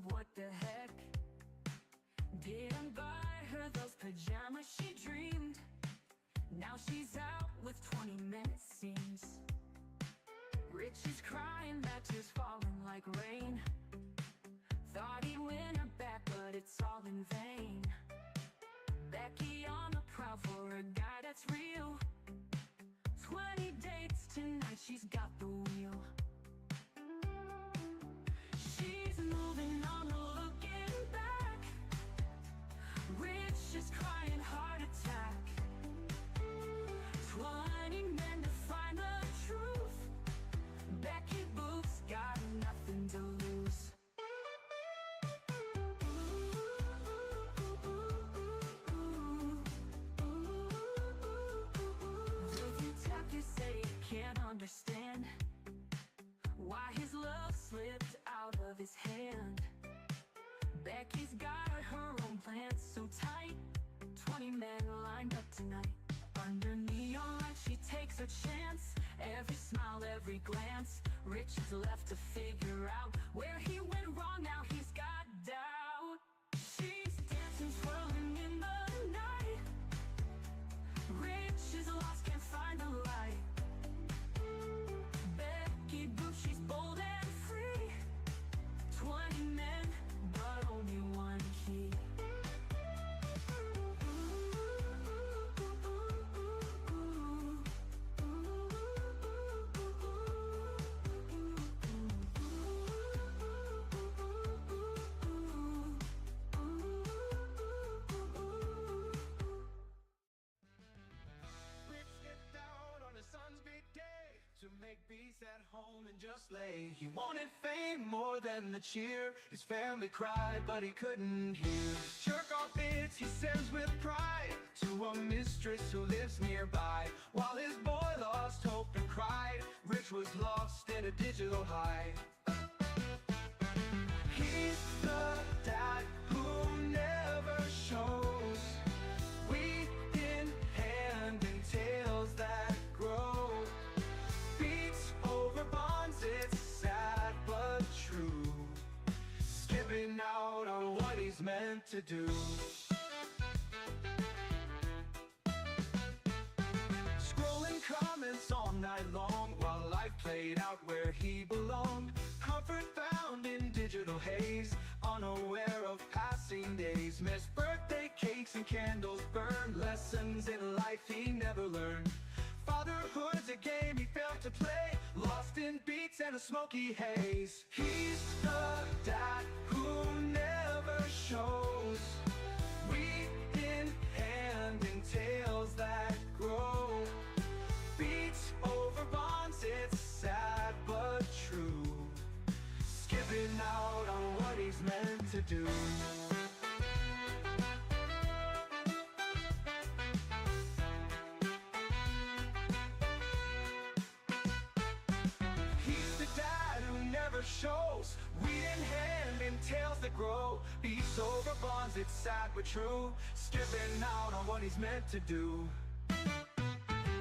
what the heck? Didn't buy her those pajamas she dreamed. Now she's out with 20 men it seems. Rich is crying, that tears falling like rain. Thought he'd win her back, but it's all in vain. Becky on the prowl for a guy that's real. 20 dates tonight, she's got the wheel. She's moving on, no looking back. Rich is crying, heart attack. 20 men to find the truth. Becky Boop's got nothing to lose. Can't understand why his love slipped out of his hand. Becky's got her own plans so tight. 20 men lined up tonight. Under neon light she takes her chance. Every smile, every glance. Rich is left to figure out where he went wrong. Now he's got doubt. She's dancing, swirling in the night. Rich is lost, can't find the light. She's bold and free. 20 men, but only one key. Rich get down on a sun's big day to make peace at home and just lay. He wanted fame more than the cheer. His family cried, but he couldn't hear. Jerk off bits he sends with pride to a mistress who lives nearby. While his boy lost hope and cried, Rich was lost in a digital high. He's the dad who never shows. Week in hand and tails that grow. It's sad but true. Skipping out on what he's meant to do. Scrolling comments all night long while life played out where he belonged. Comfort found in digital haze, unaware of passing days. Missed birthday cakes and candles burned. Lessons in life he never learned. Fatherhood's a game he failed to play, lost in beats and a smoky haze. He's the dad who never shows. Week in hand and tails that grow. Beats over bonds, it's sad but true. Skipping out on what he's meant to do. Shows weed in hand and tails that grow. Beats over bonds, it's sad but true. Skipping out on what he's meant to do.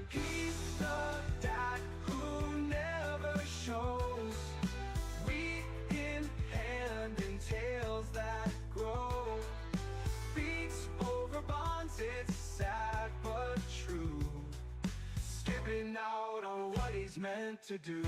He's the dad who never shows. Weed in hand and tails that grow. Beats over bonds, it's sad but true. Skipping out on what he's meant to do.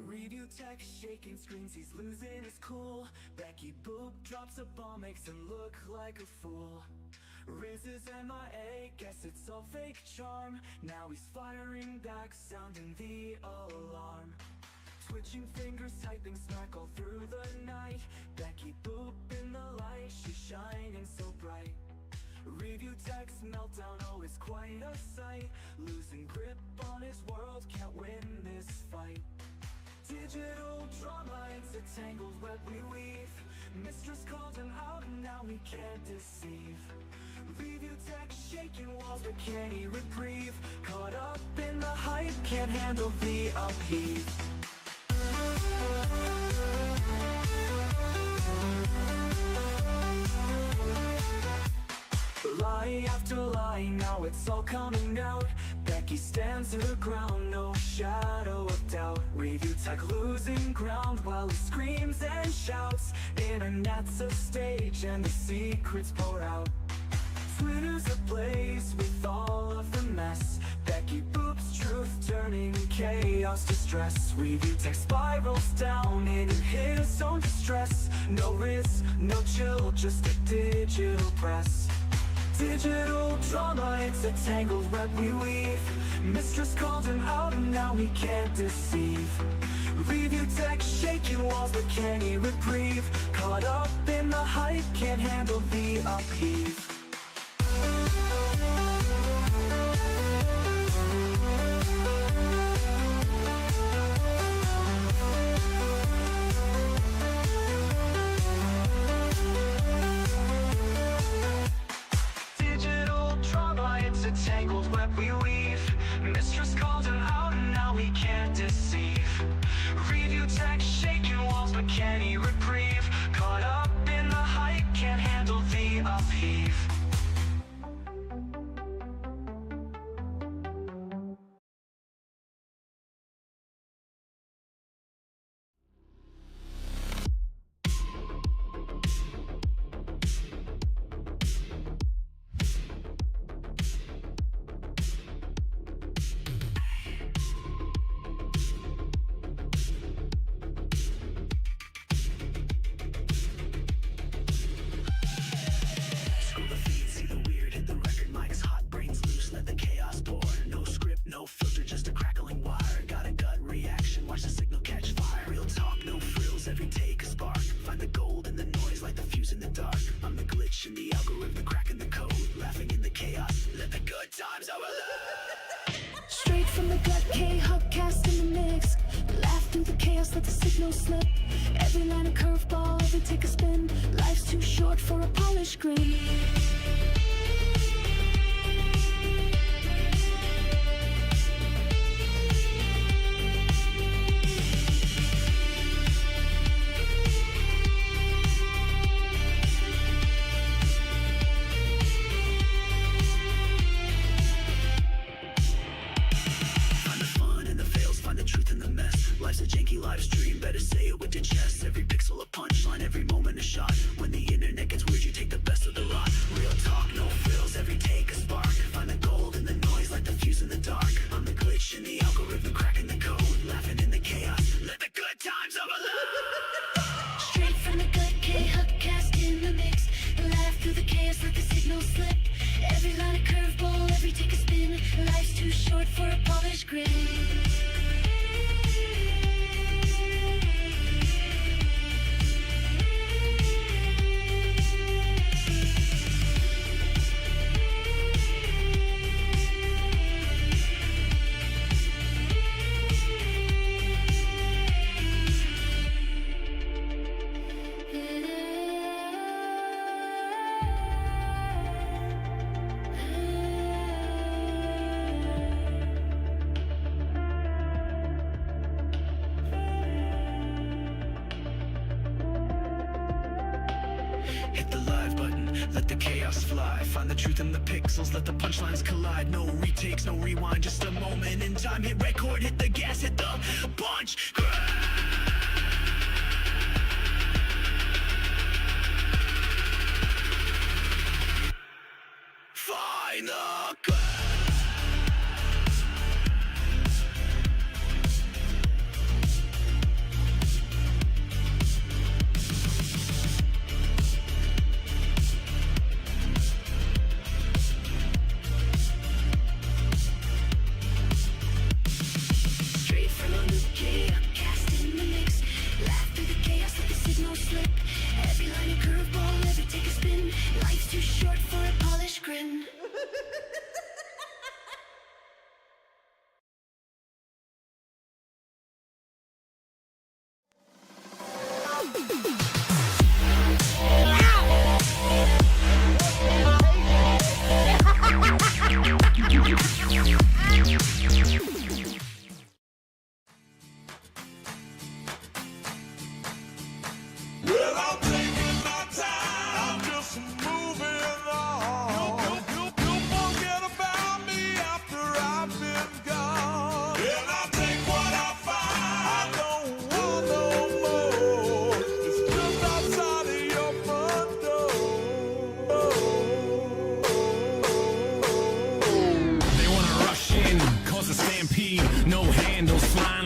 Review text, shaking screens, he's losing his cool. Becky Boop drops a bomb, makes him look like a fool. Riz is MIA, guess it's all fake charm. Now he's firing back, sounding the alarm. Twitching fingers, typing smack all through the night. Becky Boop in the light, she's shining so bright. Review text, meltdown, oh it's quite a sight. Losing grip on his world, can't win this fight. Digital drama, it's a tangled web we weave. Mistress called him out and now he can't deceive. Review text, shaking walls, but can he reprieve? Caught up in the hype, can't handle the upheave. Lie after lie, now it's all coming out. Becky stands her ground, no shadow of doubt. Review tech losing ground while he screams and shouts. Internet's a stage and the secrets pour out. Twitter's ablaze with all of the mess. Becky Boop's truth turning chaos to stress. Review tech spirals down in his own distress. No risk, no chill, just a digital press. Digital drama, it's a tangled web we weave. Mistress called him out and now he can't deceive. Review tech shaking walls but can he reprieve? Caught up in the hype, can't handle the upheave. Tangled web we weave. Mistress called him out and now he can't deceive. Review tech shaking walls but can he reprieve? Caught up in the hype, can't handle the upheave. Straight from the gut, KHuck cast in the mix. Laugh through the chaos, let the signal slip. Every line a curveball, every take a spin. Life's too short for a polished grin. Life's a janky live stream, better say it with your chest. Every pixel a punchline, every moment a shot. When the internet gets weird, you take the best of the rot. Real talk, no frills, every take a spark. Find the gold in the noise, like the fuse in the dark. I'm the glitch in the algorithm, cracking the code. Laughing in the chaos, let the good times overload. Straight from the gut, KHuck cast in the mix. Laugh through the chaos, let the signal slip. Every line a curveball, every take a spin. Life's too short for a polished grin. Hit the live button, let the chaos fly. Find the truth in the pixels, let the punchlines collide. No retakes, no rewind, just a moment in time. Hit record, hit the gas, hit the punch. Find the cut.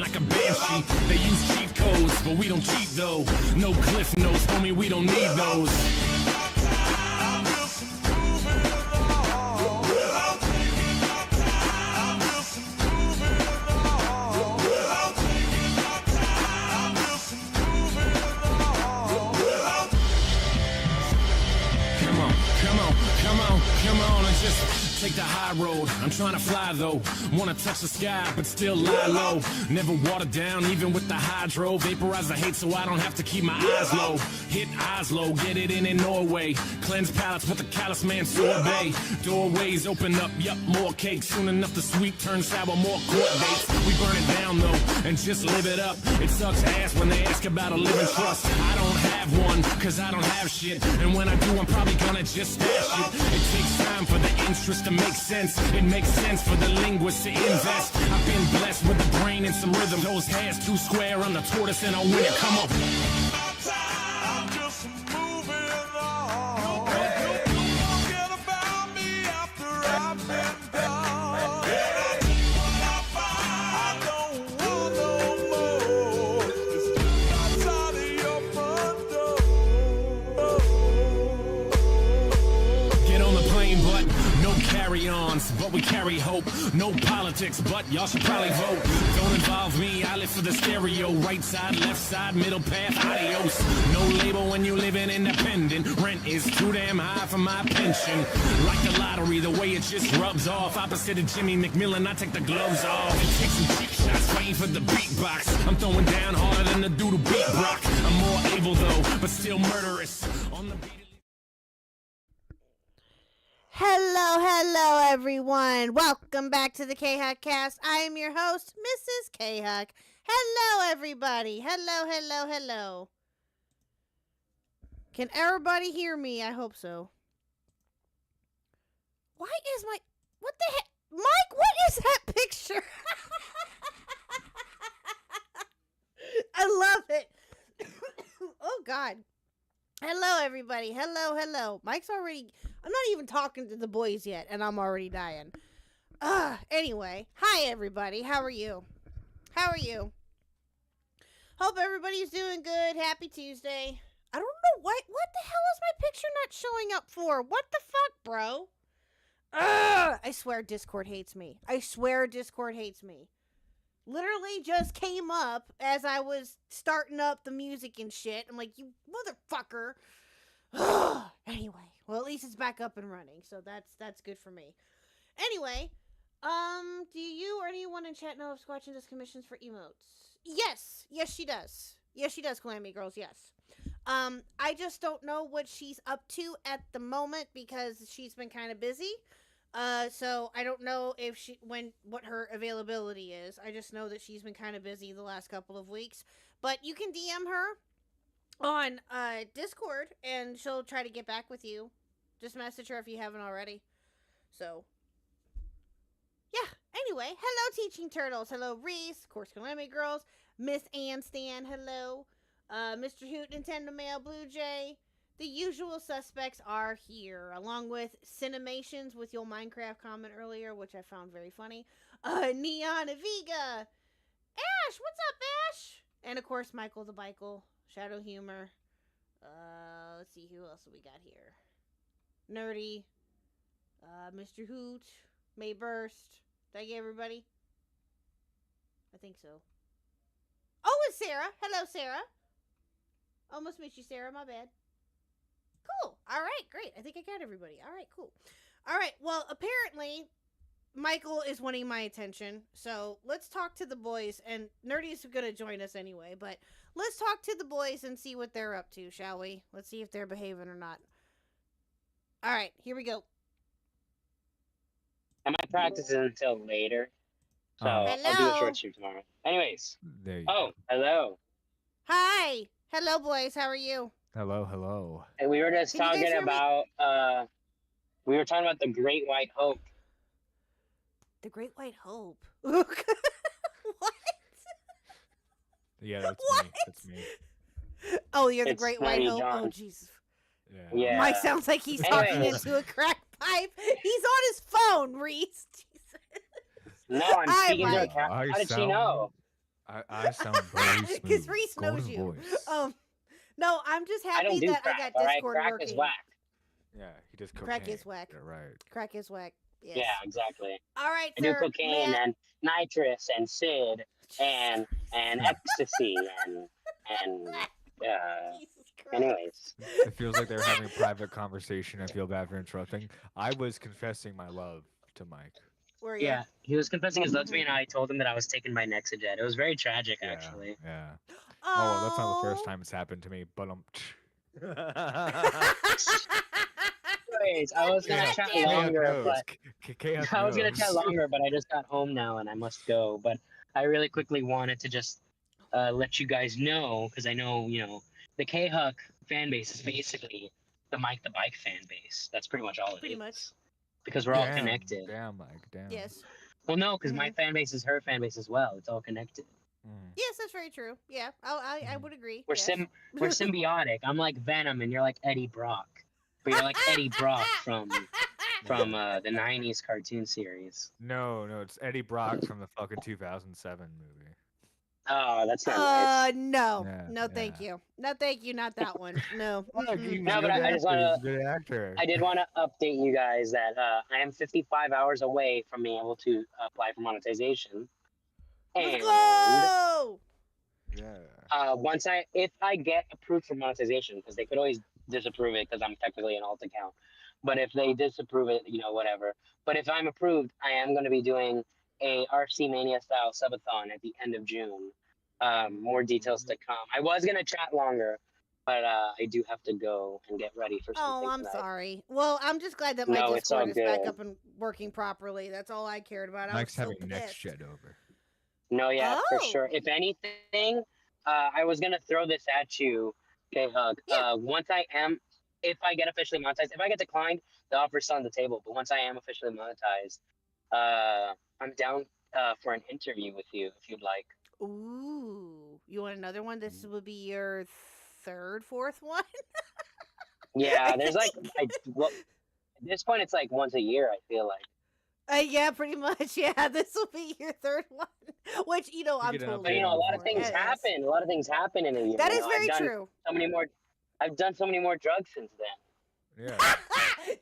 like a banshee. They use cheat codes, but we don't cheat though. No cliff notes, homie, we don't need those. Come on, and just take the high road. I'm trying to fly though, wanna touch the sky, but still lie low. Never water down, even with the hydro. Vaporize the hate so I don't have to keep my eyes low. Hit Oslo, get it in Norway. Cleanse palates with the callous man sorbet. Doorways open up, yup, more cake. Soon enough the sweet turns sour, more court dates. We burn it down though, and just live it up. It sucks ass when they ask about a living trust. I don't have one, cause I don't have shit. And when I do, I'm probably gonna just stash it. It takes time for the interest to make sense. It makes sense for the linguist to invest. I've been blessed with a brain and some rhythm. Those hairs too square, I'm the tortoise and I'll win it. Come on. But we carry hope, no politics, but y'all should probably vote. Don't involve me, I live for the stereo. Right side, left side, middle path, adios. No label when you living independent. Rent is too damn high for my pension. Like the lottery, the way it just rubs off. Opposite of Jimmy McMillan, I take the gloves off and take some cheap shots, waiting for the beatbox. I'm throwing down harder than the dude who beat Brock. I'm more able though, but still murderous. On the beat. Hello, everyone. Welcome back to the KHuck cast. I am your host, Mrs. KHuck. Hello, everybody. Hello. Can everybody hear me? I hope so. Why is my... What the heck? Mike, what is that picture? I love it. Oh, God. Hello, everybody. Hello. Mike's already... I'm not even talking to the boys yet, and I'm already dying. Anyway. Hi, everybody. How are you? Hope everybody's doing good. Happy Tuesday. I don't know what the hell is my picture not showing up for? What the fuck, bro? I swear Discord hates me. Literally just came up as I was starting up the music and shit. I'm like, you motherfucker. Anyway, well, at least it's back up and running, so that's good for me. Anyway, do you or anyone in chat know if Squatchin does commissions for emotes? Yes, she does, Calamity Girls, yes. I just don't know what she's up to at the moment because she's been kind of busy. So I don't know if what her availability is. I just know that she's been kind of busy the last couple of weeks. But you can DM her on Discord, and she'll try to get back with you. Just message her if you haven't already. So, yeah. Anyway, hello, Teaching Turtles. Hello, Reese. Of course, Calamity Girls. Miss Ann Stan. Hello. Mr. Hoot, Nintendo Mail, Blue Jay. The usual suspects are here, along with Cinemations with your Minecraft comment earlier, which I found very funny. Neon Aviga. Ash, what's up, Ash? And, of course, Michael the Bikel. Shadow Humor. Let's see, who else we got here? Nerdy. Mr. Hoot. Mayburst. Did I get everybody? I think so. Oh, it's Sarah. Hello, Sarah. Almost missed you, Sarah. My bad. Cool. All right, great. I think I got everybody. All right, cool. All right, well, apparently, Michael is wanting my attention, so let's talk to the boys, and Nerdy's going to join us anyway, but let's talk to the boys and see what they're up to, shall we? Let's see if they're behaving or not. All right, here we go. I might practice it until later, so I'll do a short stream tomorrow. Anyways. There you go. Hello. Hi. Hello, boys. How are you? Hello. And we were just talking about, we were talking about the Great White Hope. The Great White Hope? What? Yeah, that's what? me. That's me. Oh, you're the Great White Hope? John. Oh, Jesus. Yeah. Mike sounds like he's talking into a crack pipe. He's on his phone, Reese. Jesus. No, I'm speaking to her. How did she know? I sound very smooth. Because Reese knows Golden you. voice. No, I'm just I don't happy do that crack, I got alright? Discord Crack working. is whack. Yeah, he does cocaine. Crack is whack. Yeah, right. Crack is whack. Yes. Yeah, exactly. All right, I do sir. cocaine Matt. and nitrous and Sid and ecstasy and Jesus Christ. anyways. It feels like they're having a private conversation. I feel bad for interrupting. I was confessing my love to Mike. Were you? Yeah, he was confessing his love to me, and I told him that I was taking my Nexajet. It was very tragic, Yeah, actually. Yeah. Oh, that's not the first Oh. time it's happened to me, but Anyways, I was gonna God chat damn it. longer, but KHuck I was gonna knows. chat longer, but I just got home now and I must go. But I really quickly wanted to just let you guys know, because I know, the KHuck fan base is basically the Mike the Bike fan base. That's pretty much all it is. Pretty much. Because we're all Damn, connected. Damn, Mike. Damn. Yes. Well, no, because my fan base is her fan base as well. It's all connected. Yes, that's very true. Yeah, I would agree. We're yes. we're symbiotic. I'm like Venom, and you're like Eddie Brock. But you're like Eddie Brock from the '90s cartoon series. No, it's Eddie Brock from the fucking 2007 movie. Oh, that's not nice. No. Yeah, No, thank you. No, thank you. Not that one. No. Mm-mm. No, but I just wanna- Good actor. I did want to update you guys that I am 55 hours away from being able to apply for monetization. Let's And go! Yeah. if I get approved for monetization, because they could always disapprove it because I'm technically an alt account. But if they disapprove it, whatever. But if I'm approved, I am going to be doing a RC Mania style subathon at the end of June. More details to come. I was going to chat longer, but I do have to go and get ready for something. Oh, I'm tonight. sorry. Well, I'm just glad that my No, it's all Discord is back good. up and working properly. That's all I cared about. I Mike's was so having next pissed. shed over. No, yeah, for Oh. sure. If anything, I was gonna throw this at you, KHuck. Yeah. If I get officially monetized, if I get declined, the offer's still on the table. But once I am officially monetized, I'm down for an interview with you if you'd like. Ooh. You want another one? This would be your fourth one? Yeah, there's like, at this point, it's like once a year. I feel like. Yeah, pretty much. Yeah, this will be your third one. Which, I'm get an totally. But a lot for of it. things Yes. happen. A lot of things happen in a year. That is I've very done true. So many more. I've done so many more drugs since then. Yeah.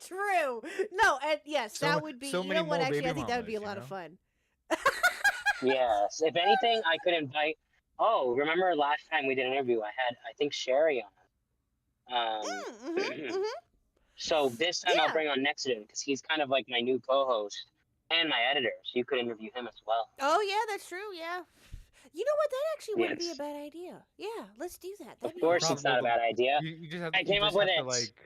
True. No, and yes, So- that would be. so You many know what? more Actually, I baby think that would be a mamas, lot you of know? fun. Yes. If anything, I could invite. Oh, remember last time we did an interview? I think Sherry on. Mhm. So this time Yeah. I'll bring on Nexiden because he's kind of like my new co-host and my editor. So you could interview him as well. Oh yeah, that's true. Yeah. You know what? That actually wouldn't be a Yes. bad idea. Yeah, let's do that. Of That'd be course, awesome. it's not a bad idea. You just have I you came just up with have to, it. like,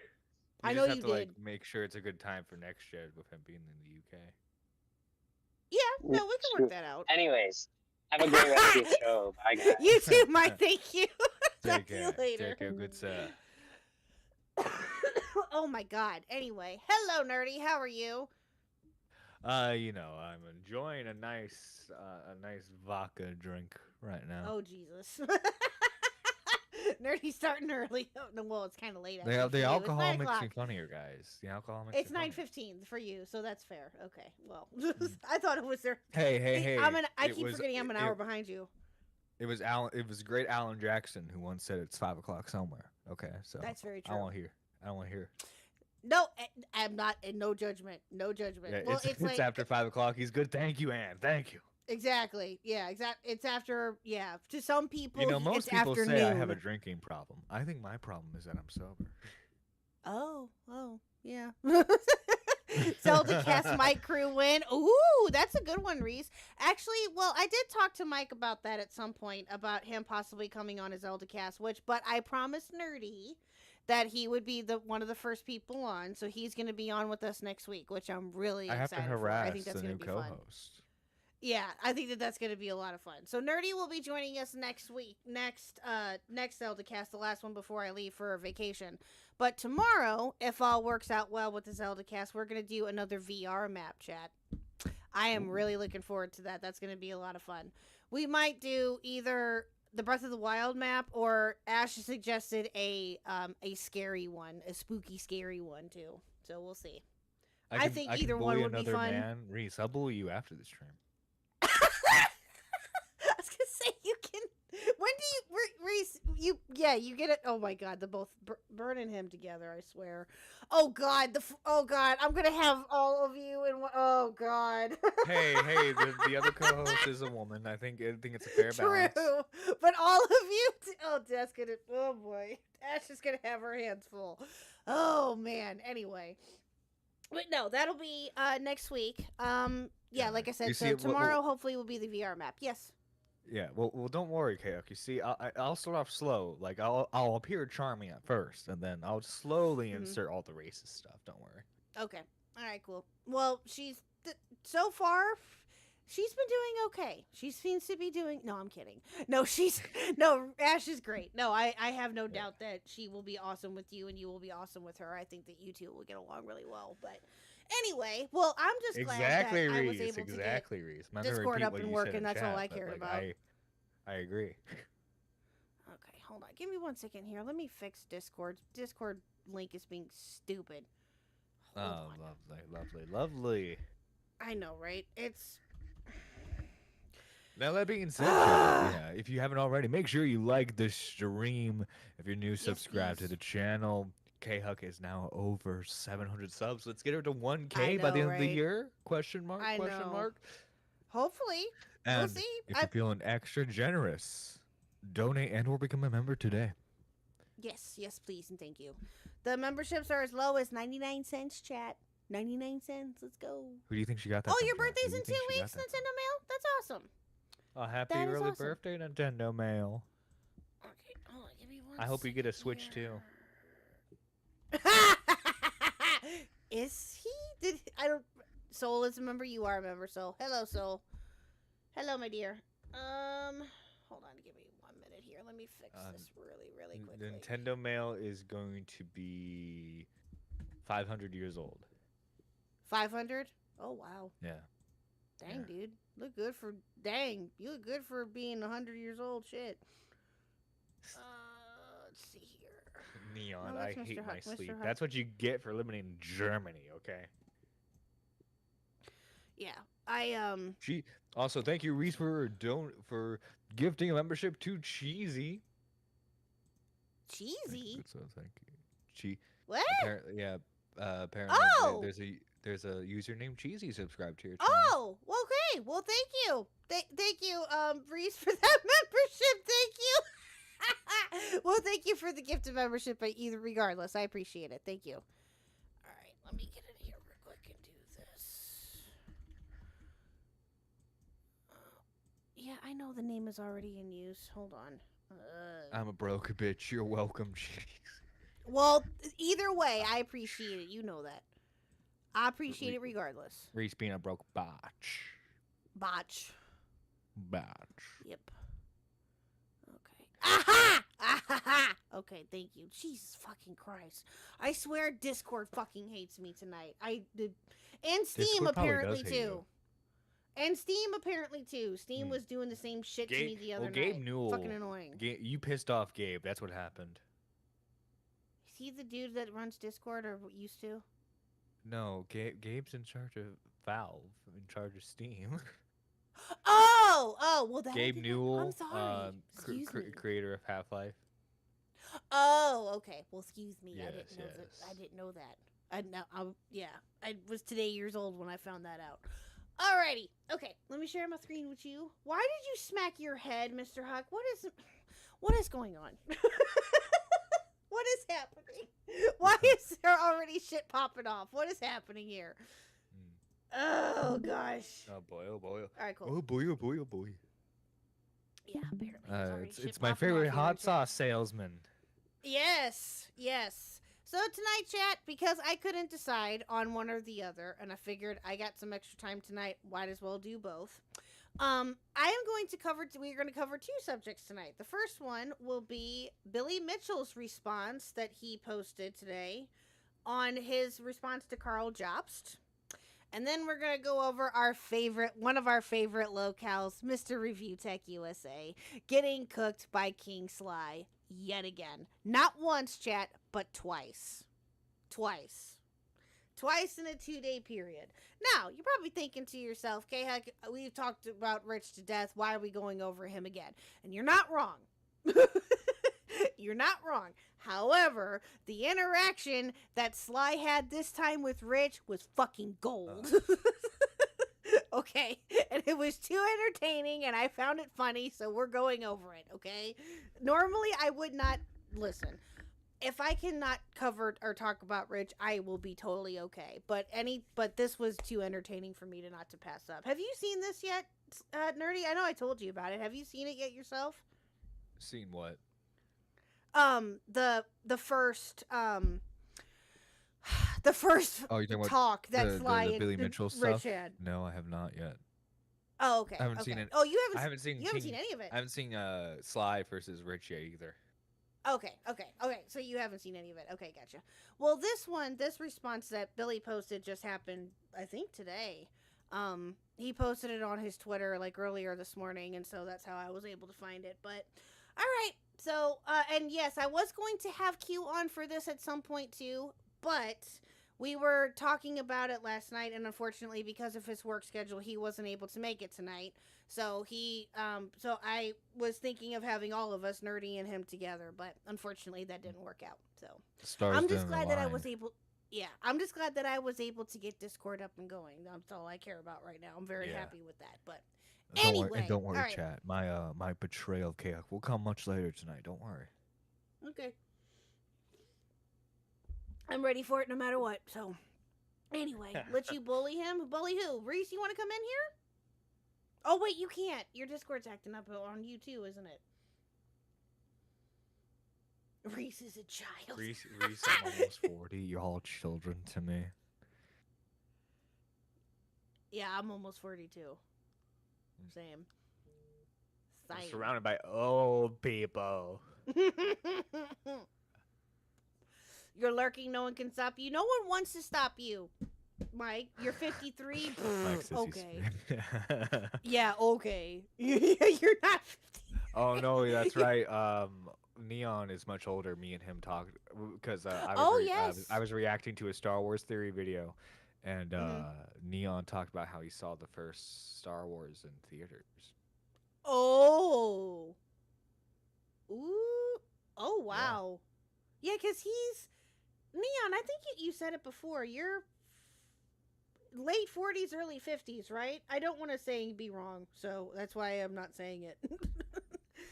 I just know have you to, like, did. make sure it's a good time for next shed with him being in the UK. Yeah, no, we can work that out. Anyways, have a great rest of your show. Bye, guys. You too, Mike. Thank you. Take See you care. later. Take care, good sir. Oh my God. Anyway, hello, nerdy. How are you? I'm enjoying a nice vodka drink right now. Oh Jesus. Nerdy's starting early. Oh, no, well, it's kind of late. The actually for you. It's alcohol 9 makes me o'clock. funnier, guys. The alcohol makes It's me funnier. 9:15 for you, so that's fair. Okay. Well, I thought it was there. Hey. I it keep was- forgetting I'm an it- hour behind you. It was great Alan Jackson who once said it's 5 o'clock somewhere. Okay, so That's very I true. want to hear. I don't want to hear. No, I'm not. No judgment. No judgment. Yeah, Well, it's like after 5 o'clock. He's good. Thank you, Ann. Thank you. exactly. Yeah, It's after. Yeah, to some people, Most it's people afternoon. say I have a drinking problem. I think my problem is that I'm sober. Oh, yeah. Zeldacast Mike crew win. Ooh, that's a good one, Reese. Actually, well, I did talk to Mike about that at some point, about him possibly coming on his Zeldacast, but I promised Nerdy that he would be one of the first people on, so he's going to be on with us next week, which I'm really I have to excited for. harass I think that's the going new to be fun. co-host. Yeah, I think that's going to be a lot of fun. So Nerdy will be joining us next week, next Zeldacast, the last one before I leave for vacation. But tomorrow, if all works out well with the Zeldacast, we're going to do another VR map chat. I am really looking forward to that. That's going to be a lot of fun. We might do either the Breath of the Wild map, or Ash suggested a scary one, a spooky, scary one too. So we'll see. I think can either one bully would be another fun. Man. Reese, I'll bully you after the stream. I was gonna say you Reese, you get it. Oh my God, the both burning him together. I swear. Oh God, I'm gonna have all of you in one. Oh God. Hey, the other co-host is a woman. I think it's a fair True, balance. but all of you. That's gonna. Oh boy, Ash is gonna have her hands full. Oh man. Anyway, but no, that'll be next week. Yeah, like I said, You so see, tomorrow hopefully will be the VR map. Yes. Yeah, well, don't worry, KHuck. You see, I'll start off slow. Like I'll appear charming at first, and then I'll slowly insert all the racist stuff. Don't worry. Okay. All right. Cool. Well, so far, she's been doing okay. She seems to be doing. No, I'm kidding. No, Ash is great. No, I have no doubt that she will be awesome with you, and you will be awesome with her. I think that you two will get along really well. But anyway, well, I'm just glad that I was able to get Reese. Discord up and working. That's all I cared about. I agree. Okay, hold on. Give me 1 second here. Let me fix Discord. Discord link is being stupid. Hold on. Lovely. I know, right? It's. Now that being said, yeah, if you haven't already, make sure you like the stream. If you're new, subscribe to the channel. KHuck is now over 700 subs. Let's get her to 1K by the end of the year? Question mark? Hopefully. And we'll see. If you're feeling extra generous, donate and/or become a member today. Yes, please, and thank you. The memberships are as low as 99 cents, chat. 99 cents. Let's go. Who do you think she got that Oh, from, your Chad? birthday's Who do in you 2 think she got weeks, that Nintendo from? Mail? That's awesome. Oh, happy That is early awesome. birthday, Nintendo Mail. Okay, hold on. Give me 1 I hope you get a Switch, here. too. Is he? I don't. Soul is a member. You are a member. Soul. Hello, Soul. Hello, my dear. Hold on. Give me 1 minute here. Let me fix this really quickly. Nintendo Mail is going to be 500 years old. 500? Oh wow. Yeah. Dang, dude. You look good for being 100 years old. Shit. Let's see here. Neon, No, I that's hate Mr. my Huck, Mr. sleep. Huck. That's what you get for living in Germany, okay? Yeah. I Also, thank you, Reese, for gifting a membership to Cheesy. cheesy. So thank you. What? Apparently, Oh! there's a user named Cheesy subscribed to your channel. Oh, okay. Well, thank you. Thank you, Reese, for that membership. Thank you. Well, thank you for the gift of membership, regardless. I appreciate it. Thank you. All right, let me get in here real quick and do this. Yeah, I know the name is already in use. Hold on. I'm a broke bitch. You're welcome, Cheese. Well, either way, I appreciate it. You know that. I appreciate it regardless. Reese being a broke botch. Botch. Yep. Okay. Aha! Aha! Okay, thank you. Jesus fucking Christ. I swear Discord fucking hates me tonight. And Steam Discord probably apparently does hate too. you. And Steam apparently too. Steam was doing the same shit to me the other night. Gabe Newell. Fucking annoying. You pissed off Gabe. That's what happened. Is he the dude that runs Discord or used to? No, Gabe's in charge of Valve, in charge of Steam. Oh, well that. Gabe Newell, I'm sorry. Excuse me. creator of Half-Life. Oh, okay. Well, excuse me. Yes, I didn't know that. I was today years old when I found that out. Alrighty. Okay, let me share my screen with you. Why did you smack your head, Mr. Huck? What is going on? What is happening? Why is there already shit popping off? What is happening here? Oh gosh. Oh boy, oh boy. All right, cool. Oh boy, oh boy, oh boy. Yeah, apparently. It's my favorite hot sauce salesman. Yes. So tonight, chat, because I couldn't decide on one or the other, and I figured I got some extra time tonight, might as well do both. We're going to cover two subjects tonight. The first one will be Billy Mitchell's response that he posted today on his response to Carl Jobst. And then we're going to go over one of our favorite locales, Mr. Review Tech USA, getting cooked by King Sly yet again. Not once, chat, but twice. Twice in a 2-day period. Now, you're probably thinking to yourself, KHuck, we've talked about Rich to death. Why are we going over him again? And you're not wrong. You're not wrong. However, the interaction that Sly had this time with Rich was fucking gold. Okay, and it was too entertaining, and I found it funny, so we're going over it, okay? Normally, I would not listen. If I cannot cover or talk about Rich, I will be totally okay. But this was too entertaining for me not to pass up. Have you seen this yet, Nerdy? I know I told you about it. Have you seen it yet yourself? Seen what? The first the first Oh, you're talking about talk that the Sly Billy and Mitchell Rich stuff? had. No, I have not yet. Oh, okay. I haven't okay. seen it. Oh, you I haven't seen. You haven't seen any of it. I haven't seen Sly versus Rich yet either. Okay. So you haven't seen any of it. Okay, gotcha. Well, this response that Billy posted just happened, I think, today. He posted it on his Twitter like earlier this morning, and so that's how I was able to find it. But all right. So, and yes, I was going to have Q on for this at some point too, but we were talking about it last night, and unfortunately, because of his work schedule, he wasn't able to make it tonight. So so I was thinking of having all of us, Nerdy and him, together, but unfortunately, that didn't work out. So Stars I'm just didn't glad that I align. was able. Yeah, I'm just glad that I was able to get Discord up and going. That's all I care about right now. I'm very happy with that. But anyway, don't worry, all right. chat. My betrayal of KHuck will come much later tonight. Don't worry. Okay. I'm ready for it no matter what. So, anyway, let you bully him. Bully who? Reese, you want to come in here? Oh, wait, you can't. Your Discord's acting up on you too, isn't it? Reese is a child. Reese, I'm almost 40. You're all children to me. Yeah, I'm almost 42. Same. I'm Same. surrounded by old people. You're lurking, no one can stop you. No one wants to stop you, Mike. You're 53. Okay. Yeah, okay. You're not 50. Oh no, that's right. Neon is much older. Me and him talked because I was reacting to a Star Wars theory video, and Neon talked about how he saw the first Star Wars in theaters. Oh. Ooh. Oh, wow. Yeah, because he's... Neon, I think you said it before. You're late 40s, early 50s, right? I don't want to say be wrong, so that's why I'm not saying it.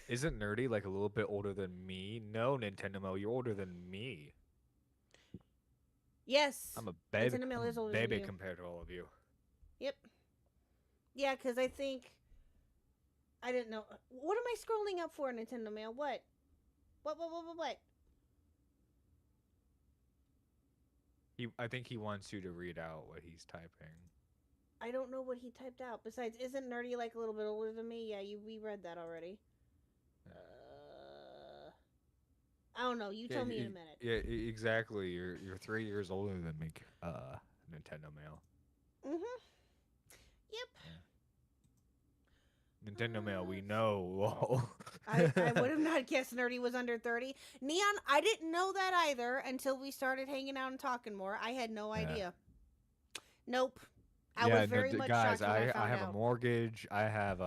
Isn't Nerdy like a little bit older than me? No, Nintendo Mo, you're older than me. Yes. I'm a baby, Nintendo Mail is older than baby you. compared to all of you. Yep. Yeah, because I think... I didn't know. What am I scrolling up for, Nintendo Mail? What? What? I think he wants you to read out what he's typing. I don't know what he typed out. Besides, isn't Nerdy like a little bit older than me? Yeah, we read that already. I don't know. You tell me in a minute. Yeah, exactly. You're 3 years older than me, Nintendo Mail. Mm-hmm. Yep. Yeah. Nintendo Mail, we know. I would have not guessed Nerdy was under 30. Neon, I didn't know that either until we started hanging out and talking more. I had no idea. Nope. I was very much guys, shocked when I have out. a mortgage. I have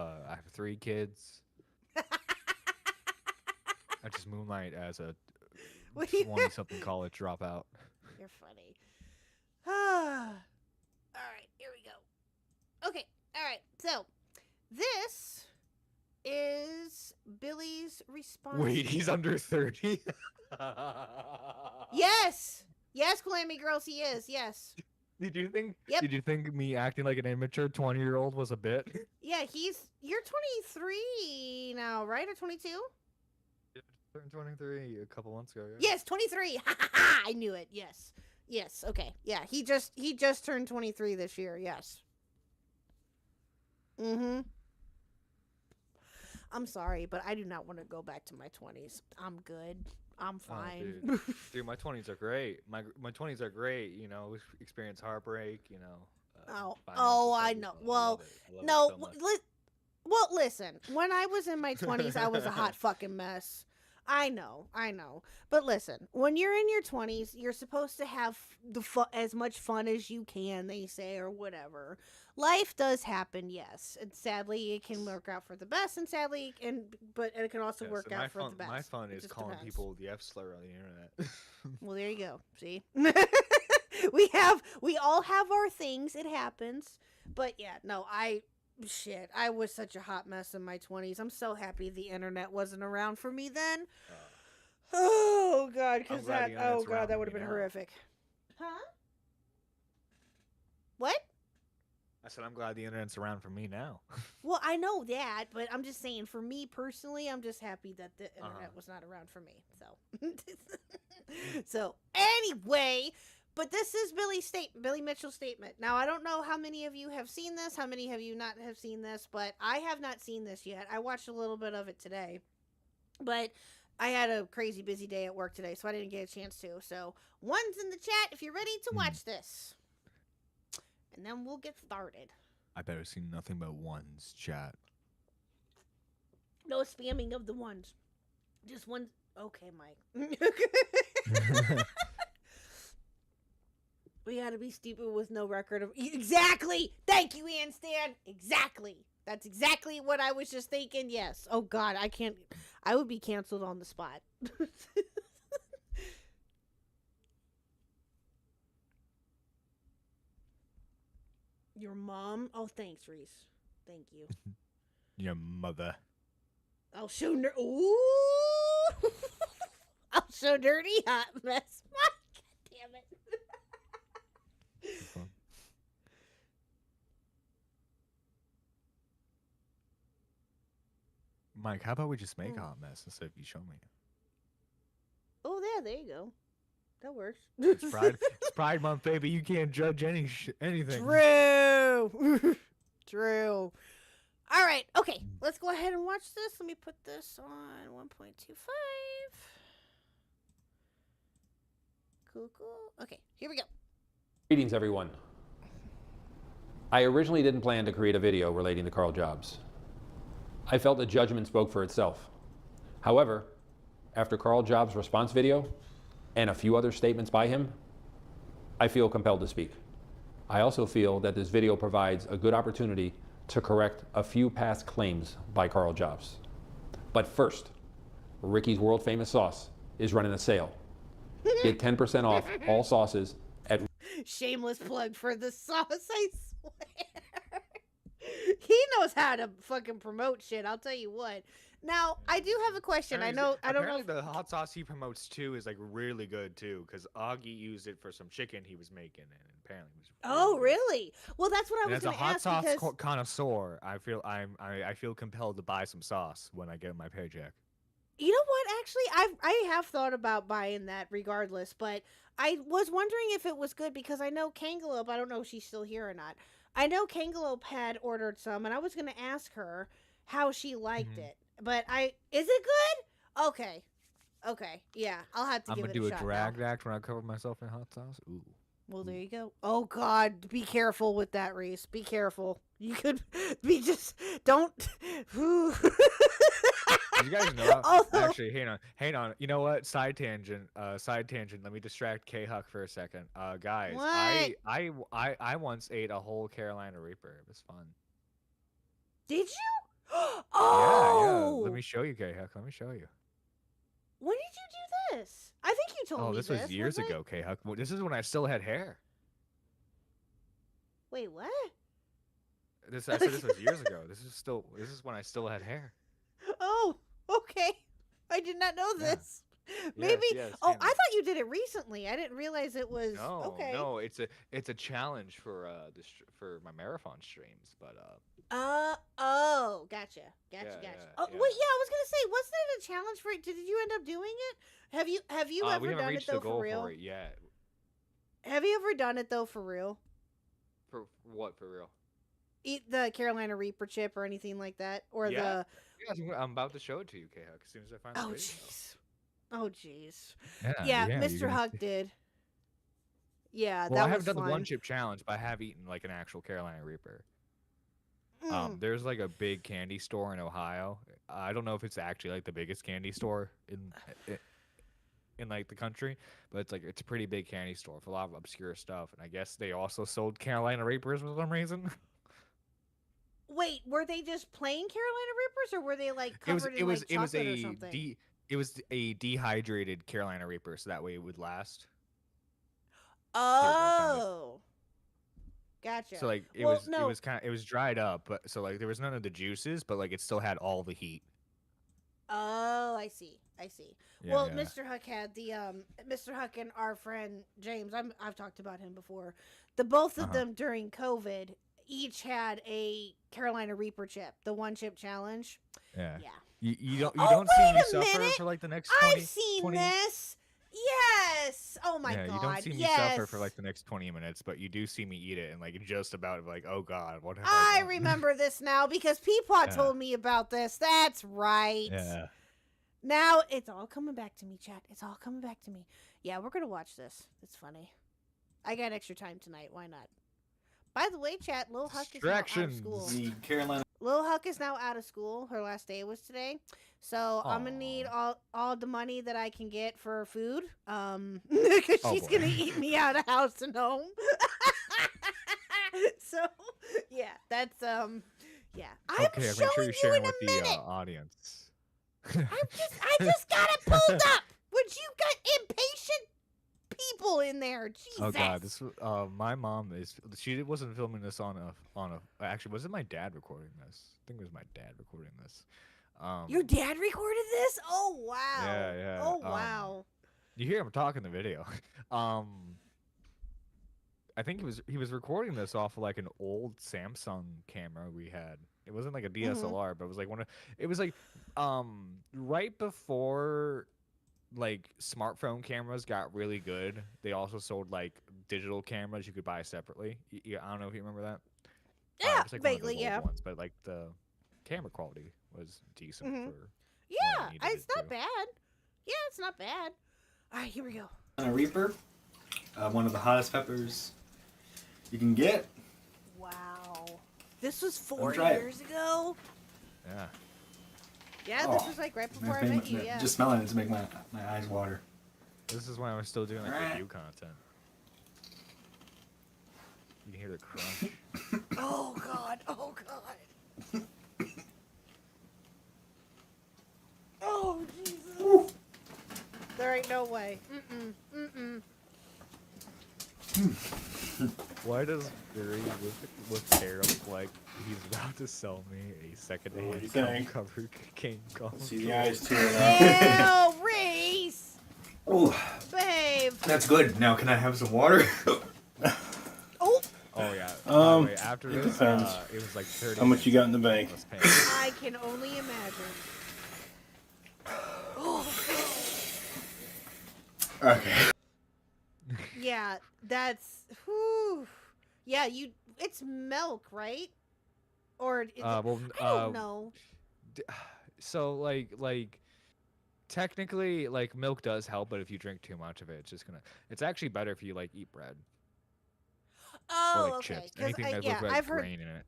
3 kids. I just moonlight as a 20-something college dropout. You're funny. All right, here we go. Okay, all right. So, this is Billy's response. Wait, he's under 30? Yes! Yes, Calamity Girls, he is. Yes. Did you think? Yep. Did you think me acting like an immature 20-year-old was a bit? Yeah, you're 23 now, right? Or 22? Turned 23 a couple months ago. Yeah. Yes, 23. I knew it. Yes. Yes. Okay. Yeah, he just turned 23 this year. Yes. Mm-hmm. I'm sorry, but I do not want to go back to my 20s. I'm good. I'm fine. Oh, dude, my 20s are great. My 20s are great. You know, experience heartbreak. You know. I know. Well, no. Well, listen. When I was in my 20s, I was a hot fucking mess. I know. But listen, when you're in your 20s, you're supposed to have as much fun as you can, they say, or whatever. life does happen, yes, and sadly it can work out for the best, and sadly, but it can also work out for the best. My fun It is just calling depends. people the F slur on the internet. Well, there you go. See, we all have our things. It happens, but yeah, no, I was such a hot mess in my 20s. I'm so happy the internet wasn't around for me then. Oh god, because that would have been horrific. Huh? What? I said I'm glad the internet's around for me now. Well, I know that, but I'm just saying, for me personally, I'm just happy that the internet was not around for me. So, so anyway, but this is Billy Mitchell's statement. Now, I don't know how many of you have seen this, how many of you not have seen this, but I have not seen this yet. I watched a little bit of it today, but I had a crazy busy day at work today, so I didn't get a chance to. So, one's in the chat if you're ready to watch this. And then we'll get started. I better see nothing but ones, chat. No spamming of the ones. Just one. Okay, Mike. We gotta be stupid with no record of. Exactly! Thank you, Ian Stan! Exactly! That's exactly what I was just thinking. Yes. Oh, God, I can't. I would be canceled on the spot. Your mom? Oh, thanks, Reese. Thank you. Your mother. I'll show Ooh! I'll show Dirty Hot Mess. God damn it. Mike, how about we just make a hot mess instead of you show me? Oh, there you go. That works. It's Pride Month, baby. You can't judge anything. True. True. All right. Okay. Let's go ahead and watch this. Let me put this on 1.25. Cool. Okay. Here we go. Greetings, everyone. I originally didn't plan to create a video relating to Carl Jobs. I felt the judgment spoke for itself. However, after Carl Jobs' response video and a few other statements by him, I feel compelled to speak. I also feel that this video provides a good opportunity to correct a few past claims by Carl Jobs. But first, Ricky's world famous sauce is running a sale. Get 10% off all sauces at... Shameless plug for the sauce, I swear. He knows how to fucking promote shit, I'll tell you what. Now, I do have a question. I don't know. The hot sauce he promotes too is like really good too, because Augie used it for some chicken he was making, and apparently it was. Oh, really? Well, that's what I was going to ask. As a hot sauce connoisseur, I feel compelled to buy some sauce when I get my paycheck. You know what? Actually, I have thought about buying that regardless, but I was wondering if it was good because I know Kangaloope. I don't know if she's still here or not. I know Kangaloope had ordered some, and I was going to ask her how she liked it. But is it good? Okay, yeah, I'll have to give it a shot. I'm gonna do a drag act when I cover myself in hot sauce. Ooh. Well, there you go. Oh God, be careful with that, Reese. Be careful. You could be don't. You guys know. Actually, hang on. You know what? Side tangent. Let me distract KHuck for a second. Guys, what? I once ate a whole Carolina Reaper. It was fun. Did you? Oh, yeah. Let me show you, KHuck. Let me show you. When did you do this? I think you told me this was years ago, KHuck. Well, this is when I still had hair. Wait, what? I said this was years ago. This is when I still had hair. Oh, okay. I did not know this. Maybe. Yes, I thought you did it recently. I didn't realize it was. Okay. No, it's a challenge for my marathon streams, but Oh, gotcha. Oh, wait, yeah, I was gonna say, wasn't it a challenge for it? Did you end up doing it? Have you ever done it though for real? For it yet. Have you ever done it though for real? For what? For real? Eat the Carolina Reaper chip or anything like that, or Yeah, I'm about to show it to you, KHuck, as soon as I find the video. Oh jeez. Yeah, Mr. Huck did. Yeah, well, that I haven't was done fun. the one chip challenge, but I have eaten like an actual Carolina Reaper. There's like a big candy store in Ohio. I don't know if it's actually like the biggest candy store in like the country, but it's a pretty big candy store for a lot of obscure stuff. And I guess they also sold Carolina Reapers for some reason. Wait, were they just plain Carolina Reapers, or were they like covered in like chocolate or something? It was a dehydrated Carolina Reaper, so that way it would last. Oh, gotcha. So like it was dried up, but so like there was none of the juices, but like it still had all the heat. Oh, I see. Yeah, well, yeah. Mr. Huck had the Mr. Huck and our friend James. I've talked about him before. The both of them during COVID each had a Carolina Reaper chip, the one chip challenge. Yeah. Yeah. You don't Oh, see wait me a suffer minute. for like the next I've 20 seen 20 this. Yes. Oh my Yeah, god. you don't see me yes. suffer for like the next 20 minutes, but you do see me eat it and like just about like, oh god, what have I done? remember this now because Peapod Yeah. told me about this. That's right. Yeah. Now it's all coming back to me, chat. It's all coming back to me. Yeah, we're gonna watch this. It's funny. I got extra time tonight. Why not? By the way, chat, Lil Huck is now out of school. The Carolina. Lil Huck is now out of school. Her last day was today. So I'm gonna need all the money that I can get for food. Because Oh, she's boy. gonna eat me out of house and home. So yeah, that's yeah. I'm Okay, showing make sure you're you sharing in a with the minute. audience. I just got it pulled up. Would you got impatient people in there? Jesus. Oh god, this my mom she wasn't filming this on a actually was it my dad recording this? I think it was my dad recording this. Your dad recorded this? Oh wow. Yeah. Oh wow. You hear him talking the video. I think he was recording this off of like an old Samsung camera we had. It wasn't like a DSLR, but it was like right before like smartphone cameras got really good. They also sold like digital cameras you could buy separately. I don't know if you remember that. Yeah, it was, like, one of those vaguely, old yeah. ones, but like the camera quality was decent for. Yeah, what I needed it's it not to. bad. Yeah, it's not bad. All right, here we go. Reaper, one of the hottest peppers you can get. Wow. This was 4 try it. years ago? Yeah. Yeah, this was like right before I Man, met you, yeah. Just smelling it to make my eyes water. This is when I was still doing like review content. You can hear the crunch. Oh god, oh god. Oh Jesus. There ain't no way. Why does Barry with hair look like he's about to sell me a secondhand covered King Kong? See the eyes tearing up. Ew, Reese! Oh, Babe! that's good. Now, can I have some water? Oh! Oh yeah. By the way, after it this, depends. it was like 30. How much you got in the bank? I can only imagine. Oh, Okay. yeah, that's. Whew. Yeah, it's milk, right? Or is Well, I don't know. So like technically like milk does help, but if you drink too much of it, it's actually better if you like eat bread. Oh, or like okay. chips. Anything that yeah, looks like I've heard. grain in it.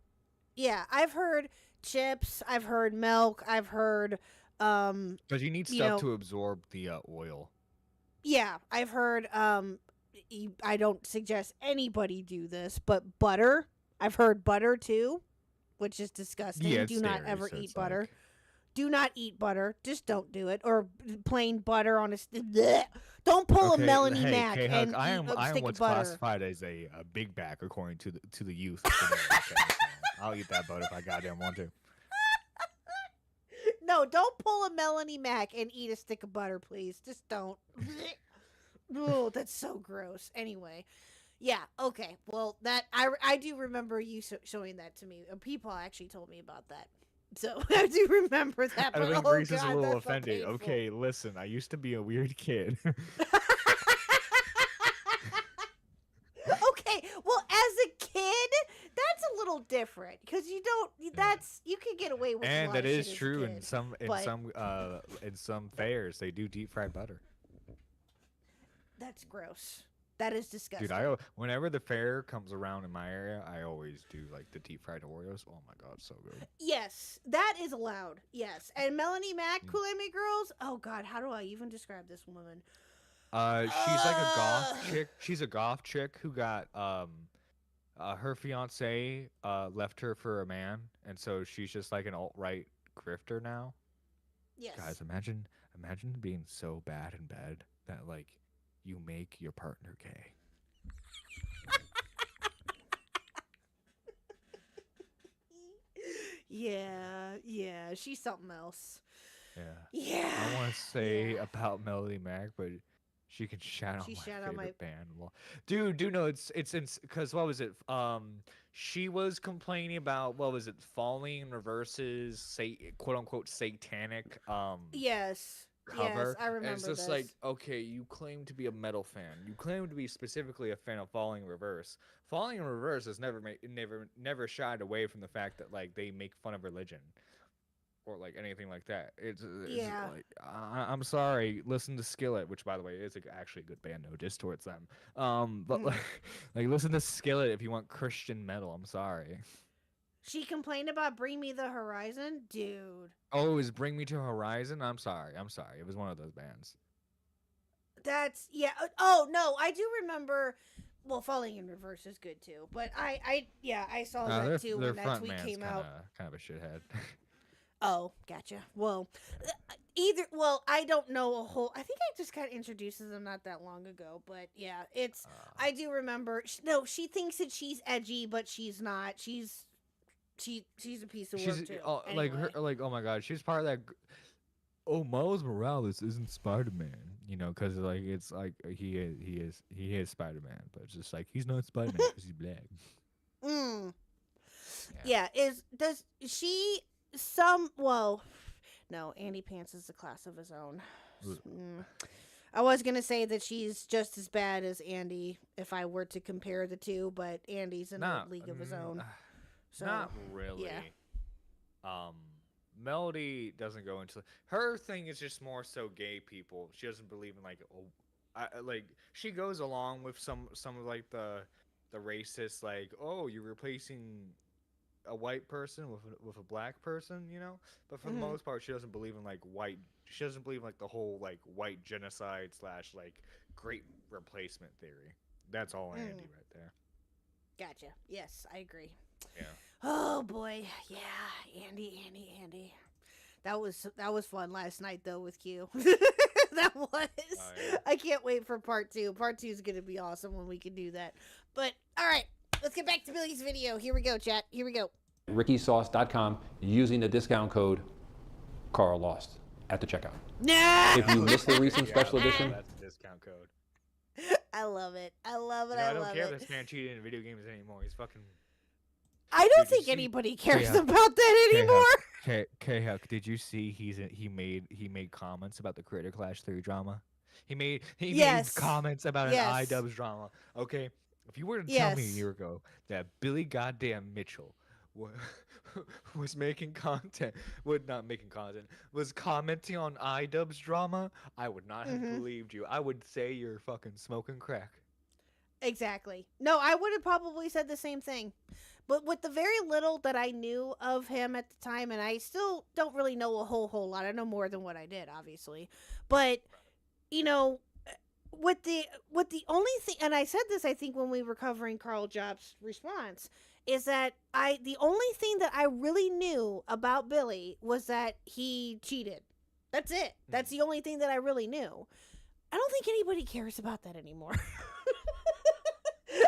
Yeah, I've heard chips. I've heard milk. I've heard. Because you need stuff to absorb the oil. Yeah, I've heard. I don't suggest anybody do this, but butter. I've heard butter too, which is disgusting. Yeah, it's do not dairy, ever so eat it's butter. like- Do not eat butter. Just don't do it. Or plain butter on a. Bleh. Don't pull Okay, a Melanie hey, Mac KHuck, and I eat am a stick what's of butter. classified as a big back according to the youth. Today, okay? So I'll eat that butter if I goddamn want to. No, don't pull a Melanie Mac and eat a stick of butter, please. Just don't. Oh, that's so gross. Anyway, yeah, okay. Well, that I do remember you showing that to me. People actually told me about that, so I do remember that. I But think oh Reese is a god, little that's so offended. painful. Okay, listen, I used to be a weird kid. Okay, well, as a kid, that's a little different because you don't. That's you can get away with. a And lot that of is shit as a true kid, in but some fairs they do deep fried butter. That's gross. That is disgusting. Dude, whenever the fair comes around in my area, I always do like the deep fried Oreos. Oh my god, so good. Yes, that is allowed. Yes, and Melanie Mac, Kool-Aid Me Girls. Oh God, how do I even describe this woman? She's like a goth chick. She's a goth chick who got her fiance left her for a man, and so she's just like an alt-right grifter now. Yes. Guys, imagine being so bad in bed that like you make your partner gay. Yeah, she's something else. Yeah. Yeah. I want to say about Melody Mac, but she can shout out my favorite band. Well, dude, no, it's because what was it? She was complaining about what was it? Falling in Reverse's quote unquote satanic Yes. cover. Yes, I remember and it's just this. like, okay, you claim to be a metal fan. You claim to be specifically a fan of Falling in Reverse. Falling in Reverse has never shied away from the fact that like they make fun of religion or like anything like that. It's like, I'm sorry. Listen to Skillet, which by the way is actually a good band. No diss towards them. But like listen to Skillet if you want Christian metal. I'm sorry. She complained about Bring Me the Horizon, dude. Oh, is Bring Me to Horizon? I'm sorry. It was one of those bands. That's Oh no, I do remember. Well, Falling in Reverse is good too, but I saw that too when that tweet came out. Kind of a shithead. Oh, gotcha. Well, I don't know a whole. I think I just got introduced to them not that long ago, but yeah, it's. I do remember. No, she thinks that she's edgy, but she's not. She's a piece of work too. Like her, like oh my god, she's part of that. Oh, Miles Morales isn't Spider-Man, you know, because like it's like he is Spider-Man, but it's just like he's not Spider-Man because he's black. Yeah. Does she no, Andy Pants is a class of his own. I was gonna say that she's just as bad as Andy if I were to compare the two, but Andy's in a league of his own. So, not really. Yeah. Melody doesn't go into her thing is just more so gay people. She doesn't believe in like she goes along with some of like the racist like, oh, you're replacing a white person with a black person, you know. But for the most part, she doesn't believe in like she doesn't believe in like the whole like white genocide / like great replacement theory. That's all Andy right there. Gotcha. Yes, I agree. Yeah. Oh boy, yeah, Andy. That was fun last night though with Q. That was. Oh, yeah. I can't wait for part 2. Part 2 is gonna be awesome when we can do that. But all right, let's get back to Billy's video. Here we go, chat. Here we go. RickySauce.com using the discount code Carl Lost at the checkout. No. If you missed the recent special edition, that's the discount code. I love it. I don't care if this man cheated in video games anymore. He's fucking. I don't think anybody cares about that anymore. KHuck, did you see he made comments about the Creator Clash 3 drama? He made comments about an iDubbbz drama. Okay, if you were to tell me a year ago that Billy goddamn Mitchell was making content, was commenting on iDubbbz drama, I would not have believed you. I would say you're fucking smoking crack. Exactly. No, I would have probably said the same thing. But with the very little that I knew of him at the time, and I still don't really know a whole lot. I know more than what I did, obviously. But, you know, with the only thing, and I said this, I think, when we were covering Carl Jobs' response, is that the only thing that I really knew about Billy was that he cheated. That's it. That's the only thing that I really knew. I don't think anybody cares about that anymore.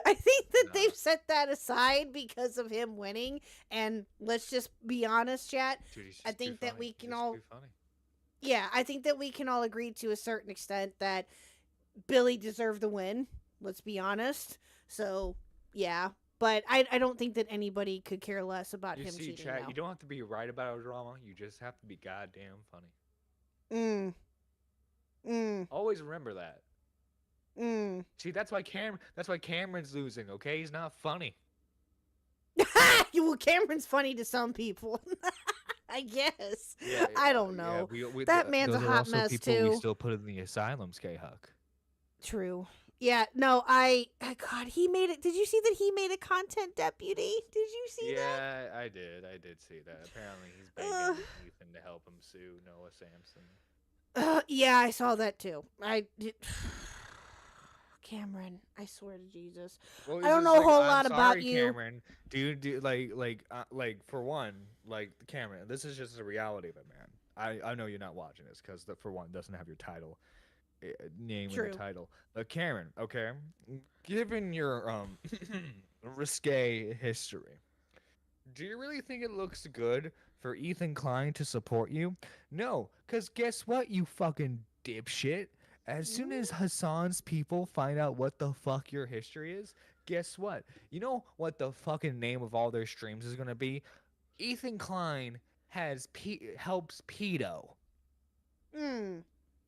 I think that they've set that aside because of him winning, and let's just be honest, chat. Dude, I think that we can all, I think that we can all agree to a certain extent that Billy deserved the win. Let's be honest. So yeah, but I don't think that anybody could care less about him cheating. Chat, now. You don't have to be right about a drama. You just have to be goddamn funny. Always remember that. See, that's why Cameron's losing. Okay, he's not funny. Well, Cameron's funny to some people. I guess. Yeah, I don't know. Yeah, that man's a hot mess too. We still put in the asylums, KHuck. True. Yeah. No. God, he made it. Did you see that he made a content deputy? Did you see that? Yeah, I did. I did see that. Apparently, he's begging Ethan to help him sue Noah Sampson. Yeah, I saw that too. I did. Cameron, I swear to Jesus. Well, I don't know a whole lot about you. Cameron. Like for one, like Cameron, this is just the reality of it, man. I know you're not watching this because for one, it doesn't have your title name in the title. But Cameron, okay, given your risque history, do you really think it looks good for Ethan Klein to support you? No, because guess what, you fucking dipshit? As soon as Hassan's people find out what the fuck your history is, guess what? You know what the fucking name of all their streams is gonna be? Ethan Klein helps pedo.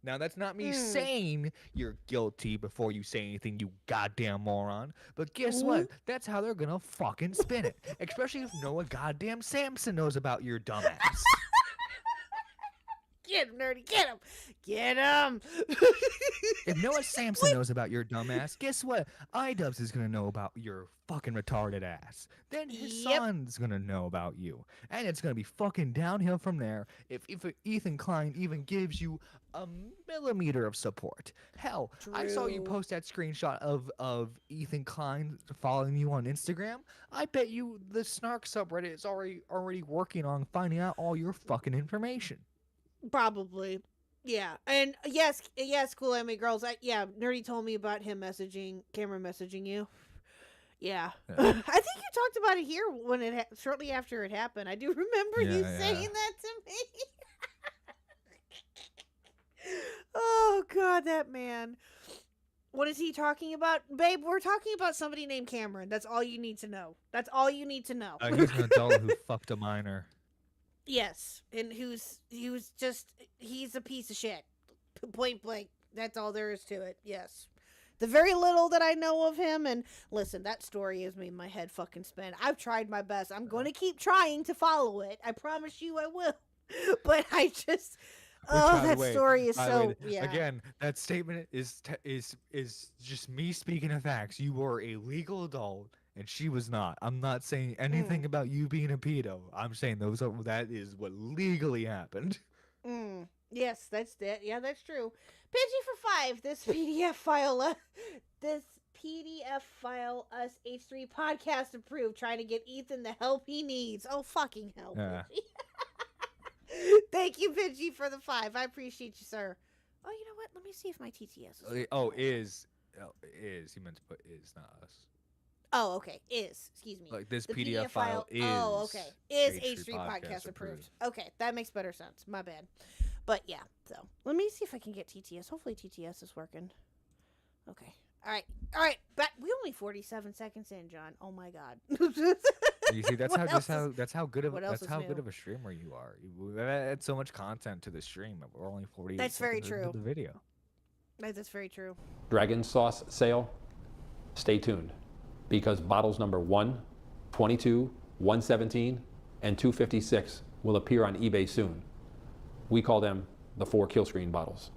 Now, that's not me saying you're guilty before you say anything, you goddamn moron. But guess what? That's how they're gonna fucking spin it. Especially if Noah goddamn Samson knows about your dumbass. Get him, nerdy, get him! Get him! If Noah Samson knows about your dumbass, guess what? iDubbbz is gonna know about your fucking retarded ass. Then his son's gonna know about you. And it's gonna be fucking downhill from there if Ethan Klein even gives you a millimeter of support. Hell, I saw you post that screenshot of Ethan Klein following you on Instagram. I bet you the Snark subreddit is already working on finding out all your fucking information. Probably. Yeah. And yes, Cool Anime Girls. Nerdy told me about him Cameron messaging you. Yeah. I think you talked about it here when shortly after it happened. I do remember you saying that to me. Oh, God, that man. What is he talking about? Babe, we're talking about somebody named Cameron. That's all you need to know. That's all you need to know. He's an adult who fucked a minor. Yes, and he's a piece of shit. Point blank. That's all there is to it. Yes. The very little that I know of him, and listen, that story has made my head fucking spin. I've tried my best. I'm going to keep trying to follow it. I promise you I will. But I just... that story is so... Yeah. Again, that statement is just me speaking of facts. You were a legal adult. And she was not. I'm not saying anything about you being a pedo. I'm saying that is what legally happened. Yes, that's it. Yeah, that's true. Pidgey for 5. This PDF file us H3 podcast approved. Trying to get Ethan the help he needs. Oh, fucking hell, Pidgey. Thank you, Pidgey, for the 5. I appreciate you, sir. Oh, you know what? Let me see if my TTS is... Is. He meant to put is, not us. Oh, okay. Excuse me. Like this PDF file is. Oh, okay. Is H3 podcast approved. Okay, that makes better sense. My bad. But yeah, so let me see if I can get TTS. Hopefully TTS is working. Okay. All right. But we only 47 seconds in, John. Oh my God. You see, that's how good of a streamer you are. We've had so much content to the stream. We're only 40. That's very true. The video. That's very true. Dragon sauce sale. Stay tuned. Because bottles number 1, 22, 117, and 256 will appear on eBay soon. We call them the 4 kill screen bottles.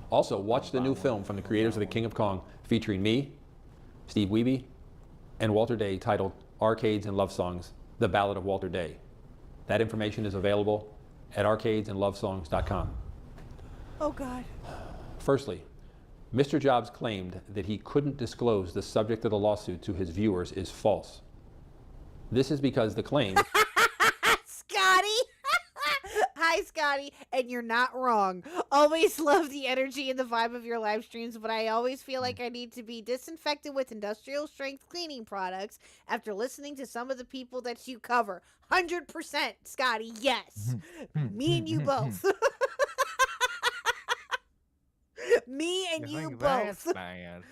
Also, watch the new film from the creators of The King of Kong featuring me, Steve Wiebe, and Walter Day titled Arcades and Love Songs, The Ballad of Walter Day. That information is available at arcadesandlovesongs.com. Oh, God. Firstly, Mr. Jobs claimed that he couldn't disclose the subject of the lawsuit to his viewers is false. This is because the claim... Scotty! Hi, Scotty. And you're not wrong. Always love the energy and the vibe of your live streams, but I always feel like I need to be disinfected with industrial strength cleaning products after listening to some of the people that you cover. 100%, Scotty. Yes. Me and you both. Me and you both. That's bad.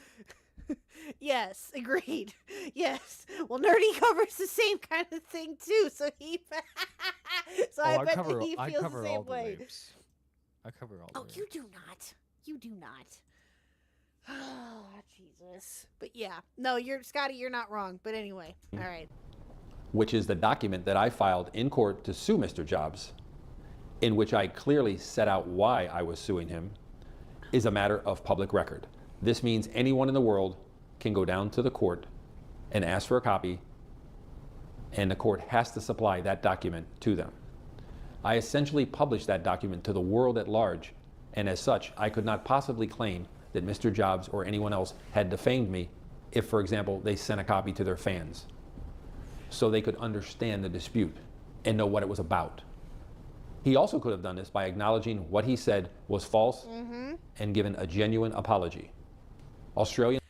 Yes, agreed. Yes. Well, Nerdy covers the same kind of thing too, so I bet that he feels the same way. I cover all. Oh, you do not. You do not. Oh, Jesus. But yeah, no, Scotty. You're not wrong. But anyway, all right. Which is the document that I filed in court to sue Mr. Jobs, in which I clearly set out why I was suing him, is a matter of public record. This means anyone in the world can go down to the court and ask for a copy, and the court has to supply that document to them. I essentially published that document to the world at large, and as such, I could not possibly claim that Mr. Jobs or anyone else had defamed me if, for example, they sent a copy to their fans so they could understand the dispute and know what it was about. He also could have done this by acknowledging what he said was false and given a genuine apology. Australian.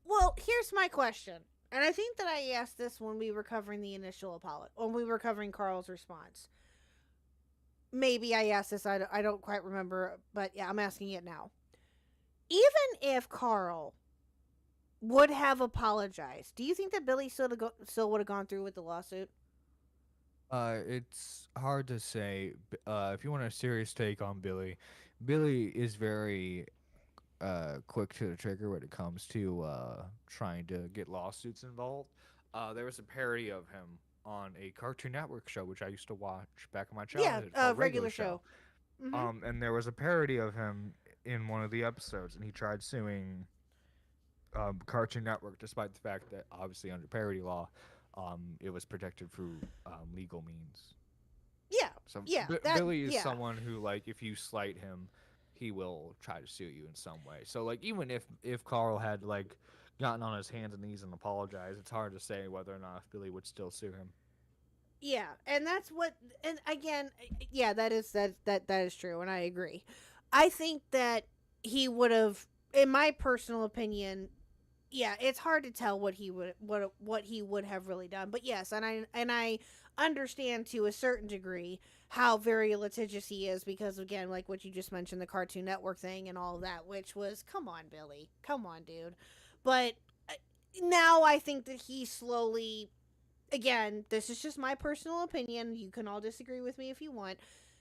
Well, here's my question. And I think that I asked this when we were covering the initial apology, when we were covering Carl's response. Maybe I asked this, I don't quite remember, but yeah, I'm asking it now. Even if Carl would have apologized, do you think that Billy still would have gone through with the lawsuit? It's hard to say. If you want a serious take on Billy, Billy is very quick to the trigger when it comes to trying to get lawsuits involved. There was a parody of him on a Cartoon Network show, which I used to watch back in my childhood. Yeah, regular show. And there was a parody of him in one of the episodes, and he tried suing Cartoon Network, despite the fact that obviously under parody law, it was protected through legal means. Yeah. So yeah, Billy is someone who, like, if you slight him, he will try to sue you in some way. So, like, even if Carl had, like, gotten on his hands and knees and apologized, it's hard to say whether or not Billy would still sue him. Yeah, and that's what, and again, yeah, that is true, and I agree. I think that he would have, in my personal opinion, yeah, it's hard to tell what he would have really done. But yes, and I understand to a certain degree how very litigious he is, because again, like what you just mentioned, the Cartoon Network thing and all of that, which was, come on, Billy, come on, dude. But now I think that he slowly, again, this is just my personal opinion. You can all disagree with me if you want.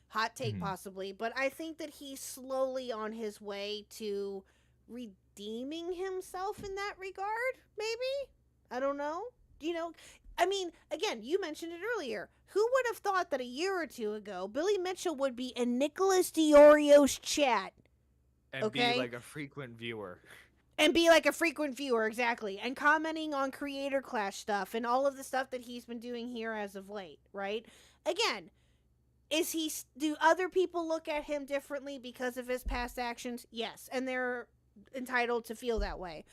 Hot take possibly, but I think that he's slowly on his way to redeeming himself in that regard, maybe? I don't know. You know, I mean, again, you mentioned it earlier. Who would have thought that a year or two ago, Billy Mitchell would be in Nicholas Diorio's chat? And be like a frequent viewer. And be like a frequent viewer, exactly. And commenting on Creator Clash stuff and all of the stuff that he's been doing here as of late, right? Again, do other people look at him differently because of his past actions? Yes. And they're entitled to feel that way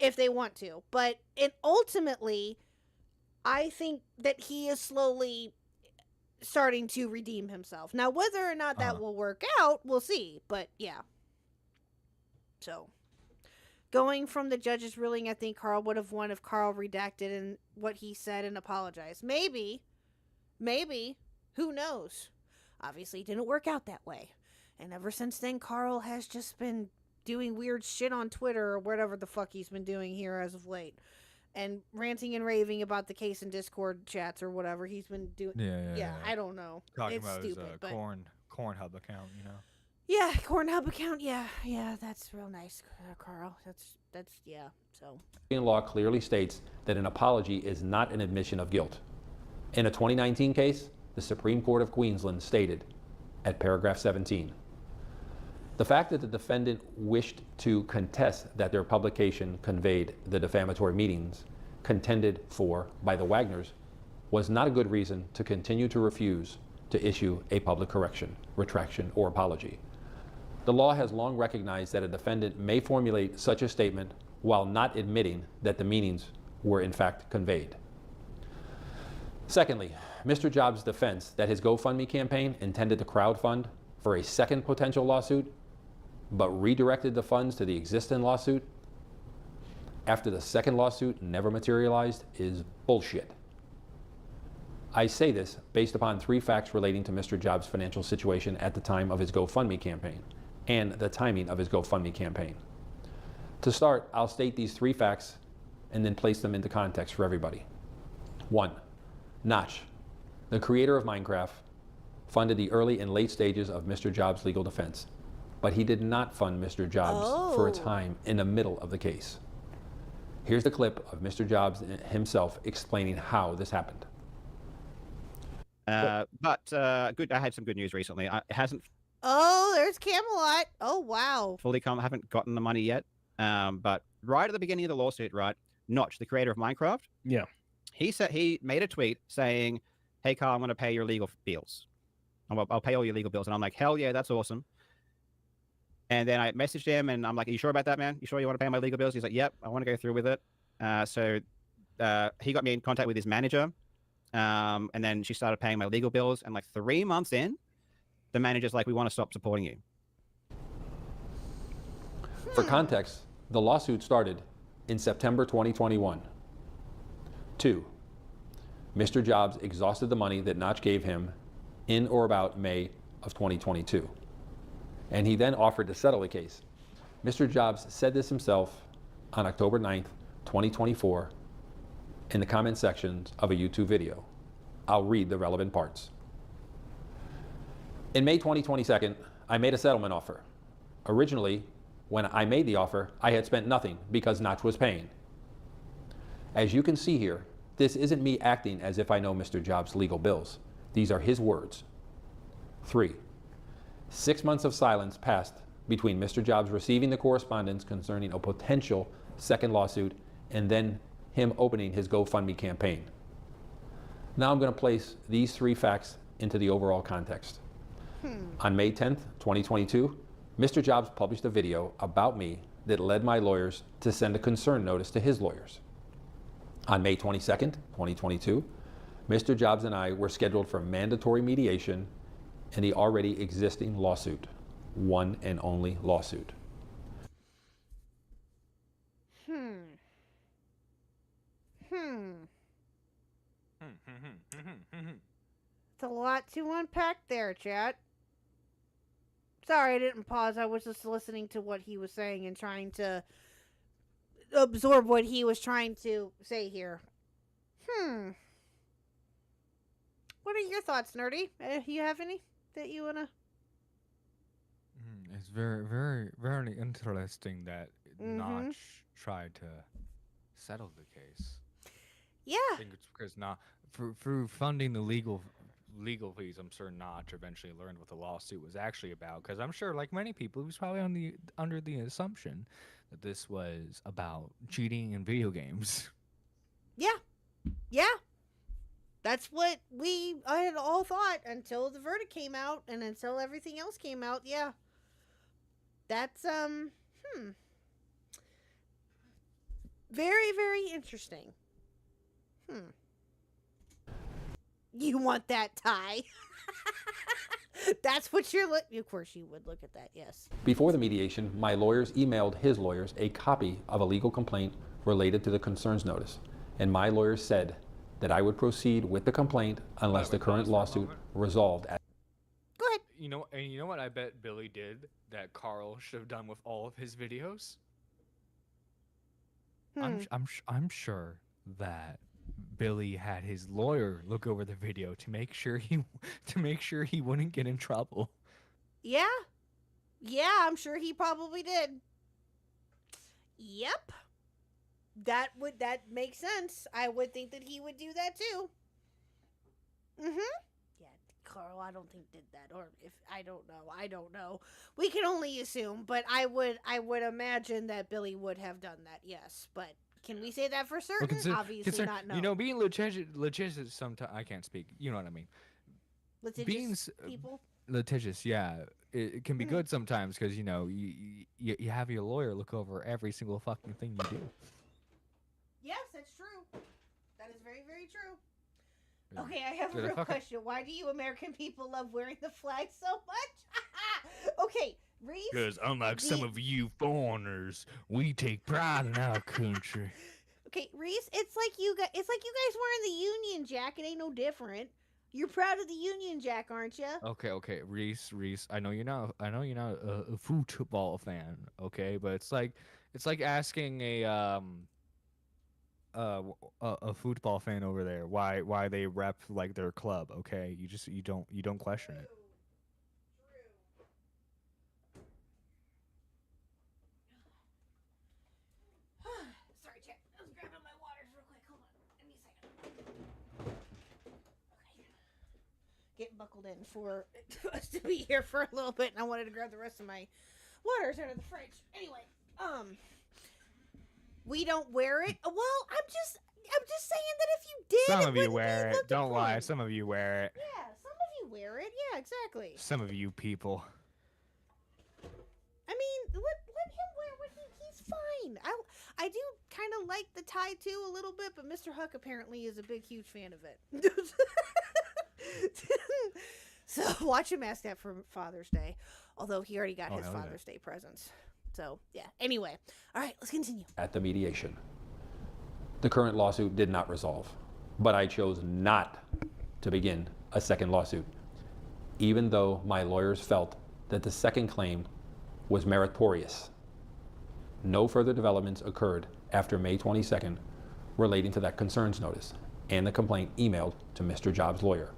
if they want to. But ultimately, I think that he is slowly starting to redeem himself. Now, whether or not that will work out, we'll see. But yeah. So, going from the judge's ruling, I think Carl would have won if Carl redacted in what he said and apologized. Maybe. Who knows? Obviously, it didn't work out that way. And ever since then, Carl has just been doing weird shit on Twitter or whatever the fuck he's been doing here as of late. And ranting and raving about the case in Discord chats or whatever he's been doing. Yeah. I don't know. Talking it's about stupid, his but Cornhub account, you know? Yeah, Cornhub account. Yeah, that's real nice, Carl. That's yeah. So. Law clearly states that an apology is not an admission of guilt. In a 2019 case, the Supreme Court of Queensland stated, at paragraph 17, the fact that the defendant wished to contest that their publication conveyed the defamatory meanings contended for by the Wagners was not a good reason to continue to refuse to issue a public correction, retraction, or apology. The law has long recognized that a defendant may formulate such a statement while not admitting that the meanings were in fact conveyed. Secondly, Mr. Jobs' defense that his GoFundMe campaign intended to crowdfund for a second potential lawsuit, but redirected the funds to the existing lawsuit after the second lawsuit never materialized is bullshit. I say this based upon 3 facts relating to Mr. Jobs' financial situation at the time of his GoFundMe campaign and the timing of his GoFundMe campaign. To start, I'll state these 3 facts and then place them into context for everybody. 1. Notch, the creator of Minecraft, funded the early and late stages of Mr. Jobs' legal defense, but he did not fund Mr. Jobs for a time in the middle of the case. Here's the clip of Mr. Jobs himself explaining how this happened. But good. I had some good news recently. It hasn't. Oh, there's Camelot. Oh, wow. Fully come. Haven't gotten the money yet. But right at the beginning of the lawsuit, right, Notch, the creator of Minecraft, Yeah. he made a tweet saying, "Hey, Carl, I'm going to pay your legal bills. I'll pay all your legal bills." And I'm like, "Hell yeah, that's awesome." And then I messaged him, and I'm like, "Are you sure about that, man? You sure you want to pay my legal bills?" He's like, "Yep, I want to go through with it." So he got me in contact with his manager, and then she started paying my legal bills. And like 3 months in, the manager's like, "We want to stop supporting you." For context, the lawsuit started in September 2021. 2. Mr. Jobs exhausted the money that Notch gave him in or about May of 2022. And he then offered to settle the case. Mr. Jobs said this himself on October 9th, 2024, in the comment sections of a YouTube video. I'll read the relevant parts. In May 2022, I made a settlement offer. Originally, when I made the offer, I had spent nothing because Notch was paying. As you can see here, this isn't me acting as if I know Mr. Jobs' legal bills. These are his words. 3. 6 months of silence passed between Mr. Jobs receiving the correspondence concerning a potential second lawsuit and then him opening his GoFundMe campaign. Now I'm going to place these 3 facts into the overall context. On May 10th, 2022, Mr. Jobs published a video about me that led my lawyers to send a concern notice to his lawyers. On May 22nd, 2022, Mr. Jobs and I were scheduled for mandatory mediation in the already existing lawsuit, one and only lawsuit. It's a lot to unpack there, chat. Sorry, I didn't pause. I was just listening to what he was saying and trying to absorb what he was trying to say here. What are your thoughts, Nerdy? You have any that you wanna? It's very, very, very interesting that Notch tried to settle the case. Yeah. I think it's because through funding the legal fees, I'm sure Notch eventually learned what the lawsuit was actually about. Because I'm sure, like many people, he was probably under the assumption that this was about cheating in video games. Yeah. That's what I had all thought until the verdict came out and until everything else came out. Yeah. That's, very, very interesting. You want that tie? That's what you're of course you would look at that, yes. Before the mediation, my lawyers emailed his lawyers a copy of a legal complaint related to the concerns notice, and my lawyers said that I would proceed with the complaint unless the current lawsuit resolved. Go ahead. You know what I bet Billy did that Carl should have done with all of his videos? I'm sure that Billy had his lawyer look over the video to make sure he wouldn't get in trouble. Yeah, I'm sure he probably did. Yep, that makes sense. I would think that he would do that too. Yeah, Carl, I don't think did that, or if I don't know. We can only assume, but I would imagine that Billy would have done that. Yes, but. Can we say that for certain? Obviously not. No. You know, being litigious sometimes I can't speak. You know what I mean? Litigious people. Litigious, yeah. It can be good sometimes because you know you have your lawyer look over every single fucking thing you do. Yes, that's true. That is very, very true. Okay, I have a real question. Why do you American people love wearing the flag so much? Okay. Because unlike some of you foreigners, we take pride in our country. Okay, Reese, it's like you guys wearing the Union Jack. It ain't no different. You're proud of the Union Jack, aren't you? Okay, Reese. I know you're not a football fan. Okay, but it's like asking a football fan over there why they rep like their club. Okay, you don't question it. Get buckled in for us to be here for a little bit, and I wanted to grab the rest of my waters out of the fridge. Anyway, we don't wear it. Well, I'm just saying that if you did, some of you wear it. Don't lie. Some of you wear it. Yeah, some of you wear it. Yeah, exactly. Some of you people. I mean, him wear what he's fine. I do kind of like the tie too a little bit, but Mr. Huck apparently is a big, huge fan of it. So watch him ask that for Father's Day, although he already got his Father's Day presents. So yeah. Anyway, all right, let's continue. At the mediation, the current lawsuit did not resolve, but I chose not to begin a second lawsuit, even though my lawyers felt that the second claim was meritorious. No further developments occurred after May 22nd relating to that concerns notice and the complaint emailed to Mr. Jobs' lawyer.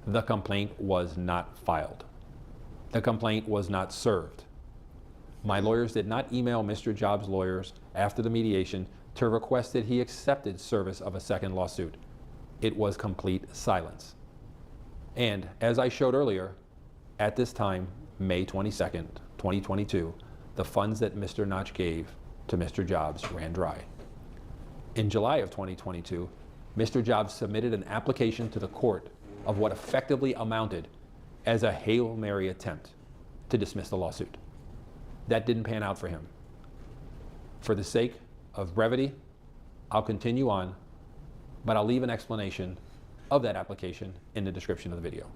The complaint was not filed. The complaint was not served. My lawyers did not email Mr. Jobs' lawyers after the mediation to request that he accepted service of a second lawsuit. It was complete silence. And as I showed earlier, at this time, May 22nd, 2022, the funds that Mr. Notch gave to Mr. Jobs ran dry. In July of 2022, Mr. Jobs submitted an application to the court of what effectively amounted as a Hail Mary attempt to dismiss the lawsuit. That didn't pan out for him. For the sake of brevity, I'll continue on, but I'll leave an explanation of that application in the description of the video.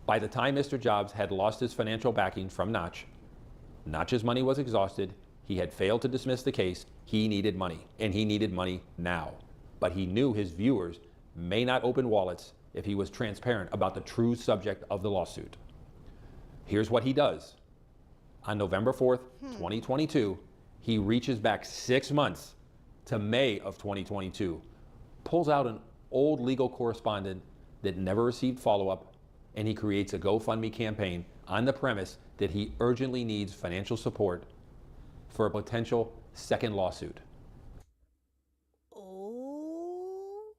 By the time Mr. Jobs had lost his financial backing from Notch, Notch's money was exhausted, he had failed to dismiss the case, he needed money, and he needed money now. But he knew his viewers may not open wallets if he was transparent about the true subject of the lawsuit. Here's what he does. On November 4th, 2022, he reaches back 6 months to May of 2022, pulls out an old legal correspondent that never received follow-up, and he creates a GoFundMe campaign on the premise that he urgently needs financial support for a potential second lawsuit. Oh.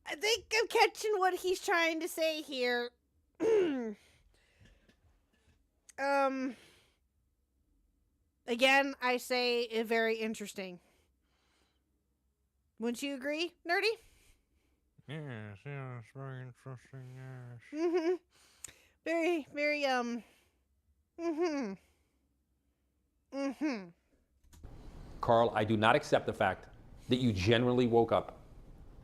I think I'm catching what he's trying to say here. Again, I say very interesting. Wouldn't you agree, Nerdy? Yes, very interesting, yes. Mm-hmm. Very, Carl, I do not accept the fact that you generally woke up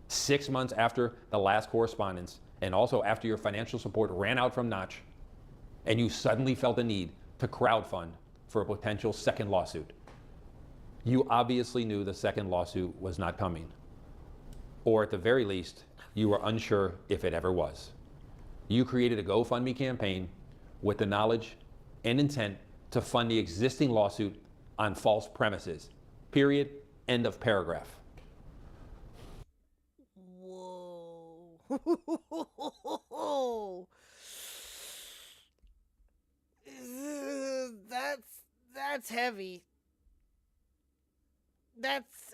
6 months after the last correspondence and also after your financial support ran out from Notch, and you suddenly felt the need to crowdfund for a potential second lawsuit. You obviously knew the second lawsuit was not coming. Or at the very least, you were unsure if it ever was. You created a GoFundMe campaign with the knowledge and intent to fund the existing lawsuit on false premises. Period. End of paragraph. Whoa. That's heavy. That's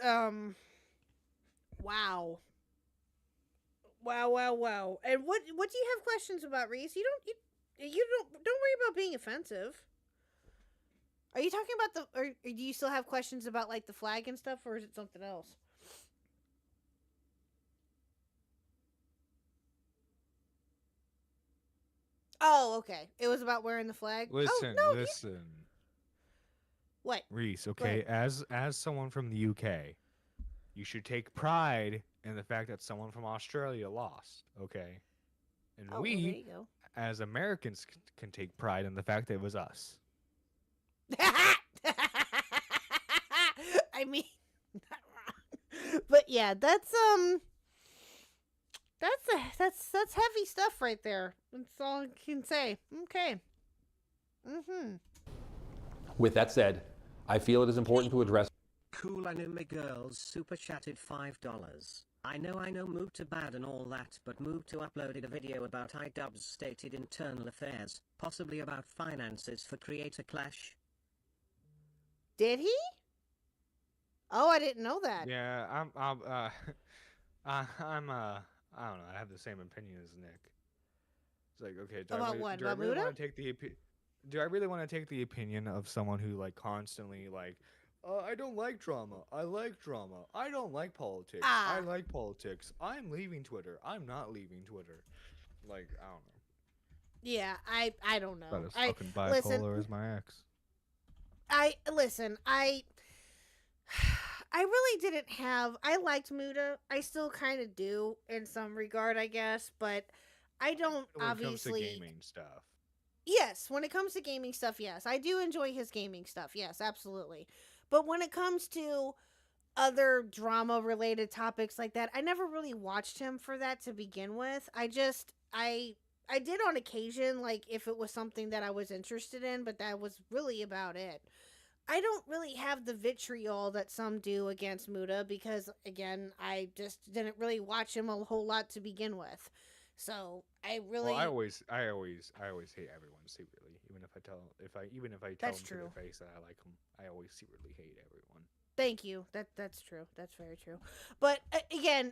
wow. Wow. And what do you have questions about, Reese? You don't worry about being offensive. Are you talking about or do you still have questions about like the flag and stuff, or is it something else? Oh, okay. It was about wearing the flag. Listen. What? Reese, okay, as someone from the UK, you should take pride in the fact that someone from Australia lost, okay? And well, there you go. As Americans, can take pride in the fact that it was us. I mean, not wrong. But yeah, that's heavy stuff right there. That's all I can say. Okay. With that said, I feel it is important to address. Cool anime girls super chatted $5. I know Move to bad and all that, but Move to uploaded a video about iDubbbz stated internal affairs, possibly about finances for Creator Clash. Did he? Oh, I didn't know that. Yeah, I don't know. I have the same opinion as Nick. It's like, okay, do I really want to take the opinion of someone who like constantly like I don't like drama. I like drama. I don't like politics. I like politics. I'm leaving Twitter. I'm not leaving Twitter. Like, I don't know. Yeah, I don't know. About as fucking bipolar as my ex. I really didn't have. I liked Muda. I still kind of do in some regard, I guess, but I don't When obviously. it comes to gaming stuff. Yes, when it comes to gaming stuff, yes, I do enjoy his gaming stuff. Yes, absolutely. But when it comes to other drama related topics like that, I never really watched him for that to begin with. I did on occasion, like if it was something that I was interested in, but that was really about it. I don't really have the vitriol that some do against Muda because, again, I just didn't really watch him a whole lot to begin with. So I really. Well, I always hate everyone secretly, even if I tell them That's to true. their face that I like them. I always secretly hate everyone. Thank you. That's true. That's very true. But again,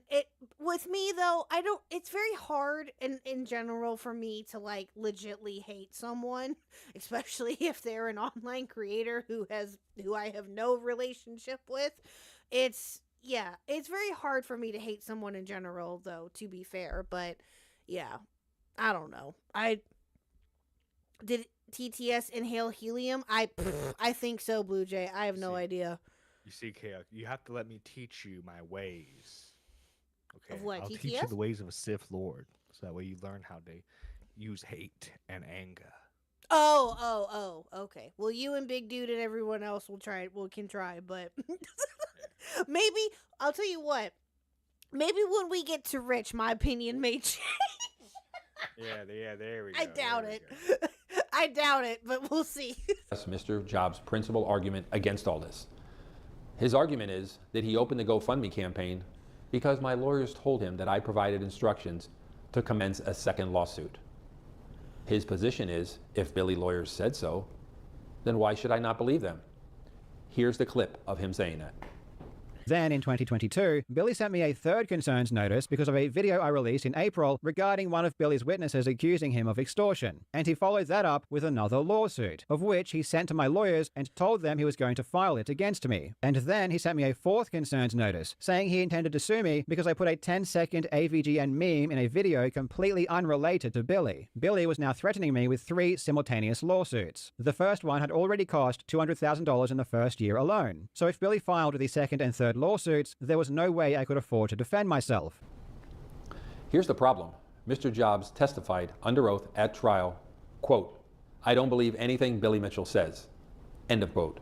with me though, I don't. It's very hard in general for me to like legitly hate someone, especially if they're an online creator who I have no relationship with. It's very hard for me to hate someone in general though. To be fair, but yeah, I don't know. I did TTS inhale helium. I think so, Blue Jay. I have no idea. You see, KHuck, you have to let me teach you my ways. Okay, Of what, I'll TTS? teach you the ways of a Sith Lord, so that way you learn how to use hate and anger. Oh, okay. Well, you and Big Dude and everyone else can try, but maybe I'll tell you what. Maybe when we get to Rich, my opinion may change. Yeah, there we go. I doubt it. I doubt it, but we'll see. That's Mr. Jobs' principal argument against all this. His argument is that he opened the GoFundMe campaign because my lawyers told him that I provided instructions to commence a second lawsuit. His position is, if Billy lawyers said so, then why should I not believe them? Here's the clip of him saying that. Then in 2022, Billy sent me a third concerns notice because of a video I released in April regarding one of Billy's witnesses accusing him of extortion. And he followed that up with another lawsuit, of which he sent to my lawyers and told them he was going to file it against me. And then he sent me a fourth concerns notice, saying he intended to sue me because I put a 10-second AVGN meme in a video completely unrelated to Billy. Billy was now threatening me with 3 simultaneous lawsuits. The first one had already cost $200,000 in the first year alone. So if Billy filed the second and third lawsuits, there was no way I could afford to defend myself. Here's the problem. Mr. Jobs testified under oath at trial, quote, "I don't believe anything Billy Mitchell says," end of quote.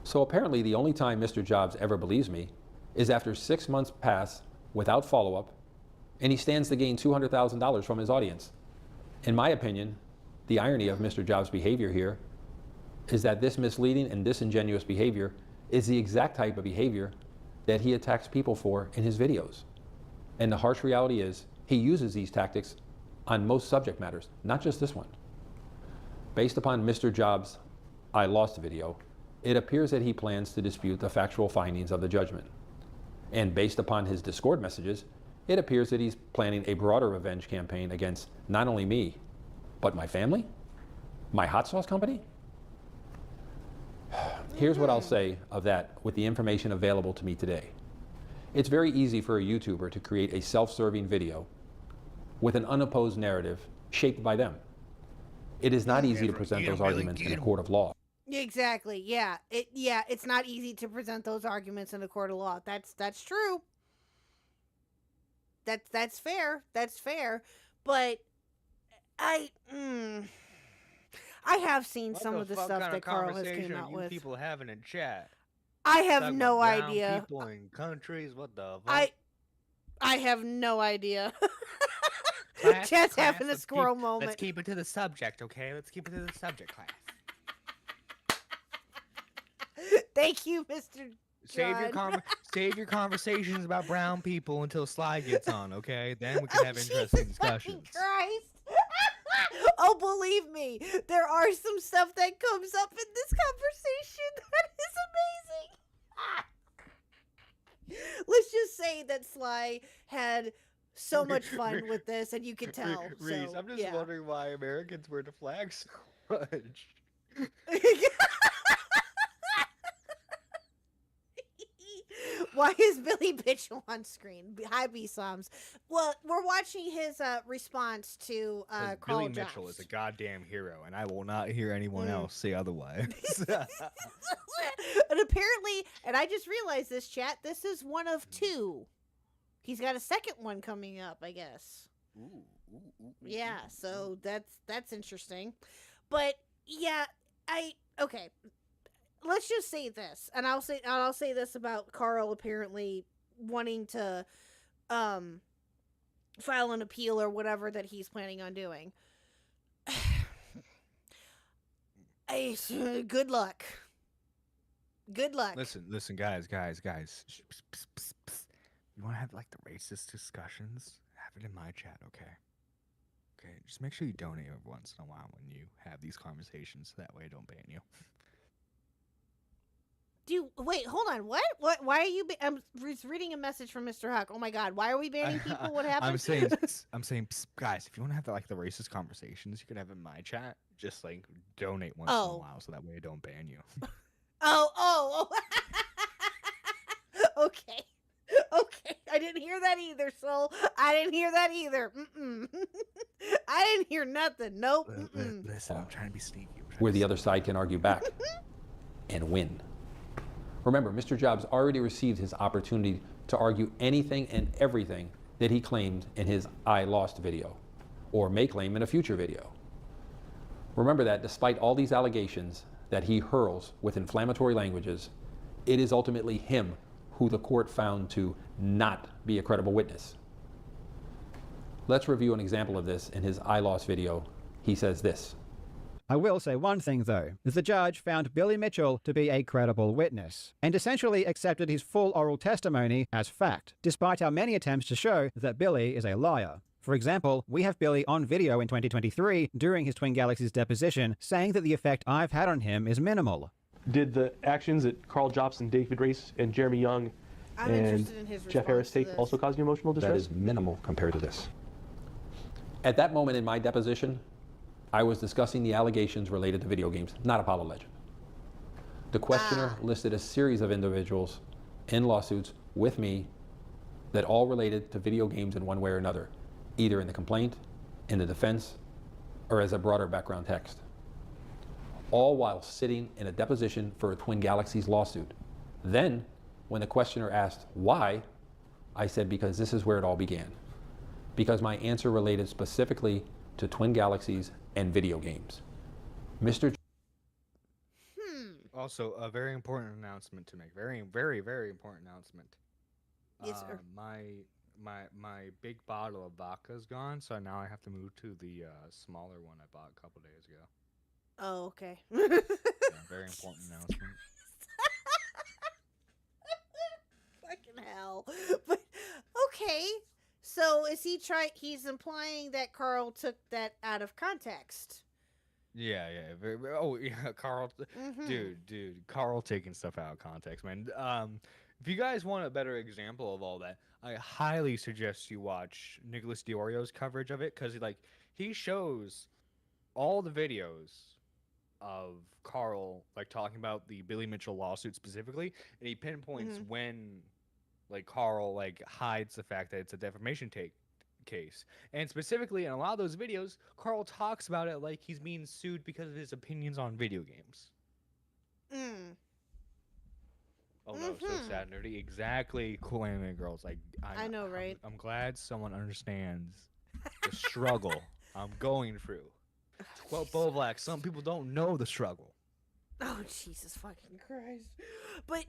So apparently the only time Mr. Jobs ever believes me is after 6 months pass without follow-up, and he stands to gain $200,000 from his audience. In my opinion, the irony of Mr. Jobs' behavior here is that this misleading and disingenuous behavior is the exact type of behavior that he attacks people for in his videos. And the harsh reality is he uses these tactics on most subject matters, not just this one. Based upon Mr. Jobs' I lost video, it appears that he plans to dispute the factual findings of the judgment. And based upon his Discord messages, it appears that he's planning a broader revenge campaign against not only me, but my family, my hot sauce company. Here's what I'll say of that with the information available to me today. It's very easy for a YouTuber to create a self-serving video with an unopposed narrative shaped by them. It is not easy to present those arguments in a court of law. Exactly. Yeah. It's not easy to present those arguments in a court of law. That's true. That's fair. That's fair. But I have seen some of the stuff that Carl has came out with. People having in chat. I have no idea. People in countries, what the fuck? I have no idea. Class, Chat's having a squirrel Let's moment. keep it to the subject, okay? Let's keep it to the subject, class. Thank you, Mr. Save your conversations about brown people until Sly gets on, okay? Then we can have interesting discussions. Christ. Oh, believe me, there are some stuff that comes up in this conversation that is amazing. Let's just say that Sly had so much fun with this, and you can tell. Reese, so, I'm just yeah. wondering why Americans wear the flag so much. Why is Billy Mitchell on screen? Hi, B-Soms. Well, we're watching his response to Carl Billy Mitchell Jobs. is a goddamn hero, and I will not hear anyone else say otherwise. And apparently, and I just realized this, chat, this is one of two. He's got a second one coming up, I guess. Yeah, so that's interesting. But yeah, okay. Let's just say this, and I'll say this about Carl apparently wanting to file an appeal or whatever that he's planning on doing. Good luck. Good luck. Listen, guys. Shh, pss, pss, pss. You want to have like the racist discussions? Have it in my chat, okay? Okay, just make sure you donate every once in a while when you have these conversations, so that way I don't ban you. Wait, hold on. What? Why are you? I'm reading a message from Mr. Huck. Oh my God, why are we banning people? What happened? I'm saying, psst, guys, if you want to have like the racist conversations, you could have it in my chat. Just like donate once in a while, so that way I don't ban you. Oh. Okay. I didn't hear that either, Soul. I didn't hear that either. I didn't hear nothing. Nope. Listen, I'm trying to be sneaky. Where the other side can argue back and win. Remember, Mr. Jobs already received his opportunity to argue anything and everything that he claimed in his I Lost video, or may claim in a future video. Remember that despite all these allegations that he hurls with inflammatory languages, it is ultimately him who the court found to not be a credible witness. Let's review an example of this in his I Lost video. He says this. I will say one thing, though. The judge found Billy Mitchell to be a credible witness, and essentially accepted his full oral testimony as fact, despite our many attempts to show that Billy is a liar. For example, we have Billy on video in 2023 during his Twin Galaxies deposition saying that the effect I've had on him is minimal. Did the actions that Carl Jobson, David Race, and Jeremy Young and Jeff Harris take also cause you emotional distress? That is minimal compared to this. At that moment in my deposition, I was discussing the allegations related to video games, not Apollo Legend. The questioner listed a series of individuals in lawsuits with me that all related to video games in one way or another, either in the complaint, in the defense, or as a broader background text. All while sitting in a deposition for a Twin Galaxies lawsuit. Then, when the questioner asked why, I said because this is where it all began. Because my answer related specifically to Twin Galaxies and video games. Mr. Also, a very important announcement to make. Very, very, very important announcement. Yes, sir. My big bottle of vodka is gone, so now I have to move to the smaller one I bought a couple days ago. Oh, okay. Yeah, very important announcement. Fucking hell. But okay. So is he's implying that Carl took that out of context. Yeah. Carl, dude, Carl taking stuff out of context, man. If you guys want a better example of all that, I highly suggest you watch Nicholas Diorio's coverage of it, because he shows all the videos of Carl talking about the Billy Mitchell lawsuit specifically, and he pinpoints when Carl hides the fact that it's a defamation case. And specifically in a lot of those videos, Carl talks about it like he's being sued because of his opinions on video games. Oh no, so sad, nerdy. Exactly, cool anime girls. I know, right? I'm glad someone understands the struggle I'm going through. 12 Bovlac, some people don't know the struggle. Oh, Jesus fucking Christ. But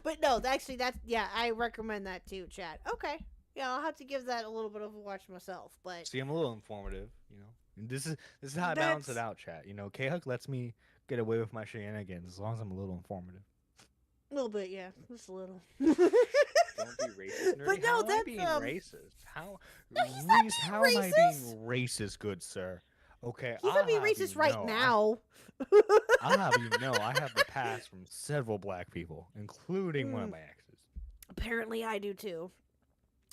but no, actually, I recommend that too, Chad. Okay, yeah, I'll have to give that a little bit of a watch myself. But see, I'm a little informative, And this is how I balance it out, chat. KHuck lets me get away with my shenanigans as long as I'm a little informative. A little bit, yeah, just a little. Don't be racist, nerdy. But no, how that's am I being racist? How? No, he's not being how am I being racist, good sir? Okay, he's not being racist right now. I'll have you know, I have the past from several black people, including one of my exes. Apparently, I do too.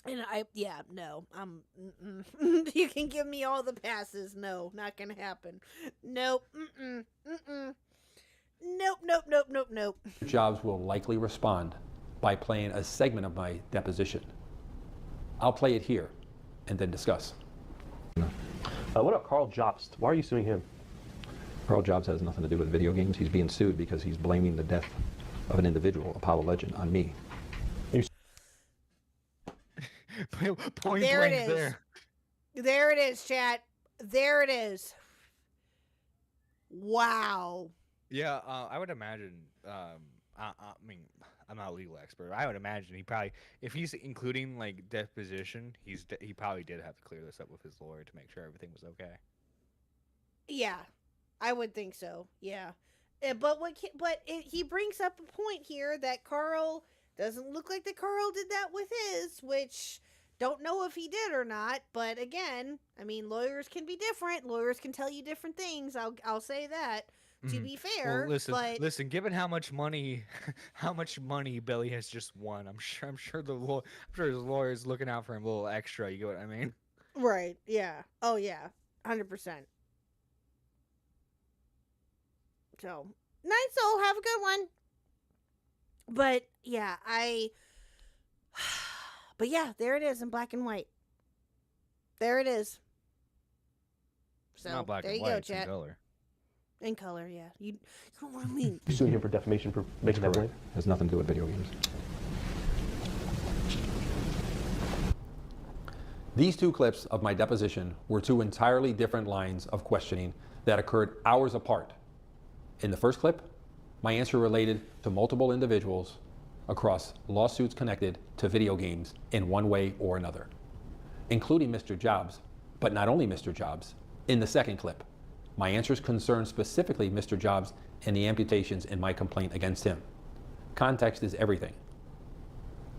And you can give me all the passes. No, not gonna happen. Nope. Nope. Jobs will likely respond by playing a segment of my deposition. I'll play it here and then discuss. What about Carl Jobst? Why are you suing him? Carl Jobs has nothing to do with video games. He's being sued because he's blaming the death of an individual, Apollo legend, on me. Point there blank it is. there. There it is, chat. There it is. Wow. Yeah, I would imagine. I mean, I'm not a legal expert. I would imagine he probably, if he's including like deposition, he probably did have to clear this up with his lawyer to make sure everything was okay. Yeah, I would think so. Yeah, he brings up a point here that Carl doesn't look like that Carl did that with his, which don't know if he did or not. But again, I mean, lawyers can be different. Lawyers can tell you different things. I'll say that. To be fair, well, listen. but Given how much money Billy has just won, I'm sure his lawyer is looking out for him a little extra. You get what I mean? Right. Yeah. Oh yeah. 100%. So nice soul. Have a good one. But yeah, But yeah, there it is in black and white. There it is. So Not black there and you white, go, it's in chat. color. In color, yeah. You know what I mean? You suing him for defamation for making that claim? Has nothing to do with video games. These two clips of my deposition were two entirely different lines of questioning that occurred hours apart. In the first clip, my answer related to multiple individuals across lawsuits connected to video games in one way or another, including Mr. Jobs, but not only Mr. Jobs. In the second clip, my answers concern specifically Mr. Jobs and the amputations in my complaint against him. Context is everything.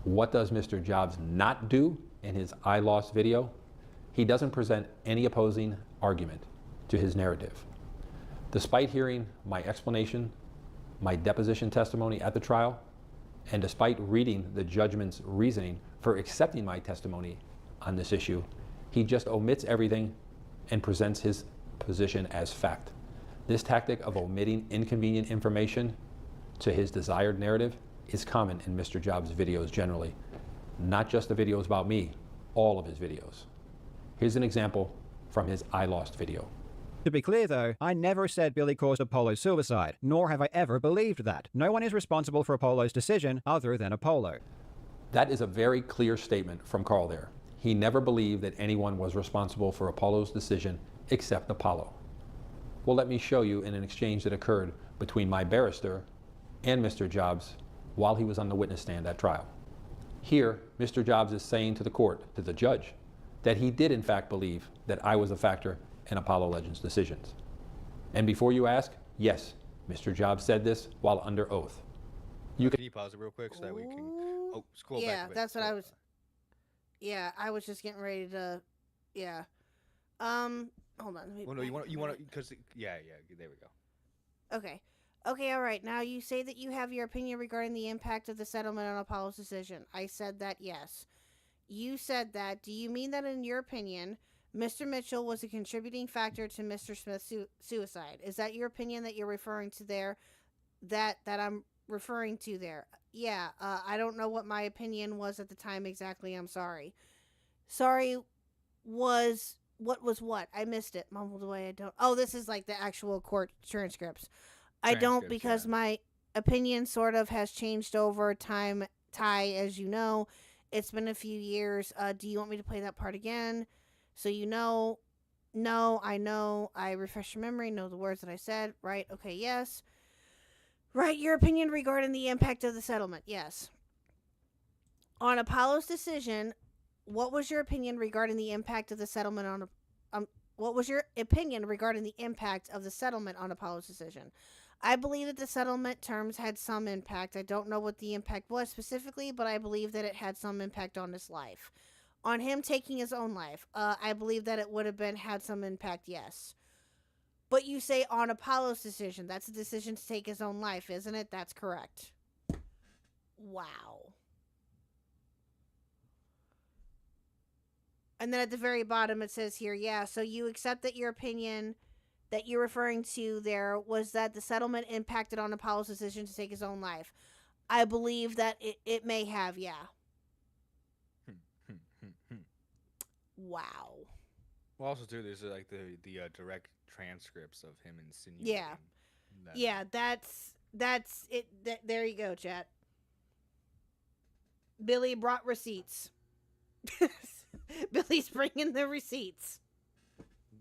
What does Mr. Jobs not do in his I Lost video? He doesn't present any opposing argument to his narrative. Despite hearing my explanation, my deposition testimony at the trial, and despite reading the judgment's reasoning for accepting my testimony on this issue, he just omits everything and presents his position as fact. This tactic of omitting inconvenient information to his desired narrative is common in Mr. Jobs' videos generally, not just the videos about me, all of his videos. Here's an example from his I Lost video. To be clear though, I never said Billy caused Apollo's suicide, nor have I ever believed that. No one is responsible for Apollo's decision other than Apollo. That is a very clear statement from Carl there. He never believed that anyone was responsible for Apollo's decision except Apollo. Well, let me show you in an exchange that occurred between my barrister and Mr. Jobs while he was on the witness stand at trial. Here, Mr. Jobs is saying to the court, to the judge, that he did in fact believe that I was a factor in Apollo Legends' decisions. And before you ask, yes, Mr. Jobs said this while under oath. Can you pause it real quick so that we can... Oh, scroll back a bit. That's what I was... Yeah, I was just getting ready to... Yeah. Hold on. Well, no, you want to... Because... Yeah, there we go. Okay, all right. Now, you say that you have your opinion regarding the impact of the settlement on Apollo's decision. I said that, yes. You said that. Do you mean that in your opinion, Mr. Mitchell was a contributing factor to Mr. Smith's suicide? Is that your opinion that you're referring to there? That I'm referring to there? Yeah, I don't know what my opinion was at the time exactly. I'm sorry. Sorry was... What was what? I missed it. Mumbled away. I don't... Oh, this is like the actual court transcripts. I don't, because my opinion sort of has changed over time, Ty, as you know. It's been a few years. Do you want me to play that part again? So you know. No, I know. I refresh your memory. Know the words that I said. Right. Okay, yes. Right, your opinion regarding the impact of the settlement. Yes. On Apollo's decision, what was your opinion regarding the impact of the settlement on... what was your opinion regarding the impact of the settlement on Apollo's decision? I believe that the settlement terms had some impact. I don't know what the impact was specifically, but I believe that it had some impact on his life. On him taking his own life, I believe that it would have had some impact, yes. But you say on Apollo's decision. That's a decision to take his own life, isn't it? That's correct. Wow. And then at the very bottom it says here, yeah, so you accept that your opinion that you're referring to there was that the settlement impacted on Apollo's decision to take his own life. I believe that it may have, yeah. Wow. Well, also too, there's like the direct transcripts of him insinuating. Yeah. Yeah, that's it. There you go, chat. Billy brought receipts. Billy's bringing the receipts.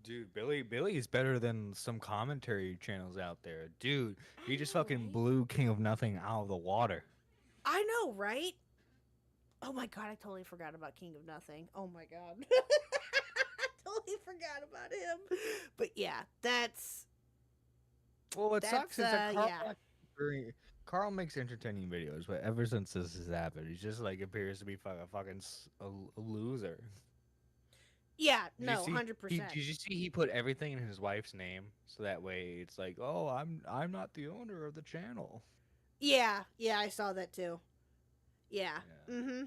Dude, Billy's better than some commentary channels out there. Dude, he just fucking blew King of Nothing out of the water. I know, right? Oh my god, I totally forgot about King of Nothing. Oh my god. Totally forgot about him. But yeah, that's... Well, what sucks is that Carl makes entertaining videos, but ever since this has happened, he just like appears to be a loser. Yeah, no, 100%. Did you see he put everything in his wife's name, so that way it's like, oh, I'm not the owner of the channel. Yeah, I saw that too. Yeah. Mm-hmm.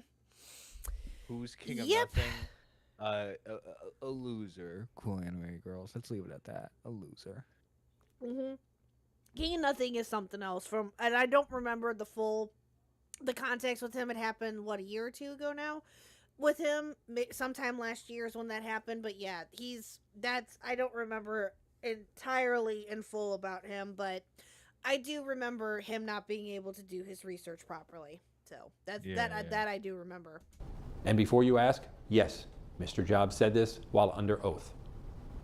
Who's King of Nothing? A loser. Cool anime girls. Let's leave it at that. A loser. Mm-hmm. King of Nothing is something else and I don't remember the context with him. It happened, a year or two ago now? With him, sometime last year is when that happened, but yeah, I don't remember entirely in full about him, but I do remember him not being able to do his research properly. So that I do remember. And before you ask, yes, Mr. Jobs said this while under oath.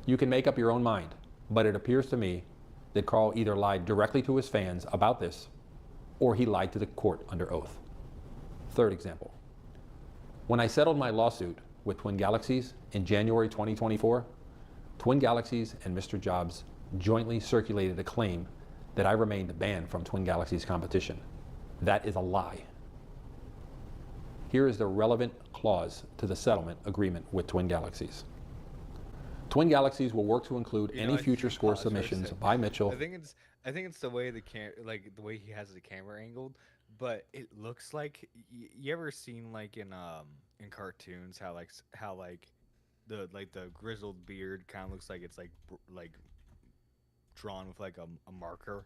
You can make up your own mind, but it appears to me that Carl either lied directly to his fans about this, or he lied to the court under oath. Third example. When I settled my lawsuit with Twin Galaxies in January 2024, Twin Galaxies and Mr. Jobs jointly circulated a claim that I remained banned from Twin Galaxies competition. That is a lie. Here is the relevant clause to the settlement agreement with Twin Galaxies. Twin Galaxies will work to include any future score submissions by Mitchell. I think it's the way the way he has the camera angled, but it looks like you ever seen like in cartoons how the grizzled beard kind of looks like it's like drawn with like a marker.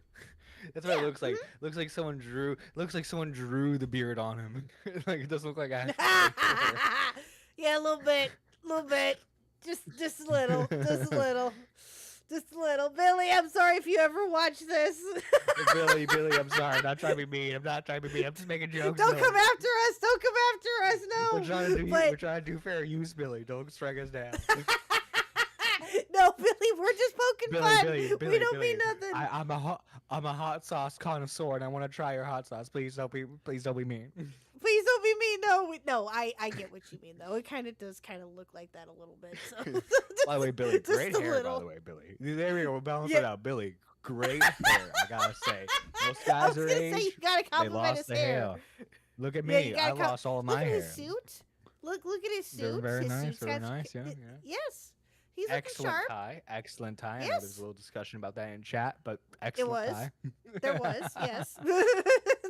That's what it looks like. Looks like someone drew the beard on him. Like it doesn't look like actual. Yeah, a little bit. Just a little. Billy, I'm sorry if you ever watch this. Billy, I'm sorry. I'm not trying to be mean. I'm just making jokes. Don't come after us. No. We're trying to do fair use, Billy. Don't strike us down. No, Billy, we're just poking fun. We don't mean nothing. I'm a hot sauce connoisseur, and I want to try your hot sauce. Please don't be mean. Please don't be mean. No, I get what you mean though. It kind of does look like that a little bit. So. By the way, Billy, great hair. By the way, Billy. There we go. We'll balance it out. Billy, great hair. I gotta say, most guys are age. Say you gotta compliment his hair. Look at me. I lost all my hair. Look at his suit. Look at his suit. Very his nice. Very nice. Yeah. Yes. He's excellent sharp. tie. Excellent tie. Yes. I know there's a little discussion about that in chat, but excellent tie. There was, yes.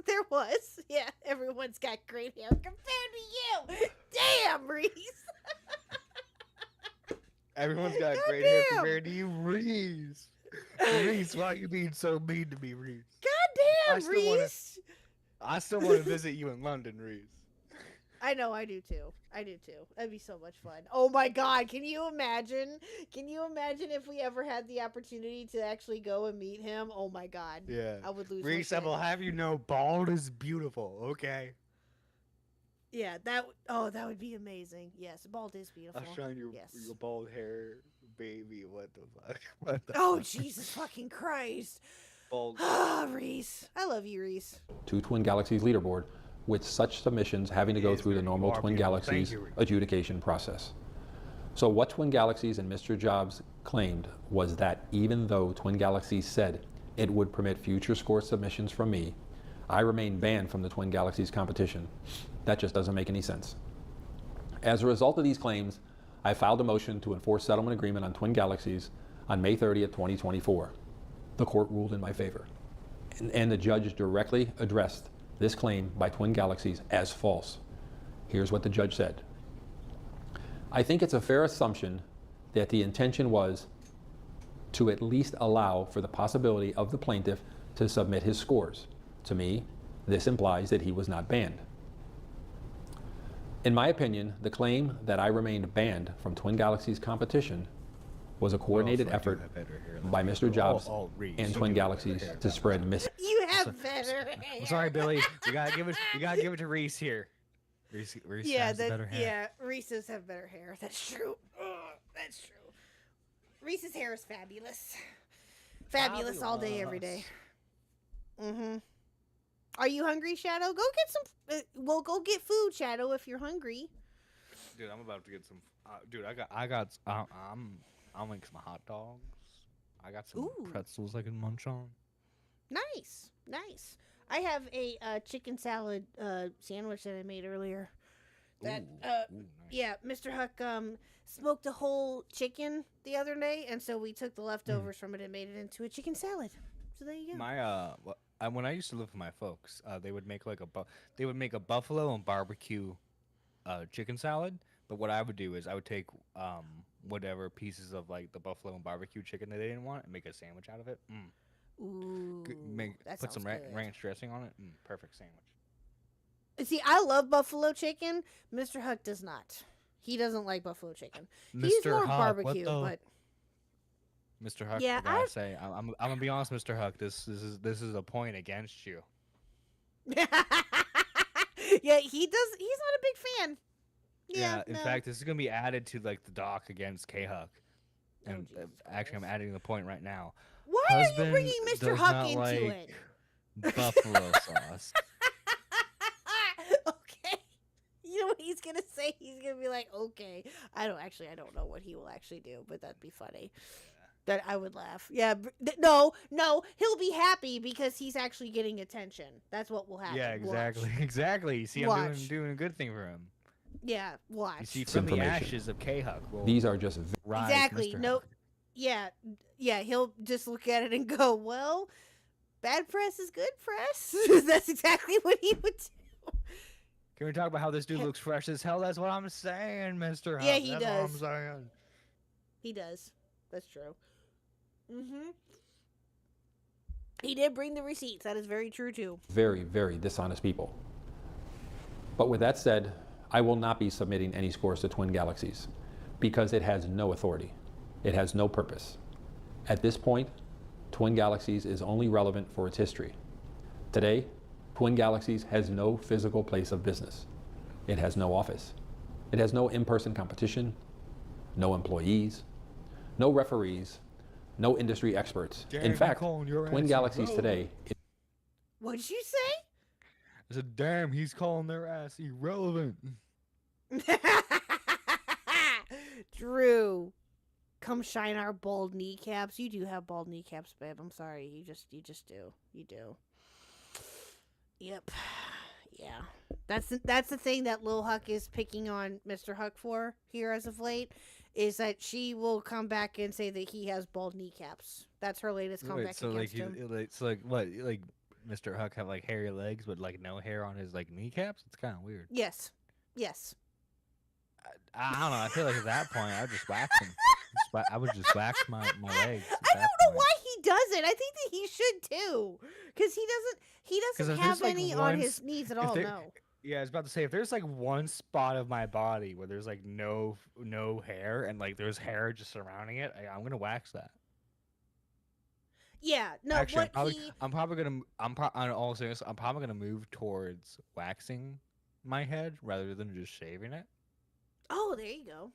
There was. Yeah, everyone's got great hair compared to you. Damn, Reese. Everyone's got great hair compared to you, Reese. Reese, why are you being so mean to me, Reese? Goddamn, Reese. I still want to visit you in London, Reese. I know, I do too. That'd be so much fun. Oh my god, can you imagine? If we ever had the opportunity to actually go and meet him? Oh my god. Yeah. I would lose Reese, my I will have you know, bald is beautiful, okay? Yeah, that would be amazing. Yes, bald is beautiful. I'll show you your bald hair, baby. What the fuck? Oh, Jesus fucking Christ. Bald. Ah, Reese. I love you, Reese. To Twin Galaxies leaderboard, with such submissions having to go through the normal Twin Galaxies adjudication process. So what Twin Galaxies and Mr. Jobs claimed was that even though Twin Galaxies said it would permit future score submissions from me, I remain banned from the Twin Galaxies competition. That just doesn't make any sense. As a result of these claims, I filed a motion to enforce settlement agreement on Twin Galaxies on May 30th, 2024. The court ruled in my favor. And the judge directly addressed this claim by Twin Galaxies as false. Here's what the judge said. I think it's a fair assumption that the intention was to at least allow for the possibility of the plaintiff to submit his scores. To me, this implies that he was not banned. In my opinion, the claim that I remained banned from Twin Galaxies competition was a coordinated effort by Mr. Jobs and Twin Galaxies to spread You have better hair. I'm sorry, Billy. You gotta give it to Reese here. Reese has better hair. Yeah, Reese does have better hair. That's true. That's true. Reese's hair is fabulous. Fabulous all day, every day. Mm-hmm. Are you hungry, Shadow? Go get some. Well, go get food, Shadow, if you're hungry. Dude, I'm about to get some. Dude, I'll make some hot dogs. I got some pretzels I can munch on. Nice, nice. I have a chicken salad sandwich that I made earlier. That nice. Yeah, Mr. Huck smoked a whole chicken the other day, and so we took the leftovers from it and made it into a chicken salad. So there you go. My when I used to live with my folks, they would make a buffalo and barbecue chicken salad. But what I would do is I would take whatever pieces of like the buffalo and barbecue chicken that they didn't want and make a sandwich out of it. Ooh, put some ranch dressing on it. Perfect sandwich. See, I love buffalo chicken. Mr. Huck does not. He doesn't like buffalo chicken. He's more barbecue, but Mr. Huck, yeah, I gotta say, I'm gonna be honest, Mr. Huck. This is a point against you. Yeah, he does. He's not a big fan. Yeah, in fact, this is gonna be added to like the doc against KHuck. And actually, I'm adding the point right now. Why are you bringing Mr. Huck into it? Buffalo sauce. Okay. You know what he's gonna say? He's gonna be like, "Okay." I don't know what he will actually do, but that'd be funny. That I would laugh. Yeah. No. He'll be happy because he's actually getting attention. That's what will happen. Yeah, exactly. Watch. Exactly. See, I'm doing a good thing for him. Yeah, watch. You see, from the ashes of KHuck. These are just exactly. Mr. No. Huck. Yeah. He'll just look at it and go, "Well, bad press is good press." That's exactly what he would do. Can we talk about how this dude looks fresh as hell? That's what I'm saying, Mr. Huck. Yeah, he That's does. what I'm saying. He does. That's true. He did bring the receipts. That is very true too. very, very dishonest people. But with that said, I will not be submitting any scores to Twin Galaxies because it has no authority. It has no purpose. At this point, Twin Galaxies is only relevant for its history. Today, Twin Galaxies has no physical place of business. It has no office. It has no in-person competition, no employees, no referees, no industry experts. In fact, Twin Galaxies today... What'd you say? I said, damn, he's calling their ass irrelevant. Drew, come shine our bald kneecaps. You do have bald kneecaps, babe. I'm sorry. You just do. You do. Yep. Yeah. That's the thing that Lil Huck is picking on Mr. Huck for here as of late, is that she will come back and say that he has bald kneecaps. That's her latest comeback against him. So like what? Like Mr. Huck have like hairy legs but like no hair on his like kneecaps? It's kind of weird. Yes. I don't know. I feel like at that point I would just wax him. I would just wax my legs. I don't know why he doesn't. I think that he should too, because he doesn't have any on his knees at all. No. Yeah, I was about to say, if there's like one spot of my body where there's like no hair and like there's hair just surrounding it, I'm gonna wax that. Yeah, no. Actually, I'm probably gonna move towards waxing my head rather than just shaving it. Oh, there you go.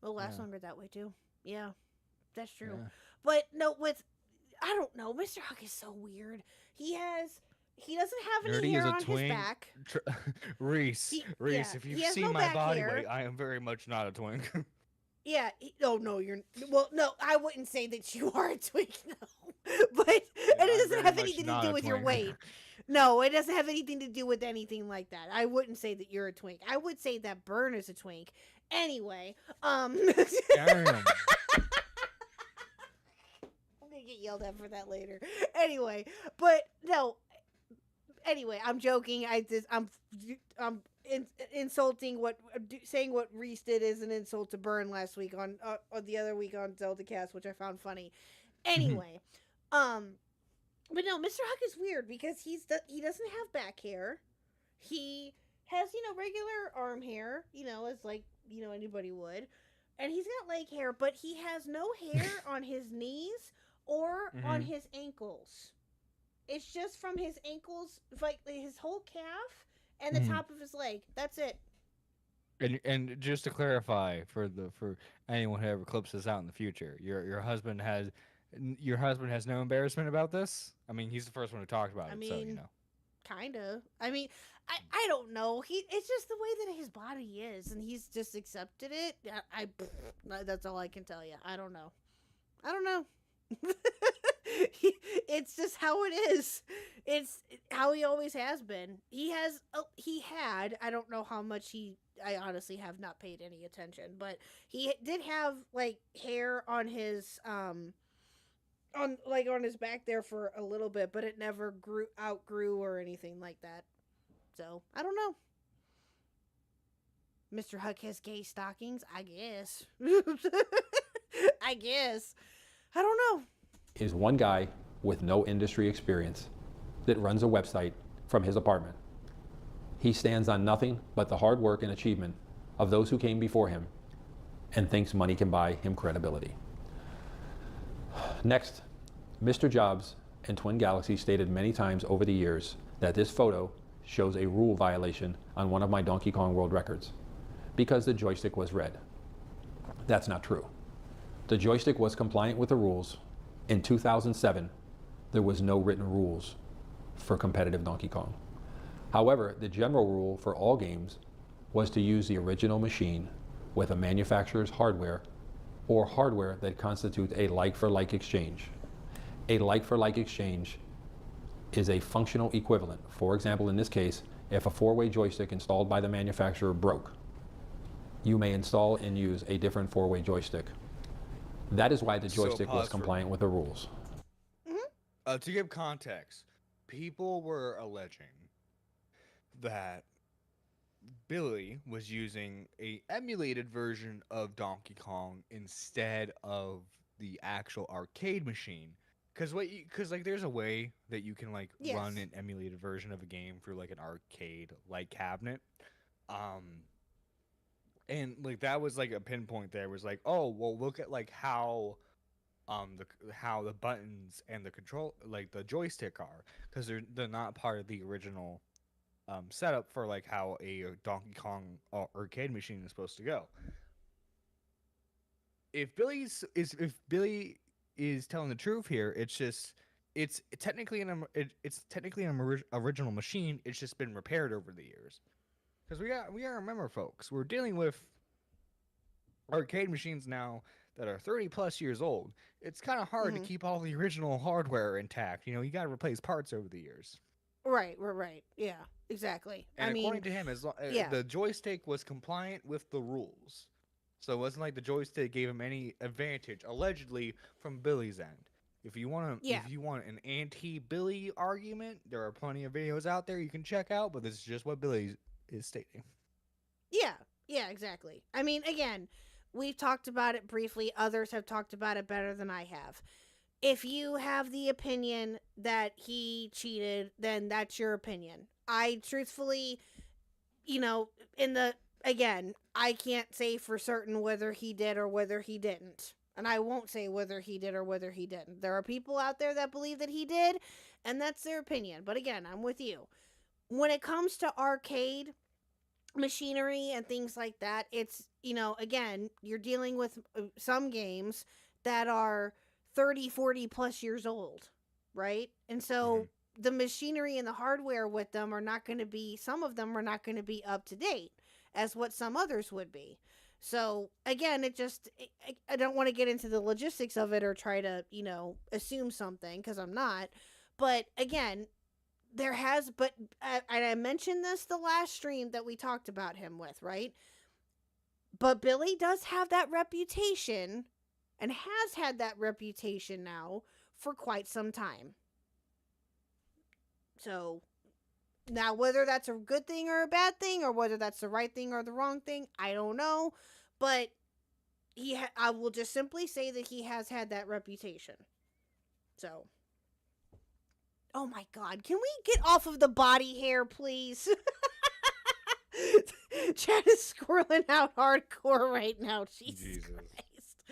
It'll last longer that way too. Yeah, that's true. Yeah. But no, I don't know. Mr. Huck is so weird. He doesn't have any hair on his back. Reese, if you've seen my body weight, I am very much not a twink. Yeah. Oh no, no, I wouldn't say that you are a twink, no. But it doesn't have anything to do with your weight. No, it doesn't have anything to do with anything like that. I wouldn't say that you're a twink. I would say that Burn is a twink. Anyway, Damn. I'm gonna get yelled at for that later. Anyway, but no. Anyway, I'm joking. I'm insulting saying what Reese did is an insult to Burn last week on the other week on Zeldacast, which I found funny. Anyway, but no, Mr. Huck is weird because he doesn't have back hair. He has, regular arm hair, as like, anybody would. And he's got leg hair, but he has no hair on his knees or on his ankles. It's just from his ankles, like his whole calf and the top of his leg. That's it. And just to clarify for anyone who ever clips this out in the future, your husband has no embarrassment about this. I mean, he's the first one who talked about it, so you know. Kind of. I mean, I don't know. It's just the way that his body is, and he's just accepted it. That's all I can tell you. I don't know. It's just how it is. It's how he always has been. He had, I don't know how much I honestly have not paid any attention, but he did have like hair on his on his back there for a little bit, but it never outgrew or anything like that. So I don't know. Mr. Huck has gay stockings, I guess. I guess. I don't know. Is one guy with no industry experience that runs a website from his apartment. He stands on nothing but the hard work and achievement of those who came before him and thinks money can buy him credibility. Next, Mr. Jobs and Twin Galaxy stated many times over the years that this photo shows a rule violation on one of my Donkey Kong World Records because the joystick was red. That's not true. The joystick was compliant with the rules. In 2007, there was no written rules for competitive Donkey Kong. However, the general rule for all games was to use the original machine with a manufacturer's hardware or hardware that constitutes a like-for-like exchange. A like-for-like exchange is a functional equivalent. For example, in this case, if a four-way joystick installed by the manufacturer broke, you may install and use a different four-way joystick. That is why the joystick was compliant with the rules. To give context, people were alleging that Billy was using a emulated version of Donkey Kong instead of the actual arcade machine. Because there's a way that you can run an emulated version of a game through like an arcade cabinet. And that was like a pinpoint there. It was like, oh well, look at how the buttons and the control the joystick are, because they're not part of the original setup for how a Donkey Kong arcade machine is supposed to go. If Billy is telling the truth here, it's technically an original machine. It's just been repaired over the years. Because we gotta remember, folks, we're dealing with arcade machines now that are 30 plus years old. It's kind of hard to keep all the original hardware intact. You gotta replace parts over the years. Right. Yeah, exactly. And according to him, the joystick was compliant with the rules. So it wasn't like the joystick gave him any advantage, allegedly, from Billy's end. If you want an anti-Billy argument, there are plenty of videos out there you can check out, but this is just what Billy is stating. Yeah, exactly. I mean, again, we've talked about it briefly. Others have talked about it better than I have. If you have the opinion that he cheated, then that's your opinion. I truthfully, I can't say for certain whether he did or whether he didn't. And I won't say whether he did or whether he didn't. There are people out there that believe that he did, and that's their opinion. But again, I'm with you. When it comes to arcade machinery and things like that, it's, again, you're dealing with some games that are 30, 40 plus years old, right? And so the machinery and the hardware with them are not going to be, some of them are not going to be up to date as what some others would be. So again, I don't want to get into the logistics of it or try to, assume something, because I'm not. But again, I mentioned this the last stream that we talked about him with, right? But Billy does have that reputation and has had that reputation now for quite some time. So now, whether that's a good thing or a bad thing, or whether that's the right thing or the wrong thing, I don't know. But I will just simply say that he has had that reputation. So, oh my God, can we get off of the body hair, please? Chad is squirreling out hardcore right now. Jesus Christ.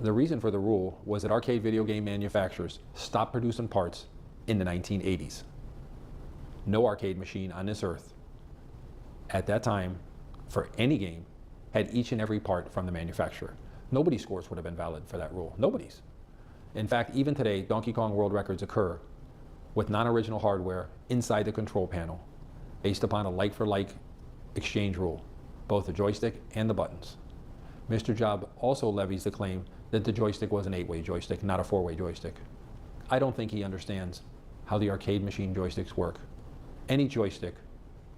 The reason for the rule was that arcade video game manufacturers stopped producing parts in the 1980s. No arcade machine on this earth at that time for any game had each and every part from the manufacturer. Nobody's scores would have been valid for that rule. Nobody's. In fact, even today, Donkey Kong world records occur with non-original hardware inside the control panel based upon a like-for-like exchange rule, both the joystick and the buttons. Mr. Job also levies the claim that the joystick was an 8-way joystick, not a 4-way joystick. I don't think he understands how the arcade machine joysticks work. Any joystick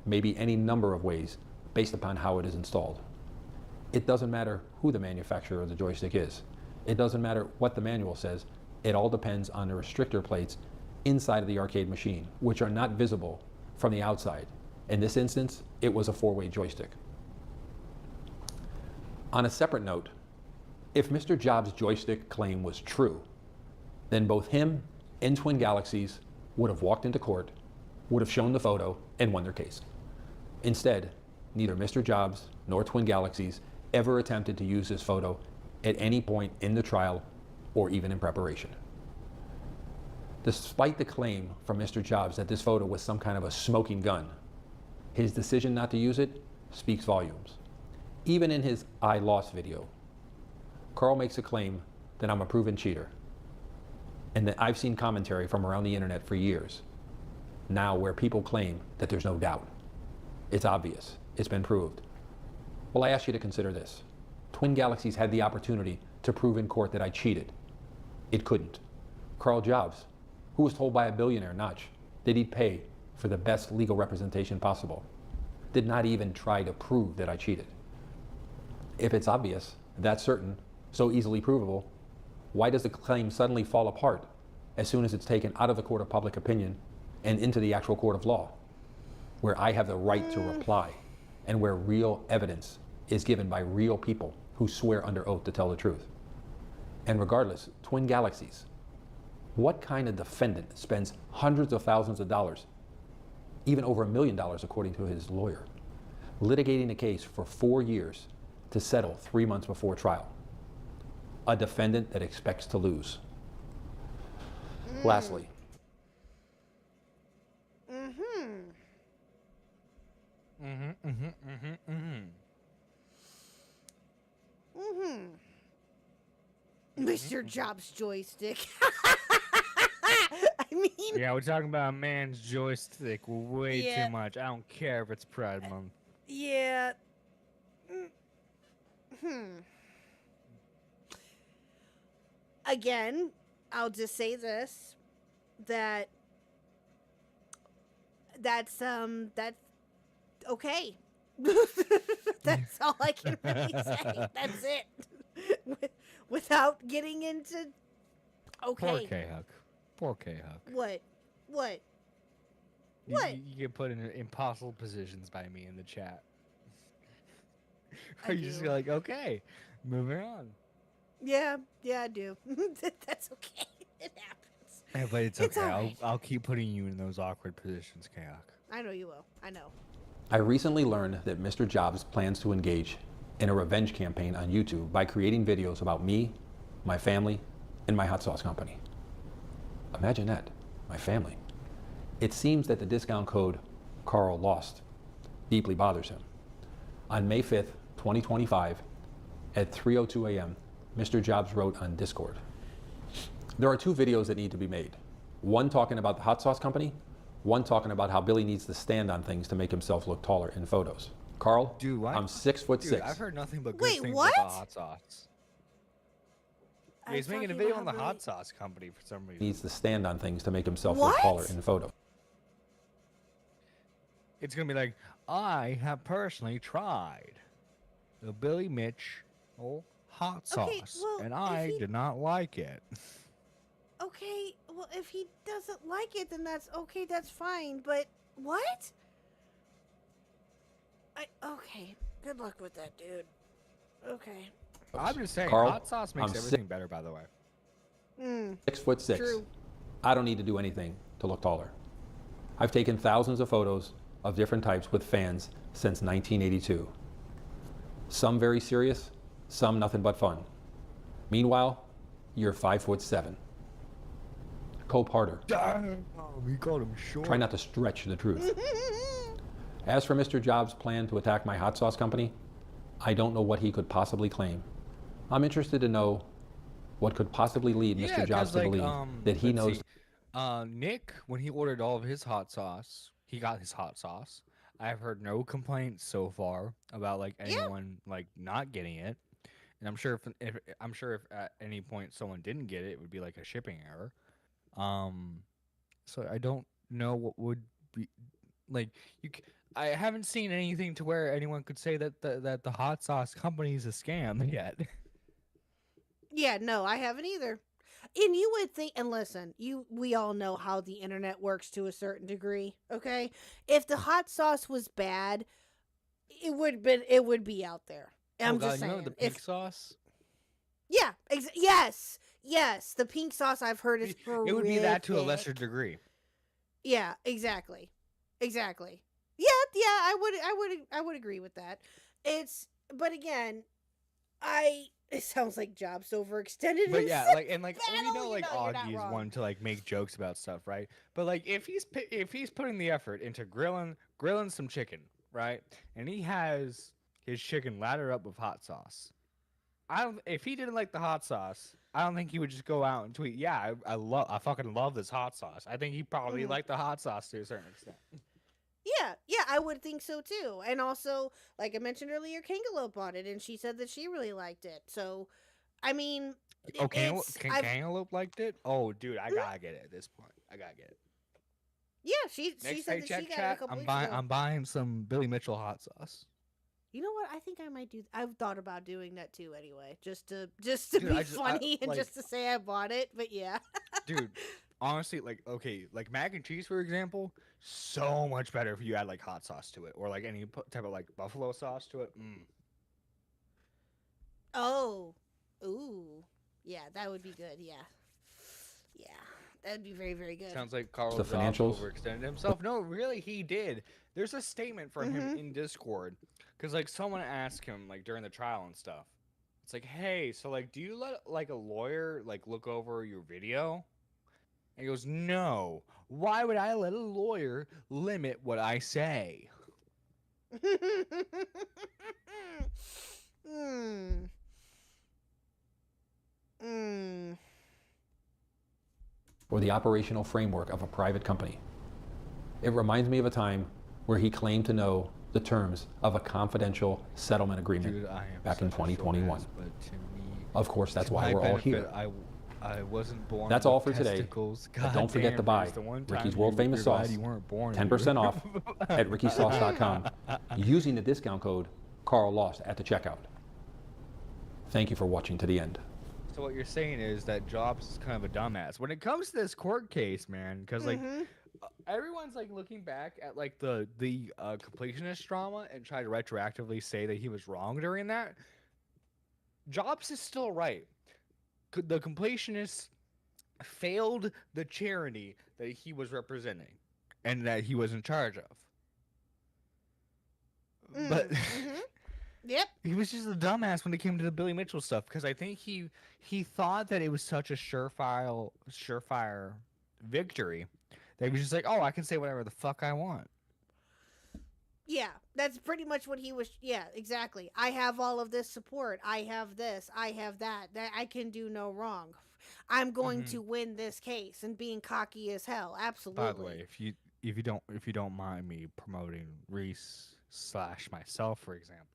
may be any number of ways based upon how it is installed. It doesn't matter who the manufacturer of the joystick is. It doesn't matter what the manual says. It all depends on the restrictor plates inside of the arcade machine, which are not visible from the outside. In this instance, it was a 4-way joystick. On a separate note, if Mr. Jobs' joystick claim was true, then both him and Twin Galaxies would have walked into court, would have shown the photo, and won their case. Instead, neither Mr. Jobs nor Twin Galaxies ever attempted to use this photo at any point in the trial or even in preparation. Despite the claim from Mr. Jobs that this photo was some kind of a smoking gun, his decision not to use it speaks volumes. Even in his I Lost video, Carl makes a claim that I'm a proven cheater, and that I've seen commentary from around the internet for years now where people claim that there's no doubt. It's obvious. It's been proved. Well, I ask you to consider this. Twin Galaxies had the opportunity to prove in court that I cheated. It couldn't. Carl Jobs, who was told by a billionaire, Notch, that he'd pay for the best legal representation possible, did not even try to prove that I cheated. If it's obvious, that's certain, so easily provable, why does the claim suddenly fall apart as soon as it's taken out of the court of public opinion and into the actual court of law, where I have the right to reply and where real evidence is given by real people who swear under oath to tell the truth? And regardless, Twin Galaxies, what kind of defendant spends hundreds of thousands of dollars, even over $1 million according to his lawyer, litigating a case for 4 years to settle 3 months before trial? A defendant that expects to lose. Lastly, Mr. Jobs joystick. I mean, yeah, we're talking about a man's joystick way too much. I don't care if it's Pride Month. Yeah. Again, I'll just say this, that's okay. That's all I can really say. That's it. Without getting into okay. Poor KHuck. Poor KHuck. What? You get put in impossible positions by me in the chat. Or you just like, okay, moving on. Yeah, I do. That's okay. It happens. Yeah, but it's okay. Right. I'll keep putting you in those awkward positions, KHuck. I know you will. I know. I recently learned that Mr. Jobs plans to engage in a revenge campaign on YouTube by creating videos about me, my family, and my hot sauce company. Imagine that, my family. It seems that the discount code Carl Lost deeply bothers him. On May 5th, 2025, at 3:02 a.m., Mr. Jobs wrote on Discord, "There are 2 videos that need to be made. One talking about the hot sauce company, one talking about how Billy needs to stand on things to make himself look taller in photos. Carl, dude, what? I'm 6'6". I've heard nothing but good things about hot sauce. Yeah, he's making a video on the hot sauce company for some reason. Needs to stand on things to make himself look taller in photos. It's gonna be like, I have personally tried the Billy Mitch hot sauce, and I did not like it. Okay, well, if he doesn't like it, then that's okay, that's fine, but what? Okay, good luck with that, dude. Okay. I'm just saying, Carl, hot sauce makes I'm everything better, by the way. 6'6". True. I don't need to do anything to look taller. I've taken thousands of photos of different types with fans since 1982. Some very serious, some nothing but fun. Meanwhile, you're 5'7". Cope harder. We called him short. Try not to stretch the truth. As for Mr. Jobs' plan to attack my hot sauce company, I don't know what he could possibly claim. I'm interested to know what could possibly lead Mr. Jobs to believe that he knows. Nick, when he ordered all of his hot sauce, he got his hot sauce. I've heard no complaints so far about like anyone like not getting it, and I'm sure if at any point someone didn't get it, it would be like a shipping error. So I don't know what would be like I haven't seen anything to where anyone could say that the hot sauce company is a scam yet. Yeah, no, I haven't either. And you would think, and listen, we all know how the internet works to a certain degree, okay? If the hot sauce was bad, it would be out there. I'm just saying. You know the pink sauce? Yeah, yes, the pink sauce I've heard is horrific. It would be that to a lesser degree. Yeah, exactly. Yeah, I would agree with that. But again, it sounds like Jobs overextended. But yeah, like we know like Augie is one to like make jokes about stuff, right? But like if he's putting the effort into grilling some chicken, right? And he has his chicken laddered up with hot sauce. If he didn't like the hot sauce, I don't think he would just go out and tweet, "Yeah, I fucking love this hot sauce." I think he probably liked the hot sauce to a certain extent. Yeah, I would think so too. And also, like I mentioned earlier, Kangaloo bought it, and she said that she really liked it. So, I mean, Kangaloo liked it? Oh, dude, I gotta get it at this point. I gotta get it. Yeah, she said that she got it a couple weeks ago. I'm buying some Billy Mitchell hot sauce. You know what? I think I might do. I've thought about doing that too. Anyway, just to be funny and just to say I bought it. But yeah, dude. Honestly, like mac and cheese, for example, so much better if you add like hot sauce to it or like any type of like buffalo sauce to it. Oh, ooh, yeah, that would be good. Yeah, that would be very, very good. Sounds like Carl The financials overextended himself. No, really, he did. There's a statement from him in Discord because like someone asked him like during the trial and stuff. It's like, hey, so like, do you let like a lawyer like look over your video? And he goes, no. Why would I let a lawyer limit what I say? Or the operational framework of a private company. It reminds me of a time where he claimed to know the terms of a confidential settlement agreement back in 2021. Of course, that's why we're all here. I wasn't born. That's all for today. But don't forget to buy Ricky's world famous sauce, 10% off at rickysauce.com using the discount code CarlLost at the checkout. Thank you for watching to the end. So what you're saying is that Jobs is kind of a dumbass when it comes to this court case, man, because like everyone's like looking back at like the completionist drama and try to retroactively say that he was wrong during that. Jobs is still right. The completionists failed the charity that he was representing and that he was in charge of. But yep, he was just a dumbass when it came to the Billy Mitchell stuff because I think he thought that it was such a surefire victory that he was just like, oh, I can say whatever the fuck I want. Yeah, that's pretty much what he was. Yeah, exactly. I have all of this support. I have this. I have that. That I can do no wrong. I'm going to win this case and being cocky as hell. Absolutely. By the way, if you don't mind me promoting Reese / myself, for example,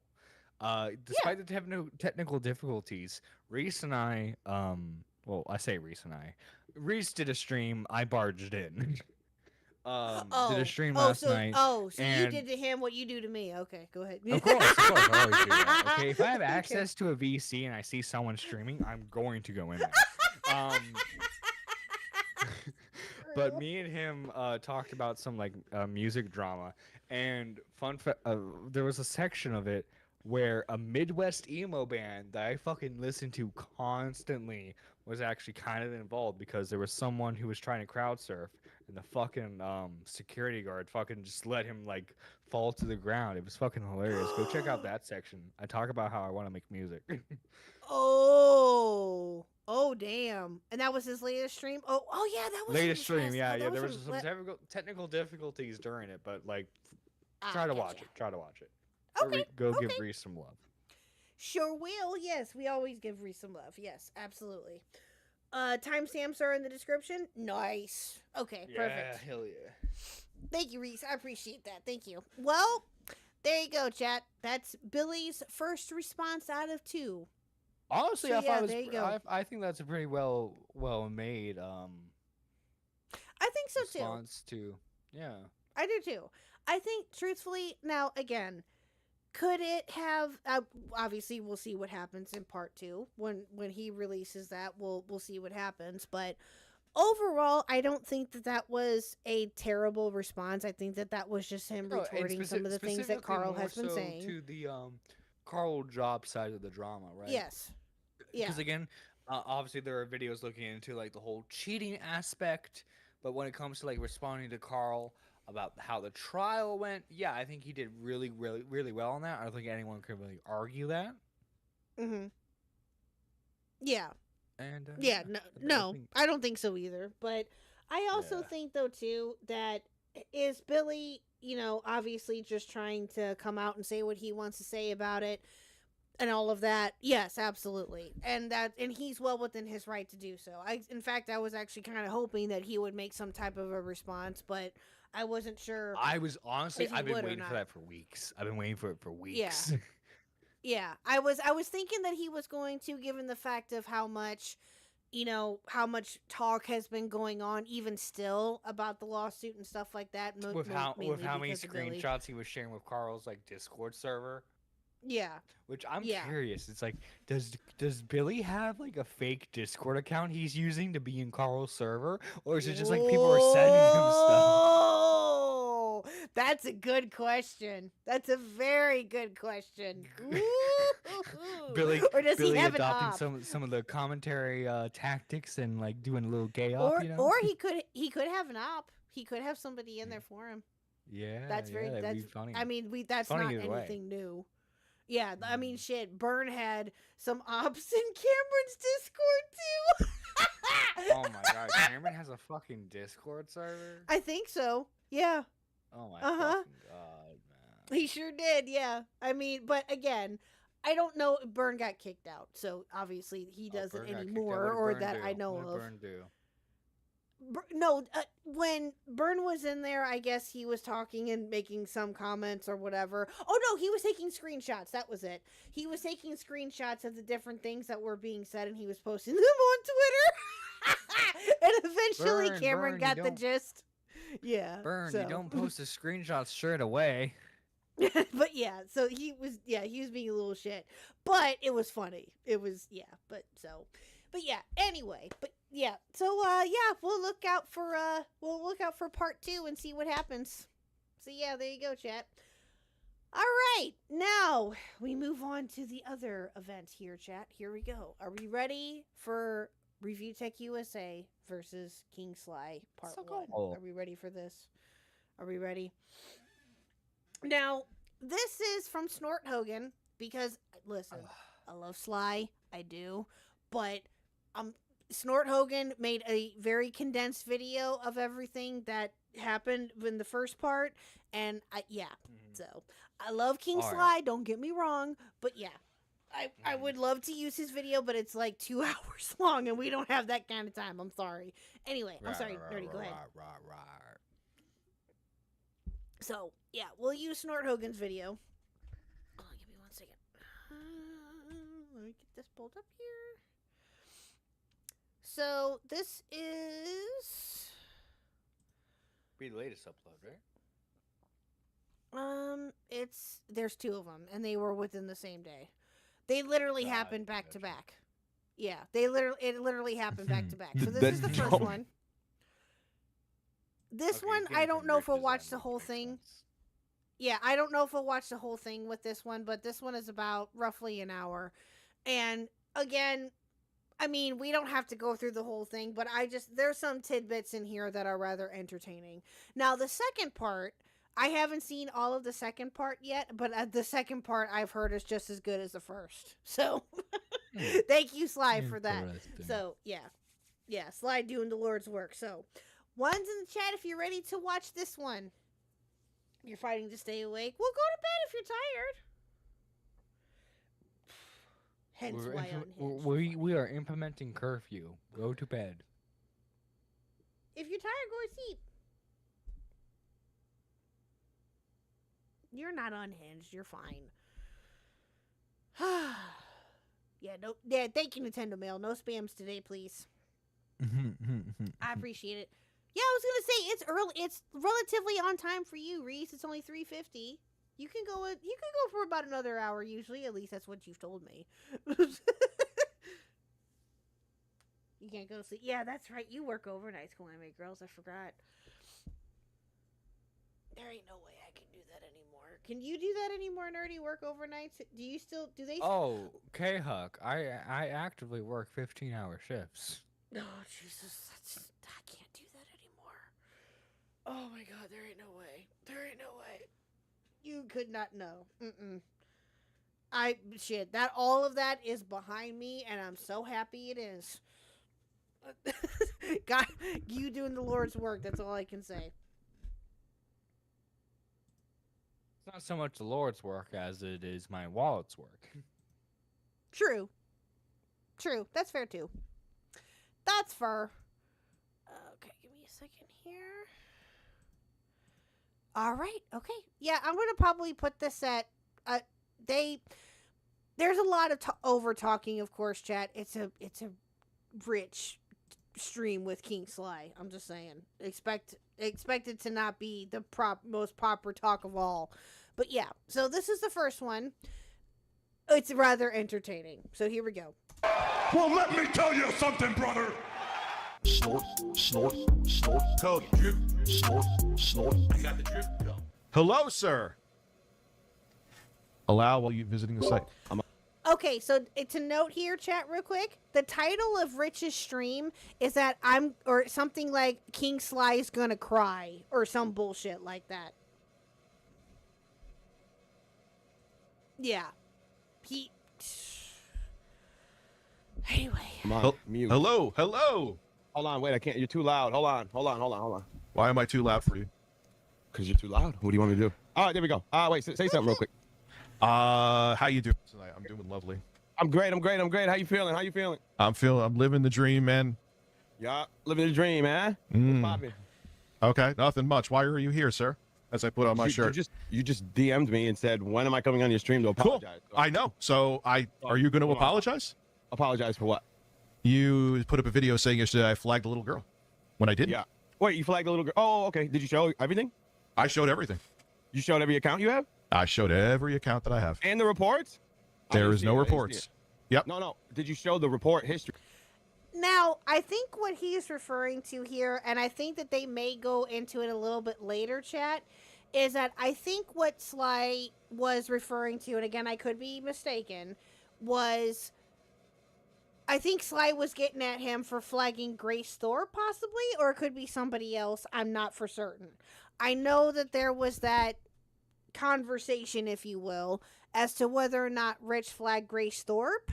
despite the technical difficulties, Reese and I, well, I say Reese and I, Reese did a stream. I barged in. Did a stream last night. So you did to him what you do to me. Okay, go ahead. Of course, I always do that. Okay, if I have access to a VC and I see someone streaming, I'm going to go in there. But me and him talked about some like music drama, and there was a section of it where a Midwest emo band that I fucking listened to constantly was actually kind of involved because there was someone who was trying to crowd surf and the fucking security guard fucking just let him like fall to the ground. It was fucking hilarious. Go check out that section. I talk about how I want to make music. Oh damn! And that was his latest stream. Oh yeah, that was Latest his stream. last- Yeah, oh, yeah. that There was was from some technical difficulties during it, but like, Ah, try to gotcha. watch it. Try to watch it. Okay. Go give Reese some love. Sure will. Yes, we always give Reese some love. Yes, absolutely. Timestamps are in the description. Nice. Okay, perfect. Hell yeah. Thank you, Reese. I appreciate that. Thank you. Well, there you go, chat. That's Billy's first response out of 2. Honestly, So, I thought there you go. I think that's a pretty well made I think so too. response to yeah. I do too. I think, truthfully, now again, could it have? Obviously, we'll see what happens in part 2 when he releases that. We'll see what happens, but overall, I don't think that was a terrible response. I think that was just him No, and retorting some of the things that specifically Carl more has been so saying. to the Carl job side of the drama, right? Yes. Yeah. Because again, obviously there are videos looking into like the whole cheating aspect, but when it comes to like responding to Carl about how the trial went, yeah, I think he did really, really, really well on that. I don't think anyone could really argue that. Mhm. Yeah. And Yeah, no, think- I don't think so either. But I also Yeah. think, though, too, that is Billy, obviously just trying to come out and say what he wants to say about it and all of that. Yes, absolutely. And he's well within his right to do so. In fact, I was actually kind of hoping that he would make some type of a response, but I wasn't sure. I was honestly, if he I've been would or waiting for not. that for weeks. I've been waiting for it for weeks. Yeah, I was thinking that he was going to, given the fact of how much talk has been going on, even still, about the lawsuit and stuff like that. with how many because of Billy. screenshots he was sharing with Carl's like Discord server. Yeah. Which I'm Yeah. curious. It's like, does Billy have like a fake Discord account he's using to be in Carl's server, or is it just like people are sending him stuff? Oh, that's a good question. That's a very good question. Billy, or does Billy he have an adopting op? some of the commentary tactics and like doing a little gay Or op, you know? or he could have an op. He could have somebody in there for him. Yeah, That's very that'd that's be funny. I mean, that's Funny not either way. anything new. Yeah, I mean, shit. Byrne had some ops in Cameron's Discord too. Oh my god, Cameron has a fucking Discord server? I think so. Yeah, Oh my Uh-huh. fucking god, man. he sure did. Yeah, I mean, but again, I don't know if Byrne got kicked out, so obviously he Oh, doesn't Byrne got kicked out. anymore, What did or Byrne that do? I know What did of. Byrne do? No, when Byrne was in there, I guess he was talking and making some comments or whatever. Oh no, he was taking screenshots. That was it. He was taking screenshots of the different things that were being said, and he was posting them on Twitter. And eventually, Byrne, Cameron Byrne, got you the don't- gist. Yeah, Byrne, so. you don't post the screenshots straight away. But yeah, so he was being a little shit, but it was funny. It was but yeah. Anyway, but yeah, so we'll look out for part 2 and see what happens. So yeah, there you go, chat. All right, now we move on to the other event here, chat. Here we go. Are we ready for Review Tech USA versus King Sly Part 1? Are we ready for this? Are we ready? Now, this is from Snort Hogan because, listen, I love Sly. I do. But Snort Hogan made a very condensed video of everything that happened in the first part. And, so I love King All Sly. right. Don't get me wrong. But, yeah. I would love to use his video, but it's like 2 hours long, and we don't have that kind of time. I'm sorry. Anyway, I'm sorry, Nerdy, go ahead. So, yeah, we'll use Snort Hogan's video. Oh, give me 1 second. Let me get this pulled up here. So, this is... Be the latest upload, right? There's 2 of them, and they were within the same day. They literally happened back to back. Yeah, it literally happened back to back. So this is the first one. This one, I don't know if we'll watch the whole thing. yeah, I don't know if I'll watch the whole thing with this one, but this one is about roughly an hour. And again, I mean, we don't have to go through the whole thing, but there's some tidbits in here that are rather entertaining. Now, the second part, I haven't seen all of the second part yet, but the second part I've heard is just as good as the first. So, thank you, Sly, for that. So, yeah. Yeah, Sly doing the Lord's work. So, one's in the chat if you're ready to watch this one. You're fighting to stay awake. Well, go to bed if you're tired. Hence why unhinged. We are implementing curfew. Go to bed. If you're tired, go to sleep. You're not unhinged. You're fine. Yeah, thank you, Nintendo Mail. No spams today, please. I appreciate it. Yeah, I was gonna say it's early. It's relatively on time for you, Reese. It's only 3:50. You can go. For about another hour. Usually, at least that's what you've told me. You can't go to sleep. Yeah, that's right. You work overnights, Kalamity Girls. I forgot. There ain't no way I can do that anymore. Can you do that anymore, Nerdy? Work overnights? Do you still? Do they? Oh, KHuck. I actively work 15-hour shifts. Oh Jesus, I can't do that anymore. Oh my God, there ain't no way. There ain't no way. You could not know. That all of that is behind me, and I'm so happy it is. God, you doing the Lord's work. That's all I can say. It's not so much the Lord's work as it is my wallet's work. True. That's fair too. That's fair. Okay, give me a second here. All right. Okay. Yeah, I'm gonna probably put this at. There's a lot of over talking, of course, chat. It's a rich stream with King Sly. I'm just saying. Expect it to not be the most proper talk of all. But yeah, so this is the first one. It's rather entertaining. So here we go. Well, let me tell you something, brother. Snort, snort, snort. Code drip, snort, snort. I got the drip. Go. Hello, sir. Allow while you're visiting the site. Okay, so to note here, chat, real quick, the title of Rich's stream is that or something like King Sly is gonna cry, or some bullshit like that. Yeah. Anyway. Mute. Hello. Hold on, wait, I can't. You're too loud. Hold on. Why am I too loud for you? Because you're too loud. What do you want me to do? All right, there we go. Wait, say something real quick. How you doing tonight? I'm doing lovely. I'm great. How you feeling? I'm living the dream, man. Yeah, living the dream, man. What's poppin'? Okay, nothing much. Why are you here, sir? As I put on my shirt. You just DM'd me and said, when am I coming on your stream to apologize? Cool. I know. So are you going to apologize? Apologize for what? You put up a video saying yesterday I flagged a little girl when I didn't. Yeah. Wait, you flagged a little girl? Oh, okay. Did you show everything? I showed everything. You showed every account you have? I showed every account that I have. And the reports? There is no reports. Yep. No. Did you show the report history? Now, I think what he's referring to here, and I think that they may go into it a little bit later, chat, is that I think what Sly was referring to, and again, I could be mistaken, was I think Sly was getting at him for flagging Grace Thor, possibly, or it could be somebody else. I'm not for certain. I know that there was that conversation, if you will, as to whether or not Rich flagged Grace Thorpe,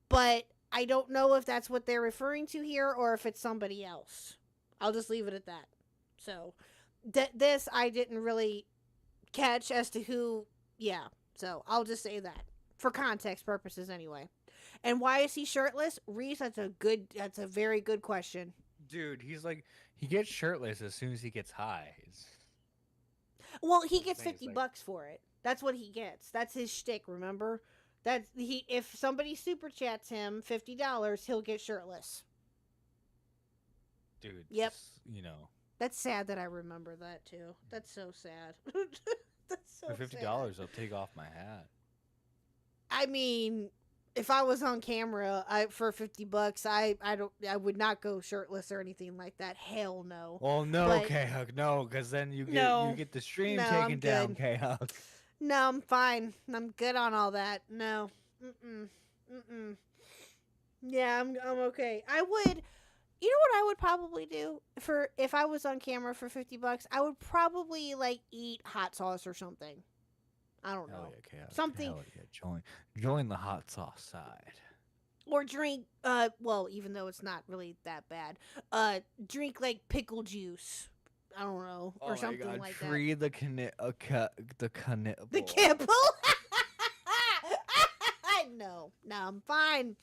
but I don't know if that's what they're referring to here or if it's somebody else. I'll just leave it at that. So, this I didn't really catch as to who, yeah, so I'll just say that for context purposes anyway. And why is he shirtless? Reese, that's a very good question. Dude, he gets shirtless as soon as he gets high. Well, he gets $50 for it. That's what he gets. That's his shtick, remember? If somebody super chats him $50, he'll get shirtless. Dude. Yep. You know. That's sad that I remember that too. That's so sad. That's so For $50, sad. I'll take off my hat. I mean, if I was on camera, for $50, I would not go shirtless or anything like that. Hell no. Well, no, But- KHuck, no, because then you No. get the stream No, taken I'm down, good. KHuck. No, I'm fine. I'm good on all that. No. Mm-mm. Yeah, I'm okay. I would. You know what I would probably do if I was on camera for $50? I would probably like eat hot sauce or something. I don't know. Hell yeah, KHuck. Something. Hell yeah, join the hot sauce side. Or drink, well, even though it's not really that bad, drink like pickle juice. I don't know, or something like that. Free the cannibal. The kibble? No, I'm fine.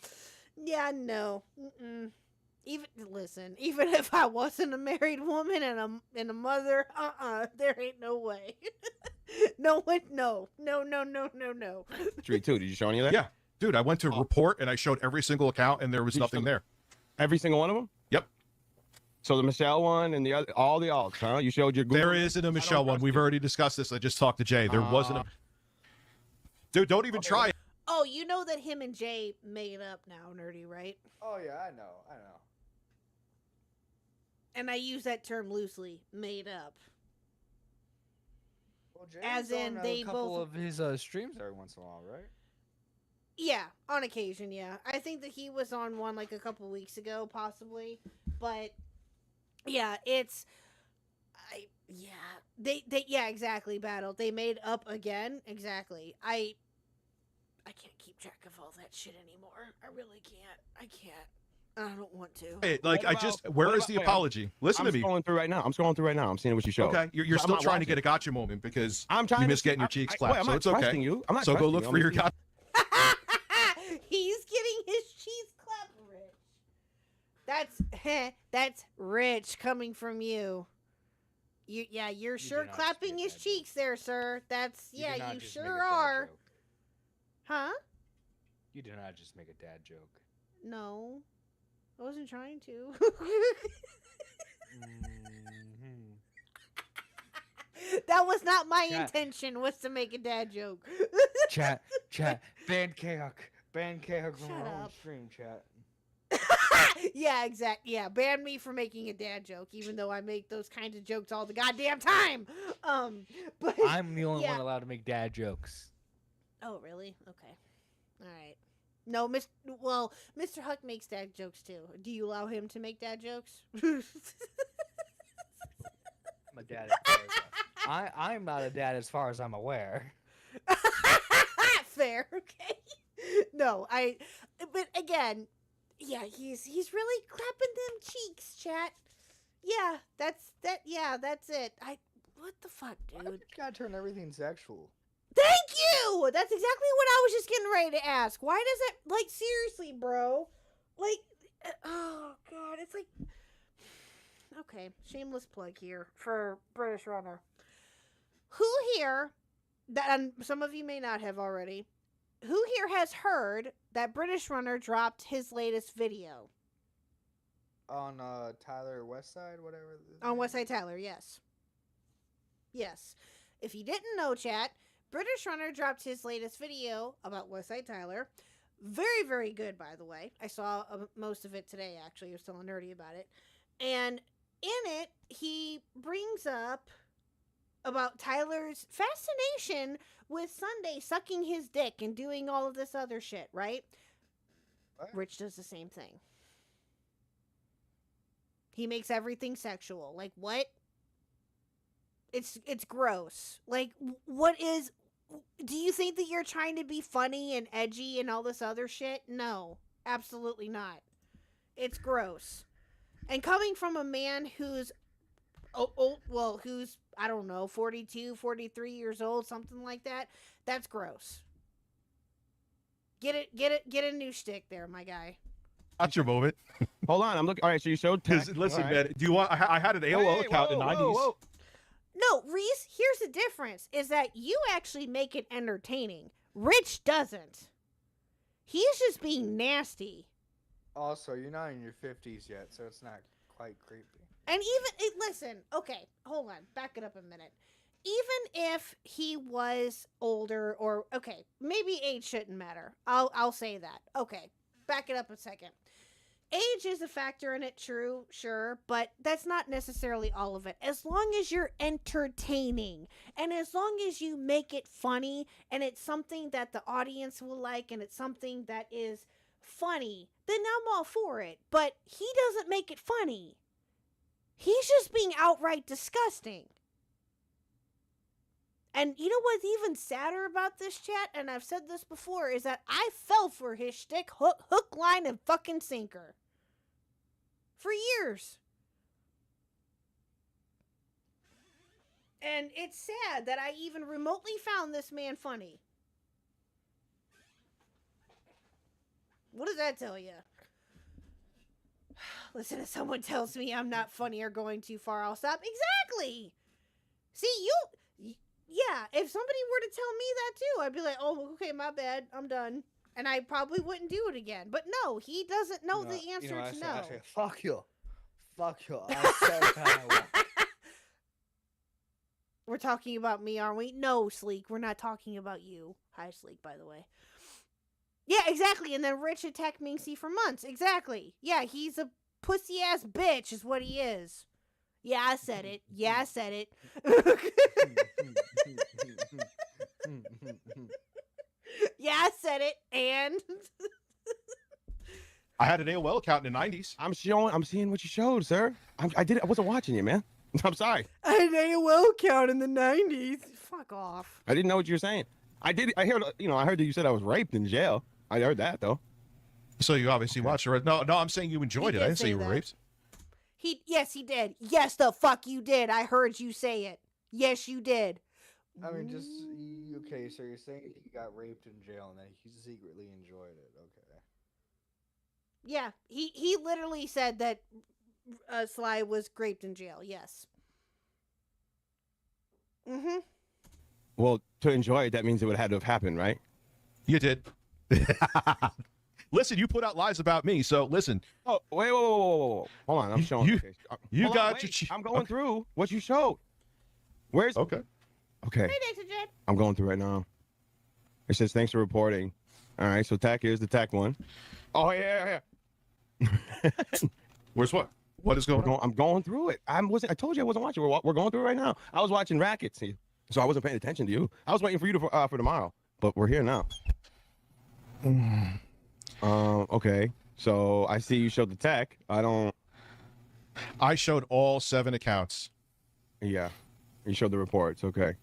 Yeah, no. Even if I wasn't a married woman and a mother, there ain't no way. No. Street 2, did you show any of that? Yeah. Dude, I went to report and I showed every single account and there was nothing there. Every single one of them? Yep. So the Michelle one and the other, all the alts, huh? You showed your Google. There isn't a Michelle one. We've already discussed this. I just talked to Jay. There wasn't a... Dude, don't even try it. Oh, you know that him and Jay made up now, Nerdy, right? Oh yeah, I know. And I use that term loosely, made up. Well, Jay's As in, on they a couple both- of his streams every once in a while, right? Yeah, on occasion, yeah. I think that he was on one like a couple weeks ago, possibly. But yeah, yeah, exactly, Battle. They made up again, exactly. I can't keep track of all that shit anymore. I really can't. I can't. I don't want to. Hey, like, where is the apology? Listen to me. I'm scrolling through right now. I'm seeing what you showed. Okay, you're So I'm still not trying to watching. get a gotcha moment because I'm trying you to miss getting your cheeks clapped. I'm So not it's okay. trusting you. I'm not so go trusting look you. for your gotcha. He's getting his cheese clapped, Rich. That's rich coming from you. You're sure not clapping speak his that cheeks there, sir. That's You did not you just sure make a dad are. joke. Huh? You did not just make a dad joke. No. I wasn't trying to. That was not my intention, was to make a dad joke. Chat. Ban KHuck. Ban KHuck from Shut our own up. stream, chat. Yeah, exactly. Yeah, ban me for making a dad joke, even though I make those kinds of jokes all the goddamn time. But I'm the only yeah. one allowed to make dad jokes. Oh, really? Okay. All right. No, Mr. Huck makes dad jokes too. Do you allow him to make dad jokes? I'm a dad. I'm not a dad as far as I'm aware. Fair, okay. No, but again, yeah, he's really clapping them cheeks, chat. Yeah, that's it. What the fuck, dude? You gotta turn everything sexual. Thank you! That's exactly what I was just getting ready to ask. Why does it, like, seriously, bro? Like, oh, God, it's like... Okay, shameless plug here for British Runner. Who here, and some of you may not have already, who here has heard that British Runner dropped his latest video? On Tyler Westside, whatever. On Westside Tyler, yes. Yes. If you didn't know, chat, British Runner dropped his latest video about Westside Tyler. Very, very good, by the way. I saw most of it today, actually. I was telling Nerdy about it. And in it, he brings up about Tyler's fascination with Sunday sucking his dick and doing all of this other shit, right? What? Rich does the same thing. He makes everything sexual. Like, what? It's gross. Like, what is... Do you think that you're trying to be funny and edgy and all this other shit? No, absolutely not. It's gross. And coming from a man who's, who's, I don't know, 42, 43 years old, something like that, that's gross. Get a new shtick there, my guy. That's your moment. Hold on, I'm looking. All right, so you showed tech. Listen, All right. man, do you want... I had an AOL account in the 90s. No, Reese, here's the difference, is that you actually make it entertaining. Rich doesn't. He's just being nasty. Also, you're not in your 50s yet, so it's not quite creepy. And even, listen, okay, hold on, back it up a minute. even if he was older, or okay, maybe age shouldn't matter. I'll say that. Okay, back it up a second. Age is a factor in it, true, sure, but that's not necessarily all of it. As long as you're entertaining, and as long as you make it funny, and it's something that the audience will like, and it's something that is funny, then I'm all for it. But he doesn't make it funny. He's just being outright disgusting. And you know what's even sadder about this, chat, and I've said this before, is that I fell for his shtick, hook, line, and fucking sinker. For years. And it's sad that I even remotely found this man funny. What does that tell you? Listen, if someone tells me I'm not funny or going too far, I'll stop. Exactly! See, yeah, if somebody were to tell me that too, I'd be like, oh, okay, my bad, I'm done. And I probably wouldn't do it again. But no, he doesn't know the answer to no. I say, fuck you. Fuck you. I said that. We're talking about me, aren't we? No, Sleek, we're not talking about you. Hi, Sleek, by the way. Yeah, exactly. And then Rich attacked Minxie for months. Exactly. Yeah, he's a pussy-ass bitch is what he is. Yeah, I said it. Yeah, I said it. Yeah, I said it. And I had an AOL account in the 90s. I'm seeing what you showed, sir. I wasn't watching you, man. I'm sorry. I had an AOL account in the 90s. Fuck off. I didn't know what you were saying. I heard that you said I was raped in jail. I heard that though. So you obviously watched it, right? No, I'm saying you enjoyed it. I didn't say you were raped. Yes, he did. Yes, the fuck you did. I heard you say it. Yes, you did. I mean, okay, so you're saying he got raped in jail and then he secretly enjoyed it. Okay. Yeah, he literally said that Sly was raped in jail. Yes. Mm-hmm. Well, to enjoy it, that means it would have had to have happened, right? You did. Listen, you put out lies about me, so listen. Oh, wait, whoa. Hold on, I'm showing. You got your. I'm going through what you showed. Where's? Okay. Okay. I'm going through right now. It says thanks for reporting. All right, so TAC is the TAC one. Oh yeah. Where's what? What is going on? I'm going through it. I told you I wasn't watching. We're going through it right now. I was watching Rackets, so I wasn't paying attention to you. I was waiting for you for tomorrow, but we're here now. Okay. So I see you showed the TAC. I showed all 7 accounts. Yeah. You showed the reports. Okay.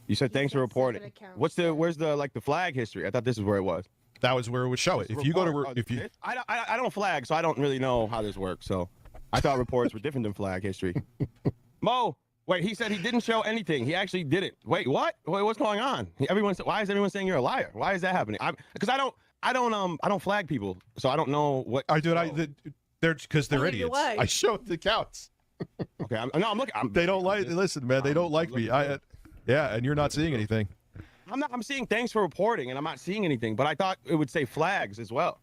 You said thanks for reporting. Where's the flag history? I thought this is where it was. That was where it would show it. If you go to I don't flag, so I don't really know how this works. So I thought reports were different than flag history. Mo, wait, he said he didn't show anything. He actually didn't. Wait, what? Wait, what's going on? Why is everyone saying you're a liar? Why is that happening? Because I don't flag people, so I don't know what. They're because they're idiots. I showed the counts. Okay, I'm looking. They don't like. Listen, man, they don't like me. Yeah, and you're not seeing anything. I'm seeing thanks for reporting, and I'm not seeing anything. But I thought it would say flags as well.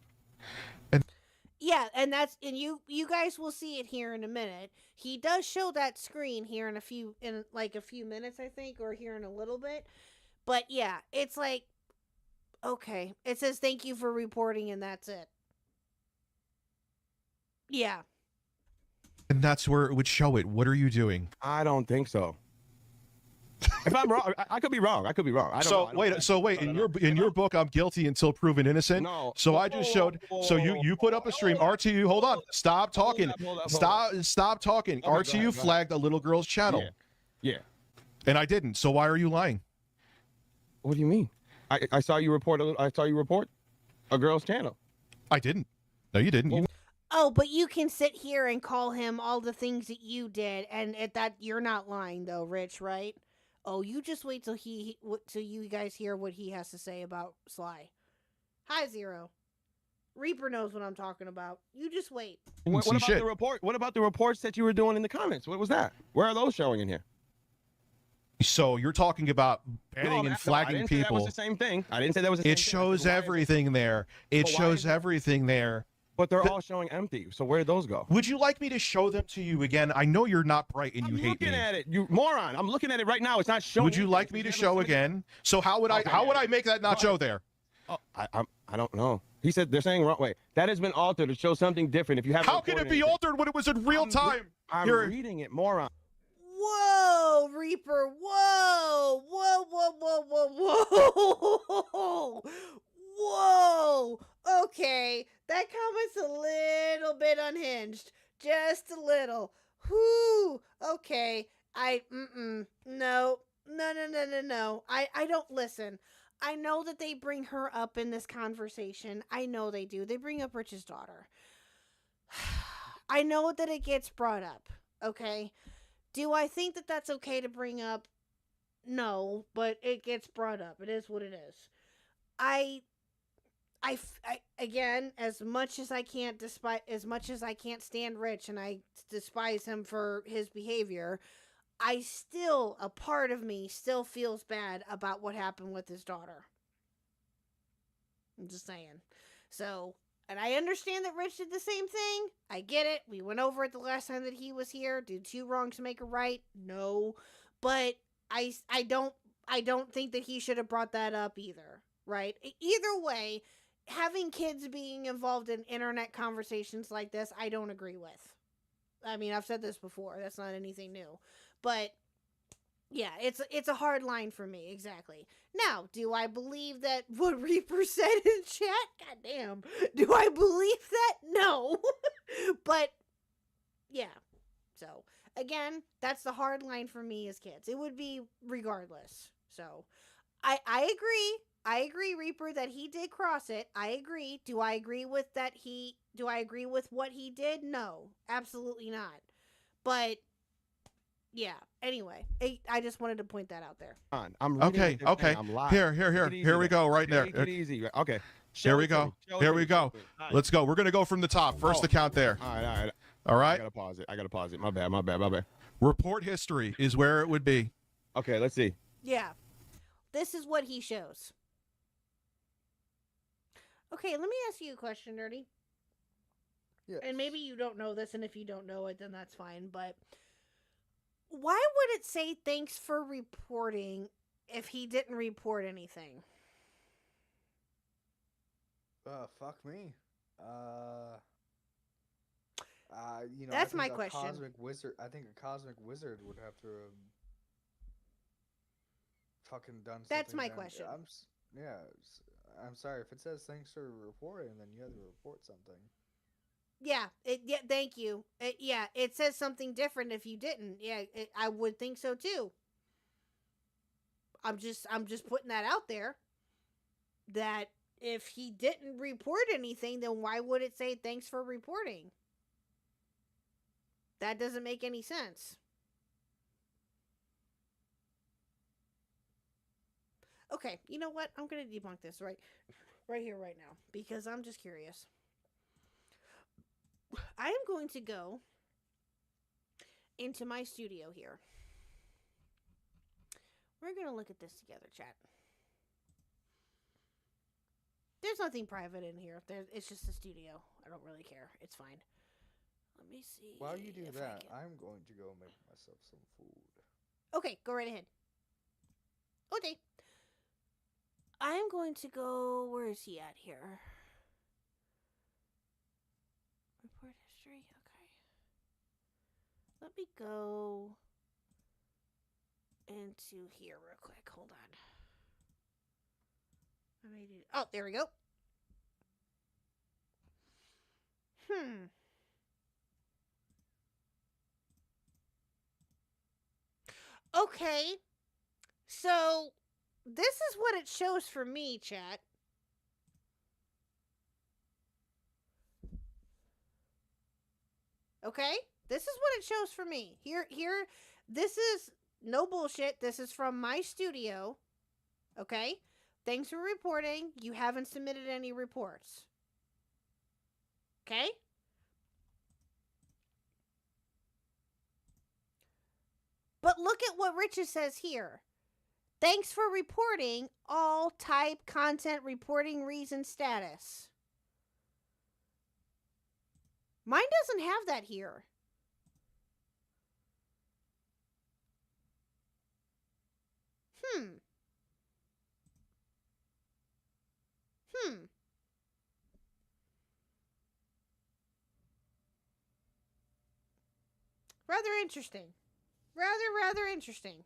Yeah, and you guys will see it here in a minute. He does show that screen here in a few minutes, I think, or here in a little bit. But yeah, it's like, okay, it says thank you for reporting, and that's it. Yeah. And that's where it would show it. What are you doing? I don't think so. If I'm wrong, I could be wrong. I don't know. Wait. In your book, I'm guilty until proven innocent. No. So I just showed. So you put up a stream. RTU, hold on. Stop talking. Stop talking. Okay, RTU flagged a little girl's channel. Yeah. And I didn't. So why are you lying? What do you mean? I saw you report. I saw you report a girl's channel. I didn't. No, you didn't. Oh, but you can sit here and call him all the things that you did, and at that you're not lying though, Rich, right? Oh, you just wait till you guys hear what he has to say about Sly. Hi, Zero. Reaper knows what I'm talking about. You just wait. What about the report? What about the reports that you were doing in the comments? What was that? Where are those showing in here? So you're talking about banning and flagging people. That was the same thing. I didn't say that was the same thing. It shows everything there. It shows everything there. But they're all showing empty. So where did those go? Would you like me to show them to you again? I know you're not bright and you hate me. I'm looking at it, you moron. I'm looking at it right now. It's not showing. Would you like me to show again? So how would I make that not show there? Oh, I don't know. He said they're saying wrong. Wait, that has been altered to show something different. If you have, how can it be altered when it was in real time? I'm reading it, moron. Whoa, Reaper! Whoa! Whoa! Whoa! Whoa! Whoa! Whoa! Whoa! Okay, that comment's a little bit unhinged, just a little. Whoo! Okay, no. I don't listen. I know that they bring her up in this conversation. I know they do. They bring up Rich's daughter. I know that it gets brought up, okay? Do I think that that's okay to bring up? No, but it gets brought up. It is what it is. I again, as much as I can't stand Rich and I despise him for his behavior, a part of me still feels bad about what happened with his daughter. I'm just saying. So, and I understand that Rich did the same thing. I get it. We went over it the last time that he was here. Did two wrongs to make a right? No. But I don't think that he should have brought that up either. Right? Either way, having kids being involved in internet conversations like this, I don't agree with. I mean, I've said this before. That's not anything new. But yeah, it's a hard line for me, exactly. Now, do I believe that what Reaper said in chat? God damn. Do I believe that? No. But yeah. So, again, that's the hard line for me as kids. It would be regardless. So, I agree. I agree, Reaper, that he did cross it. I agree. Do I agree with what he did? No, absolutely not. But yeah. Anyway, I just wanted to point that out there. I'm okay. I'm live. Here we go. Right there. Take it easy. Okay. Here we go. Let's go. We're gonna go from the top. First account there. All right. I gotta pause it. My bad. Report history is where it would be. Okay. Let's see. Yeah. This is what he shows. Okay, let me ask you a question, Nerdy. Yes. And maybe you don't know this, and if you don't know it, then that's fine. But why would it say thanks for reporting if he didn't report anything? Fuck me. That's my question. I think a cosmic wizard would have to fucking done something. That's my question. I'm sorry if it says thanks for reporting, then you have to report something. Yeah, thank you. It says something different if you didn't. Yeah, I would think so too. I'm just putting that out there. That if he didn't report anything, then why would it say thanks for reporting? That doesn't make any sense. Okay, you know what? I'm going to debunk this right here, right now, because I'm just curious. I am going to go into my studio here. We're going to look at this together, chat. There's nothing private in here. It's just a studio. I don't really care. It's fine. Let me see. While you do that, I'm going to go make myself some food. Okay, go right ahead. Okay. I'm going to go... Where is he at here? Report history? Okay. Let me go into here real quick. Hold on. Oh, there we go. Okay. So... this is what it shows for me, chat. Okay? This is what it shows for me. Here, this is no bullshit. This is from my studio. Okay? Thanks for reporting. You haven't submitted any reports. Okay? But look at what Richard says here. Thanks for reporting all type content reporting reason status. Mine doesn't have that here. Rather interesting. Rather interesting.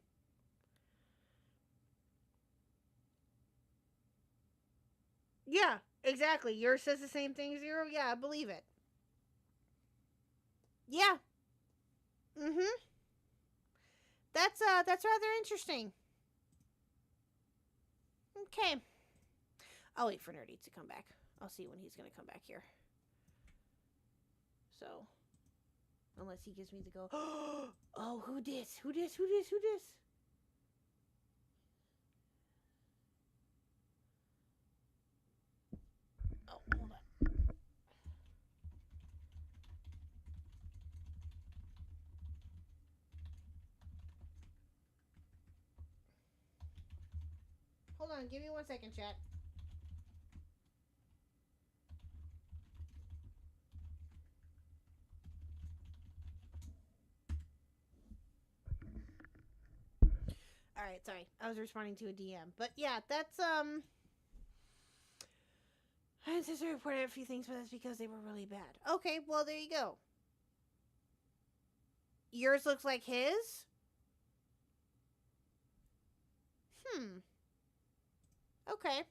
Yeah, exactly. Yours says the same thing, Zero? Yeah, I believe it. Yeah. Mm-hmm. That's rather interesting. Okay. I'll wait for Nerdy to come back. I'll see when he's gonna come back here. So, unless he gives me the go. Oh, who dis? Who dis? Who dis? Who dis? Oh, hold on. Hold on, give me 1 second, chat. Alright, sorry. I was responding to a DM. But yeah, that's I just reported a few things, but that's because they were really bad. Okay, well there you go. Yours looks like his? Okay.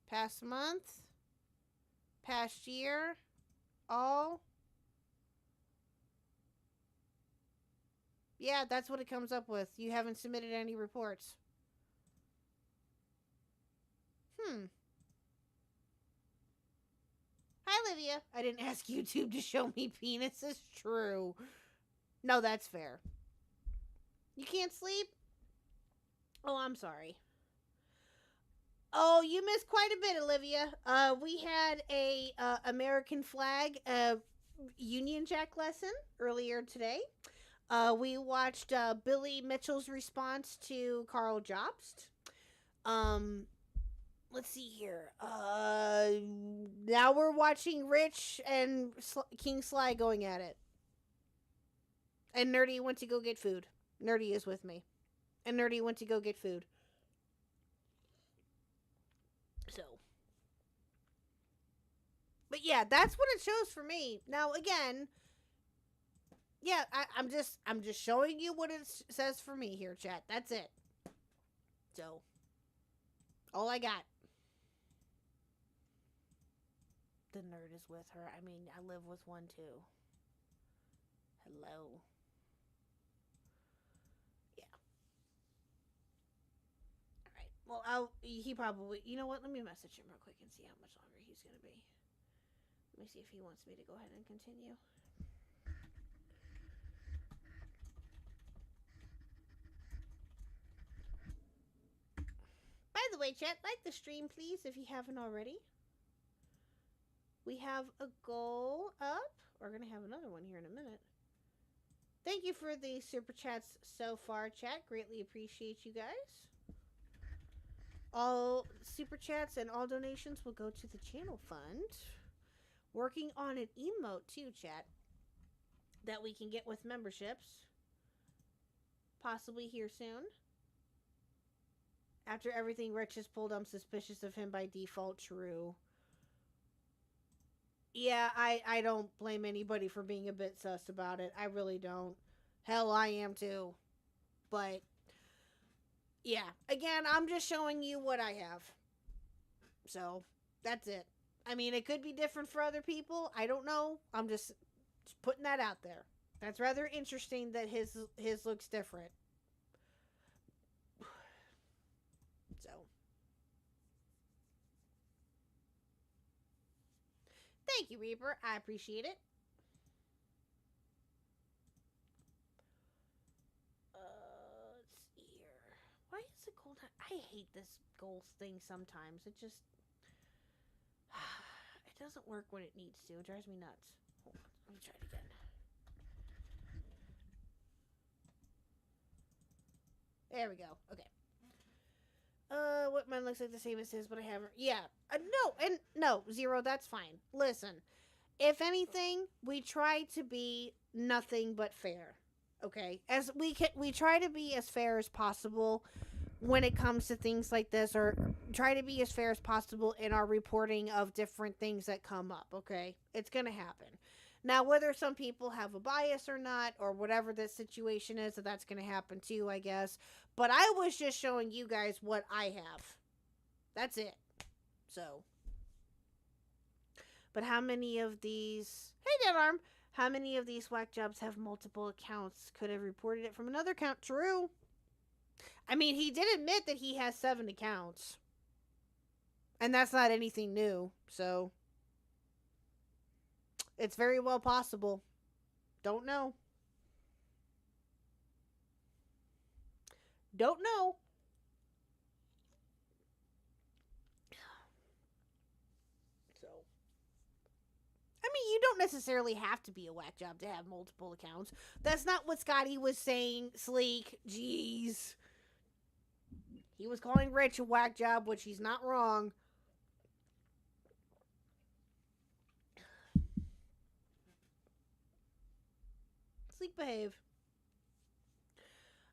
Past month. Past year. All. Yeah, that's what it comes up with. You haven't submitted any reports. Hi, Olivia. I didn't ask YouTube to show me penises. True. No, that's fair. You can't sleep? Oh, I'm sorry. Oh, you missed quite a bit, Olivia. We had a American flag Union Jack lesson earlier today. We watched Billy Mitchell's response to Carl Jobst. Let's see here. Now we're watching Rich and King Sly going at it. And Nerdy went to go get food. Nerdy is with me. And Nerdy went to go get food. So. But yeah, that's what it shows for me. Now again, yeah, I'm just showing you what it says for me here, chat. That's it. So, all I got. The nerd is with her. I mean, I live with one too. Hello. Yeah. All right. Well, he probably. You know what? Let me message him real quick and see how much longer he's gonna be. Let me see if he wants me to go ahead and continue. By the way, chat, like the stream, please, if you haven't already. We have a goal up. We're going to have another one here in a minute. Thank you for the super chats so far, chat. Greatly appreciate you guys. All super chats and all donations will go to the channel fund. Working on an emote too, chat, that we can get with memberships. Possibly here soon. After everything Rich has pulled, I'm suspicious of him by default. True. Yeah, I don't blame anybody for being a bit sus about it. I really don't. Hell, I am too. But, yeah. Again, I'm just showing you what I have. So, that's it. I mean, it could be different for other people. I don't know. I'm just putting that out there. That's rather interesting that his looks different. So. Thank you, Reaper. I appreciate it. Let's see here. Why is it cold? I hate this goals thing sometimes. It just... It doesn't work when it needs to. It drives me nuts. Hold on. Let me try it again. There we go. Okay. what mine looks like the same as his, but I haven't. Yeah. No, Zero, that's fine. Listen, if anything, we try to be nothing but fair. Okay? As we try to be as fair as possible when it comes to things like this, or try to be as fair as possible in our reporting of different things that come up, okay? It's going to happen. Now, whether some people have a bias or not, or whatever the situation is, that's going to happen too, I guess. But I was just showing you guys what I have. That's it. So. But how many of these... Hey, Dead Arm! How many of these whack jobs have multiple accounts? Could have reported it from another account. True. I mean, he did admit that he has 7 accounts. And that's not anything new, so... It's very well possible. Don't know. Don't know. So. I mean, you don't necessarily have to be a whack job to have multiple accounts. That's not what Scotty was saying, Sleek. Jeez. He was calling Rich a whack job, which he's not wrong. Sleek, behave.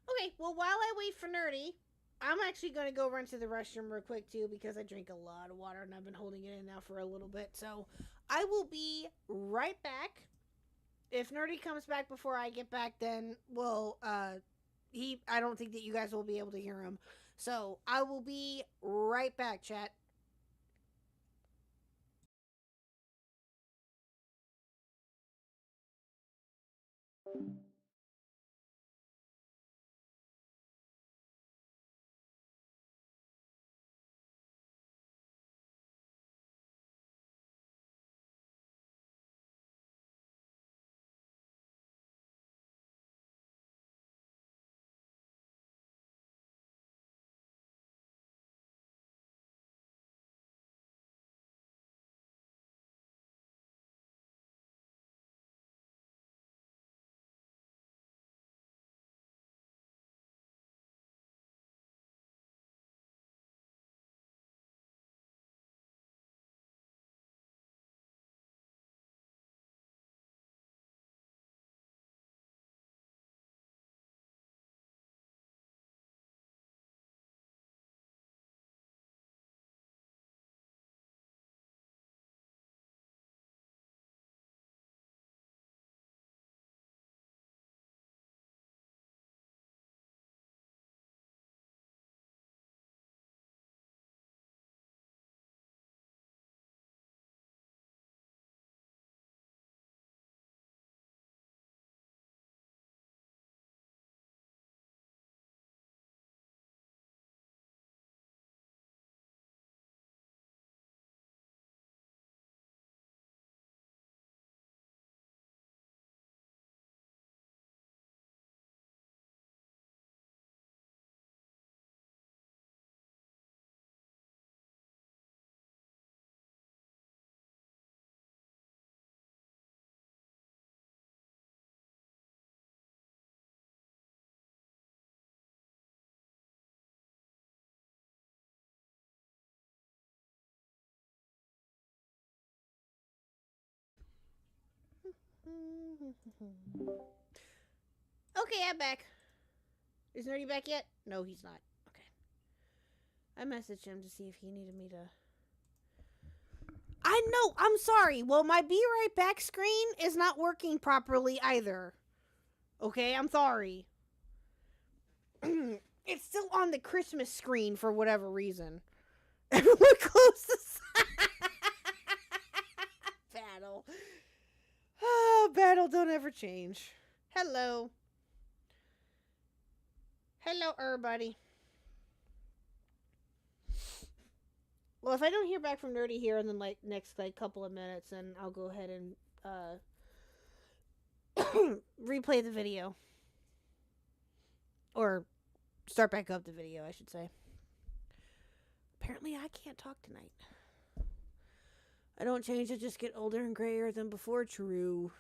Okay, well, while I wait for Nerdy, I'm actually going to go run to the restroom real quick, too, because I drink a lot of water, and I've been holding it in now for a little bit. So, I will be right back. If Nerdy comes back before I get back, then, well, I don't think that you guys will be able to hear him. So, I will be right back, chat. Okay, I'm back. Is Nerdy back yet? No, he's not. Okay. I messaged him to see if he needed me to... I know! I'm sorry! Well, my be right back screen is not working properly either. Okay, I'm sorry. It's still on the Christmas screen for whatever reason. Everyone close the Battle. Oh, Battle, don't ever change. Hello. Hello, everybody. Well, if I don't hear back from Nerdy here in the next couple of minutes, then I'll go ahead and replay the video. Or start back up the video, I should say. Apparently, I can't talk tonight. I don't change, I just get older and grayer than before. True.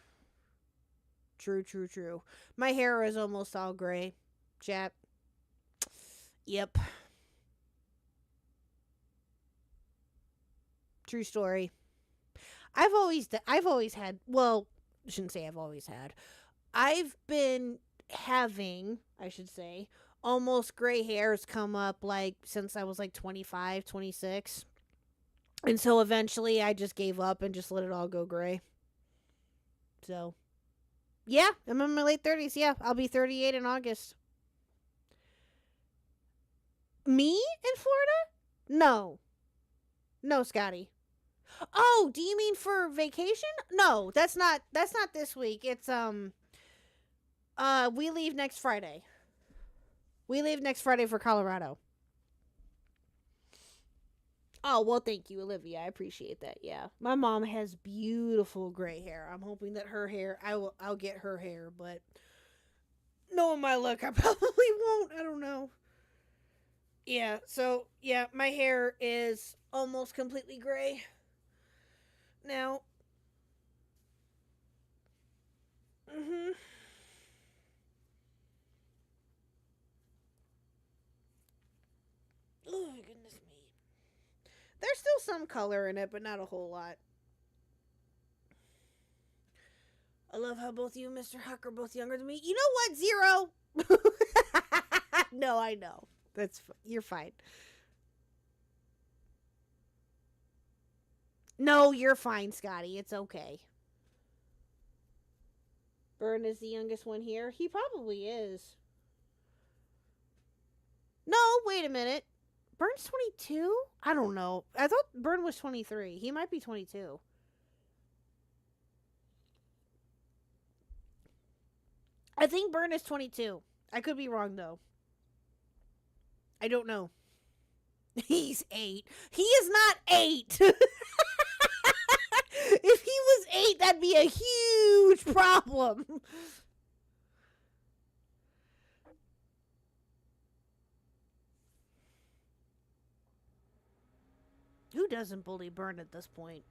True. My hair is almost all gray. Chat. Yep. True story. I've always had, well, I shouldn't say I've always had. I've been having, I should say, almost gray hairs come up like since I was like 25, 26. And so eventually I just gave up and just let it all go gray. So, yeah, I'm in my late 30s. Yeah, I'll be 38 in August. Me in Florida? No. No, Scotty. Oh, do you mean for vacation? No, that's not this week. It's we leave next Friday. We leave next Friday for Colorado. Oh, well, thank you, Olivia. I appreciate that. Yeah. My mom has beautiful gray hair. I'm hoping that her hair, I'll get her hair, but knowing my luck, I probably won't. I don't know. Yeah, so, yeah, my hair is almost completely gray. Now, oh, goodness me. There's still some color in it, but not a whole lot. I love how both you and Mr. Huck are both younger than me. You know what, Zero? No, I know. You're fine. No, you're fine, Scotty. It's okay. Byrne is the youngest one here. He probably is. No, wait a minute. Byrne's 22? I don't know. I thought Byrne was 23. He might be 22. I think Byrne is 22. I could be wrong, though. I don't know. He's 8. He is not 8. If he was 8, that'd be a huge problem. Who doesn't bully Byrne at this point?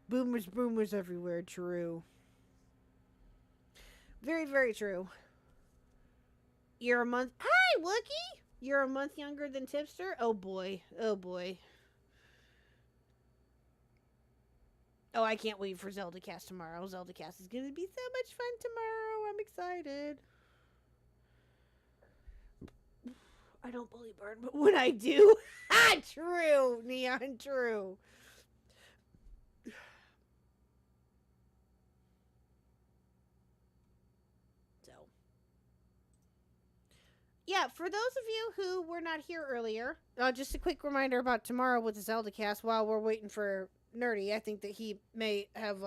Boomers everywhere. True. Very, very true. You're a month... Hi, Wookie! You're a month younger than Tipster? Oh, boy. Oh, boy. Oh, I can't wait for Zeldacast tomorrow. Zeldacast is going to be so much fun tomorrow. I'm excited. I don't bully Byrne, but when I do... True, Neon, true. Yeah, for those of you who were not here earlier, just a quick reminder about tomorrow with the Zeldacast while we're waiting for Nerdy. I think that he may have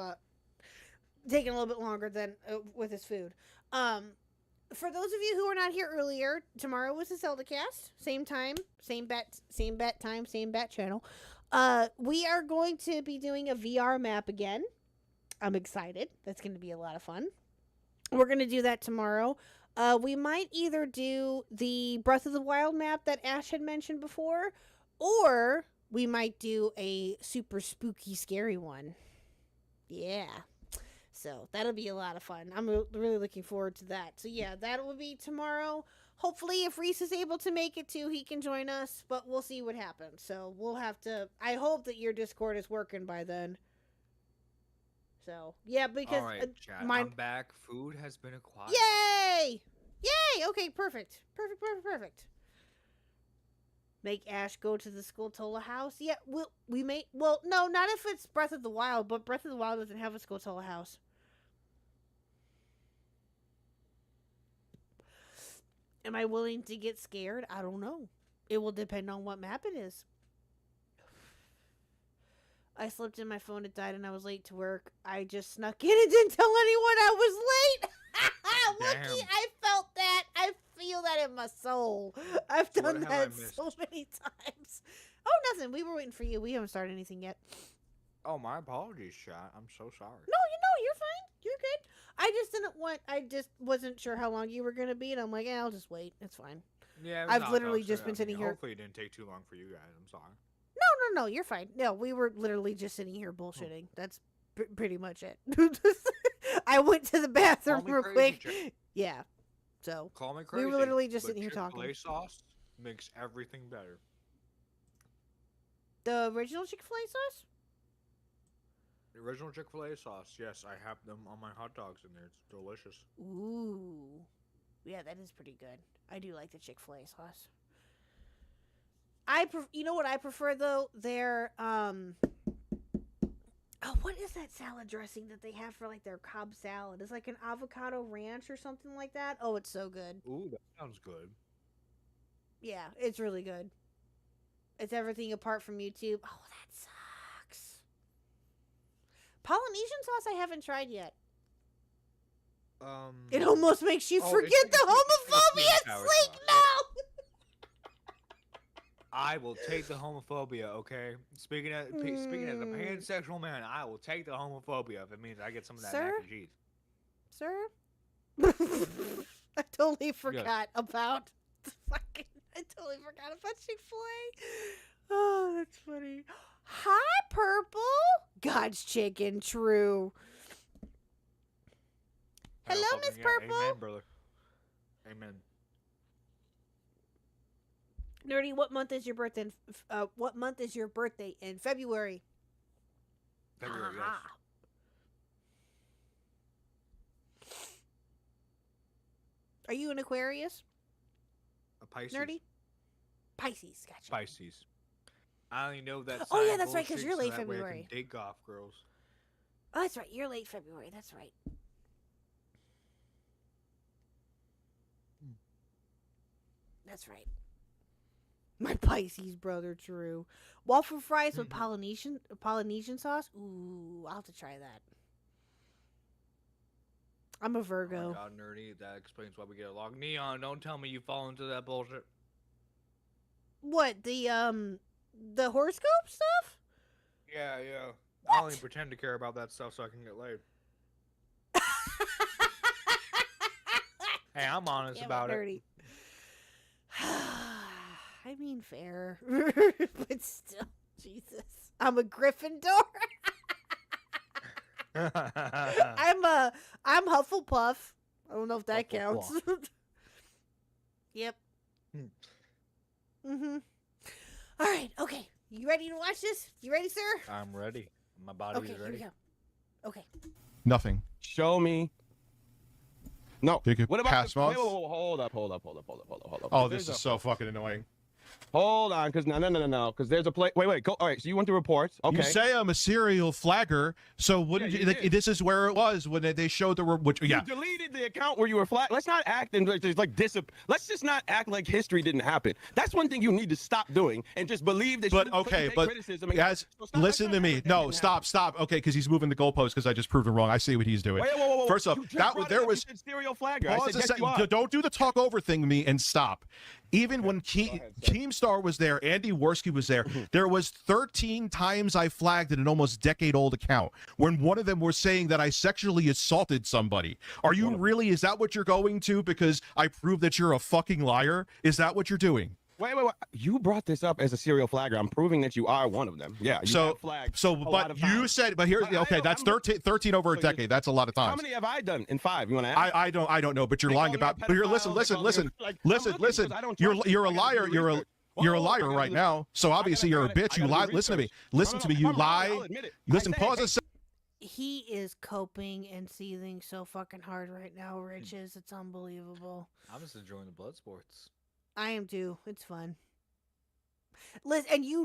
taken a little bit longer than with his food. For those of you who were not here earlier, tomorrow was the Zeldacast. Same time, same bat time, same bat channel. We are going to be doing a VR map again. I'm excited. That's going to be a lot of fun. We're going to do that tomorrow. We might either do the Breath of the Wild map that Ash had mentioned before, or we might do a super spooky, scary one. Yeah. So that'll be a lot of fun. I'm really looking forward to that. So yeah, that will be tomorrow. Hopefully, if Reese is able to make it too, he can join us, but we'll see what happens. So we'll have to... I hope that your Discord is working by then. So, yeah, because... All right, chat, I'm back. Food has been acquired. Yay! Yay! Okay, perfect. Perfect. Make Ash go to the Skulltula house? Yeah, we may... Well, no, not if it's Breath of the Wild, but Breath of the Wild doesn't have a Skulltula house. Am I willing to get scared? I don't know. It will depend on what map it is. I slipped in my phone, it died, and I was late to work. I just snuck in and didn't tell anyone I was late. Wookie, I felt that. I feel that in my soul. I've done that so many times. Oh, nothing. We were waiting for you. We haven't started anything yet. Oh, my apologies, chat. I'm so sorry. No, you're fine. You're good. I just wasn't sure how long you were going to be, and I'm like, I'll just wait. It's fine. Yeah, I've literally just been sitting here. Hopefully it didn't take too long for you guys. I'm sorry. No, you're fine. No, we were literally just sitting here bullshitting. That's pretty much it. I went to the bathroom real quick. Yeah. So call me crazy. We were literally just sitting here talking. Chick-fil-A sauce makes everything better. The original Chick-fil-A sauce? The original Chick-fil-A sauce. Yes, I have them on my hot dogs in there. It's delicious. Ooh. Yeah, that is pretty good. I do like the Chick-fil-A sauce. You know what I prefer though? Their what is that salad dressing that they have for like their Cobb salad? It's like an avocado ranch or something like that. Oh, it's so good. Ooh, that sounds good. Yeah, it's really good. It's everything apart from YouTube. Oh, that sucks. Polynesian sauce I haven't tried yet. It almost makes you forget the homophobia. It's like, no! I will take the homophobia, okay? Speaking as a pansexual man, I will take the homophobia if it means I get some of that mac and cheese. Sir? I totally forgot about Chick-fil-A. Oh, that's funny. Hi, Purple. God's chicken, true. Hello, Miss Purple. Amen, brother. Amen. Nerdy, what month is your birthday? What month is your birthday in February? February, yes. Are you an Aquarius? A Pisces. Nerdy? Pisces, gotcha. Pisces. I only know that. Oh yeah, that's right, because you're late so that way I February. can dig off girls. Oh, that's right. You're late February. That's right. That's right. My Pisces brother, true. Waffle fries with Polynesian sauce. Ooh, I'll have to try that. I'm a Virgo. Oh my God, Nerdy, that explains why we get along. Neon, don't tell me you fall into that bullshit. What, the horoscope stuff? Yeah. What? I only pretend to care about that stuff so I can get laid. Hey, I'm honest about it. I mean, fair. But still, Jesus. I'm a Gryffindor. I'm Hufflepuff. I don't know if that counts. Yep. Mm-hmm. All right, okay. You ready to watch this? You ready, sir? I'm ready. My body's ready. ready. Here we go. Okay. Nothing. Show me. No. What about pass mods? Wait, hold up. Oh, this is so fucking annoying. Hold on, because no, because there's a play. Wait, go. All right, so you went through reports. Okay. You say I'm a serial flagger, so wouldn't you? Like, this is where it was when they showed the which. Yeah. You deleted the account where you were flag. Let's not act and Let's just not act like history didn't happen. That's one thing you need to stop doing and just believe that. But okay, but guys, listen to me. No, stop. Okay, because he's moving the goalpost because I just proved him wrong. I see what he's doing. Whoa. First off, there was serial flagger. Pause a second. Don't do the talk over thing to me and stop. Even when Keemstar was there, Andy Worski was there, there was 13 times I flagged in an almost decade-old account when one of them was saying that I sexually assaulted somebody. Are you really? Is that what you're going to? Because I proved that you're a fucking liar? Is that what you're doing? Wait. You brought this up as a serial flagger. I'm proving that you are one of them. Yeah. But you said, but here's okay. That's 13 over a decade. That's a lot of times. How many have I done in 5? You want to ask? I don't know. But you're lying about. But you're listen. You're a liar. You're a liar right now. So obviously you're a bitch. You lie. Listen to me. Listen to me. You lie. Listen. Pause a second. He is coping and seething so fucking hard right now, Riches. It's unbelievable. I'm just enjoying the blood sports. I am too. It's fun. Listen, and you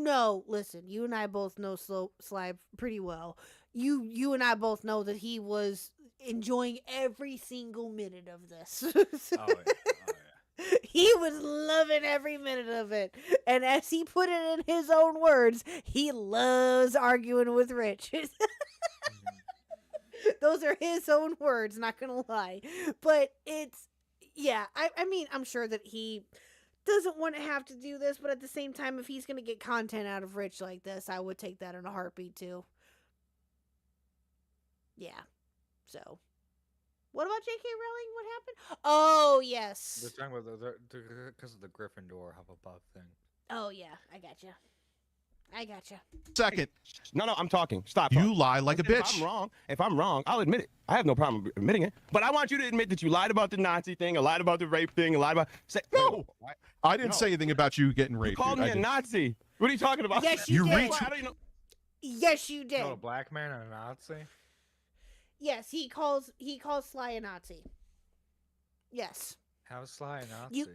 and I both know Sly pretty well. You and I both know that he was enjoying every single minute of this. Oh yeah. He was loving every minute of it. And as he put it in his own words, he loves arguing with Rich. Those are his own words, not gonna lie. But it's, yeah, I mean, I'm sure that he doesn't want to have to do this, but at the same time, if he's gonna get content out of Rich like this, I would take that in a heartbeat too. Yeah. So, what about J.K. Rowling? What happened? Oh, yes. They're talking about because of the Gryffindor Hufflepuff thing. Oh, yeah. I gotcha. I gotcha. Second. No, I'm talking. Stop. You lie like a Listen, bitch. If I'm wrong, I'll admit it. I have no problem admitting it. But I want you to admit that you lied about the Nazi thing, or lied about the rape thing, or lied about. No, I didn't say anything about you getting raped. You called me a Nazi. What are you talking about? Yes, you did. Yes, you did. Call a black man a Nazi? Yes, he calls Sly a Nazi. Yes. How's Sly a Nazi?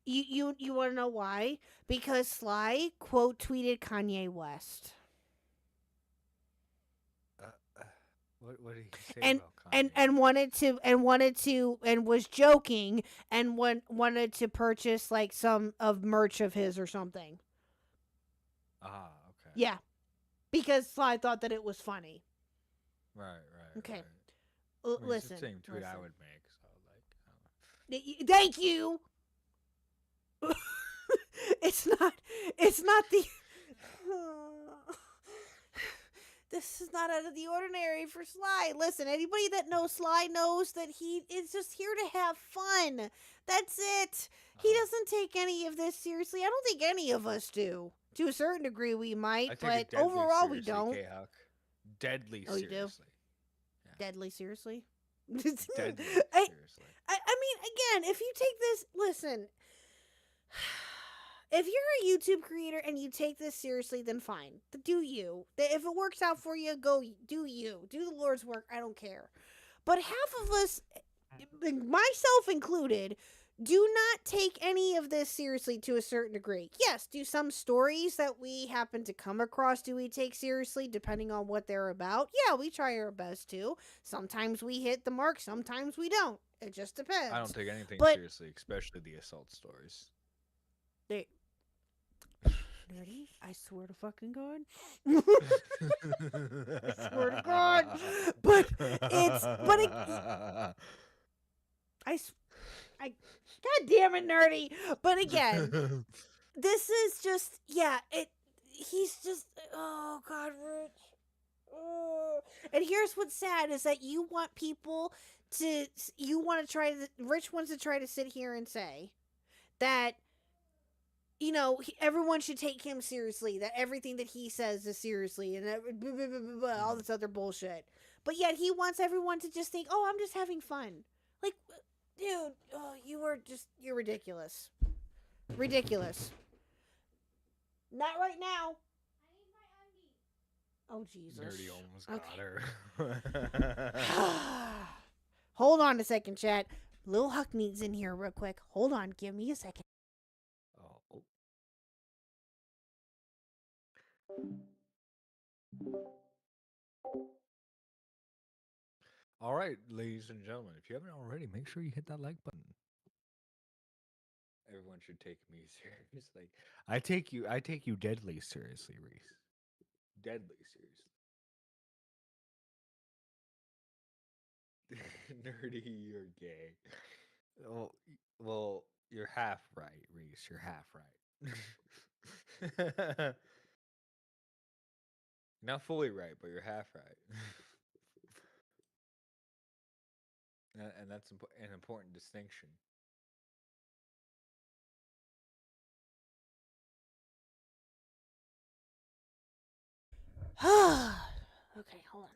You want to know why? Because Sly quote tweeted Kanye West. What did he say and about Kanye? and was joking and wanted to purchase like some of merch of his or something. Ah, okay. Yeah, because Sly thought that it was funny. Right. Okay. Right. Listen. It's the same tweet I would make. So Thank you. It's not the. This is not out of the ordinary for Sly. Listen, anybody that knows Sly knows that he is just here to have fun. That's it. He doesn't take any of this seriously. I don't think any of us do. To a certain degree, we might, but overall, we don't. KHuck. Deadly seriously. You do? Yeah. Deadly seriously? Deadly seriously. I mean, again, if you take this, listen, if you're a YouTube creator and you take this seriously, then fine. Do you. If it works out for you, go do you. Do the Lord's work. I don't care. But half of us, myself included, do not take any of this seriously to a certain degree. Yes, do some stories that we happen to come across do we take seriously depending on what they're about? Yeah, we try our best to. Sometimes we hit the mark, sometimes we don't. It just depends. I don't take anything But seriously, especially the assault stories. Nerdy, I swear to fucking God. I swear to God. But God damn it, Nerdy. But again, this is just, he's just, oh God, Rich. Oh. And here's what's sad is that you want people to, Rich wants to try to sit here and say that, you know, everyone should take him seriously, that everything that he says is seriously, and all this other bullshit. But yet he wants everyone to just think, oh, I'm just having fun. Like, dude, oh, you're ridiculous. Ridiculous. Not right now. Oh, Jesus. Nerdy almost got her. Hold on a second, chat. Lil Huck needs in here real quick. Hold on. Give me a second. All right, ladies and gentlemen, if you haven't already, make sure you hit that like button. Everyone should take me seriously. I take you deadly seriously, Reese. Deadly seriously. Nerdy, you're gay. Well, you're half right, Reese. You're half right. Not fully right, but you're half right. And that's an important distinction. Okay, hold on.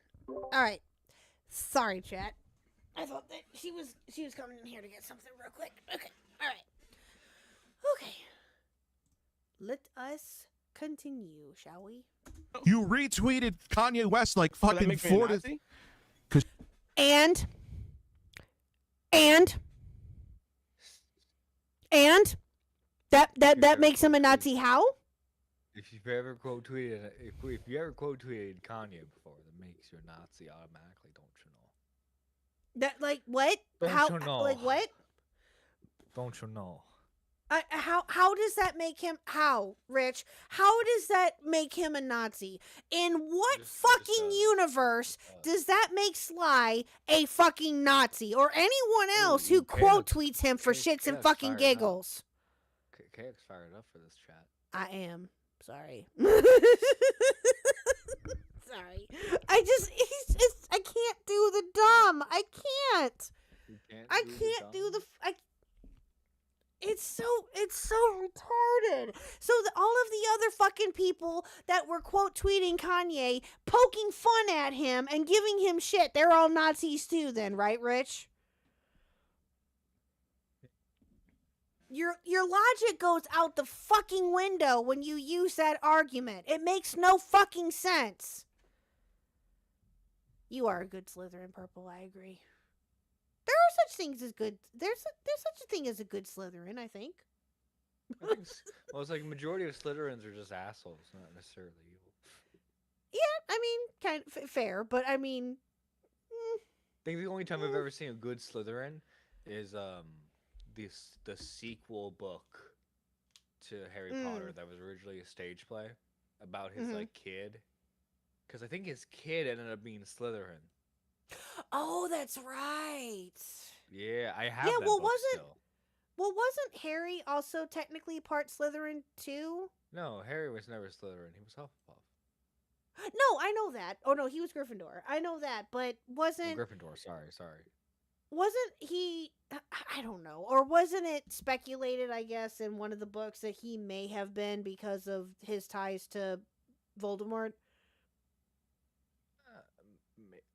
All right. Sorry, chat. I thought that she was coming in here to get something real quick. Okay. All right. Okay. Let us continue, shall we? You retweeted Kanye West like fucking 40. And that makes him a Nazi. How? If you've ever quote tweeted Kanye before, that makes you a Nazi automatically, don't you know? That like what? Don't how? you know? Like what? Don't you know? How does that make him? How, Rich? How does that make him a Nazi? In what fucking universe does that make Sly a fucking Nazi or anyone else who quote tweets him for shits and fucking giggles? KHuck's fired up for this chat. I am. Sorry. Sorry. I can't do the dumb. I can't. I can't do the. It's so retarded. So all of the other fucking people that were quote tweeting Kanye, poking fun at him and giving him shit, they're all Nazis too then, right, Rich? Your logic goes out the fucking window when you use that argument. It makes no fucking sense. You are a good Slytherin, Purple, I agree. There are such things as good. There's such a thing as a good Slytherin, I think. Well, it's like majority of Slytherins are just assholes, not necessarily evil. Yeah, I mean, kind of fair, but I mean, I think the only time I've ever seen a good Slytherin is the sequel book to Harry Potter that was originally a stage play about his like kid, because I think his kid ended up being Slytherin. Oh, that's right. Yeah, I have. Yeah, that book still. Well, wasn't Harry also technically part Slytherin too? No, Harry was never Slytherin. He was Hufflepuff. No, I know that. Oh no, he was Gryffindor. I know that, but wasn't Gryffindor? Sorry. Wasn't he? I don't know. Or wasn't it speculated? I guess in one of the books that he may have been because of his ties to Voldemort.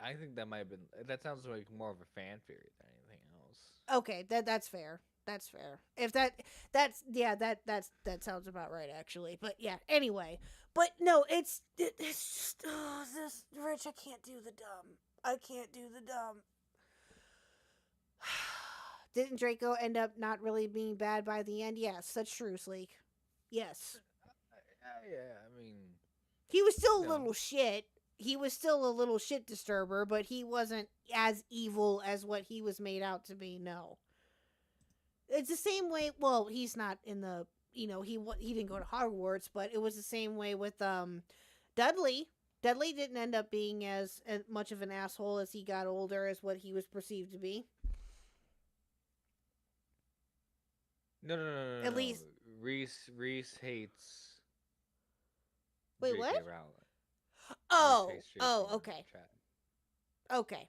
I think that might have been. That sounds like more of a fan theory than anything else. Okay, that's fair. That's fair. If that sounds about right actually. But yeah, anyway. But no, it's just this Rich. I can't do the dumb. Didn't Draco end up not really being bad by the end? Yes, that's true, Sleek. Yes. Yeah, I mean, he was still a little shit. He was still a little shit disturber, but he wasn't as evil as what he was made out to be. No. It's the same way. Well, he's not in the. He didn't go to Hogwarts, but it was the same way with Dudley. Dudley didn't end up being as much of an asshole as he got older as what he was perceived to be. No. At least Reese hates. Wait, J.K. what? Rowling. Okay. Okay,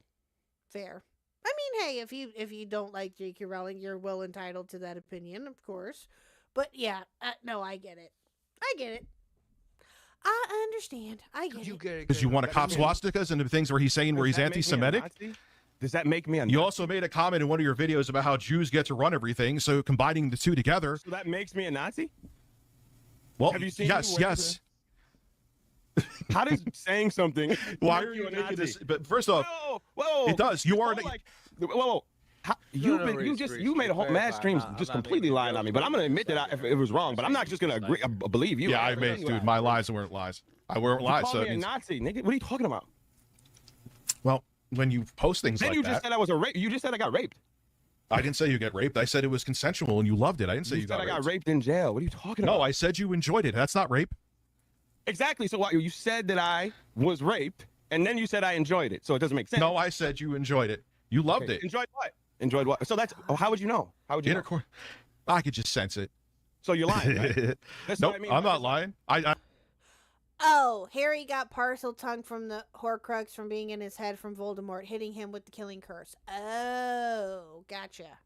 fair. I mean, hey, if you don't like J.K. Rowling, you're well entitled to that opinion, of course. But yeah, no, I get it. I understand. I get it. Because you want to cop swastikas and the things where he's saying where he's anti-Semitic. Does that make me a Nazi? You also made a comment in one of your videos about how Jews get to run everything, so combining the two together. So that makes me a Nazi? Well, have you seen yes. How does saying something? Why are you making this? But first off, whoa, it does. You are. Whoa. You made a whole mad streams just completely lying on me. But I'm gonna admit that if it was wrong. But I'm not just gonna believe you. Yeah, I made, dude. My lies weren't lies. I weren't lies. You called me a Nazi, nigga. What are you talking about? Well, when you post things like that. Then you just said I was a rape. You just said I got raped. I didn't say you get raped. I said it was consensual and you loved it. I didn't say you got raped. I got raped in jail. What are you talking about? No, I said you enjoyed it. That's not rape. Exactly. So you said that I was raped, and then you said I enjoyed it. So it doesn't make sense. No, I said you enjoyed it. You loved it. Enjoyed what? Enjoyed what? So that's. How would you know? How would you know? I could just sense it. So you're lying, right? Nope, I'm not lying. Oh, Harry got parcel tongue from the Horcrux from being in his head from Voldemort, hitting him with the killing curse. Oh, gotcha.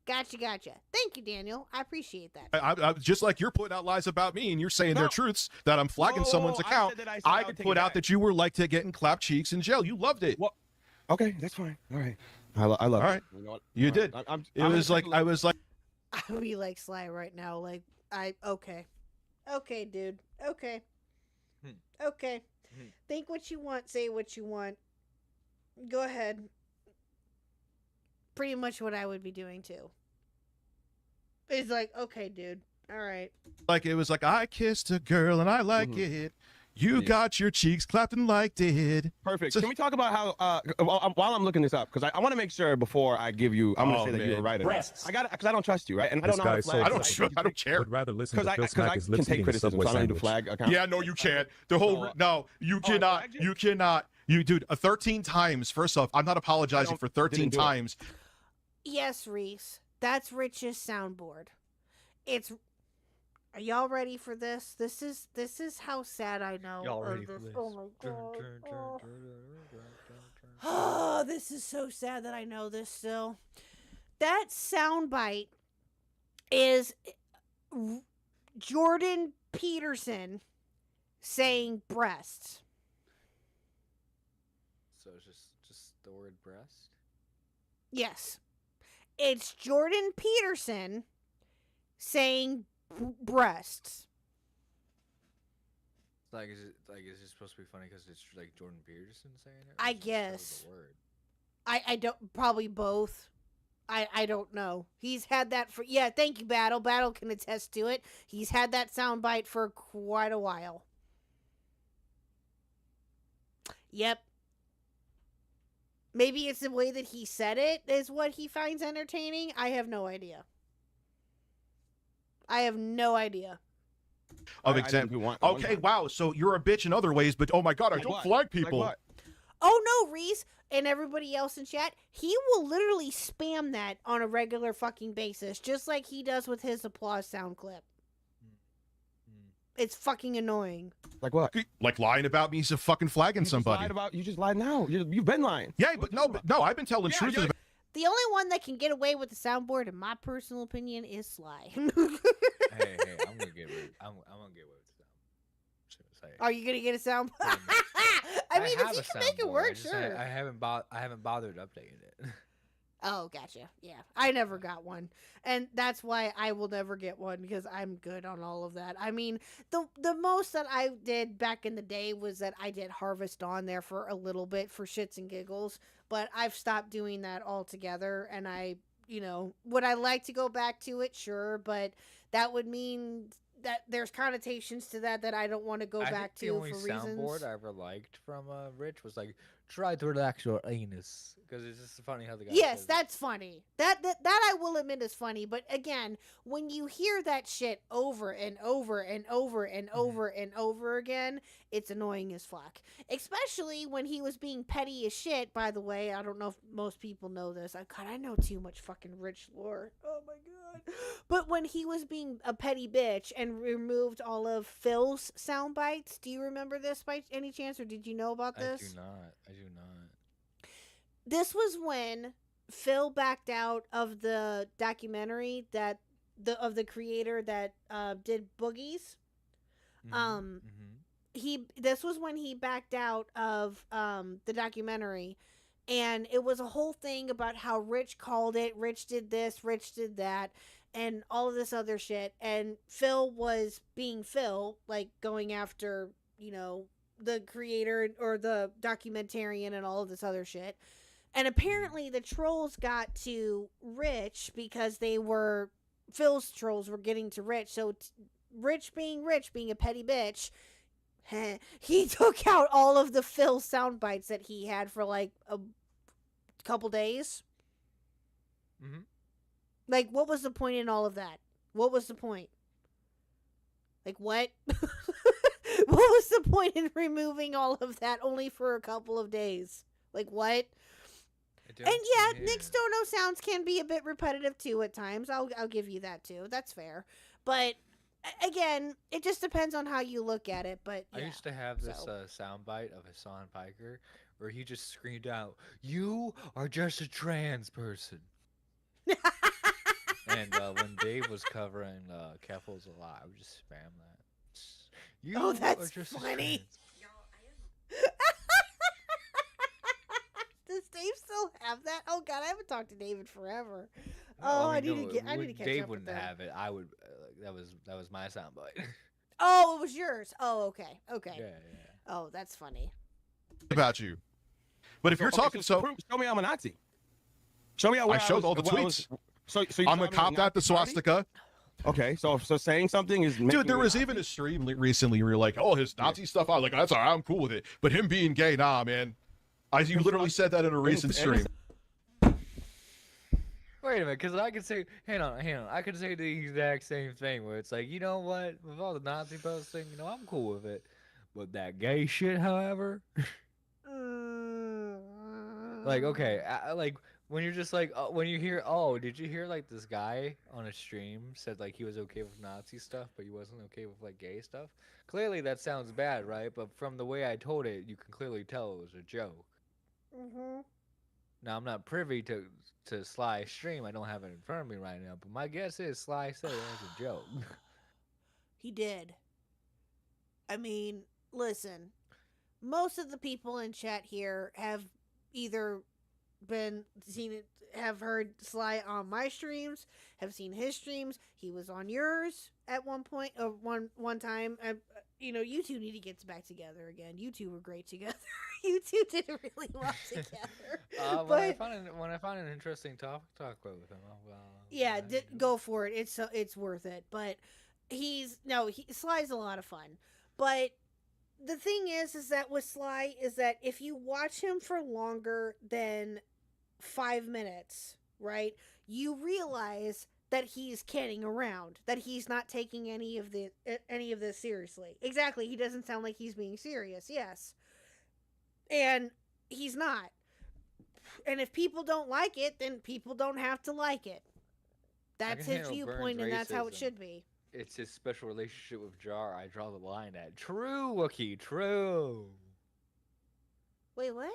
Thank you, Daniel. I appreciate that. I just like you're putting out lies about me and you're saying they're truths that I'm flagging someone's account. I could put out that you were like to getting clapped cheeks in jail. You loved it. Well, okay, that's fine. All right. I love it. All right. You know what? You did. I was like. I would be like Sly right now. Like, okay. Okay, dude. Okay. Okay. Think what you want. Say what you want. Go ahead. Pretty much what I would be doing too. It's like, okay, dude. All right. Like it was like I kissed a girl and I like it. You got your cheeks clapped and liked it. Perfect. So, can we talk about how while I'm looking this up, because I want to make sure before I give you, I'm going to say that you were right. I got it because I don't trust you, right? And I don't know how to flag. I don't care. Would rather listen to because I can take criticism. So I don't need to flag account. Yeah, no, you can't. The whole no, you cannot. You cannot. You dude, 13 times. First off, I'm not apologizing for 13 times. Yes, Reese. That's Rich's soundboard. Are y'all ready for this? This is how sad I know. Y'all ready for this? Oh my god. Oh, this is so sad that I know this still. That soundbite is Jordan Peterson saying breasts. So it's just the word breast? Yes. It's Jordan Peterson saying breasts. Is it supposed to be funny because it's like Jordan Peterson saying it? I guess. I don't, probably both. I don't know. He's had that for, yeah, thank you, Battle. Battle can attest to it. He's had that soundbite for quite a while. Yep. Maybe it's the way that he said it is what he finds entertaining. I have no idea. Of example. Okay, wow. So you're a bitch in other ways, but oh my god, I don't flag people. Oh no, Reese and everybody else in chat, he will literally spam that on a regular fucking basis, just like he does with his applause sound clip. It's fucking annoying. Like what? Like lying about me, he's fucking flagging somebody. You just lied now. You've been lying. Yeah, but no, I've been telling truth. The only one that can get away with the soundboard, in my personal opinion, is Sly. hey, I'm gonna get away with the sound. Are you gonna get a sound? I mean, if you can make it work, sure. I haven't bothered updating it. Oh, gotcha. Yeah, I never got one, and that's why I will never get one because I'm good on all of that. I mean, the most that I did back in the day was that I did Harvest on there for a little bit for shits and giggles, but I've stopped doing that altogether. And would I like to go back to it? Sure, but that would mean that there's connotations to that I don't want to go back to for reasons. The only soundboard I ever liked from Rich was like, try to relax your anus, because it's just funny how the guy says that's funny. That I will admit is funny, but again, when you hear that shit over and over and over and over and over again, it's annoying as fuck. Especially when he was being petty as shit, by the way. I don't know if most people know this. God, I know too much fucking Rich lore. Oh my god. But when he was being a petty bitch and removed all of Phil's sound bites, do you remember this by any chance, or did you know about this? I do not. This was when Phil backed out of the documentary of the creator that did Boogies. This was when he backed out of the documentary, and it was a whole thing about how Rich called it, Rich did this, Rich did that, and all of this other shit. And Phil was being Phil, like going after, the creator or the documentarian and all of this other shit. And apparently the trolls got to Rich because Phil's trolls were getting to Rich. So Rich, being a petty bitch, he took out all of the Phil sound bites that he had for like a couple days. Like, what was the point in all of that? What was the point? Like, what? What was the point in removing all of that only for a couple of days? Like, what? And yeah, Nick Stono sounds can be a bit repetitive too at times. I'll give you that too. That's fair. But again, it just depends on how you look at it. But yeah, I used to have this soundbite of Hassan Piker where he just screamed out, "You are just a trans person." And when Dave was covering Keffel's a Lie, I would just spam that. That's funny. Does Dave still have that? Oh god, I haven't talked to David forever. I need to catch Dave up. Dave wouldn't have it. I would. That was my soundbite. Oh, it was yours. Oh, okay. Yeah. Oh, that's funny. About you, but if you're talking, show me I'm a Nazi. Show me how I showed all the tweets. So I'm a cop at the swastika. Okay, so saying something is dude. There was even a stream recently where you're like, "Oh, his Nazi stuff." I was like, "That's all right, I'm cool with it." But him being gay, nah, man. You literally said that in a recent stream. Wait a minute, because I could say, hang on, I could say the exact same thing where it's like, you know what, with all the Nazi posting, I'm cool with it, but that gay shit, however, like, okay, like, when you're just like, when you hear, did you hear, like, this guy on a stream said, like, he was okay with Nazi stuff, but he wasn't okay with, like, gay stuff? Clearly that sounds bad, right? But from the way I told it, you can clearly tell it was a joke. Now I'm not privy to Sly's stream. I don't have it in front of me right now, but my guess is Sly said it as a joke. He did. I mean, listen. Most of the people in chat here have either have heard Sly on my streams, have seen his streams. He was on yours at one point, one time. You two need to get back together again. You two were great together. You two did really well together. When I find an interesting topic to talk with him, go for it. It's worth it. But Sly's a lot of fun. But the thing is that with Sly is that if you watch him for longer than 5 minutes, right, you realize that he's kidding around, that he's not taking any of this seriously. Exactly, he doesn't sound like he's being serious, yes. And he's not. And if people don't like it, then people don't have to like it. That's his viewpoint, and that's how it should be. It's his special relationship with Jar I draw the line at. True, Wookie, true. Wait, what?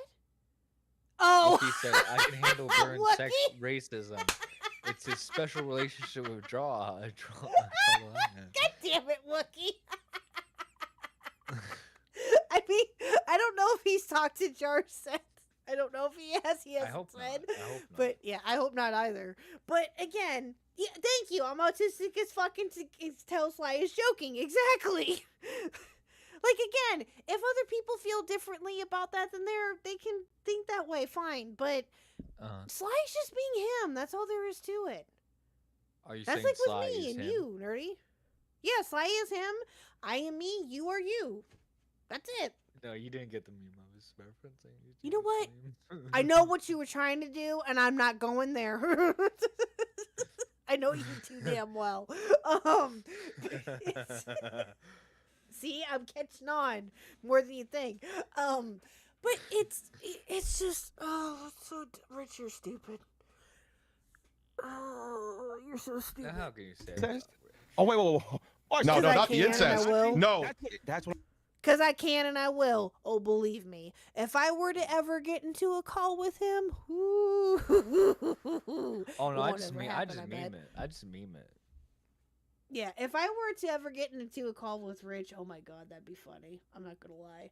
Oh! Wookie said, I can handle Burns' sex racism. It's his special relationship with Jar I draw the line at. God damn it, Wookie. I mean, I don't know if he's talked to Jar since. I don't know if he has. He hasn't said. I hope not. But yeah, I hope not either. But again, yeah, thank you. I'm autistic as fucking tell Sly is joking. Exactly. Like, again, if other people feel differently about that, then they can think that way. Fine. But Sly's just being him. That's all there is to it. Are you That's saying like Sly with me is and him? you, Nerdy. Yeah, Sly is him. I am me. You are you. That's it. No, you didn't get the meme I was referencing. You know what? I know what you were trying to do, and I'm not going there. I know you too damn well. See, I'm catching on more than you think. But it's just so Rich, you're stupid. Oh, you're so stupid. Now, how can you say that? Oh wait. Oh, no, not the incest. No. That's what. Because I can and I will. Oh, believe me. If I were to ever get into a call with him, oh no, I just meme it. I just meme it. Yeah, if I were to ever get into a call with Rich, oh my god, that'd be funny. I'm not gonna lie.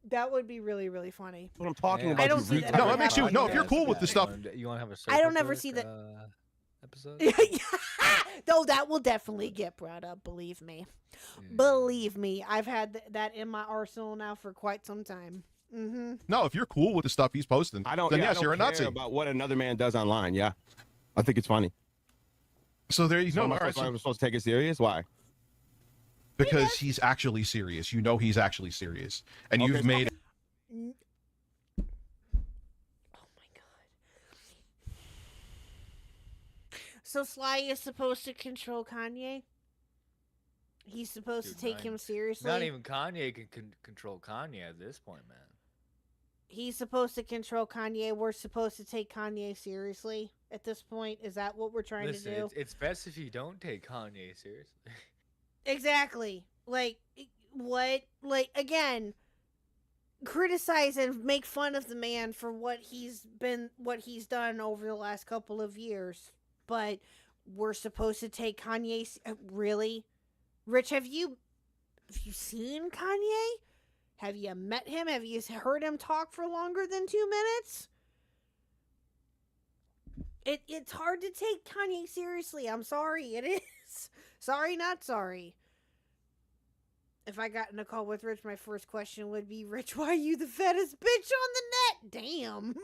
That would be really, really funny. What I'm talking about. I don't see that. No, that makes you. No, if you're cool with the stuff. You want to have a. I don't ever see that episode. No, that will definitely get brought up. Believe me. Believe me, I've had that in my arsenal now for quite some time. Mm-hmm. No, if you're cool with the stuff he's posting, I don't. Then Yeah, yes, I don't you're a care Nazi. about what another man does online. Yeah, I think it's funny. So there you go. I'm All right, supposed to take it serious. Why? Because he's actually serious. You know he's actually serious, and you've made. Oh my god. So Sly is supposed to control Kanye? He's supposed to take him seriously? Not even Kanye can control Kanye at this point, man. He's supposed to control Kanye. We're supposed to take Kanye seriously at this point. Is that what we're trying to do? It's best if you don't take Kanye seriously. Exactly. Like, what? Like, again, criticize and make fun of the man for what he's done over the last couple of years. But we're supposed to take Kanye. Really? Rich, have you seen Kanye? Have you met him? Have you heard him talk for longer than 2 minutes? It's hard to take Kanye seriously. I'm sorry, it is. Sorry, not sorry. If I got in a call with Rich, my first question would be, Rich, why are you the fattest bitch on the net? Damn.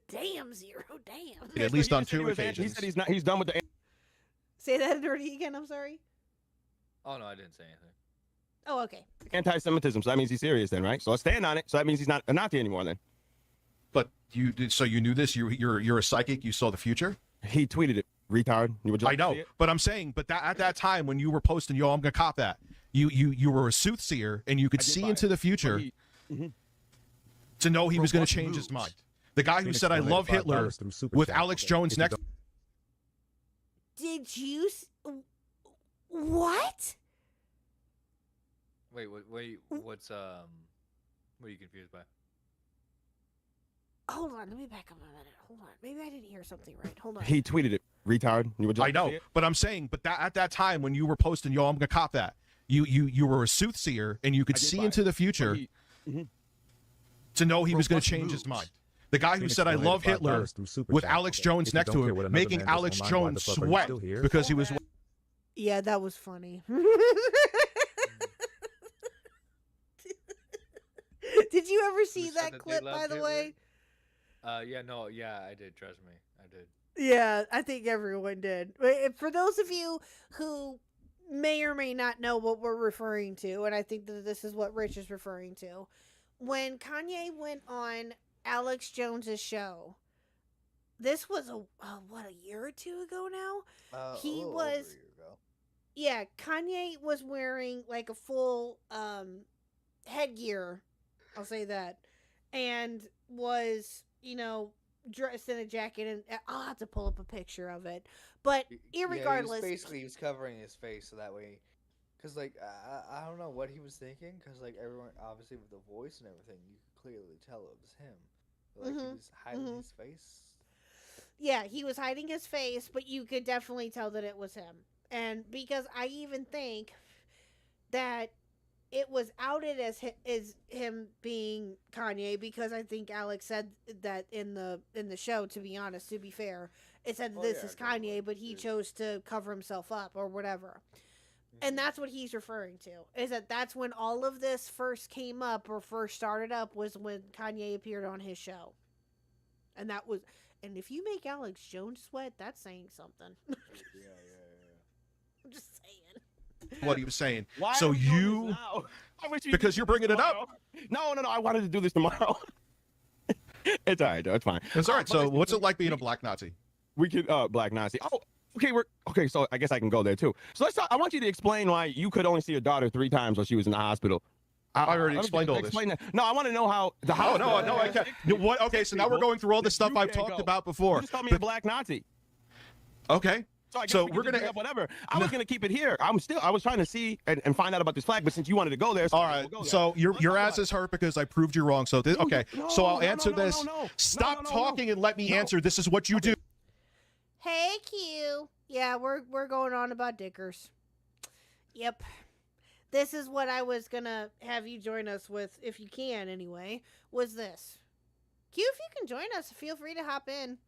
Damn, Zero, damn. At least on 2 occasions. He said he's done with the. Say that Nerdy again, I'm sorry. Oh, no, I didn't say anything. Oh, okay. Anti-Semitism, so that means he's serious then, right? So let's stand on it. So that means he's not a Nazi anymore then. But you did. So you knew this. You're a psychic. You saw the future. He tweeted it. Retard. You would just I know, see it? but I'm saying, but at that time when you were posting, yo, I'm gonna cop that. You were a soothsayer and you could see into the future to know he was gonna change his mind. The guy who said I love Hitler with Alex Jones next. Did you? What? Wait, what's What are you confused by? Hold on, let me back up a minute. Hold on, maybe I didn't hear something right. Hold on. He tweeted it, retard. You would I know, but I'm saying, at that time when you were posting, yo, I'm gonna cop that. You were a soothsayer and you could see into the future to know he was going to change his mind. The guy who said I love Hitler with Alex Jones next to him, making Alex Jones sweat because he was. Yeah, that was funny. Did you ever see that clip, by the way? Yeah, I did. Trust me, I did. Yeah, I think everyone did. For those of you who may or may not know what we're referring to, and I think that this is what Rich is referring to, when Kanye went on Alex Jones's show, this was a year or two ago now. He was over a year ago. Yeah, Kanye was wearing like a full headgear, I'll say that, and was, dressed in a jacket, and I'll have to pull up a picture of it. But irregardless, he was covering his face so that way, because I don't know what he was thinking, because everyone, obviously with the voice and everything, you could clearly tell it was him. But, he was hiding his face. Yeah, he was hiding his face, but you could definitely tell that it was him. And because I even think that it was outed as him being Kanye, because I think Alex said that in the show, to be honest, to be fair. It said this is Kanye, but he chose to cover himself up or whatever. And that's what he's referring to, is that's when all of this first came up or first started up, was when Kanye appeared on his show. And and if you make Alex Jones sweat, that's saying something. Yeah. I'm just saying. What he was saying. Why so you because you're bringing it up. No, I wanted to do this tomorrow. It's all right, though. It's fine. It's all right. So what's it like being a black Nazi? We could black Nazi. Oh, okay. So I guess I can go there too. So let's talk. I want you to explain why you could only see your daughter 3 times while she was in the hospital. I already explained all this. That. No, I want to know how the house. No, I can't. What? Okay, so now we're going through all the stuff I've talked about before. You just called me a black Nazi. Okay. So we're gonna whatever. I was gonna keep it here. I was trying to see and find out about this flag, but since you wanted to go there, so all right. So your ass is hurt because I proved you wrong. So okay. So I'll answer this. Stop talking and let me answer. This is what you do. Hey, Q. Yeah, we're going on about Dickers. Yep. This is what I was gonna have you join us with, if you can anyway, was this. Q, if you can join us, feel free to hop in.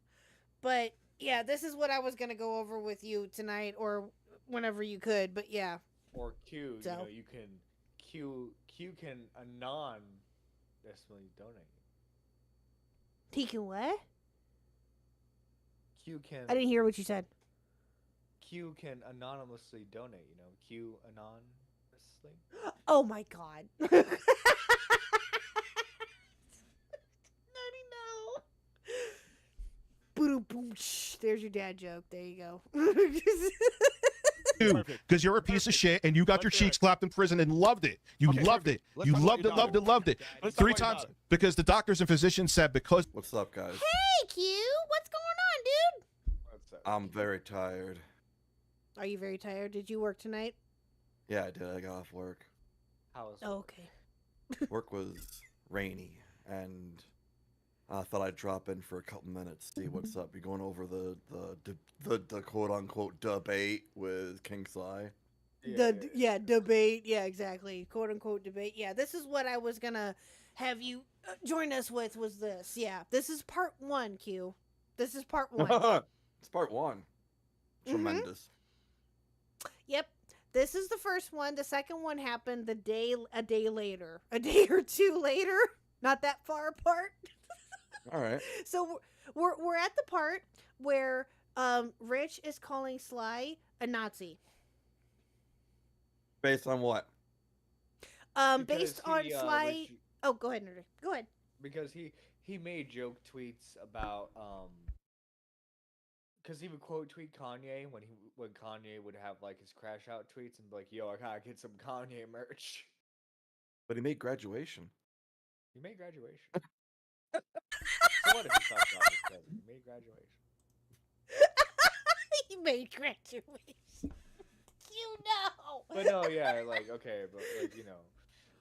But yeah, this is what I was gonna go over with you tonight, or whenever you could. But yeah. Or Q, you can Q can anonymously donate. He can what? Q can. I didn't hear what you said. Q can anonymously donate. Q anonymously. Oh my god. I know. Boom, boom. There's your dad joke. There you go. Because you're a piece of shit and you got your cheeks clapped in prison and loved it. You loved it. You loved it. 3 times because the doctors and physicians said because. What's up, guys? Hey, Q. What's going on, dude? I'm very tired. Are you very tired? Did you work tonight? Yeah, I did. I got off work. How was it? Oh, okay. Work was rainy, and I thought I'd drop in for a couple minutes, see what's up. Be going over the quote unquote debate with King Sly. Debate. Yeah, exactly. Quote unquote debate. Yeah, this is what I was gonna have you join us with. Was this? Yeah, this is part 1. Q. This is part 1. It's part 1. Tremendous. Yep. This is the first one. The second one happened a day later. A day or 2 later. Not that far apart. All right. So we're at the part where Rich is calling Sly a Nazi. Based on what? Based on Sly. Oh, go ahead, Nerdy. Go ahead. Because he made joke tweets about because he would quote tweet Kanye when Kanye would have like his crash out tweets and be like, "Yo, I gotta get some Kanye merch." But he made Graduation. He made Graduation. So what if he talked about this? He made Graduation. He made Graduation. You know. But no, yeah, like okay, but like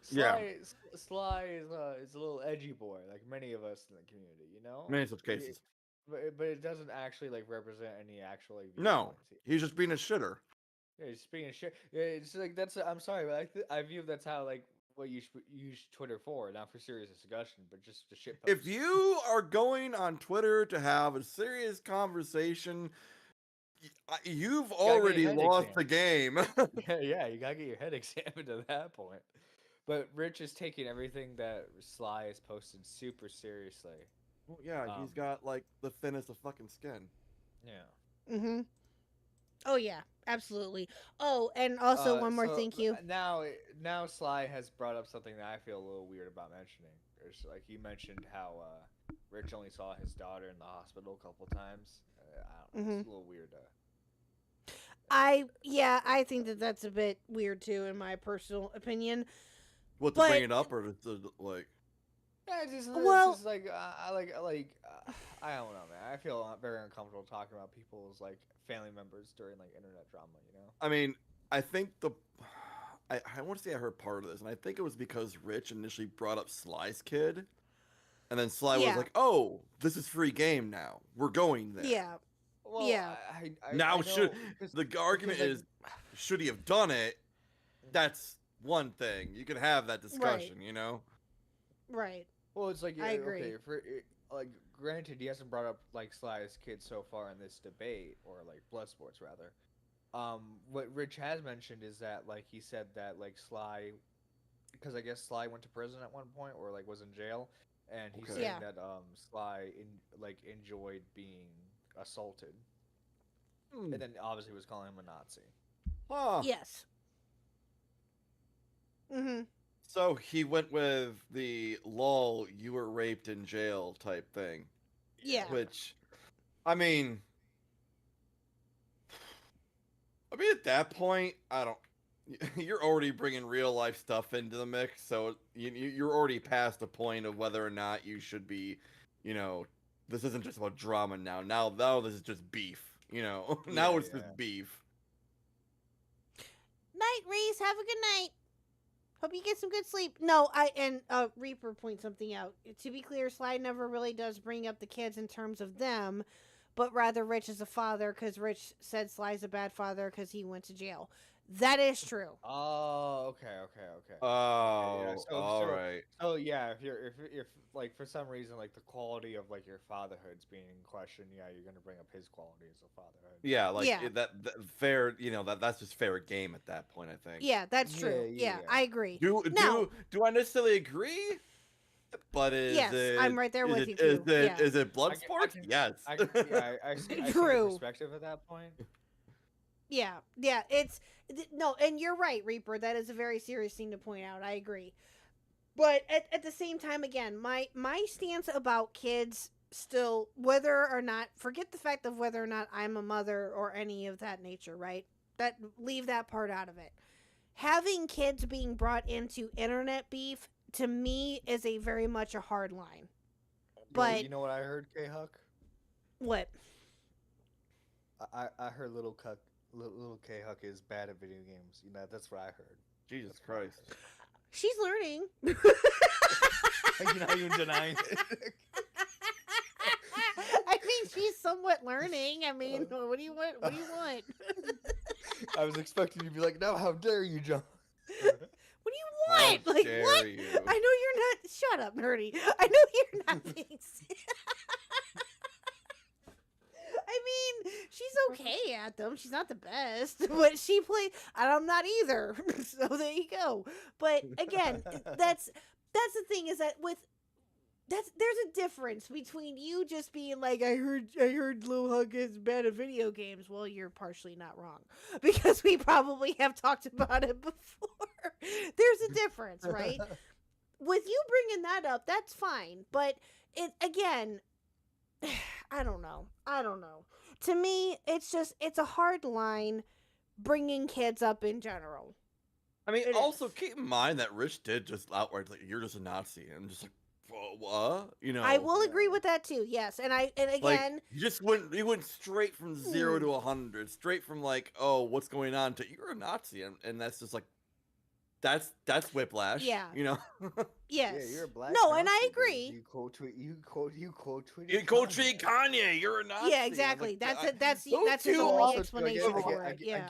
Sly is a little edgy boy, like many of us in the community, you know. Many such cases. But it doesn't actually like represent any actual like, No, viewpoints. he's just being a shitter. Yeah, he's being a shit. Yeah, it's like that's. I'm sorry, but I view that's how like what you use Twitter for, not for serious discussion, but just to shit post. If you are going on Twitter to have a serious conversation, you've already lost the game. Yeah, you gotta get your head examined at that point. But Rich is taking everything that Sly has posted super seriously. Well, yeah, he's got like the thinnest of fucking skin. Yeah. Mm-hmm. Oh yeah, absolutely. Oh, and also one more thank you. Now Sly has brought up something that I feel a little weird about mentioning. It's like he mentioned how Rich only saw his daughter in the hospital a couple times. I don't know, it's a little weird. I think that's a bit weird too, in my personal opinion. What, to bring it up or to like? Yeah, it's just like I don't know, man. I feel very uncomfortable talking about people's like family members during like internet drama. You know. I mean, I think I want to say I heard part of this, and I think it was because Rich initially brought up Sly's kid, and then Sly was like, "Oh, this is free game now. We're going there." Yeah. Well, yeah. Now the argument is, should he have done it? That's one thing. You can have that discussion, you know. Right. Well, it's like, I agree. Okay, like, granted, he hasn't brought up like Sly's kid so far in this debate, or like blood sports rather. What Rich has mentioned is that like he said that like Sly, because I guess Sly went to prison at one point or like was in jail, and he's saying that Sly enjoyed being assaulted, and then obviously was calling him a Nazi. Huh. Yes. Mm-hmm. So he went with the "lol, you were raped in jail" type thing. Yeah. Which, I mean, at that point, I don't. You're already bringing real life stuff into the mix, so you're already past the point of whether or not you should be, you know, this isn't just about drama now. Now this is just beef. You know, now it's just beef. Night, Reese. Have a good night. Hope you get some good sleep. No, Reaper points something out. To be clear, Sly never really does bring up the kids in terms of them, but rather Rich is a father, because Rich said Sly's a bad father because he went to jail. That is true. Oh, okay. Oh, yeah, all right. Oh, yeah. If like for some reason like the quality of like your fatherhood's being in question, yeah, you're gonna bring up his qualities of fatherhood. Yeah, like that fair. You know that's just fair game at that point. I think. Yeah, that's true. Yeah, I agree. Do I necessarily agree? But I'm right there with you. Is it blood sport? Yes. I see True. Perspective at that point. Yeah, no, and you're right, Reaper. That is a very serious thing to point out. I agree. But at the same time, again, my stance about kids still, whether or not, forget the fact of whether or not I'm a mother or any of that nature, right? Leave that part out of it. Having kids being brought into internet beef, to me, is a very much a hard line. But you know what I heard, KHuck? What? I heard little KHuck is bad at video games. You know, that's what I heard. Jesus Christ. She's learning. You're not even denying it. I mean, she's somewhat learning. I mean, what do you want? What do you want? I was expecting you to be like, no, how dare you, John? What do you want? How like, dare what? you? I know you're not. Shut up, nerdy. I know you're not being. I mean, she's okay at them. She's not the best, but she plays. And I'm not either. So there you go. But again, that's the thing, is that there's a difference between you just being like, I heard Lil Hug is bad at video games. Well, you're partially not wrong, because we probably have talked about it before. There's a difference, right? With you bringing that up, that's fine. But again, I don't know. To me, it's a hard line bringing kids up in general. I mean, also keep in mind that Rich did just outright like, "You're just a Nazi," and I'm just like, what? You know. I will agree with that too. Yes, and again, like, he went straight from 0 to 100, straight from like, oh, what's going on, to you're a Nazi, and that's just like, that's whiplash. Yeah. You know. Yes. Yeah, you're a black. No, and I Nazi, dude. agree. You quote tweet. You quote tweet. You quote tweet Kanye. You're a Nazi. Yeah, exactly. Like, that's those that's his two only also- explanation for it. Yeah.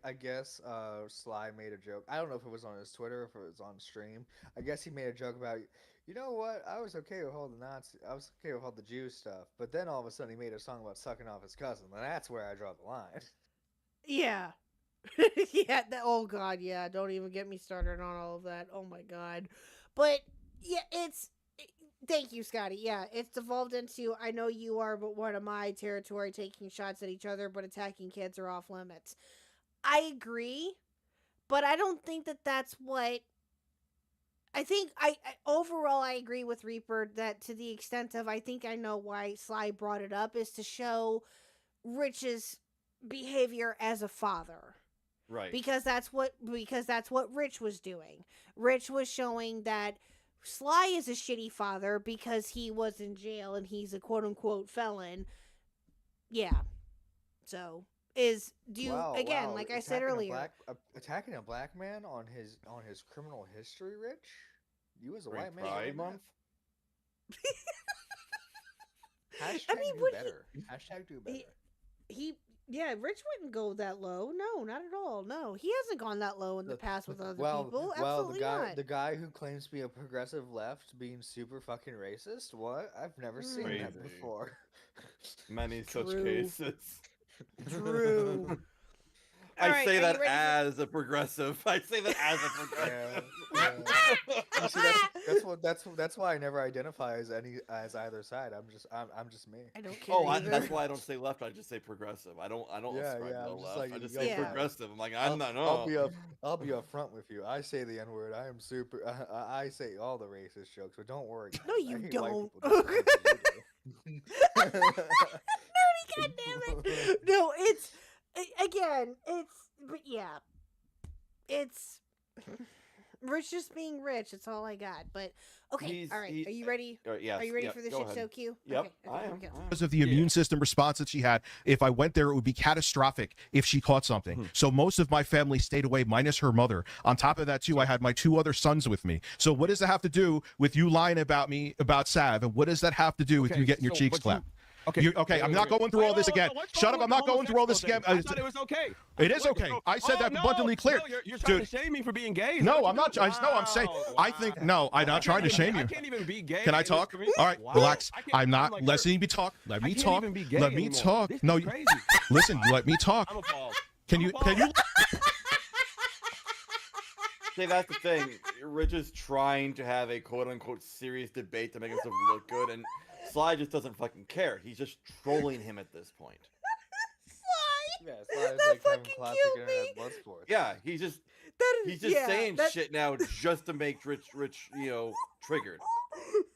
I guess Sly made a joke. I don't know if it was on his Twitter or if it was on stream. I guess he made a joke about, you know what? I was okay with all the I was okay with all the Jew stuff, but then all of a sudden he made a song about sucking off his cousin, and that's where I draw the line. Yeah. Yeah, oh god, yeah, don't even get me started on all of that. Oh my god. But yeah, thank you, Scotty. Yeah, it's devolved into I know you are, but what am I territory, taking shots at each other, but attacking kids are off limits. I agree, but I don't think that that's what I think. I overall I agree with Reaper that to the extent of I think I know why Sly brought it up is to show Rich's behavior as a father. Right. Because that's what Rich was doing. Rich was showing that Sly is a shitty father because he was in jail and he's a quote unquote felon. Yeah. So again, like I said earlier, attacking a black man on his criminal history, Rich? You as a Great white man. Pride Month? Hashtag do better. Hashtag do better. Yeah, Rich wouldn't go that low. No, not at all. No, he hasn't gone that low in the past with other people. Absolutely not. The guy who claims to be a progressive left being super fucking racist. What? I've never seen that before. Many such cases. True. I say that as a progressive. I say that as a progressive. Yeah. See, that's why I never identify as either side. I'm just me. I don't care. That's why I don't say left. I just say progressive. I don't ascribe to the left. Like, I just say progressive. I'm like I'm not. I'll be upfront with you. I say the N-word. I am super. I say all the racist jokes, but don't worry. No, you don't. Nerdy, goddammit. No, it's Rich just being Rich. It's all I got. But okay, all right. Are you ready? Yes. Are you ready for the shit show Q? Yep, Okay, I am. Because of the immune system response that she had, if I went there, it would be catastrophic if she caught something. So most of my family stayed away, minus her mother. On top of that, too, I had my 2 other sons with me. So what does that have to do with you lying about me, about Sav? And what does that have to do with you getting your cheeks clapped? Okay, I'm not going through all this again. Shut up, I'm not going through all this again. I thought it was okay. It is okay. I said that abundantly clear. No, you're trying to shame me for being gay. No, I'm not. I'm saying. I think no. I'm not trying to shame you. I can't even be gay. Can I talk? All right, relax. I'm not. Let me talk. Let me talk. Let me talk. No, listen. Let me talk. I'm appalled. Can you? See, that's the thing. Rich is trying to have a quote-unquote serious debate to make himself look good, and Sly just doesn't fucking care. He's just trolling him at this point. Yeah, Sly's like having classic internet blood sports. Yeah, he's just saying shit now just to make Rich, triggered.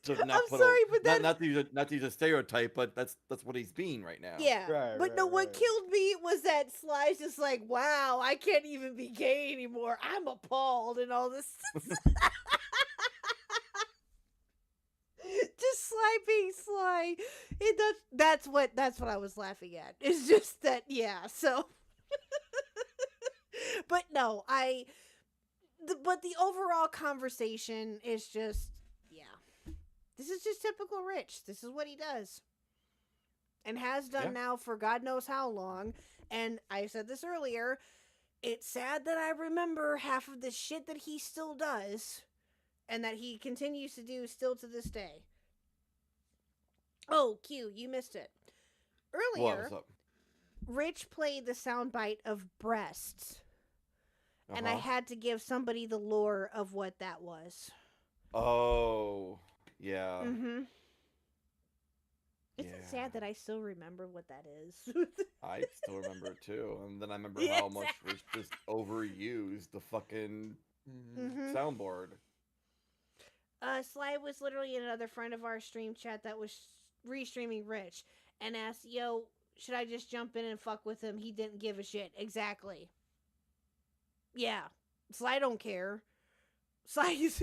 To not I'm sorry, but not to use a stereotype, but that's what he's being right now. Yeah, what killed me was that Sly's just like, wow, I can't even be gay anymore. I'm appalled and all this. Just Sly being Sly. That's what I was laughing at. It's just that, yeah. So, but no, but the overall conversation is just, yeah. This is just typical Rich. This is what he does. And has done now for God knows how long. And I said this earlier, it's sad that I remember half of the shit that he still does. And that he continues to do still to this day. Oh, Q, you missed it. Earlier, Rich played the soundbite of breasts. And I had to give somebody the lore of what that was. Oh, yeah. Mm-hmm. Isn't it sad that I still remember what that is? I still remember it too. And then I remember how much Rich just overused the fucking soundboard. Sly was literally another friend of our stream chat that was restreaming Rich and asked, yo, should I just jump in and fuck with him? He didn't give a shit. Exactly. Yeah. Sly don't care. Sly's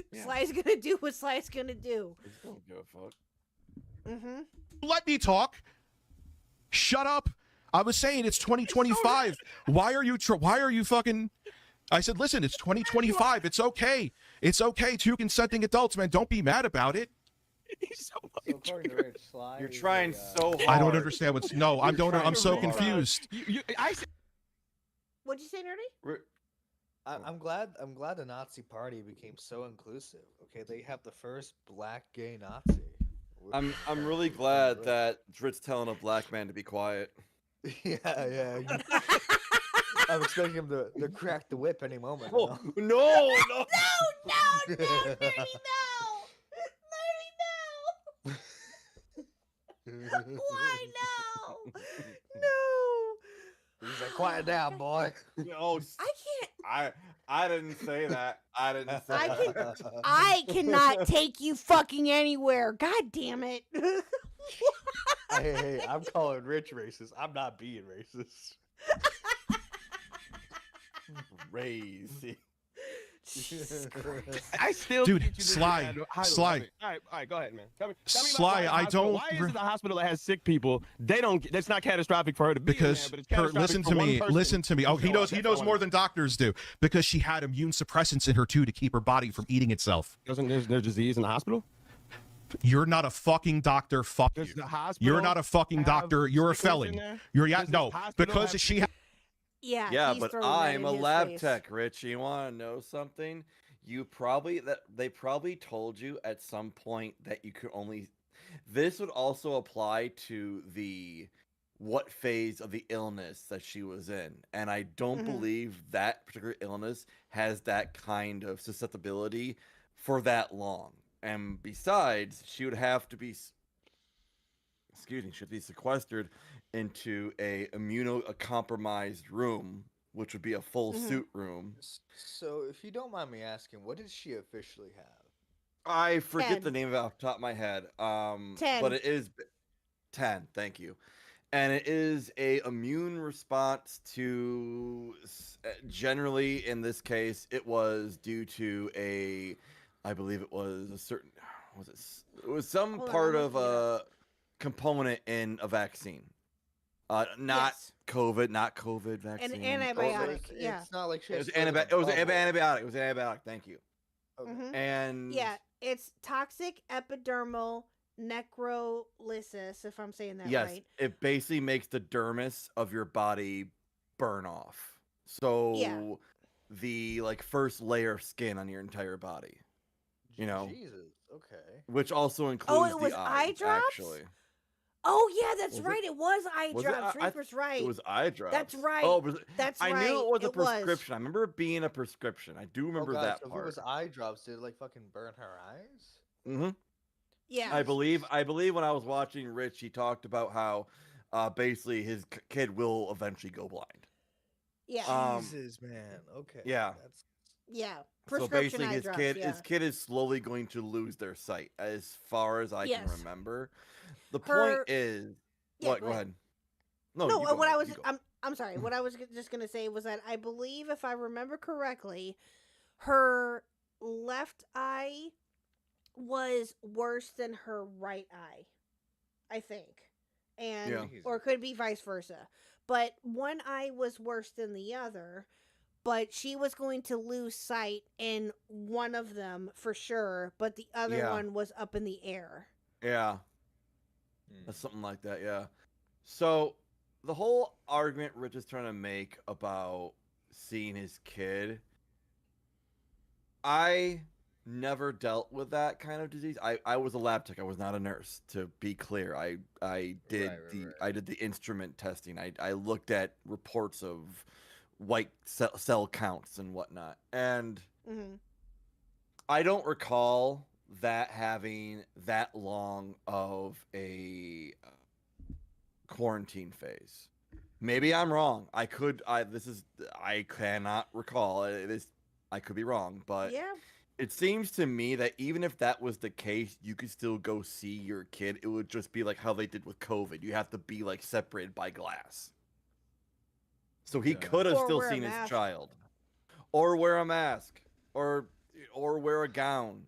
gonna do what Sly's gonna do. He don't give a fuck. Mm-hmm. Let me talk. Shut up. I was saying it's 2025. Why are you fucking... I said, listen, it's 2025. It's okay. It's okay. 2 consenting adults, man. Don't be mad about it. So according to Rich, Sly You're is trying so hard. I don't understand what's no. I'm so hard. confused. What'd you say, Nerdy? I'm glad the Nazi Party became so inclusive. Okay, they have the first black gay Nazi. I'm really glad that Drit's telling a black man to be quiet. Yeah. I'm expecting him to crack the whip any moment. Oh, no. No, Nerdy, no. Why no? No. He's like, quiet down, boy. No, I can't. I didn't say that. I didn't say that. I cannot take you fucking anywhere. God damn it. Hey, I'm calling Rich racist. I'm not being racist. Crazy. I still Dude, get you this Sly, bad. All right, go ahead, man. Tell me Sly, about I don't. Why is it the hospital that has sick people? They don't. That's not catastrophic for her to be Because in there, but it's her, catastrophic listen for to one me, person. listen to me. Oh, he knows more than doctors do because she had immune suppressants in her too to keep her body from eating itself. Doesn't there's disease in the hospital? You're not a fucking doctor. Fuck you. You're not a fucking doctor. You're a felon. You're no because she. Yeah, but I'm a lab tech, Rich. You want to know something? They probably told you at some point that you could only. This would also apply to what phase of the illness that she was in, and I don't believe that particular illness has that kind of susceptibility for that long. And besides, she would have to be. Should be sequestered into a immunocompromised room, which would be a full suit room. So, if you don't mind me asking, what did she officially have? I forget 10. the name of it off the top of my head. 10. But it is 10. Thank you. And it is a immune response to. Generally, in this case, it was due to I believe it was a certain. It was some part of a component in a vaccine. Not COVID vaccine. An antibiotic. It's not like she It was has antibiotic. It was an antibiotic. Thank you. And yeah, it's toxic epidermal necrolysis, if I'm saying that yes, right. it basically makes the dermis of your body burn off. So the first layer of skin on your entire body. Jesus. Okay. Which also includes it was the eye drops? actually. Oh yeah, that's right. It was eye Was it? drops. Reaper's right. It was eye drops. That's right. Oh, That's I right. knew it was a It prescription. I remember it being a prescription. I do remember God, that so part. if it was eye drops, did it fucking burn her eyes? Mm-hmm. Yeah. I believe when I was watching Rich, he talked about how basically his kid will eventually go blind. Yeah. Jesus, man. Okay. Yeah. Yeah. So basically, his kid is slowly going to lose their sight, as far as I can remember. The point is, Yeah, what? Go ahead. No, you go what ahead, I was you go. I'm sorry. What I was just gonna say was that I believe, if I remember correctly, her left eye was worse than her right eye. I think, or it could be vice versa. But one eye was worse than the other. But she was going to lose sight in one of them for sure, but the other one was up in the air. Yeah. That's something like that, yeah. So, the whole argument Rich is trying to make about seeing his kid, I never dealt with that kind of disease. I was a lab tech. I was not a nurse, to be clear. I did the instrument testing. I looked at reports of white cell counts and whatnot. And I don't recall that having that long of a quarantine phase. Maybe I'm wrong. I cannot recall. I could be wrong, but it seems to me that even if that was the case, you could still go see your kid. It would just be like how they did with COVID. You have to be separated by glass. So he could have still seen his child, or wear a mask, or wear a gown.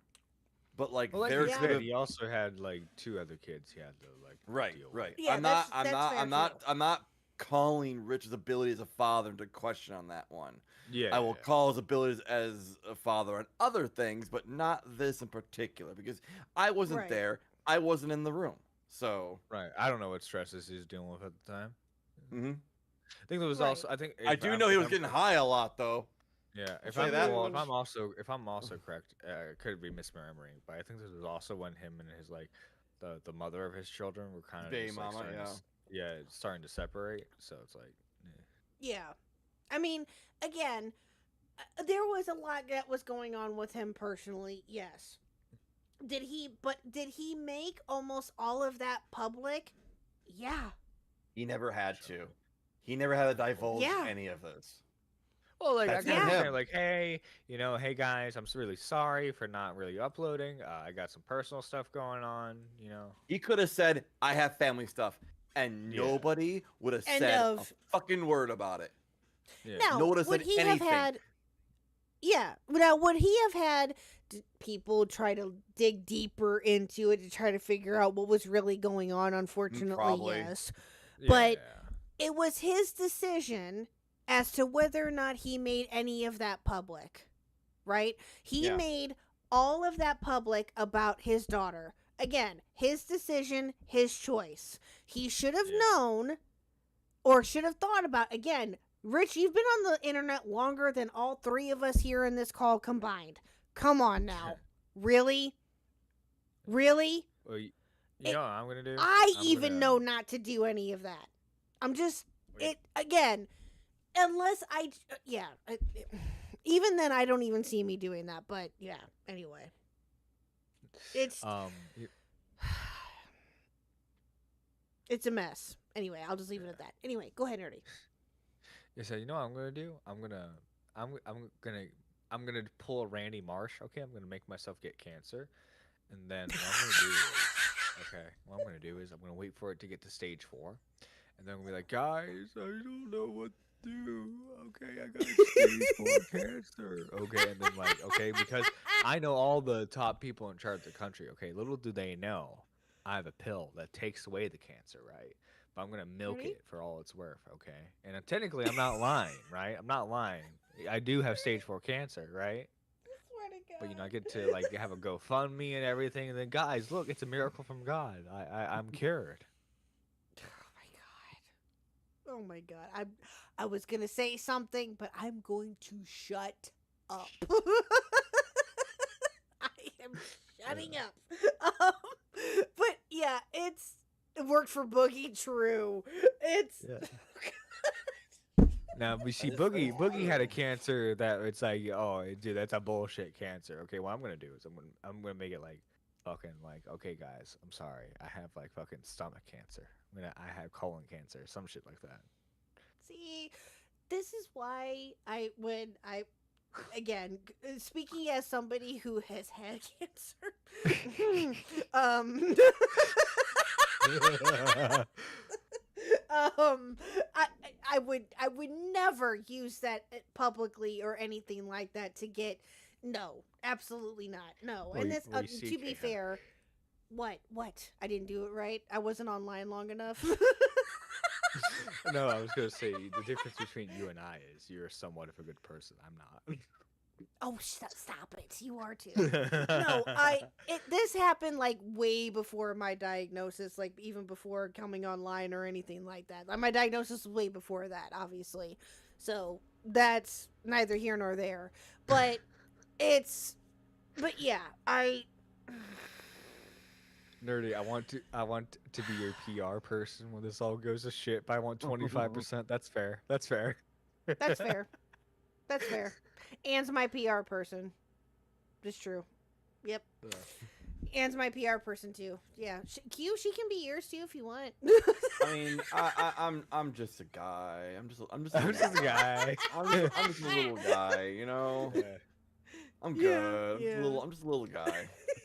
But he also had 2 other kids he had to deal with. Right. Yeah, I'm not calling Rich's ability as a father into question on that one. Yeah. I will call his abilities as a father on other things, but not this in particular, because I wasn't Right. there. I wasn't in the room. So Right. I don't know what stresses he's dealing with at the time. Mm-hmm. I think there was also. I think I do know he was getting high a lot, though. Yeah, I'll if say I'm that well, much. if I'm also correct, could be misremembering, but I think this was also when him and his like the mother of his children were kind of Baby just, like, mama, starting to starting to separate. So it's like, Yeah. I mean, again, there was a lot that was going on with him personally. Yes. Did he make almost all of that public? Yeah. He never had to. He never had to divulge Yeah. any of this. well, like That's I kind of him. understand, like, hey, hey guys, I'm really sorry for not really uploading. I got some personal stuff going on. He could have said, "I have family stuff," and nobody would have said a fucking word about it. Yeah. Now, No one would have would said he anything. have had? Yeah. Now, would he have had people try to dig deeper into it to try to figure out what was really going on? Unfortunately, Probably. yes. Yeah. But it was his decision as to whether or not he made any of that public. Right? He Yeah. made all of that public about his daughter. Again, his decision, his choice. He should have known or should have thought about, again, Rich, you've been on the internet longer than all three of us here in this call combined. Come on now. Really? Really? Well, you know what I'm gonna do? I I'm even gonna- know not to do any of that. I'm just, again, unless even then I don't even see me doing that, but yeah, anyway. It's, it's a mess. Anyway, I'll just leave it at that. Anyway, go ahead, Nerdy. Yeah, so you know what I'm gonna do? I'm gonna pull a Randy Marsh. Okay, I'm gonna make myself get cancer, and then what I'm gonna do is I'm gonna wait for it to get to stage 4, and then I'm gonna be like, guys, I don't know what to do. Okay, I got stage 4 cancer. Okay, and then because I know all the top people in charge of the country. Okay, little do they know, I have a pill that takes away the cancer, right? But I'm gonna milk it for all it's worth, okay? And technically, I'm not lying, right? I'm not lying. I do have stage 4 cancer, right? But I get to have a GoFundMe and everything, and then guys, look, it's a miracle from God. I'm cured. Oh my god. I was gonna say something, but I'm going to shut up. I am shutting up. But yeah, it worked for Boogie, true. It's Now we see Boogie had a cancer that it's like, oh dude, that's a bullshit cancer. Okay, what I'm gonna do is I'm gonna make it okay guys, I'm sorry, I have fucking stomach cancer. I have colon cancer, some shit like that. See, this is why again, speaking as somebody who has had cancer, I would never use that publicly or anything like that to get, no, absolutely not, no. And this, to be fair, what? I didn't do it right. I wasn't online long enough. No, I was gonna say the difference between you and I is you're somewhat of a good person. I'm not. Oh, stop it! You are too. No, this happened way before my diagnosis, even before coming online or anything like that. My diagnosis was way before that, obviously. So that's neither here nor there. But yeah, Nerdy, I want to be your PR person when this all goes to shit, but I want 25%. That's fair. That's fair. That's fair. That's fair. Anne's my PR person. It's true. Yep. Anne's my PR person too. Yeah. Q, she can be yours too if you want. I mean, I'm just a guy. I'm just a guy. I'm just a little guy, you know. Yeah. I'm good. I'm just a little guy. I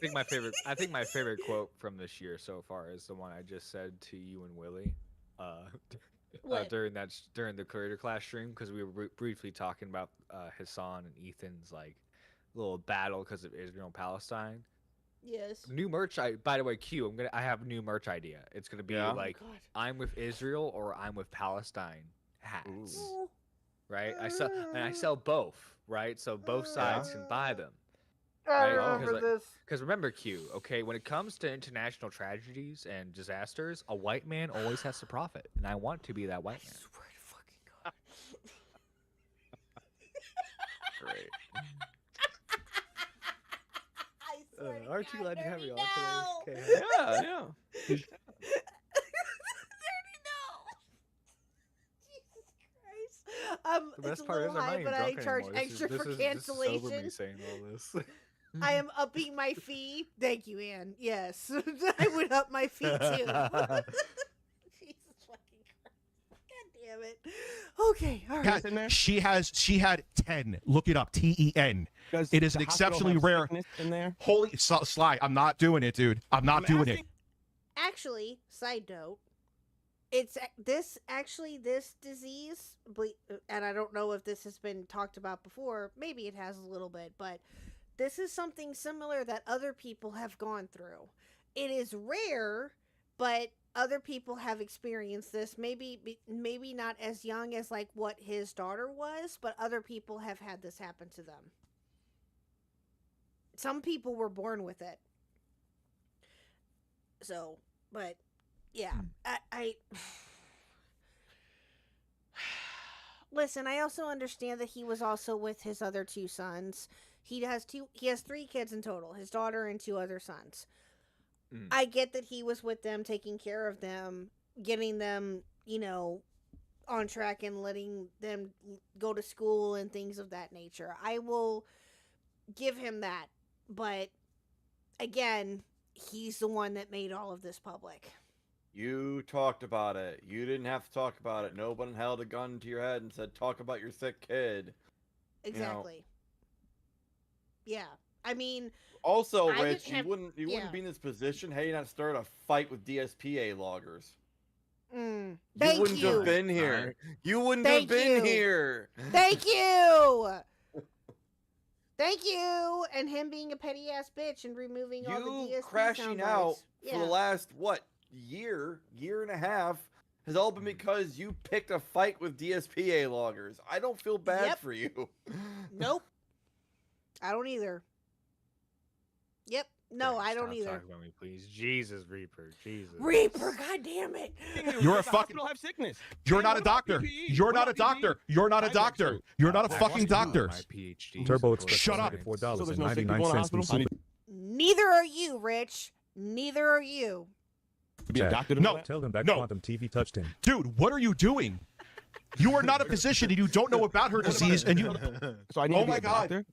think my favorite quote from this year so far is the one I just said to you and Willie, during the creator class stream, because we were briefly talking about Hassan and Ethan's little battle because of Israel and Palestine, Yes. New merch. By the way, Q. I have a new merch idea. It's gonna be like I'm with Israel or I'm with Palestine hats. Ooh. Right. I sell both. Right. So both sides can buy them. I Right? remember this. Because remember, Q. Okay, when it comes to international tragedies and disasters, a white man always has to profit, and I want to be that white man. Swear to fucking God. Great. I swear to Aren't you glad to have me on today? Yeah, yeah. Jesus Christ. The best it's a part is little I'm not high, even but I drunk charge anymore. extra for This is sober cancellation. me saying all this. I am upping my fee. Thank you, Anne. Yes, I would up my fee too. Jesus fucking Christ! God damn it. Okay, all right. She had 10. Look it up. TEN. It is an exceptionally rare. In there? Holy Sly! I'm not doing it, dude. I'm not doing it. Actually, side note, it's this disease, and I don't know if this has been talked about before. Maybe it has a little bit, but this is something similar that other people have gone through. It is rare, but other people have experienced this. Maybe not as young as like what his daughter was, but other people have had this happen to them. Some people were born with it. So, but yeah, I listen, I also understand that he was also with his other two sons. He has 3 kids in total, his daughter and 2 other sons. I get that he was with them, taking care of them, getting them, on track and letting them go to school and things of that nature. I will give him that. But again, he's the one that made all of this public. You talked about it. You didn't have to talk about it. No one held a gun to your head and said, talk about your sick kid. Exactly. Yeah. I mean, also, Rich, you wouldn't be in this position had you not started a fight with DSPA loggers. Thank you wouldn't have been here. You wouldn't have been here. Thank you. Thank you. And him being a petty ass bitch and removing all the DSP crashing out for the last year and a half has all been because you picked a fight with DSPA loggers. I don't feel bad for you. Nope. I don't either. Yep. No, I don't either. Talk about me, please. Jesus, Reaper. Jesus. Reaper, god damn it. You're a fucking. Have sickness. You're not a doctor. You're not a doctor. You're not a doctor. You're not a fucking doctor. Turbo Shut up. $4.99. Neither are you, Rich. Neither are you. Be a doctor. No. Tell them that Quantum TV touched him. Dude, what are you doing? You are not a physician and you don't know about her disease and you. So I need oh to be my a god. doctor?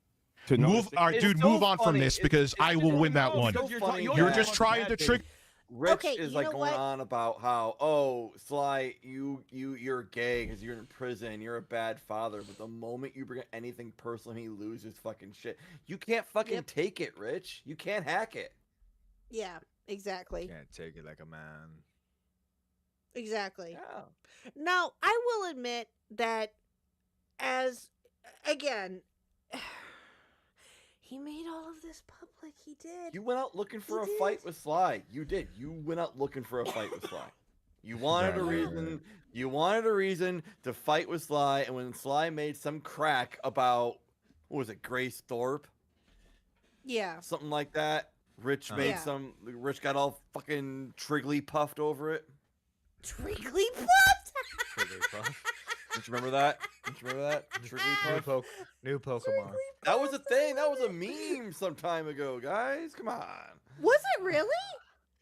Move, all right, dude. Move on from this because I will win that one. You're just trying to trick. Rich is like going on about how, Sly, you're gay because you're in prison, you're a bad father, but the moment you bring up anything personal, he loses fucking shit. You can't fucking take it, Rich. You can't hack it. Yeah, exactly. Can't take it like a man. Exactly. Yeah. Now, I will admit that again, he made all of this public. He did. You went out looking for a fight with Sly. You did. You went out looking for a fight with Sly. You wanted a reason. You wanted a reason to fight with Sly, and when Sly made some crack about what was it, Grace Thorpe? Yeah. Something like that. Rich made some. Rich got all fucking triggly puffed over it. Triggly puffed. Don't you remember that? Don't you remember that? Triggly puff. New Pokemon. That was a thing. That was a meme some time ago, guys. Come on. Was it really?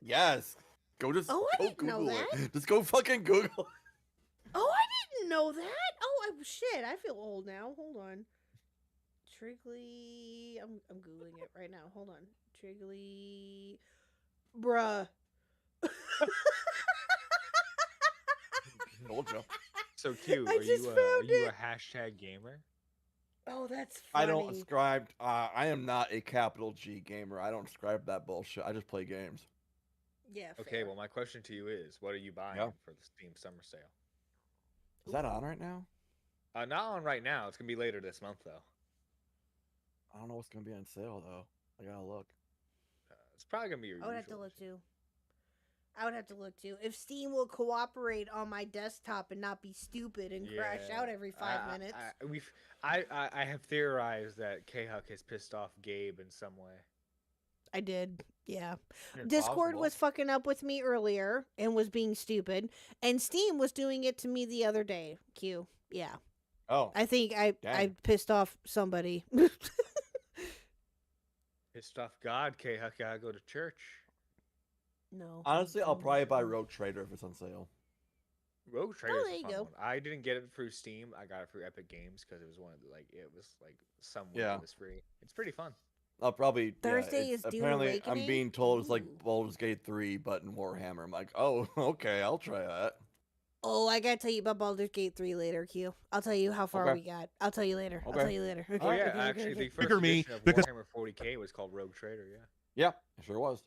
Yes. Go just go Google know it. that. Just go fucking Google. Oh, I didn't know that. Oh, shit. I feel old now. Hold on. Triggly. I'm Googling it right now. Hold on. Triggly. Bruh. Told you. So Q, I are just you found a hashtag gamer? Oh, that's funny. I don't ascribe. I am not a capital G gamer. I don't ascribe that bullshit. I just play games. Yeah. Okay, well, my question to you is, what are you buying for the Steam Summer Sale? Is that on right now? Not on right now. It's gonna be later this month, though. I don't know what's gonna be on sale though. I gotta look. It's probably gonna be your I would have to usual. look too. I would have to look too. If Steam will cooperate on my desktop and not be stupid and crash out every 5 minutes. I have theorized that KHuck has pissed off Gabe in some way. I did. Yeah. It's Discord possible. was fucking up with me earlier and was being stupid. And Steam was doing it to me the other day. Q. Yeah. Oh. I think I pissed off somebody. Pissed off God, KHuck gotta go to church. No. Honestly, I'll probably buy Rogue Trader if it's on sale. Rogue Trader is there a you fun go. one. I didn't get it through Steam. I got it through Epic Games because it was one of the, it was some week Yeah. it was free. It's pretty fun. I'll probably Thursday yeah, is Dune apparently Awakening? I'm being told it's like Baldur's Gate 3 but in Warhammer. I'm like, oh, okay, I'll try that. Oh, I gotta tell you about Baldur's Gate 3 later, Q. I'll tell you how far Okay. we got. I'll tell you later. I'll Okay. tell you later. Okay, Oh yeah, okay, actually, okay, the okay. first Trigger me, edition of because- Warhammer 40K was called Rogue Trader. Yeah. Yeah, it sure was.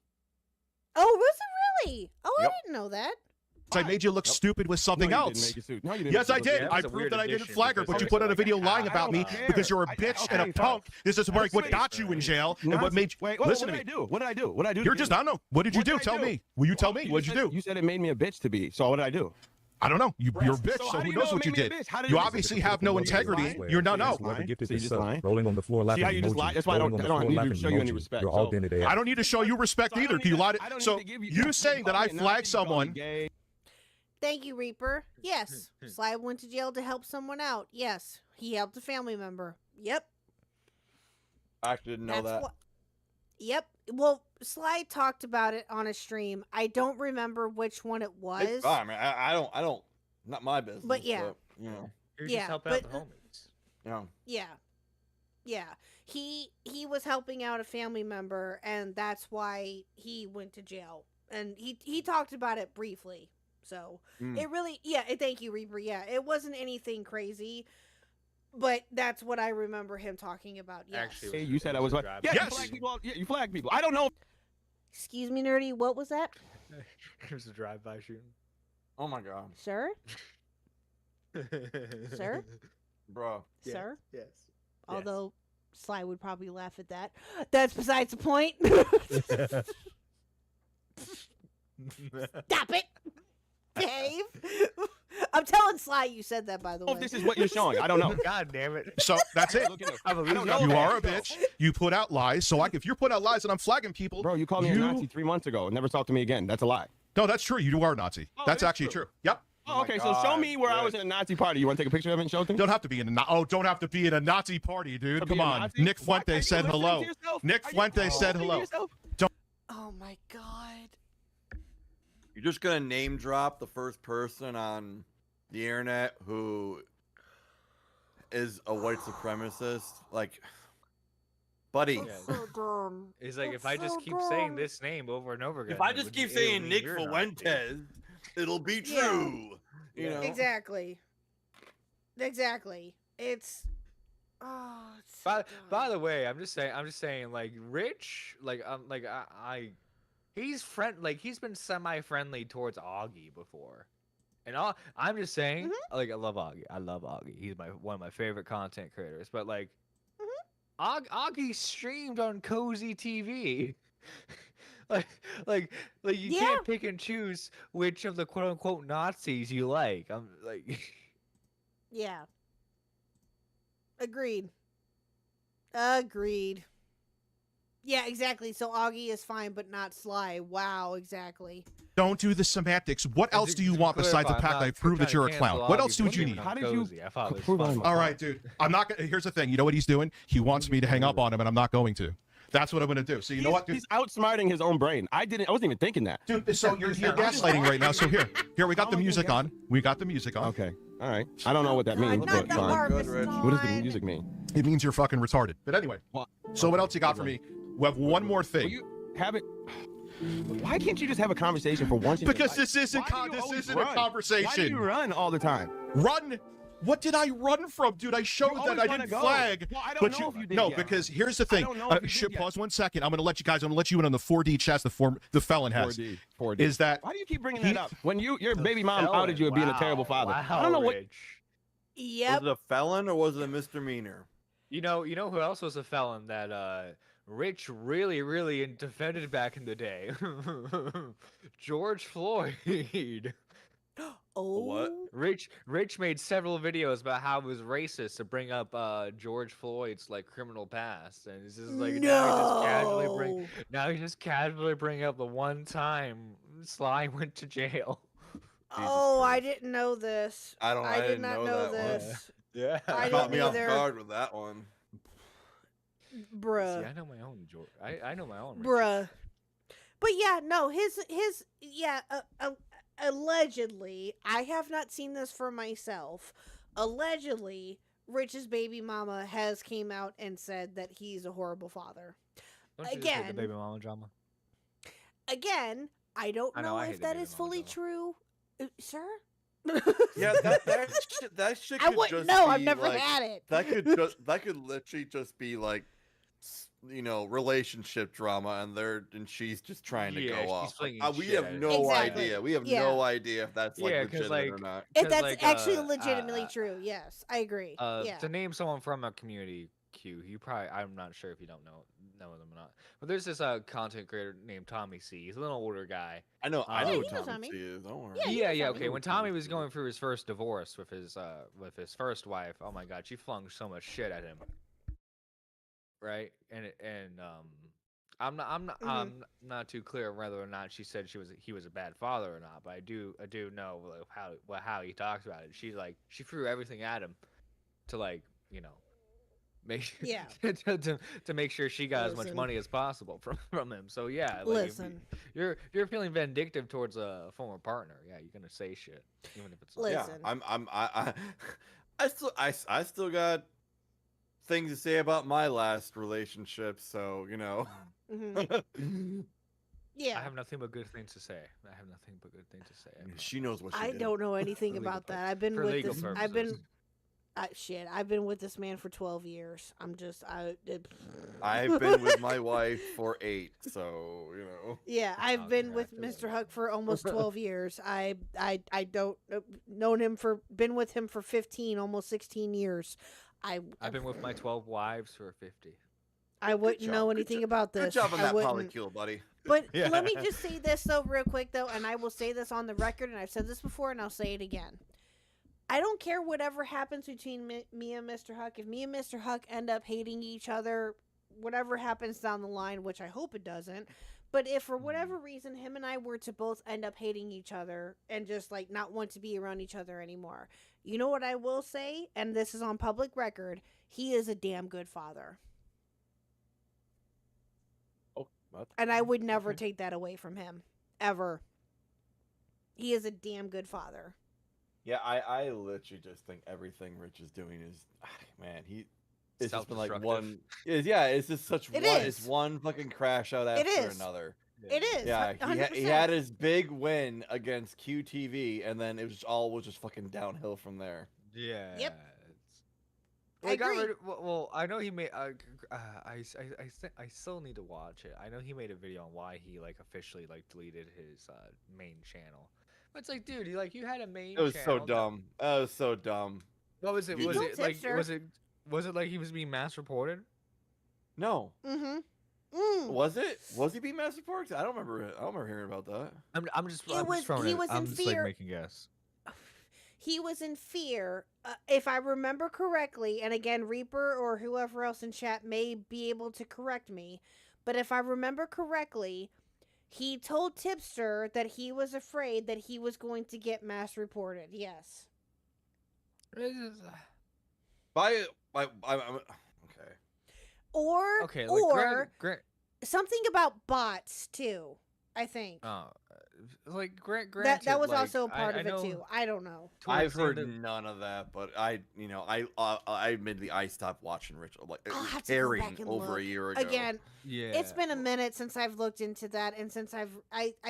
Oh, was it really? Oh, Yep. I didn't know that. I made you look stupid with something No, you else. didn't make it suit. No, you didn't Yes, make I it did. suit. That I was a proved weird that I didn't addition flag her, because but you it put was out a video lying I about me don't care. because you're a I- bitch okay, and a fine. punk. This is what Wait, got you in jail and what made you. Wait, Listen what to did me. I do? What did I do? What did I do? You're just, I don't know. What did you What do? did I Tell do? me. Will you tell me? What'd you do? You said it made me a bitch to be. So what did I do? I don't know. You're a bitch, So so how do who you knows know what it you made me a did. bitch? How did You you- obviously have no integrity. You're no. Whoever gifted So you this just up, lying? rolling on the floor laughing how you just emoji, lie? That's why I rolling don't- on I the don't floor need to laughing show you any emoji. respect. You're all So- dented ass. I don't need to show you respect So I either. don't Do you need lie to- I to, don't need so to give you- you saying that I flagged someone? Gay. Thank you, Reaper. Yes. Sly went to jail to help someone out. Yes. He helped a family member. Yep. I actually didn't know that. Yep. Well, Sly talked about it on a stream. I don't remember which one it was. It's fine, man. I don't. Not my business. But yeah. you know. You're Yeah, just helping but- out the homies. Yeah. Yeah. Yeah. He was helping out a family member, and that's why he went to jail. And he talked about it briefly. So it really, thank you, Reaper. Yeah, it wasn't anything crazy, but that's what I remember him talking about. Yes. Actually, Hey, you said I was right. Yeah, Yes. you flag people. Yeah, you flag people. I don't know. Excuse me, Nerdy. What was that, It was a drive-by shooting. Oh my god, sir? Sir? bro. Sir? Yes. Although Sly would probably laugh at that. That's besides the point. Stop it, Dave. I'm telling Sly you said that, by the I way. don't know if this is what you're showing. I don't know. God damn it. So that's it. I believe don't know You that. are a bitch. You put out lies. So if you're putting out lies and I'm flagging people, Bro, you called me a Nazi 3 months ago and never talked to me again. That's a lie. No, that's true. You are a Nazi. Oh, That's it is actually true. true. Yep. Oh, okay, so show me where I was in a Nazi party. You want to take a picture of it and show it to me? Don't have to be in a don't have to be in a Nazi party, dude. To be Come a on. Nazi? Nick Why Fuente can't you said listen hello. to yourself? Nick Are you Fuente listening said to hello. yourself? Oh my god. You're just gonna name drop the first person on the internet who is a white supremacist, like, buddy. So dumb. It's like That's if I just so keep saying dumb. this name over and over again. If I it just would- keep it'll saying mean Nick you're not. Fuentes, it'll be Yeah. true. You know. Exactly. Exactly. It's. Oh. It's so By dumb. the way, I'm just saying, like Rich, he's been semi-friendly towards Augie before, and I'm just saying, like, I love Augie. I love Augie. He's one of my favorite content creators. But like, Augie streamed on Cozy TV. like you can't pick and choose which of the quote unquote Nazis you like. I'm like, Yeah. Agreed. Agreed. Yeah, exactly. So Augie is fine, but not Sly. Wow, exactly. Don't do the semantics. What else do you to want besides the clarify, I'm fact that I not proved that trying you're to a clown? cancel What Augie else for would you being need? on How did you Cozy. I thought it was prove fun. I'm a All right, dude. I'm not gonna here's the thing. You know what he's doing? He wants me to hang up on him, and I'm not going to. That's what I'm gonna do. So you know what, dude? He's outsmarting his own brain. I wasn't even thinking that. Dude, so you're gaslighting right now. So here, we got the music on. We got the music on. Okay. All right. I don't know what that means, not but the fine. harvest What does the time. music mean? It means you're fucking retarded. But anyway, so what else you got for me? We have one more Will thing. you have it? Why can't you just have a conversation for once? in your Because life? this isn't Why do you always a run? Why do conversation. you run all the time? Run. What did I run from, dude? I showed You that always I wanna didn't go. flag. Well, I don't but know if you did no, yet. because here's the thing. don't know if you did yet. Pause 1 second. I'm gonna let you guys. I'm gonna let you in on the 4D chats the felon has. 4D. Is that Why do you keep bringing he- that up? When your baby mom felon. outed you of being a terrible father. I don't know what. Rich. Yep. Was it a felon or was it a misdemeanor? You know who else was a felon that Rich really defended back in the day. George Floyd. Oh. What? Rich made several videos about how it was racist to bring up George Floyd's like criminal past, and it's just like now he just casually bring up the one time Sly went to jail. Oh, I didn't know this. I did didn't not know that this. Yeah. I Caught didn't me off either. guard with that one. Bruh. See, I know my own George. I know my own. Bruh. But yeah, no, his allegedly, I have not seen this for myself. Allegedly, Rich's baby mama has came out and said that he's a horrible father. Don't you just hate the baby mama drama? Again, I don't I know, know I hate if the that baby is mama fully drama. true, sir. Yeah, that shit I could wouldn't just know. be I've never like, had it. that could literally just be like, relationship drama, and she's just trying to Yeah, go she's off. flinging We shit have at it. no Exactly. idea. We have Yeah. no idea if that's like Yeah, 'cause, legitimate or like- not. If 'Cause, that's like, actually legitimately true, yes, I agree. Yeah. To name someone from a community, I'm not sure if you don't know them or not. But there's this content creator named Tommy C. He's a little older guy. I know he who knows Tommy Tommy. C is. Don't worry. Yeah, he Yeah, knows Tommy. okay. When Tommy was going through his first divorce with his first wife, oh my god, she flung so much shit at him. Right? And I'm not too clear whether or not she said he was a bad father or not, but I do know like, how he talks about it. She threw everything at him to like, make to make sure she got as much Listen. money as possible from him. So yeah, like, Listen. you're feeling vindictive towards a former partner. Yeah, you're gonna say shit even if it's like, Listen. Yeah, I still got things to say about my last relationship, so Yeah. I have nothing but good things to say. She knows what she I did. don't know anything For legal about that. I've been for with legal this. purposes. I've been with this man for 12 years. I've been with my wife for 8, so Yeah, I've been with Mr. Huck for almost 12 years. I don't been with him for 15, almost 16 years. I've been with my 12 wives for 50. I wouldn't job. know Good anything job. about this. Good job on I that wouldn't. polycule, buddy. But Yeah. let me just say this though, real quick though, and I will say this on the record, and I've said this before, and I'll say it again. I don't care whatever happens between me and Mr. Huck. If me and Mr. Huck end up hating each other, whatever happens down the line, which I hope it doesn't. But if for whatever reason him and I were to both end up hating each other and just like not want to be around each other anymore, you know what I will say, and this is on public record, he is a damn good father. And I would never take that away from him. Ever. He is a damn good father. Yeah, I literally just think everything Rich is doing is, man, it's just been like one. It's just such It one. is. It's one fucking crash out It after is. another. It is. Yeah, 100%. he had his big win against QTV, and then it was just fucking downhill from there. Yeah. Yep. Well, he got agree. rid of- well, I know he made. I still need to watch it. I know he made a video on why he like officially like deleted his main channel. But it's like, dude, you had a main. It was so channel. dumb. That was so dumb. What was it? You Was just- it like? Tipster. Was it like he was being mass reported? No. Mm-hmm. Was it? Was he being mass reported? I don't remember it. I don't remember hearing about that. I'm just. He I'm was- just throwing he it. was in I'm just fear. like making guess. He was in fear, if I remember correctly, and again, Reaper or whoever else in chat may be able to correct me, but if I remember correctly, he told Tipster that he was afraid that he was going to get mass reported. Yes. I'm okay. Or Okay. Like, or something about bots too, I think. like granted, that was like, also a part I of it know too. I don't know. I've towards the heard end of- none of that, but I admittedly I stopped watching Rich like I'll have to go back Carrying and over look. a year ago. Again, Yeah. it's been a minute since I've looked into that, and since I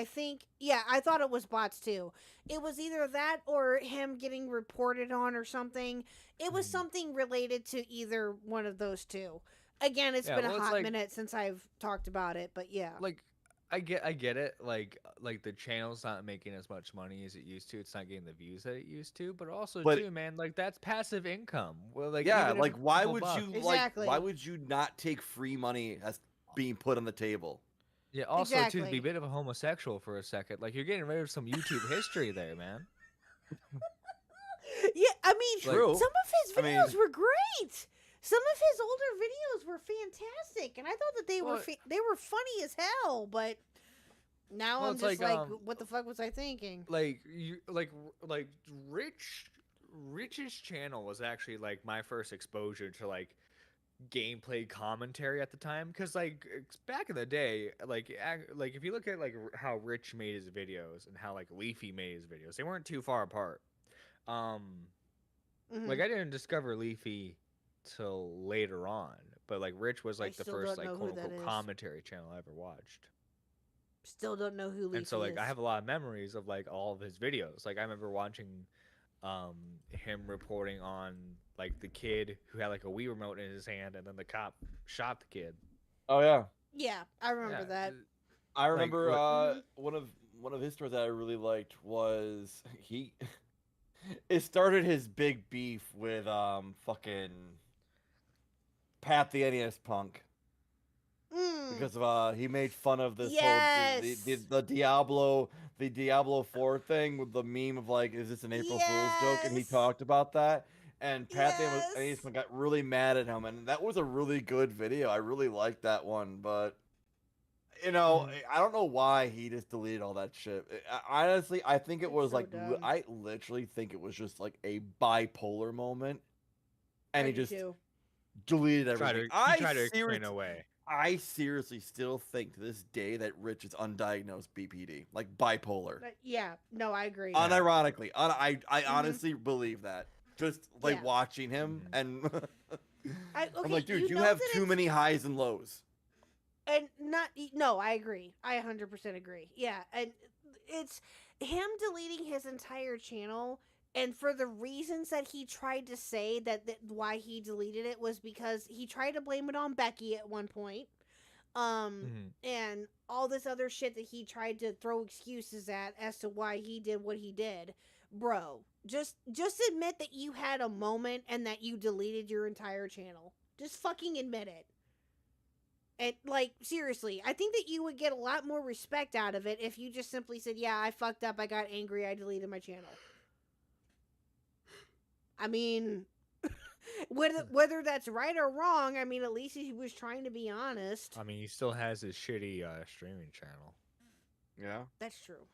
think, yeah, I thought it was bots too. It was either that or him getting reported on or something. It was something related to either one of those two. Again, it's Yeah, been well, a it's hot like- minute since I've talked about it, but yeah. Like I get it. Like the channel's not making as much money as it used to. It's not getting the views that it used to. But also But- too, man, like that's passive income. Well, like yeah, even if like it's a why couple would bucks. you Exactly. why would you not take free money? That's being put on the table. Yeah, also too, to be a bit of a homosexual for a second, like you're getting rid of some YouTube history there, man. Yeah, I mean, True. some of his videos were great. Some of his older videos were fantastic, and I thought that they were funny as hell. But now I'm just like, what the fuck was I thinking? Like Rich's channel was actually like my first exposure to like gameplay commentary at the time, because like back in the day, like if you look at like how Rich made his videos and how like Leafy made his videos, they weren't too far apart. Like I didn't discover Leafy till later on, but like Rich was like the first like quote unquote commentary channel I ever watched. Still don't know who Leafy And so like is. I have a lot of memories of like all of his videos. Like I remember watching him reporting on like the kid who had like a Wii remote in his hand, and then the cop shot the kid. Oh yeah. Yeah, I remember that. I remember one of his stories that I really liked was it started his big beef with fucking Pat the NES Punk. Because of he made fun of this whole the Diablo 4 thing with the meme of like, is this an April Fool's joke? And he talked about that. And Pat the NES Punk got really mad at him, and that was a really good video. I really liked that one, but you know, I don't know why he just deleted all that shit. Honestly, I think it was like I literally think it was just like a bipolar moment, and he just deleted everything. Try to explain away. I seriously still think to this day that Rich is undiagnosed BPD, like bipolar. Yeah, no, I agree. Unironically, I honestly believe that. Just like watching him, and I'm like, dude, you have too many highs and lows. And I agree. I 100% agree. Yeah, and it's him deleting his entire channel, and for the reasons that he tried to say that why he deleted it was because he tried to blame it on Becky at one point, and all this other shit that he tried to throw excuses at as to why he did what he did. Bro, just admit that you had a moment and that you deleted your entire channel. Just fucking admit it. And like, seriously, I think that you would get a lot more respect out of it if you just simply said, yeah, I fucked up, I got angry, I deleted my channel. I mean, whether that's right or wrong, I mean, at least he was trying to be honest. I mean, he still has his shitty streaming channel. Yeah, that's true.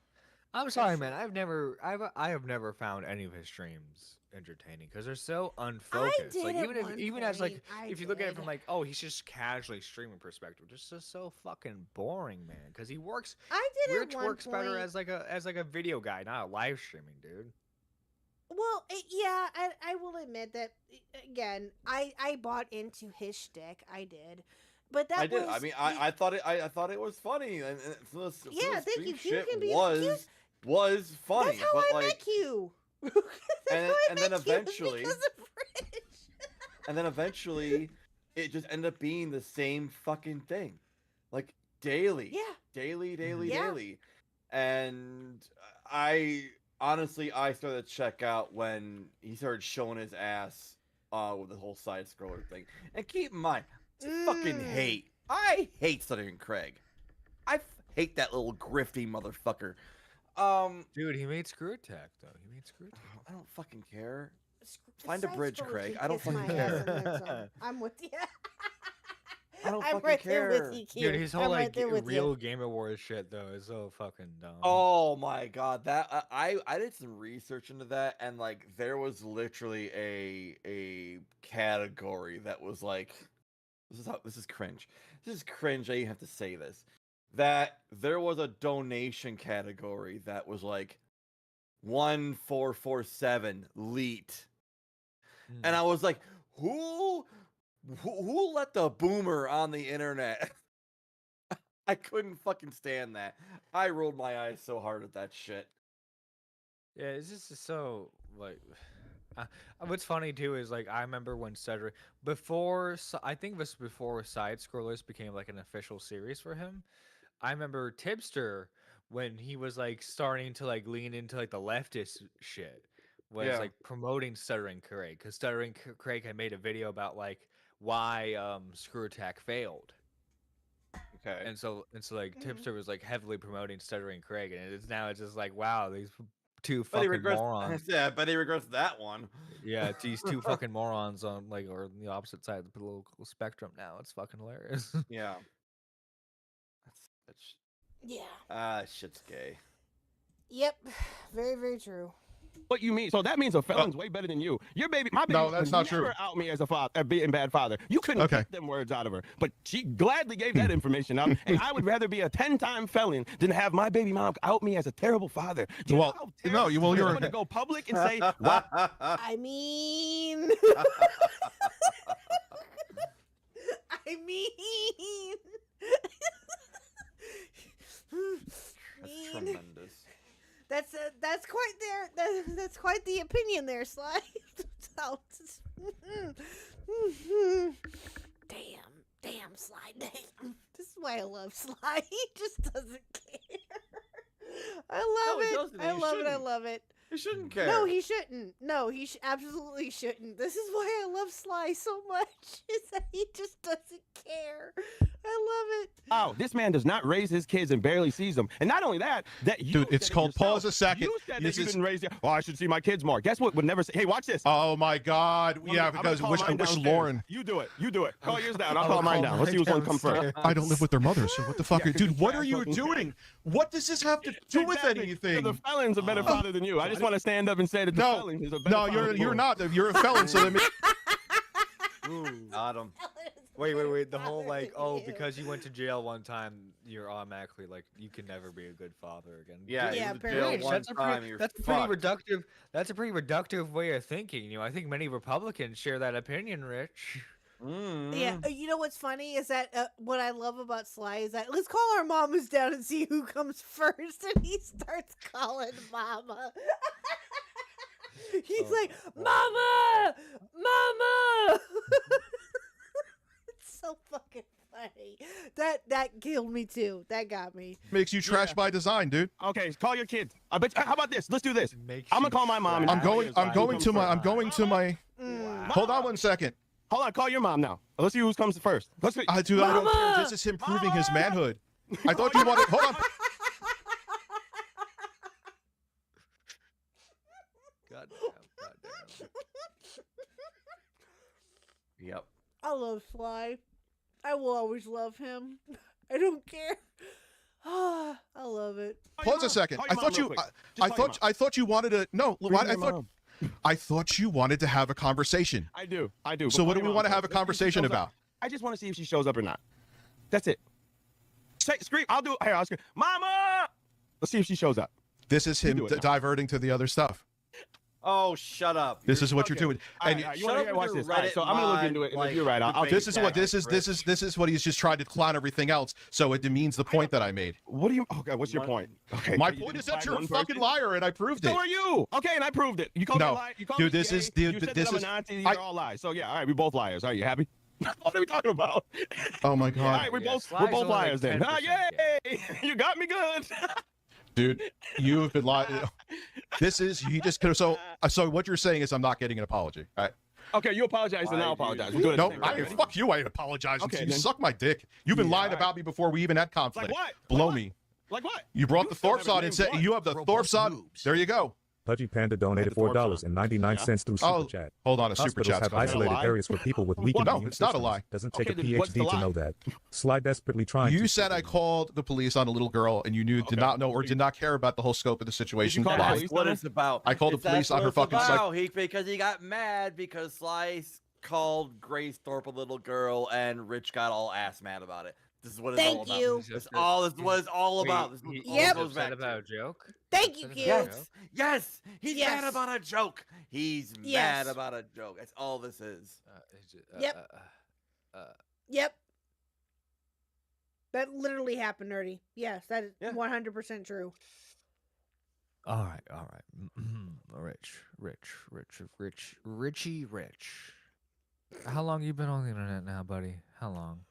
I'm sorry, man. I have never found any of his streams entertaining because they're so unfocused. Like even as like if you look at it from like, oh, he's just casually streaming perspective, just so fucking boring, man. Because he works. Rich works better as like a video guy, not a live streaming dude. Well, yeah, I will admit that again. I bought into his shtick. I did. But that I did. I mean, I thought it was funny, and thank you. Shit was funny. That's how but I like, met you. and then eventually, it just ended up being the same fucking thing, like daily, daily. And I honestly, I started to check out when he started showing his ass with the whole side scroller thing. And keep in mind, I hate Stuttering Craig. I hate that little grifty motherfucker. Dude, he made Screw Attack though. He made Screw Attack. I don't fucking care. Find a bridge, Craig. I don't fucking care. I'm with you. I don't I'm fucking right care. there with you, Q. Dude, his whole like real Game Awards shit though is so fucking dumb. Oh my god, that I did some research into that, and like there was literally a category that was like, this is cringe. This is cringe. I have to say this. That there was a donation category that was like 1447 leet, and I was like, who let the boomer on the internet? I couldn't fucking stand that. I rolled my eyes so hard at that shit. Yeah, it's just so like. What's funny too is like I remember when Cedric I think this was before side scrollers became like an official series for him. I remember Tipster when he was like starting to like lean into like the leftist shit was like promoting Stuttering Craig, because Stuttering Craig had made a video about like why Screw Attack failed. Okay. And so like Tipster was like heavily promoting Stuttering Craig, and it's just like, wow, these two But he fucking regrets. morons. Yeah, but he regrets that one. Yeah, it's these two fucking morons on like or the opposite side of the political spectrum now. It's fucking hilarious. Yeah. That's Yeah. shit's gay. Yep. Very, very true. What you mean? So that means a felon's way better than you. Your baby, my baby, No, that's would not true. never out me as a father, being bad father. You couldn't Okay. get them words out of her, but she gladly gave that information out. And I would rather be a 10-time felon than have my baby mom out me as a terrible father. Do you know how terrible well, you're going to go public and say, "What?" I mean, I mean, That's tremendous. That's quite that's quite the opinion there, Sly. Damn, Sly, damn. This is why I love Sly. He just doesn't care. I love it. doesn't. I He love it. I shouldn't. love it. He shouldn't care. No, he shouldn't. No, he absolutely shouldn't. This is why I love Sly so much. Is that he just doesn't care. I love it. Oh, this man does not raise his kids and barely sees them. And not only that, Dude, it's called pause a second. You said This that you is- didn't raise your. Oh, I should see my kids more. Guess what? Would never say. Hey, watch this. Oh my God! Yeah, I'm gonna because call wish mine downstairs. Lauren. You do it. You do it. Call yours down. I'll I'm call gonna mine call down. Let's see mine who's gonna come first. downstairs. I don't live with their mother, so what the fuck, Yeah, 'cause dude? you What can't are you fucking doing? What does this have to do with Exactly. anything? The felon's a better father than you. I just want to stand up and say that the No, felon is a better no, father you're than you're you. not. You're a felon, so that means Got him. Wait. The whole like, oh, because you went to jail one time, you're automatically like, you can never be a good father again. Yeah, Yeah, you went to jail apparently. one That's a time. pretty, You're that's a pretty fucked. reductive. That's a pretty reductive way of thinking. You know, I think many Republicans share that opinion, Rich. Yeah, you know what's funny is that what I love about Sly is that let's call our mamas down and see who comes first, and he starts calling Mama. He's like, Mama, Mama. It's so fucking funny. That killed me too. That got me. makes you trash by design, dude. Okay, call your kids. I bet. How about this? Let's do this. Makes I'm you gonna call my mom. and I'm ask her going. who I'm going comes to my. first. I'm going to my. Hold on one second. Hold on. Call your mom now. Let's see who comes first. Let's see. Dude, I don't care. Mama! This is him proving his manhood. I thought you wanted. Hold on. Goddamn. Yep. I love Sly. I will always love him. I don't care. I love it. Pause a second. Call I your thought mom you. real quick. I Just call your I thought you wanted to. No, Bring I your thought. mom. I thought you wanted to have a conversation. I do. I do. So But what call do your we mom want to first. have a Let's see if she conversation shows up. about? I just want to see if she shows up or not. That's it. Say, scream. I'll do it. Here, I'll scream. Mama! Let's see if she shows up. This is him do it now. diverting to the other stuff. Oh, shut up. This is what you're Okay. doing. All And right, you shut want up to with watch your this? All right, Reddit so I'm gonna look mod, into it. And like, if you're right, I'll debate. take this is what this is. Rich. This is what he's just tried to clown everything else. So it demeans the point that I made. What do you? Okay, what's your point? Okay, My so you point is didn't that find you're a one fucking person? liar, and I proved So it. are you? Okay, and I proved it. You called No. me a liar. You called Dude, me this gay. is- dude, You said this that I'm is- a Nazi. These I- are all lies. So yeah, all right, we both liars. Are you happy? What are we talking about? Oh my All god, right, we're Yeah, both Sly's we're both only like liars then. 10% Ah, yay! You got me good. dude, you have been lying. This is you just so what you're saying is I'm not getting an apology. All right. Okay, you apologize, and I'll apologize. We'll do it. No, at the same time. Ready? fuck you. I ain't apologizing Okay, to you. then. Suck my dick. You've been Yeah, lying all right. about me before we even had conflict. Like what? Blow Like what? me. Like what? You brought You the still Thorpes on haven't and said named you one. have the Thorpes on. There you go. Pudgy Panda donated the Thorpes $4.99 through Oh, Super Chat. hold on, a super Hospitals chat's have coming. isolated lie? areas for people with weakened No, immune it's not a systems. lie. Doesn't Okay, take a then what's the PhD to lie? know that. Sly desperately trying You to. said I called the police on a little girl, and you did Okay. not know or did not care about the whole scope of the situation. call the Why? police? That's what it's about. I called the That's police on what her it's fucking psych- about. Because he got mad because Slice called Grace Thorpe a little girl, and Rich got all ass mad about it. This is what it's all Thank about. you. This is what it's all about. This is what it all Yep. goes back about a to. joke. Thank you, Upset Q. about a Yes, joke? yes. He's Yes. mad about a joke. He's Yes. mad about a joke. That's all this is. Yep. Yep. That literally happened, Nerdy. Yes, that is 100% true. All right. Richie Rich. How long you been on the internet now, buddy? How long?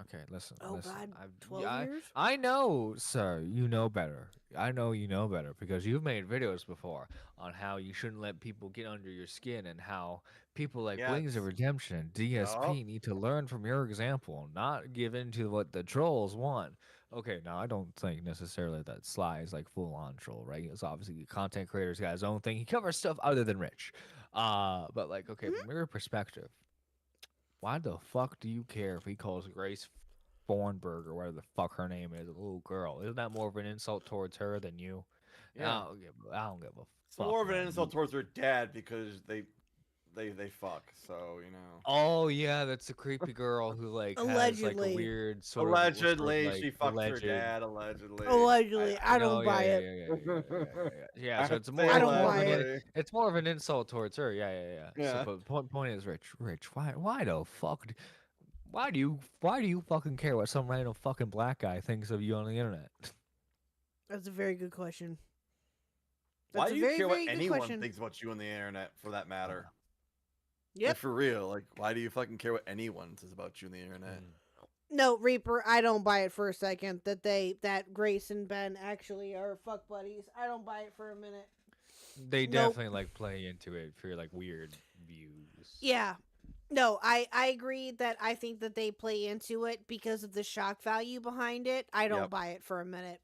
Okay, listen. Oh listen. God, I've- 12 yeah, years? I know, sir. You know better. I know you know better because you've made videos before on how you shouldn't let people get under your skin and how people like Wings of Redemption and DSP need to learn from your example, not give in to what the trolls want. Okay, now I don't think necessarily that Sly is like full on troll, right? It's obviously a content creator's got his own thing. He covers stuff other than Rich. But like, okay, from your perspective, why the fuck do you care if he calls Grace Thornburg or whatever the fuck her name is a little girl? Isn't that more of an insult towards her than you? Yeah. I don't give a It's fuck. more of an man. insult towards her dad because they fuck. So you know. Oh yeah, that's a creepy girl who like has like a Allegedly. weird sort Allegedly, of she like, fucked alleged. her dad. Allegedly. Allegedly, I No, don't buy it. Yeah, so it's I'd more. say It's don't more, of buy an, allegedly. it's more of an insult towards her. Yeah. Yeah. So, but the point is, Rich, why the fuck? Why do you fucking care what some random fucking black guy thinks of you on the internet? That's a very good question. Why That's do a you very, care what very good anyone question. thinks about you on the internet, for that matter? Yep. Like, for real, like, why do you fucking care what anyone says about you on the internet? No, Reaper, I don't buy it for a second that Grace and Ben actually are fuck buddies. I don't buy it for a minute. They Nope. definitely like play into it for like weird views. Yeah. No, I agree that I think that they play into it because of the shock value behind it. I don't Yep. buy it for a minute.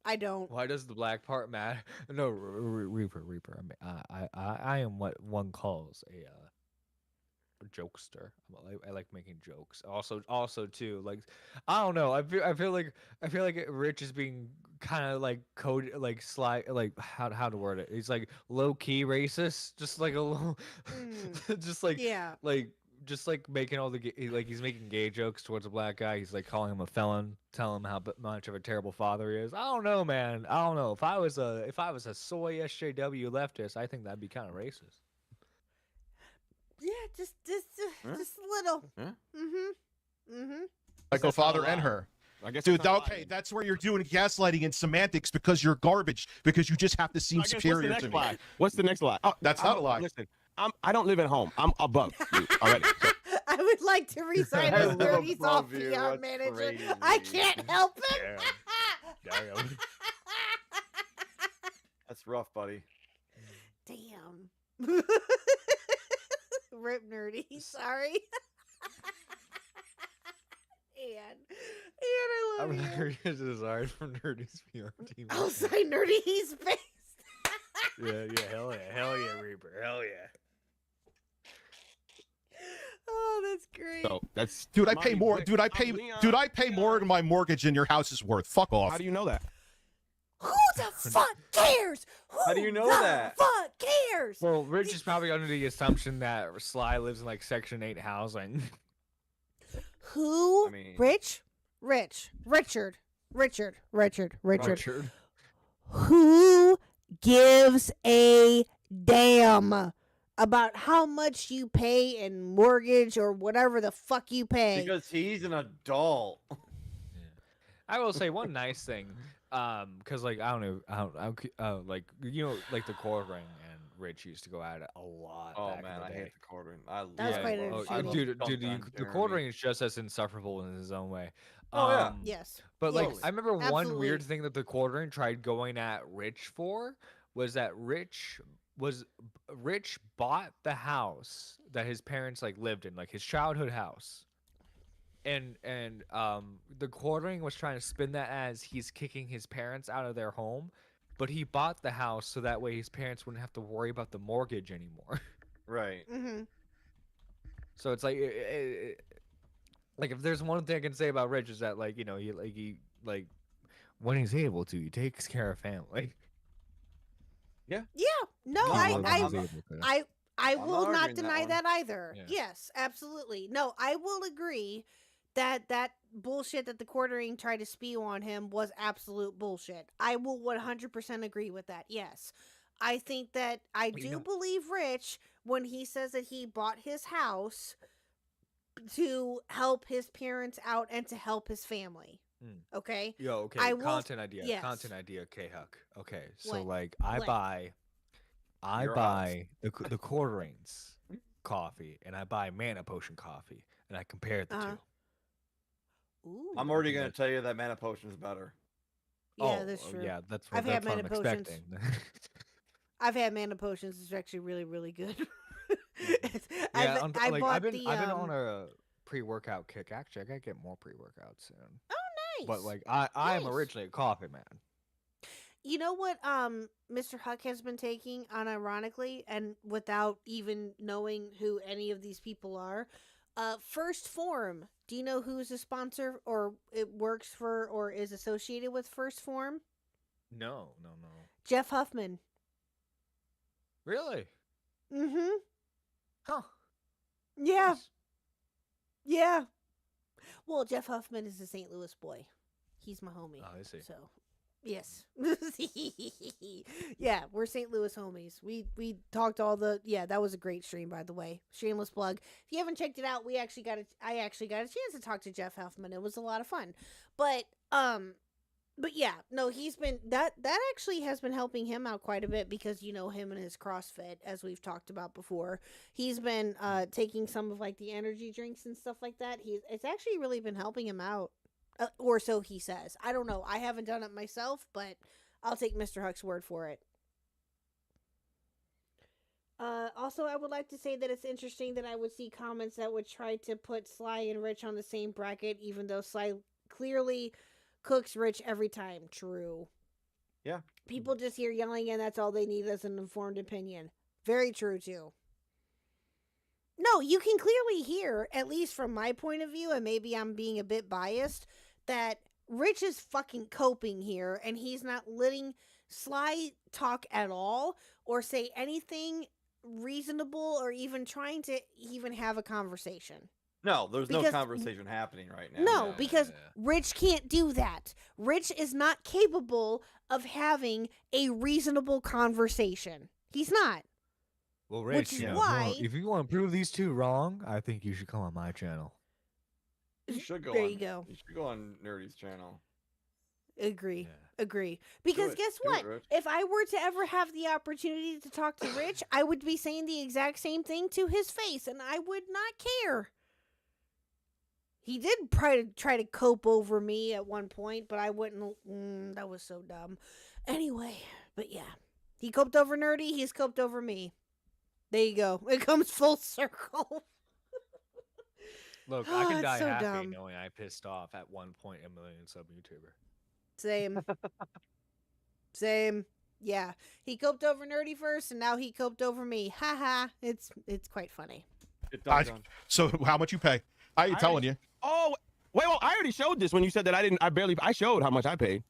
I don't. Why does the black part matter? No, Reaper. I mean, I am what one calls a jokester. I like making jokes. Also too, like I don't know. I feel like Rich is being kind of like code like sly like how to word it. He's like low key racist, just like a little, just like Yeah. just like making all the like he's making gay jokes towards a black guy. He's like calling him a felon, telling him how much of a terrible father he is. I don't know, man. I don't know. If I was a soy SJW leftist, I think that'd be kind of racist. Yeah, just a little. Huh? Like a father and her. I guess Dude, it's not okay, that's where you're doing gaslighting and semantics because you're garbage because you just have to seem I guess superior what's to the me. next lie? What's the next lie? Oh, That's not a lie. Listen, I don't live at home. I'm above you already. So. I would like to resign I as live Nerdy's off above you, PR that's manager. crazy. I can't help it. Damn. That's rough, buddy. Damn. Rip Nerdy. Sorry. And I love you. This is hard from Nerdy's PR team. I'll say Nerdy's face. Yeah, hell yeah, Reaper, hell yeah. Oh, that's great. So that's Dude, I pay Monty, more. wait, Dude, I I'm pay. Leon. Dude, I pay more than my mortgage than your house is worth. Fuck off. How do you know that? Who the fuck cares? How do you know the that? Fuck cares? Well, Rich is probably under the assumption that Sly lives in like Section 8 housing. Who? I mean- Richard. Richard. Who gives a damn about how much you pay in mortgage or whatever the fuck you pay? Because he's an adult. I will say one nice thing, because like I don't know, like you know, like the Core Ring and Rich used to go at it a lot. Oh back in man, the I day. hate the quartering. I That's love quite it. entertaining. Dude, Dunk the on Core Jeremy. Ring is just as insufferable in his own way. Oh, yeah. Yes. But like, Yes. I remember one Absolutely. weird thing that the Quartering tried going at Rich for was that Rich bought the house that his parents like lived in, like his childhood house. And the Quartering was trying to spin that as he's kicking his parents out of their home, but he bought the house so that way his parents wouldn't have to worry about the mortgage anymore. Right. Mm-hmm. So it's like like if there's one thing I can say about Rich is that like, you know, he when he's able to, he takes care of family. Yeah. Yeah. No, When I he's able to. I I'm will not not arguing that deny one. that either. Yeah. Yes, absolutely. No, I will agree that that bullshit that the Quartering tried to spew on him was absolute bullshit. I will 100% agree with that. Yes. I think that I You do know- believe Rich when he says that he bought his house to help his parents out and to help his family. Mm. Okay? Yo, okay, I will- content idea. yes. Content idea, KHuck. Okay, so What? like I What? buy Your the Quarterings coffee and I buy Mana Potion coffee and I compare the Uh-huh. two. Ooh. I'm already gonna tell you that mana potion is better. Yeah, that's true. Yeah, that's I've what, had that's what mana I'm potions. expecting. I've had mana potions. It's actually really, really good. Yeah, I bought I've been the, I've been on a pre-workout kick. Actually, I gotta get more pre-workout soon. Oh, nice. But like I am originally a coffee man. You know what Mr. Huck has been taking unironically and without even knowing who any of these people are? First Form. Do you know who's a sponsor or it works for or is associated with First Form? No. Jeff Huffman. Really? Mm-hmm. Huh. Yeah. Yeah. Well, Jeff Huffman is a St. Louis boy. He's my homie. Oh, I see. So, yes. Yeah, we're St. Louis homies. We talked all the that was a great stream, by the way. Shameless plug. If you haven't checked it out, I actually got a chance to talk to Jeff Huffman. It was a lot of fun. But yeah, no, he's been that actually has been helping him out quite a bit because you know him and his CrossFit, as we've talked about before. He's been taking some of like the energy drinks and stuff like that. It's actually really been helping him out. Or so he says. I don't know. I haven't done it myself, but I'll take Mr. Huck's word for it. Also, I would like to say that it's interesting that I would see comments that would try to put Sly and Rich on the same bracket, even though Sly clearly cooks Rich every time. True. Yeah. People just hear yelling and that's all they need as an informed opinion. Very true, too. No, you can clearly hear, at least from my point of view, and maybe I'm being a bit biased, that Rich is fucking coping here, and he's not letting Sly talk at all, or say anything reasonable, or even trying to even have a conversation. No, there's no conversation happening right now. No, because Rich can't do that. Rich is not capable of having a reasonable conversation. He's not. Well, Rich, Which is why... if you want to prove these two wrong, I think you should come on my channel. You should go. There on, you go. You should go on Nerdy's channel. Agree. Agree. Because guess what? If I were to ever have the opportunity to talk to Rich, I would be saying the exact same thing to his face, and I would not care. He did try to cope over me at one point, but I wouldn't. That was so dumb. Anyway, but yeah. He coped over Nerdy, he's coped over me. There you go. It comes full circle. Look, I can die so happy dumb. knowing I pissed off at one point a million sub YouTuber. Same. Same. Yeah. He coped over Nerdy first, and now he coped over me. Haha. It's quite funny. So how much you pay? I ain't telling you. Oh, wait, well, I already showed this when you said that I showed how much I paid.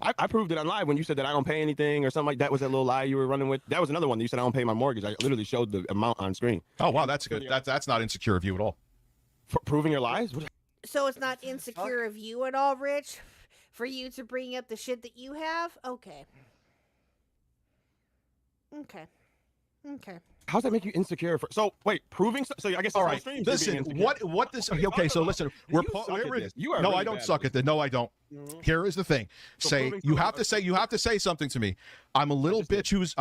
I proved it on live when you said that I don't pay anything or something like that. Was that little lie you were running with? That was another one that you said I don't pay my mortgage. I literally showed the amount on screen. Oh, wow, that's good. That's not insecure of you at all. For proving your lies? So it's not insecure of you at all, Rich? For you to bring up the shit that you have? Okay. How's that make you insecure? So wait, proving. So I guess all right. Listen, what this? Okay, so listen, no, I don't suck at this. No, I don't. Here is the thing. You have to say something to me. I'm a little bitch who's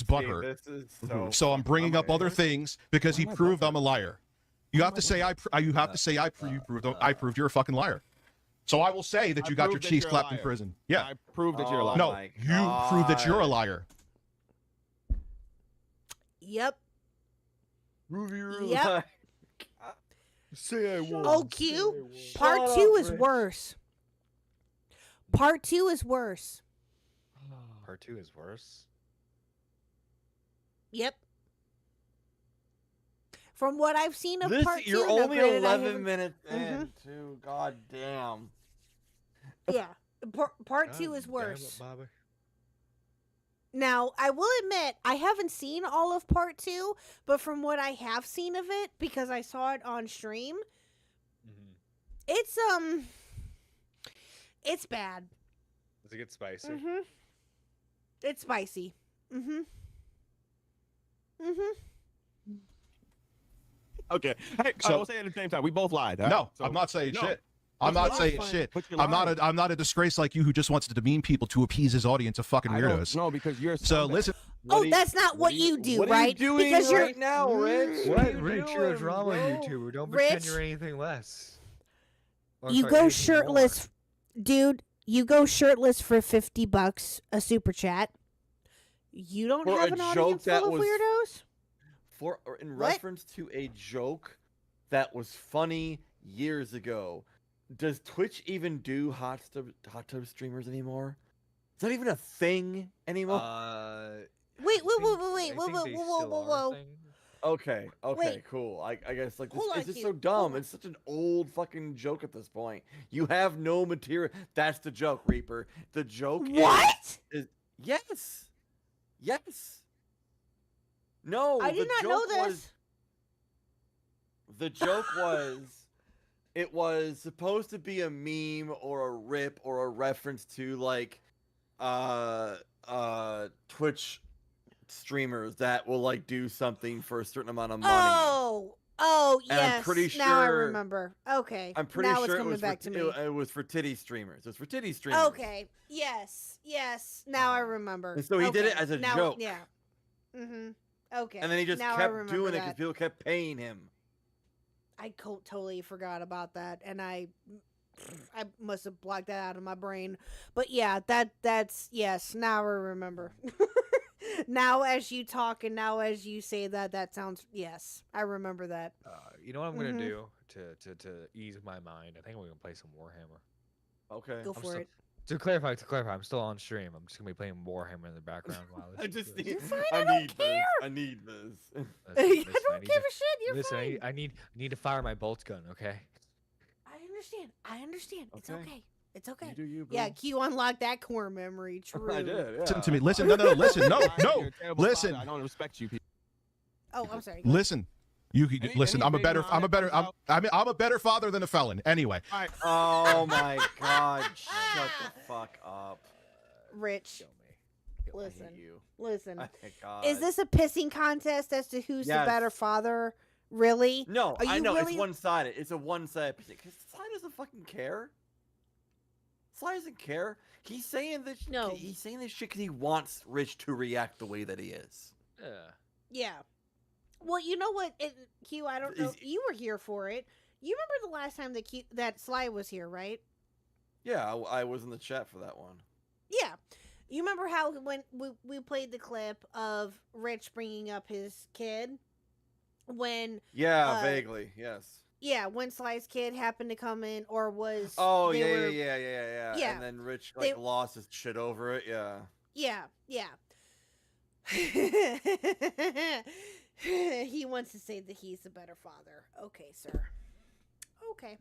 butthurt. So I'm bringing up other things because he proved I'm a liar. You have to say I proved you're a fucking liar. So I will say that you got your cheeks clapped in prison. Yeah, I proved that you're a liar. No, you proved that you're a liar. Yep. Yep. Say I won. Oh, Q. Part 2 is worse. Part 2 is worse. Part 2 is worse. Yep. From what I've seen of part 2, you're only granted, 11 minutes in. Too. God damn. Yeah, part 2 is worse. Now, I will admit, I haven't seen all of part 2, but from what I have seen of it, because I saw it on stream, it's bad. Does it get spicy? It's spicy. Okay. Hey, so we'll say it at the same time. We both lied. Right? No, I'm not saying shit. I'm not saying shit. I'm not a disgrace like you who just wants to demean people to appease his audience of fucking weirdos. No, because you're so listen. Oh, that's not what you do, right? Because you're right now, Rich. What, Rich? You're a drama YouTuber. Don't pretend you're anything less. you go shirtless, dude. You go shirtless for $50 a super chat. You don't For have a an joke audience that full of was weirdos. Or in What? reference to a joke that was funny years ago. Does Twitch even do hot tub streamers anymore? Is that even a thing anymore? Wait, whoa. Okay, Wait. cool. I guess like this, Hold on, it's just Q. so dumb. Hold on. It's such an old fucking joke at this point. You have no material. That's the joke, Reaper. The joke What? is yes. No, I did the not know joke this. was the joke was it was supposed to be a meme or a rip or a reference to like Twitch streamers that will like do something for a certain amount of money. Oh, And yes. I'm pretty Now I sure- remember. Okay. I'm pretty now sure it's it coming was back for to me. it was for titty streamers. It was for titty streamers. Okay. Yes. Now I remember. And so he did it Okay, as a now- joke. Yeah. Okay. And then he just now I kept remember doing it that. because people kept paying him. I totally forgot about that, and I must have blocked that out of my brain. But yeah, that's yes. Now I remember. Now as you talk and now as you say that sounds yes. I remember that. You know what I'm gonna Mhm. do to ease my mind? I think we're gonna play some Warhammer. Okay. Go for it. To clarify, I'm still on stream. I'm just gonna be playing Warhammer in the background while this. I just goes. need. I don't care. I need this. I Listen, don't need give to- a shit. You're listen, fine. I need to fire my bolt gun. Okay. I understand. It's Okay. okay. It's okay. You do you, boo. Yeah, Q unlocked that core memory. True. I did. Yeah. Listen to me. Listen. No. Listen. No. You're a terrible Listen. father. I don't respect you people. Oh, I'm sorry. Listen. You can listen. I'm a better father than a felon. Anyway. Oh my God! Shut the fuck up. Rich. I Listen. hate you. Listen. Oh my God. Is this a pissing contest as to who's the Yes. better father? Really? No, Are I you know really- it's one-sided. It's a one-sided position. Because Sly doesn't fucking care. Sly doesn't care. He's saying this. No. He's saying this shit because he wants Rich to react the way that he is. Yeah. Yeah. Well, you know what, Q? I don't know. You were here for it. You remember the last time that Sly was here, right? Yeah, I was in the chat for that one. Yeah. You remember how when we played the clip of Rich bringing up his kid when Yeah, vaguely. Yes. yeah, when Sly's kid happened to come in or was Oh they yeah, were- yeah. Yeah. And then Rich They- lost his shit over it. Yeah. Yeah. He wants to say that he's the better father. Okay, sir. Okay.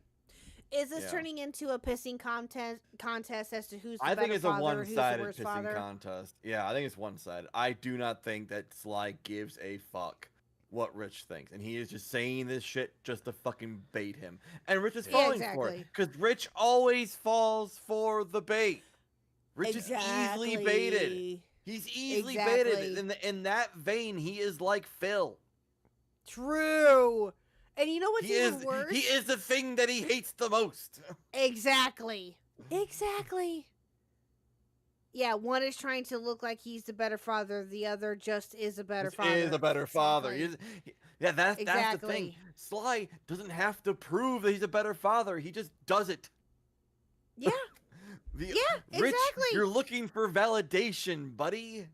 Is this Yeah. turning into a pissing contest as to who's the I think better it's a father, who's the one-sided worst pissing father? contest. Yeah, I think it's one-sided. I do not think that Sly gives a fuck what Rich thinks, and he is just saying this shit just to fucking bait him. And Rich is Yeah, falling for exactly. it because Rich always falls for the bait. Rich is easily baited. Exactly. He's easily Exactly. baited. In that vein, he is like Phil. True. And you know what's He even is. worse? He is the thing that he hates the most. Exactly. Yeah, one is trying to look like he's the better father. The other just is a better father. Is a better father. Exactly. Yeah, that's the thing. Exactly. Sly doesn't have to prove that he's a better father. He just does it. Yeah. Rich, exactly. you're looking for validation, buddy.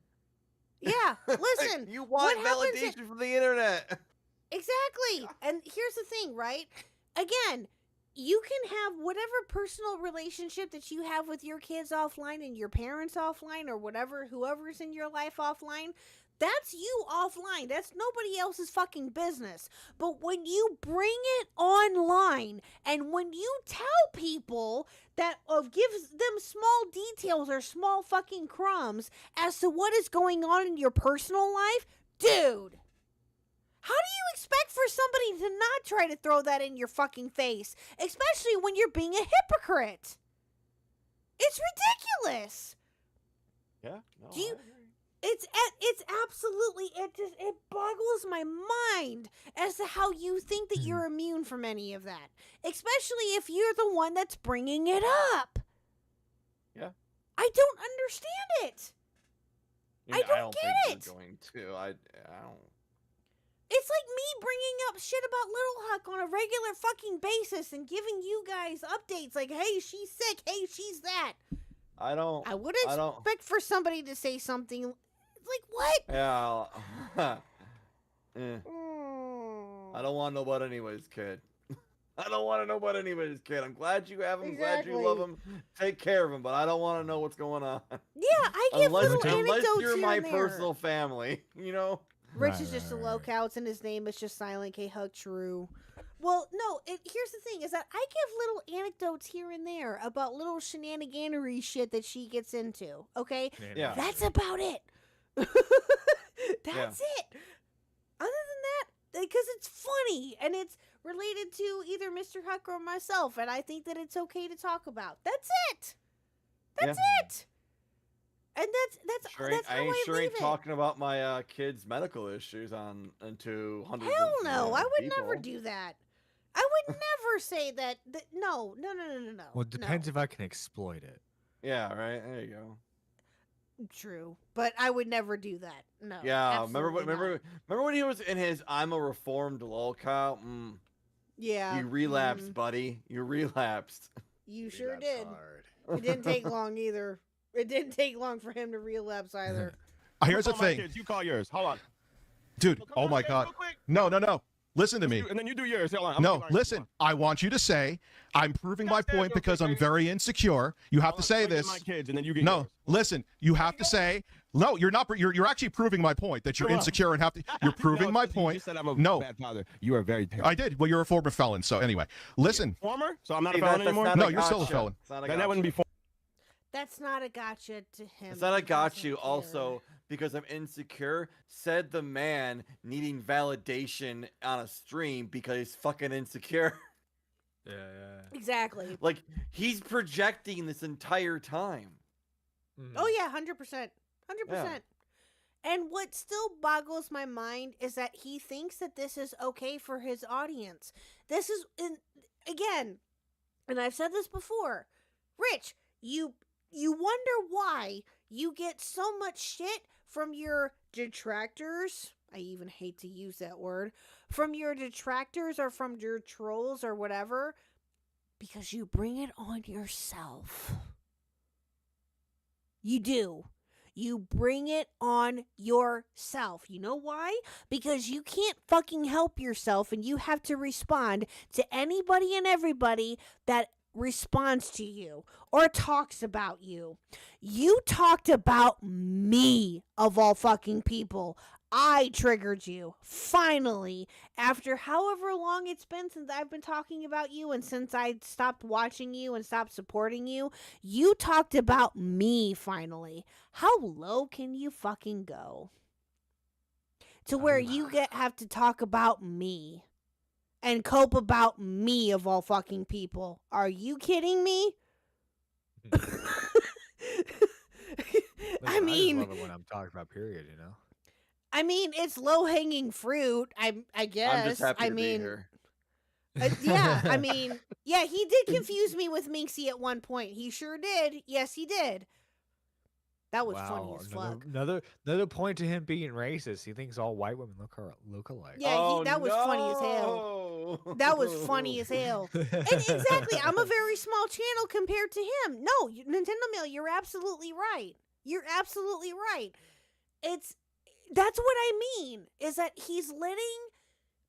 Yeah. Listen. You want what happens validation from the internet. Exactly. And here's the thing, right? Again, you can have whatever personal relationship that you have with your kids offline and your parents offline or whatever, whoever's in your life offline. That's you offline. That's nobody else's fucking business. But when you bring it online and when you tell people that gives them small details or small fucking crumbs as to what is going on in your personal life, dude, how do you expect for somebody to not try to throw that in your fucking face? Especially when you're being a hypocrite. It's ridiculous. Yeah. No, Do you, it's absolutely, it boggles my mind as to how you think that you're immune from any of that. Especially if you're the one that's bringing it up. Yeah. I don't understand it. Yeah, I don't think get you're it. going to. I don't. It's It's like me bringing up shit about Little Huck on a regular fucking basis and giving you guys updates like, hey, she's sick, hey, she's that. I would expect for somebody to say something like, what? Yeah. I don't want to know about anyways, kid. I don't want to know about anybody's kid. I'm glad you have him. Glad you love him. Take care of him, but I don't want to know what's going on. Yeah, I give little anecdotes unless you're here my and there. personal family, you know. Rich is just a locals, and his name is just silent KHuck True. Well, no. Here's the thing: is that I give little anecdotes here and there about little shenaniganery shit that she gets into. Okay, Yeah. that's about it. That's it. Other than that, because it's funny and it's related to either Mr. Huck or myself, and I think that it's okay to talk about. That's it. That's it. And that's I ain't sure ain't talking about my kids' medical issues into hundreds. Hell of, no, I would people. never do that. I would never say that. No. Well, it depends if I can exploit it. Yeah, right. There you go. True, but I would never do that. No. Yeah, absolutely remember when he was in his "I'm a reformed lolcow"? Yeah. You relapsed, buddy. You relapsed. You sure did. It didn't take long either. It didn't take long for him to relapse either. Here's the Call my thing. kids. You call yours. Hold on. Dude, oh my God. No. Listen to me. And then you do yours. Hold on. No, listen. I want you to say, I'm proving my point because I'm very insecure. You have to say this. My kids, and then you get No, yours. listen. You have to say, no, you're not. You're actually proving my point that you're Come on. insecure and have to. You're proving my You point. just said I'm a No, bad father. You are very terrible. I did. Well, you're a former felon. So anyway, listen. Former? So I'm not Hey, a felon that's anymore? not No, a you're still a gotcha. felon. It's not a Then that wouldn't be former. That's not a gotcha to him. It's not a He got doesn't you. care. Also, because I'm insecure, said the man needing validation on a stream because he's fucking insecure. Yeah. Exactly. Like he's projecting this entire time. Oh yeah, 100%. 100%. And what still boggles my mind is that he thinks that this is okay for his audience. This is again, and I've said this before. Rich, you wonder why you get so much shit from your detractors. I even hate to use that word. From your detractors or from your trolls or whatever, because you bring it on yourself. You do. You bring it on yourself. You know why? Because you can't fucking help yourself and you have to respond to anybody and everybody that responds to you or talks about you. You talked about me, of all fucking people. I triggered you. Finally, after however long it's been since I've been talking about you and since I stopped watching you and stopped supporting you, you talked about me finally. How low can you fucking go? To where you have to talk about me and cope about me, of all fucking people. Are you kidding me? I mean, just love it when I'm talking about period, you know. I mean, it's low-hanging fruit. I guess. I'm just happy to be mean, here. yeah. I mean, yeah. He did confuse me with Minxie at one point. He sure did. Yes, he did. That was funny as fuck. Another point to him being racist. He thinks all white women look alike. Yeah, that was funny as hell. That was funny as hell. And exactly, I'm a very small channel compared to him. No, Nintendo Mail, you're absolutely right. You're absolutely right. That's what I mean, is that he's letting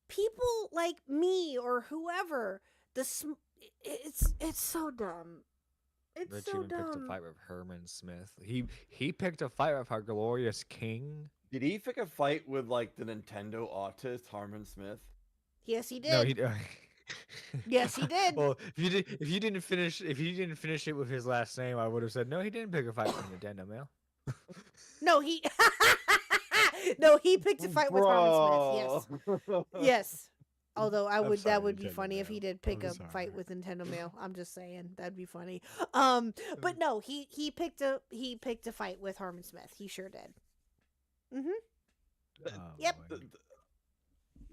people like me or whoever, it's so dumb. It's Rich so even picked a dumb. fight with Herman Smith. He picked a fight with our glorious king. Did he pick a fight with like the Nintendo autist Harmon Smith? Yes, he did. No, he Yes, he did. Well, if you didn't finish it with his last name, I would have said no. He didn't pick a fight with Nintendo Mail. No, he picked a fight with Harmon Smith. Yes. Yes. Although that would be funny if he did pick a fight with Nintendo Mail. I'm just saying that'd be funny. But no, he picked a fight with Harmon Smith. He sure did. Yep.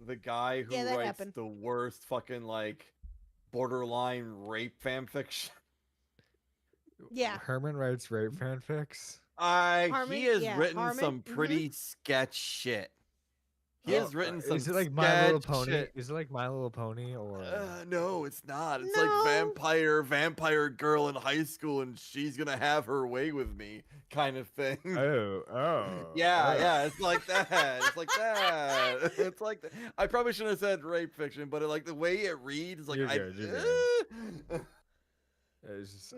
The guy who that writes happened. the worst fucking like borderline rape fanfiction. Yeah. Herman writes rape fanfics. He has written Harmon, some pretty sketch shit. He has written some Is it like My Little sketch Pony? shit. Is it like My Little Pony or? No, it's not. It's No. like vampire girl in high school, and she's gonna have her way with me, kind of thing. Yeah, it's like that. It's like that. It's like that. I probably shouldn't have said rape fiction, but like the way it reads, like You're I. good, you're good. It's just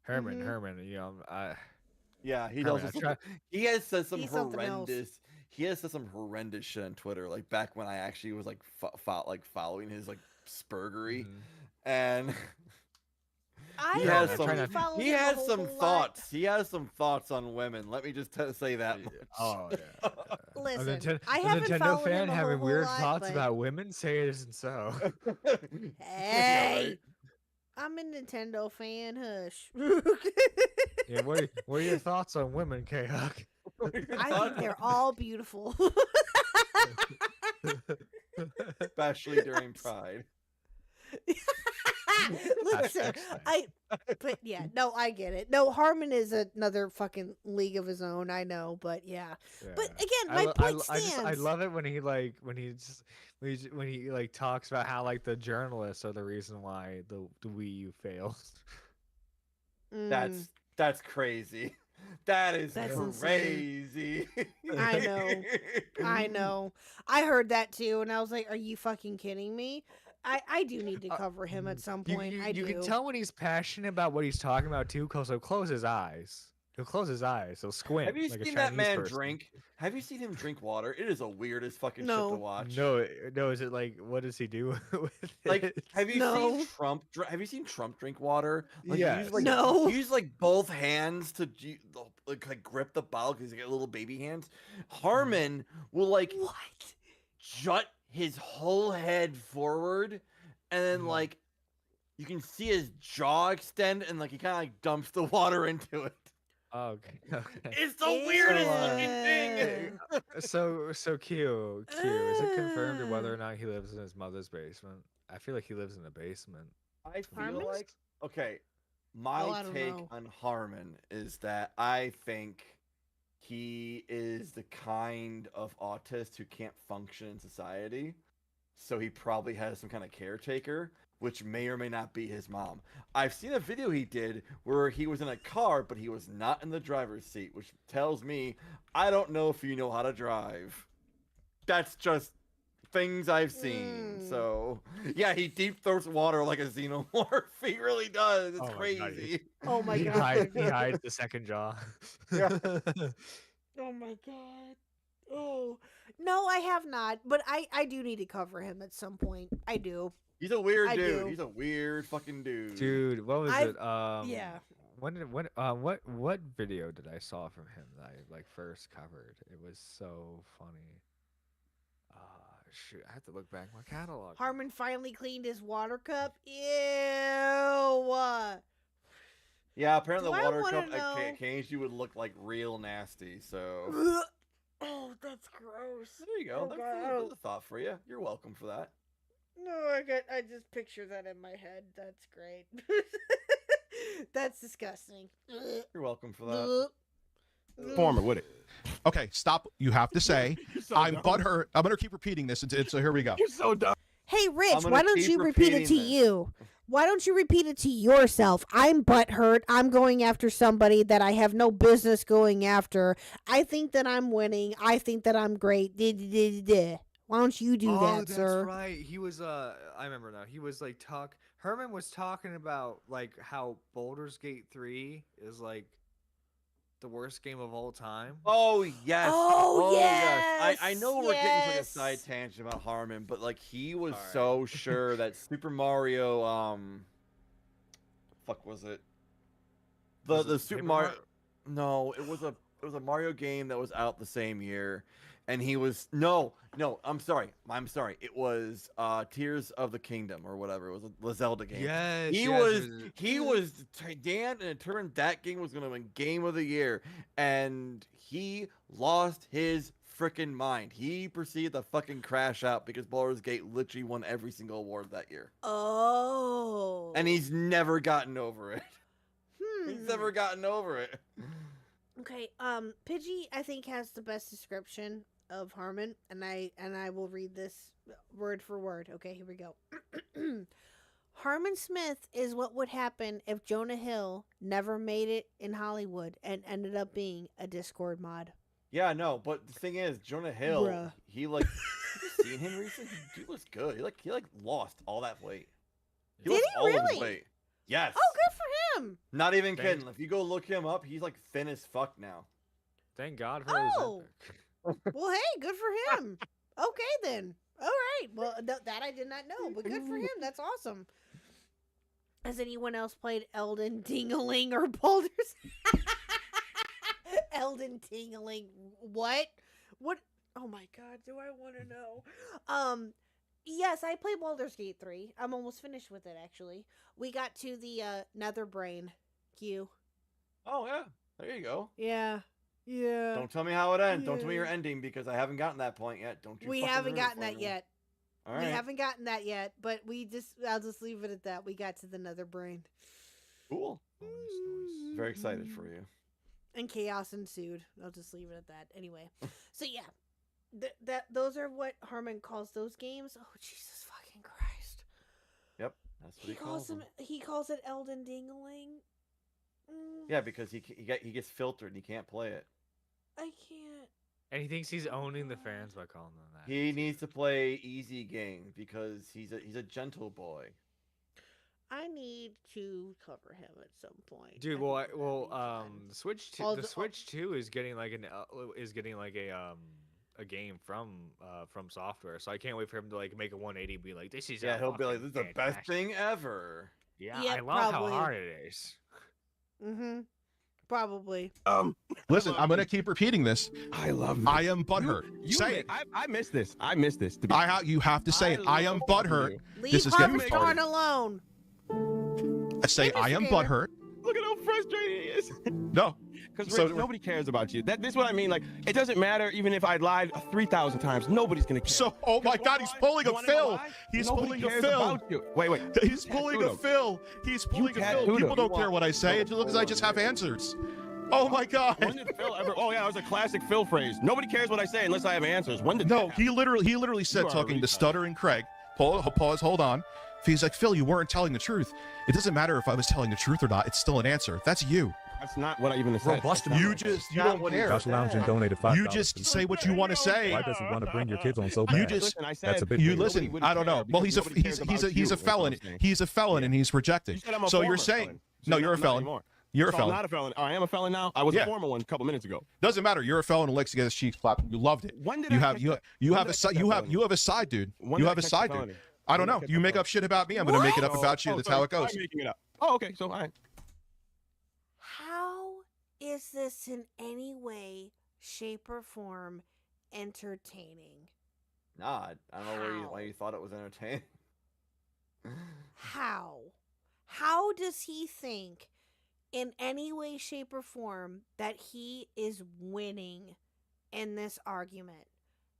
Herman. You know, Yeah, he Herman, does. He has said some He's something else. horrendous. He has said some horrendous shit on Twitter, like back when I actually was like following his like spurgery, and I he has haven't some. really followed He him a has whole some lot. thoughts. He has some thoughts on women. Let me just say that much. Oh yeah. Listen, I a haven't Nintendo followed fan him a having whole weird lot, thoughts but- about women. Say it isn't so. Hey, I'm a Nintendo fan. Hush. Yeah, what are your thoughts on women, KHuck? I think they're all beautiful. Especially during Pride. Listen, but yeah, no, I get it. No, Harmon is another fucking league of his own. I know, but yeah. But again, my point stands. I love it when he like when he like talks about how like the journalists are the reason why the Wii U fails. That's crazy. That's insane. crazy. I know. I heard that too, and I was like, "Are you fucking kidding me?" I do need to cover him at some point. You can tell when he's passionate about what he's talking about too, because he'll close his eyes. He'll close his eyes. He'll squint. Have you like a seen that Chinese man person. drink? Have you seen him drink water? It is the weirdest fucking shit to watch. No. Is it like what does he do with Like, it? have you seen Trump? Have you seen Trump drink water? Like, Yes. He uses like both hands to like grip the bottle because he got little baby hands. Harmon will like jut his whole head forward, and then like you can see his jaw extend, and like he kind of like dumps the water into it. Okay. It's the weirdest fucking thing. So Q. Is it confirmed whether or not he lives in his mother's basement? I feel like he lives in a basement. I feel Harmon's? like okay. My I don't take know. on Harmon is that I think he is the kind of autist who can't function in society. So he probably has some kind of caretaker, which may or may not be his mom. I've seen a video he did where he was in a car, but he was not in the driver's seat, which tells me I don't know if you know how to drive. That's just things I've seen. So yeah, he deep throats water like a xenomorph. He really does. It's crazy. Oh my He god. hides the second jaw. Yeah. Oh my god. Oh no, I have not, but I do need to cover him at some point. I do. He's a weird I dude. do. He's a weird fucking dude. Dude, what was it? yeah. What video did I saw from him that I like first covered? It was so funny. Shoot, I have to look back in my catalog. Harmon finally cleaned his water cup. Ew. Yeah, apparently Do the I water wanna cup know- at KHuck would look like real nasty. So Oh, that's gross. there you go. Oh, That's God. a thought for you. You're welcome for that. No, I just picture that in my head. That's great. That's disgusting. You're welcome for that. Former, would it? Okay, stop. You have to say, I'm butthurt. I'm going to keep repeating this. So here we go. You're so dumb. Hey, I'm Rich, gonna why don't keep you repeat it to repeating this. you? Why don't you repeat it to yourself? I'm butthurt. I'm going after somebody that I have no business going after. I think that I'm winning. I think that I'm great. Why don't you do that, that's sir? right. He was I remember now. He was like Herman was talking about like how Baldur's Gate 3 is like the worst game of all time. Oh yes. Oh, yes. I know we're getting to like a yes. side tangent about Harmon, but like he was so sure that Super Mario fuck was it? The Super Paper Mario No, it was a Mario game that was out the same year. And he was I'm sorry. It was Tears of the Kingdom or whatever. It was the Zelda game. Yes, He was Dan and determined that game was going to win Game of the Year, and he lost his freaking mind. He proceeded to fucking crash out because Baldur's Gate literally won every single award that year, Oh. and he's never gotten over it. He's Hmm. never gotten over it. Okay, Pidgey, I think, has the best description. of Harmon, and I will read this word for word. Okay, here we go. Harmon Smith is what would happen if Jonah Hill never made it in Hollywood and ended up being a Discord mod. Yeah, no, but the thing is, Jonah Hill, Bruh. he like, you seen him recently? He looks good. He lost all that weight. Did lost he all of his really? weight. Yes. Oh, good for him. Not even kidding. If you go look him up, he's like thin as fuck now. Thank God for Oh. Well, hey, good for him. Okay, then. All right. Well, that I did not know, but good for him. That's awesome. Has anyone else played Elden Tingling or Baldur's? Elden Tingling. What? What? Oh my God. Do I want to know? Yes, I played Baldur's Gate 3. I'm almost finished with it, actually. We got to the Nether Brain queue. Oh yeah, there you go. Yeah. Yeah. Don't tell me how it ends. Don't tell me your ending because I haven't gotten that point yet. Don't you? We fucking haven't ruin it gotten for that me. yet. All We right. haven't gotten that yet, but I'll just leave it at that. We got to the Nether Brain. Cool. Very excited for you. And chaos ensued. I'll just leave it at that. Anyway, so yeah, those are what Harmon calls those games. Oh Jesus fucking Christ! Yep, that's what he calls them. He calls it Elden Dingling. Yeah, because he gets filtered and he can't play it. I can't. And he thinks he's owning the fans by calling them that. He needs to play easy game because he's a gentle boy. I need to cover him at some point. Dude, the Switch All the the- Switch 2 is getting like a game from software. So I can't wait for him to like make a 180 and be like, this is Yeah, a he'll be like, "This fucking is the best fantastic-" thing ever." Yeah, Yeah, I love probably. how hard it is. Mm-hmm. Probably. Listen, I'm gonna keep repeating this. I love this. I am butthurt. Say it. I missed this. I missed this. To be You have to say it. I am butthurt. Leave This is getting Harvestorn retarded. alone. I say I am Gamer. butthurt. Look at how frustrated he is. No. Because So- nobody cares about you. This is what I mean. Like, it doesn't matter even if I lied 3,000 times. Nobody's gonna care. So, oh my God, he's pulling a You wanna know Phil. why? He's Nobody pulling a cares Phil. about you. Wait. He's pulling a Phil. He's pulling a Phil. tattooed People him. don't care what I say. As long as I just have answers. Oh my God. When did Phil ever? Oh yeah, it was a classic Phil phrase. Nobody cares what I say unless I have answers. When did? No, that he literally said, You are a talking to retard. Stutter and Craig. Pause. Hold on. He's like, Phil, you weren't telling the truth. It doesn't matter if I was telling the truth or not. It's still an answer. That's you. That's not what I even said. Robust. You don't care. Josh Lounge and donated $5. You just say what you want to say. Why does he want to bring your kids on so bad? You just Listen, I said That's a bit you weird. listen. wouldn't I don't know. care Well, because nobody cares about he's a you, is what felon. I'm saying. He's a felon and he's rejecting. You said I'm a So former you're saying felon. no, So you're a not felon. anymore. You're a So felon. I'm not a felon. I am a felon now. I was Yeah. a former one a couple minutes ago. Doesn't matter. You're a felon who likes to get his cheeks clapped. You loved it. When did you I have catch you that? you When have did a I side catch you that have felony? you have a side, dude. When You did I have a catch side, that dude. felony? I don't When did I know. catch You that make felony? up shit about me. I'm gonna make it up about you. Oh, That's so how it goes. I'm making it up. Oh, okay. So all right. How is this in any way, shape, or form entertaining? Nah, I don't know why you thought it was entertaining. How? How does he think in any way, shape, or form that he is winning in this argument?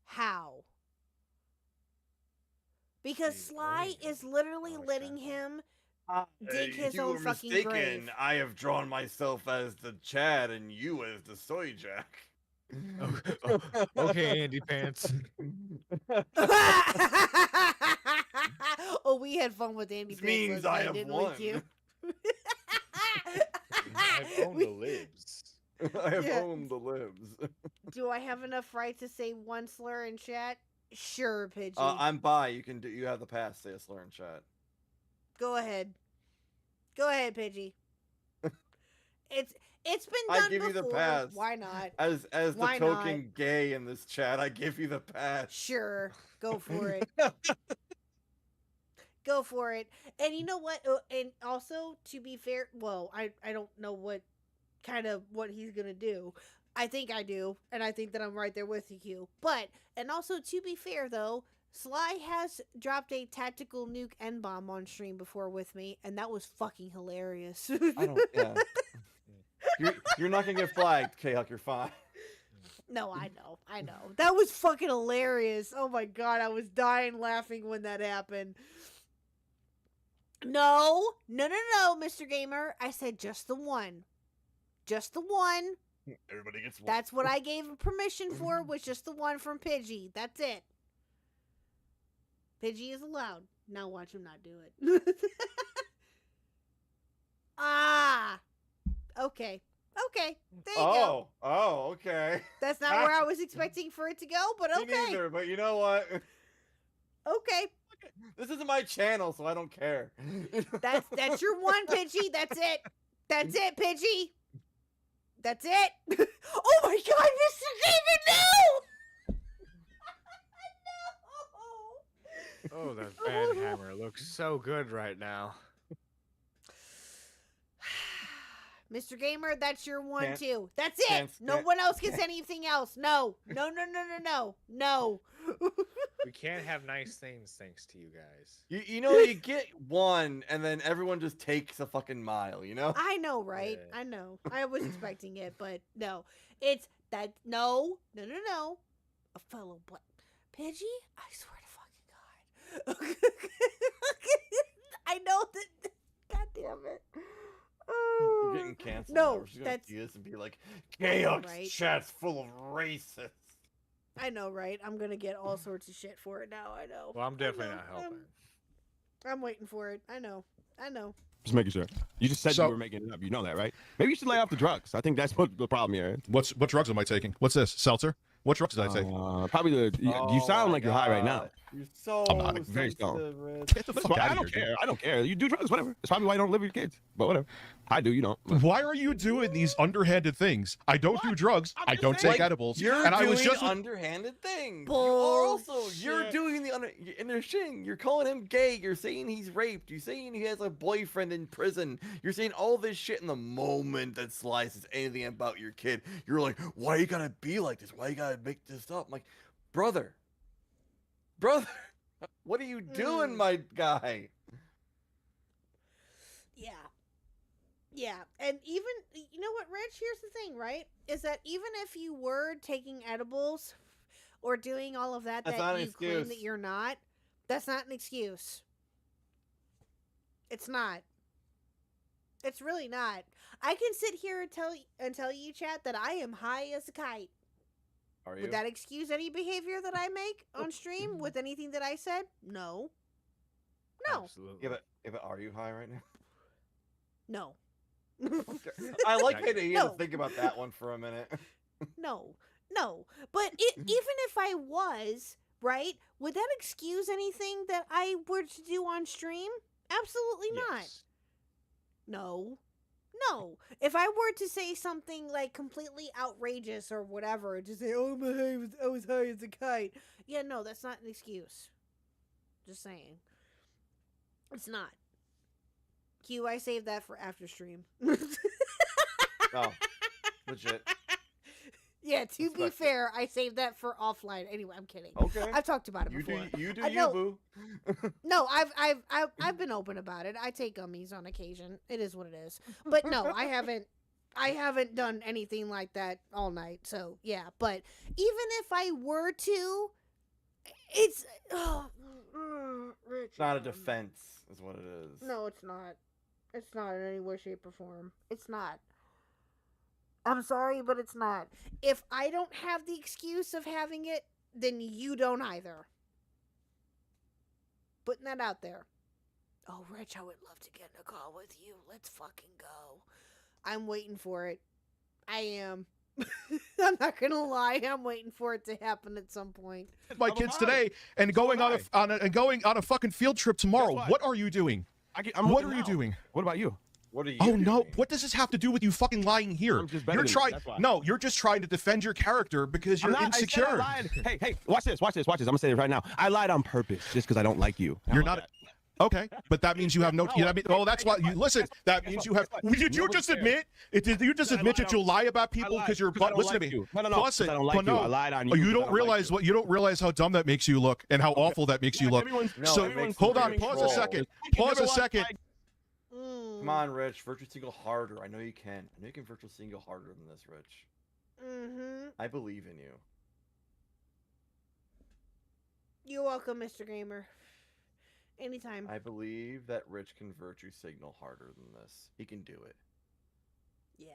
How? Because Sly is literally letting him dig his you own were fucking mistaken. grave. I have drawn myself as the Chad and you as the Soy Jack. Okay, Andy Pants. Oh, we had fun with Andy This Pants means last I night, have didn't won. we, Q? I've owned the libs. I have Yeah. owned the libs. Do I have enough right to say one slur in chat? Sure, Pidgey. I'm bi. You have the pass. Say a slur in chat. Go ahead. Go ahead, Pidgey. It's been I done give you the before. pass. Why not? As the Why token not? gay in this chat, I give you the pass. Sure. Go for it. Go for it. And you know what? And also, to be fair, well, I don't know what he's going to do. I think I do. And I think that I'm right there with you, Q. But, and also, to be fair, though, Sly has dropped a tactical nuke N-bomb on stream before with me, and that was fucking hilarious. I don't. Yeah. You're not gonna get flagged, KHuck. You're fine. No, I know. That was fucking hilarious. Oh my god, I was dying laughing when that happened. No, Mr. Gamer. I said just the one. Just the one. Everybody gets one. That's what I gave permission for, was just the one from Pidgey. That's it. Pidgey is allowed. Now watch him not do it. Ah! Okay. Okay. There you go. Oh, okay. That's not where I was expecting for it to go, but Me okay. neither, but you know what? Okay. This isn't my channel, so I don't care. That's your one, Pidgey. That's it. That's it, Pidgey. That's it. Oh my God, Mr. Gamer, no! Oh, that fan hammer looks so good right now. Mr. Gamer, that's your one Can't- too. That's it. can't No stand- one else gets anything else. No. No, no, no, no, no. No. We can't have nice things thanks to you guys. You know, you get one, and then everyone just takes a fucking mile, you know? I know, right? Yeah. I know. I was expecting it, but no. It's that. No. No, no, no. A fellow black. Pidgey? I swear to fucking God. I know that. God damn it. You're getting canceled. No, now. We're just gonna that's- see this and be like, KHuck's Right. chat's full of racists. I know, right? I'm gonna get all sorts of shit for it now. I know. Well, I'm definitely I not know. helping. I'm waiting for it. I know. I know. Just making sure. You just said So- you were making it up. You know that, right? Maybe you should lay off the drugs. I think that's what the problem here. What drugs am I taking? What's this? Seltzer? What drugs did I take? Probably the. You sound like you're high right now. You're so I'm not. Very stoned. sensitive, Rich. Get the That's fuck why out I of don't here. care. I don't care. You do drugs, whatever. It's probably why you don't live with your kids. But whatever. I do. You don't. Why are you doing these underhanded things? I don't do drugs. I don't take Like, edibles. You're and I doing was just underhanded things. You are also. You're doing the and they're shitting. You're calling him gay. You're saying he's raped. You're saying he has a boyfriend in prison. You're saying all this shit in the moment that Sly says anything about your kid. You're like, why you gotta be like this? Why you gotta make this up? I'm like, brother, what are you doing, my guy? Yeah. Yeah. And even, you know what, Rich? Here's the thing, right? Is that even if you were taking edibles or doing all of that, That's not that an you claim excuse. that you're not, that's not an excuse. It's not. It's really not. I can sit here and tell you, chat, that I am high as a kite. Are you? Would that excuse any behavior that I make on stream with anything that I said? No. No. Absolutely. If it, are you high right now? No. I like how you had No. to think about that one for a minute. No. No. But even if I was, right, would that excuse anything that I were to do on stream? Absolutely not. Yes. No. No. If I were to say something like completely outrageous or whatever, just say, "Oh, I was high as a kite." Yeah, no, that's not an excuse. Just saying. It's not. Q, I saved that for after stream. Oh, legit. Yeah, to be Respect it. fair, I saved that for offline. Anyway, I'm kidding. Okay. I've talked about it You before. do you, know- boo. No, I've been open about it. I take gummies on occasion. It is what it is. But no, I haven't done anything like that all night. So yeah, but even if I were to, it's Rich. It's not a defense, is what it is. No, it's not. It's not in any way, shape, or form. It's not. I'm sorry, but it's not. If I don't have the excuse of having it, then you don't either. Putting that out there. Oh, Rich, I would love to get in a call with you. Let's fucking go. I'm waiting for it. I am. I'm not gonna lie. I'm waiting for it to happen at some point. my kids today and going on a fucking field trip tomorrow. Guess What are you doing? I'm What looking are you now. doing? What about you? What are you Oh doing? no! What does this have to do with you fucking lying here? I'm just better You're than you, trying. that's why. No, you're just trying to defend your character because I'm you're not, I said I insecure. lied. Hey, watch this. I'm gonna say it right now. I lied on purpose just because I don't like you. How You're about not. that? Okay, but that means you have no. No, well, that's why you listen. That means you have. Did you Nobody just cares. admit? Did you just I admit lied that you'll on- lie about I people lied because you're? because I don't Listen like to me. you. No, Plus because I don't like but no. you. I lied on you Oh, you because I don't don't realize like you. what you don't realize how dumb that makes you look and how awful that makes you look. No, So it makes hold you on. very Pause a troll. second. You can Pause never a watch second. Come on, Rich. Virtual single harder. I know you can. I know you can virtual single harder than this, Rich. Mm-hmm. I believe in you. You're welcome, Mr. Gamer. Anytime. I believe that Rich can virtue signal harder than this. He can do it. Yeah.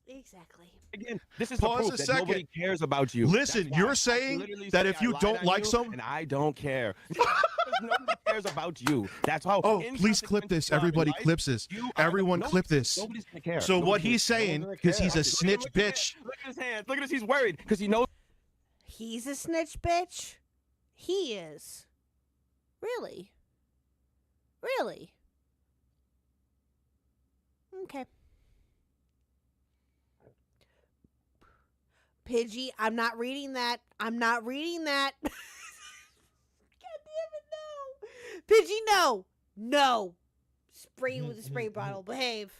Exactly. Again, this is Pause the a proof that second. nobody cares about you. Listen, That's why you're I saying literally that say if I you lied don't on like you, some- and I don't care. Because nobody cares about you. That's how. Oh, please clip this. Everybody clips this. Everyone clip this. Nobody's gonna care. So what Nobody's he's gonna- no saying, one's gonna because care. he's a Look at snitch his bitch. hands. Look at his hands. Look at this. He's worried because he knows. He's a snitch, bitch. He is. Really? Really? Okay. Pidgey, I'm not reading that. I'm not reading that. God damn it, no. Pidgey, no. No. Spray with a spray bottle. Behave.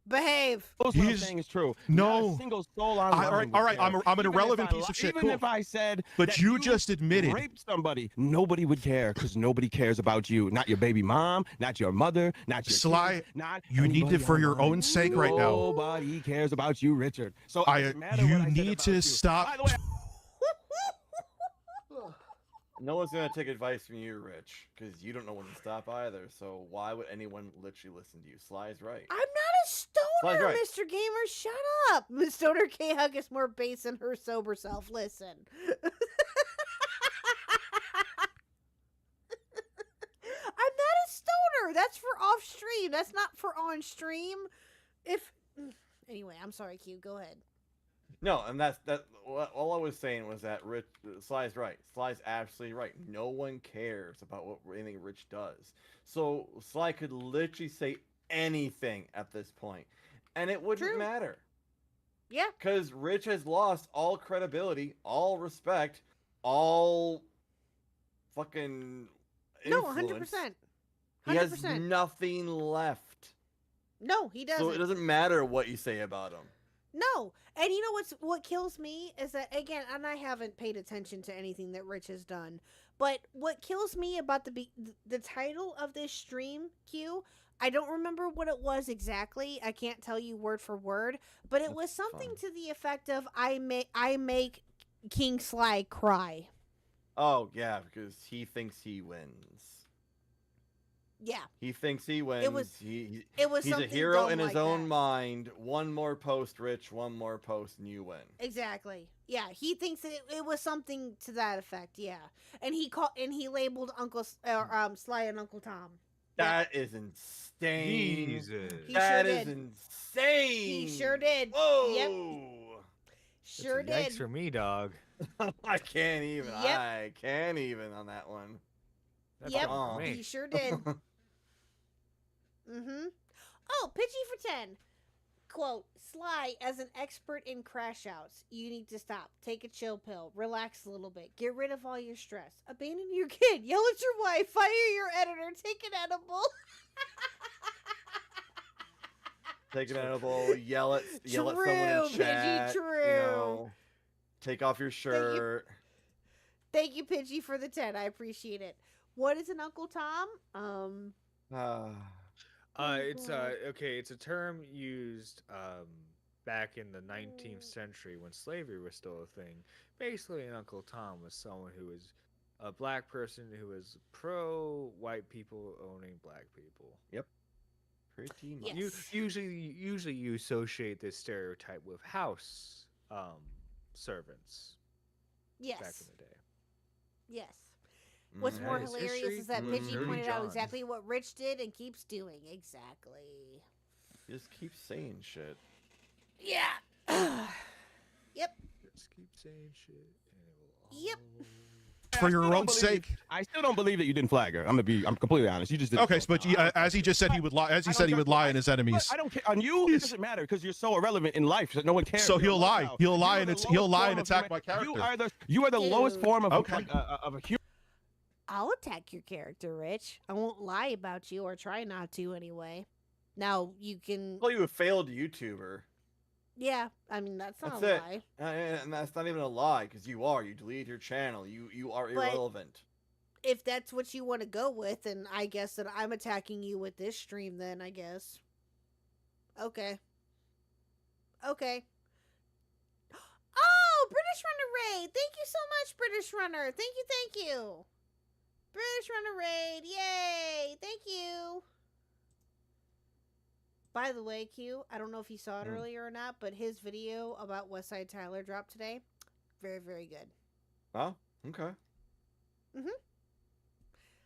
Behave. What I'm saying is true. No. Not a single soul All right, all right. I'm an irrelevant piece of shit. Even Cool. if I said, But that you just admitted. raped somebody, nobody would care because nobody cares about you. Not your baby mom, not your mother, not your Sly, kids, not you need anybody it for your online. own sake right now. Nobody cares about you, Richard. So it doesn't matter You what I said need about to you. stop. By the way, No one's gonna take advice from you, Rich, because you don't know when to stop either. So why would anyone literally listen to you? Sly's right. I'm not a stoner, right. Mr. Gamer. Shut up. Miss Stoner KHuck is more base than her sober self. Listen. I'm not a stoner. That's for off stream. That's not for on stream. Anyway, I'm sorry, Q. Go ahead. No, and that's all I was saying was that Rich Sly's right. Sly's absolutely right. No one cares about what anything Rich does. So Sly could literally say anything at this point, and it wouldn't matter. Yeah. Because Rich has lost all credibility, all respect, all fucking No, influence. 100%. He has 100%. nothing left. No, he doesn't. So it doesn't matter what you say about him. No, and you know what kills me is that, again, and I haven't paid attention to anything that Rich has done, but what kills me about the title of this stream, Q, I don't remember what it was exactly. I can't tell you word for word, but it was something to the effect of I make King Sly cry. Oh yeah, because he thinks he wins. Yeah. He thinks he wins. It was he's a something hero dumb in his like own that. mind. One more post, Rich. One more post, and you win. Exactly. Yeah, he thinks that it was something to that effect. Yeah, and he labeled Sly and Uncle Tom. That is insane. Jesus. He That sure is did. insane. He sure did. Whoa. Yep. Sure That's a did. yikes for me, dog. I can't even. Yep. I can't even on that one. That's Yep, for me. he sure did. Oh, Pidgey for 10. Quote, Sly, as an expert in crash outs, you need to stop. Take a chill pill. Relax a little bit. Get rid of all your stress. Abandon your kid. Yell at your wife. Fire your editor. Take an edible. Take an edible. Yell at someone True, in Pidgey, chat. true. You know, take off your shirt. Thank you, Pidgey, for the 10. I appreciate it. What is an Uncle Tom? It's okay. It's a term used back in the 19th century when slavery was still a thing. Basically, an Uncle Tom was someone who was a black person who was pro white people owning black people. Yep. Pretty much. You usually you associate this stereotype with house servants. Yes. Back in the day. Yes. What's more That is hilarious history. is that Pidgey Dirty pointed out John. exactly what Rich did and keeps doing. Exactly. Just keep saying shit. Yeah. Yep. Just keep saying shit. Yep. For your I still own don't sake. believe- I still don't believe that you didn't flag her. I'm completely honest. You just didn't. Okay, but as he just said, he would lie. As he said, he would lie on his enemies. I don't care. On you, it doesn't matter because you're so irrelevant in life that no one cares. So You're he'll low lie. now. He'll lie You're and the it's he'll lowest lie form and of attack my human- character. You are the lowest form of Okay. of a human. I'll attack your character, Rich. I won't lie about you, or try not to anyway. Now, you can... Call you a failed YouTuber. Yeah, I mean, that's not That's a it. lie. And that's not even a lie, because you are. You deleted your channel. You are But- irrelevant. If that's what you want to go with, and I guess that I'm attacking you with this stream, then I guess. Okay. Okay. Oh, British Runner Raid! Thank you so much, British Runner. Thank you. British Runner Raid, yay! Thank you. By the way, Q, I don't know if you saw it Mm. earlier or not, but his video about West Side Tyler dropped today. Very, very good. Oh, okay.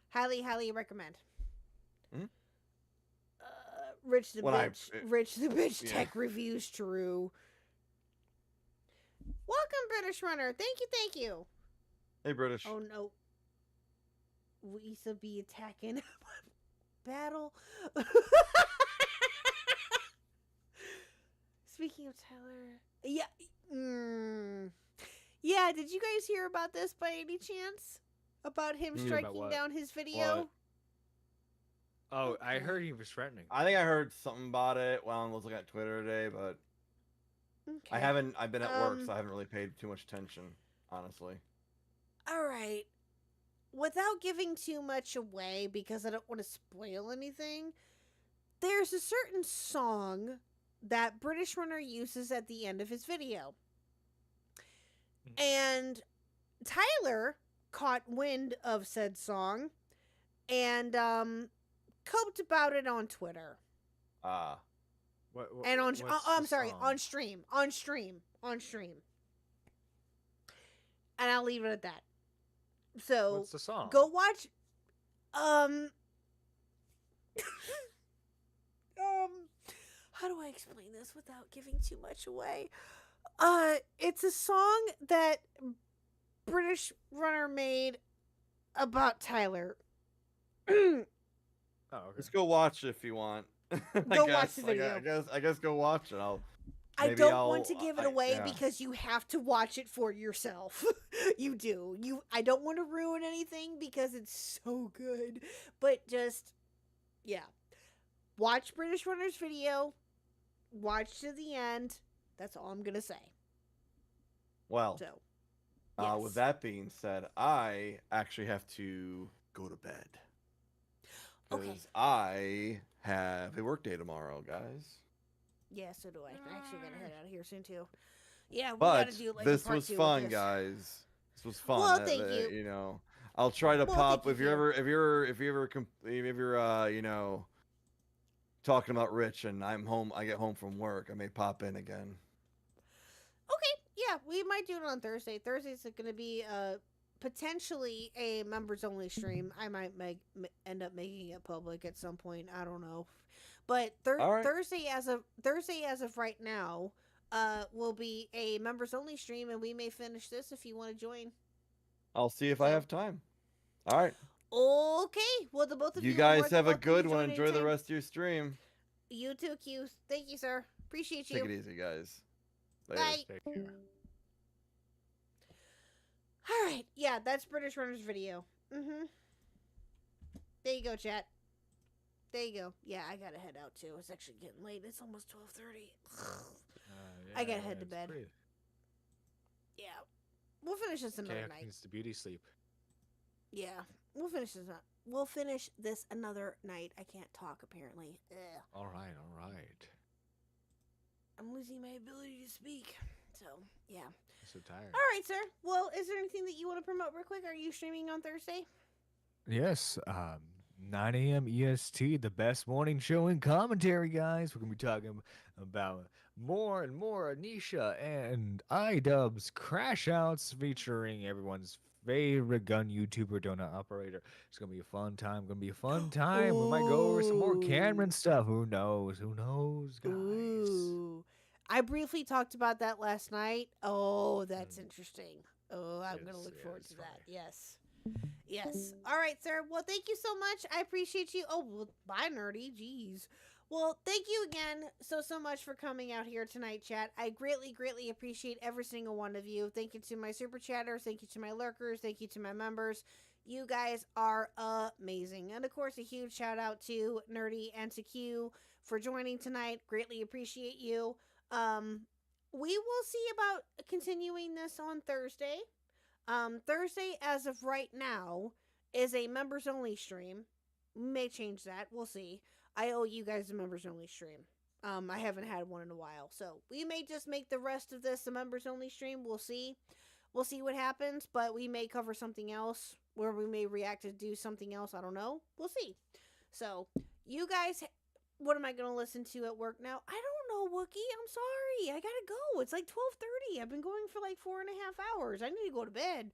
Highly, highly recommend. Mhm. Rich the When bitch yeah. tech reviews true. Welcome, British Runner. Thank you. Hey, British. Oh no. We should be attacking battle. Speaking of Tyler, yeah, yeah. Did you guys hear about this by any chance? About him About striking what? down his video? What? Oh, I heard he was threatening. I think I heard something about it while I was looking at Twitter today, but I Okay. haven't. I've been at work, so I haven't really paid too much attention, honestly. All right. Without giving too much away, because I don't want to spoil anything, there's a certain song that British Runner uses at the end of his video. And Tyler caught wind of said song and coped about it on Twitter. And on I'm sorry, on stream. And I'll leave it at that. So What's the song? go watch how do I explain this without giving too much away? It's a song that British Runner made about Tyler. Oh, okay. Let's go watch it if you want. Go watch the video. I guess go watch it. I don't want to give it away because you have to watch it for yourself. You do. I don't want to ruin anything because it's so good. But just, yeah. Watch British Runner's video. Watch to the end. That's all I'm going to say. Well, so, with that being said, I actually have to go to bed. Because I have a work day tomorrow, guys. Yeah, so do I. I actually got to head out of here soon, too. Yeah, we But got to do like this a part was two of fun, this. guys. This was fun. Well, thank you. You know, I'll try to Well, pop thank if you, you're you know, talking about Rich and I'm home. I get home from work. I may pop in again. Okay, yeah, we might do it on Thursday. Thursday's going to be potentially a members only stream. I might end up making it public at some point. I don't know, but right. Thursday as of right now, will be a members only stream, and we may finish this if you want to join. I'll see if I have time. All right. Okay. Well, the both of you. You guys have a welcome to good one. join Enjoy the anytime. rest of your stream. You too, Q. Thank you, sir. Appreciate you. Take it easy, guys. Later. Bye. Take care. All right. Yeah, that's British Runner's video. There you go, chat. There you go. Yeah, I gotta head out too. It's actually getting late. It's almost 12:30. I gotta head to bed. Yeah, we'll finish this another KHuck night. needs to beauty sleep. Yeah, we'll finish this. We'll finish this another night. I can't talk apparently. Ugh. All right, all right. I'm losing my ability to speak. So yeah. I'm so tired. All right, sir. Well, is there anything that you want to promote real quick? Are you streaming on Thursday? Yes, 9 a.m. EST, the best morning show in commentary, guys. We're going to be talking about more and more Anisha and iDubbbz Crash Outs featuring everyone's favorite gun YouTuber, Donut Operator. It's going to be a fun time. We might go over some more Cameron stuff. Who knows? Who knows, guys? Ooh. I briefly talked about that last night. Oh, that's interesting. Oh, I'm going to look forward to that. Yes. Yes. All right, sir. Well, thank you so much. I appreciate you. Oh, well, bye, Nerdy. Jeez. Well, thank you again so much for coming out here tonight, chat. I greatly, greatly appreciate every single one of you. Thank you to my super chatters. Thank you to my lurkers. Thank you to my members. You guys are amazing. And, of course, a huge shout out to Nerdy and to Q for joining tonight. Greatly appreciate you. We will see about continuing this on Thursday. Thursday, as of right now, is a members only stream. We may change that. We'll see. I owe you guys a members only stream. I haven't had one in a while, so we may just make the rest of this a members only stream. We'll see. We'll see what happens, but we may cover something else, where we may react to do something else. I don't know. We'll see. So, you guys what am I going to listen to at work now? I don't know, Wookie. I'm sorry. I got to go. It's like 12:30. I've been going for like 4.5 hours. I need to go to bed.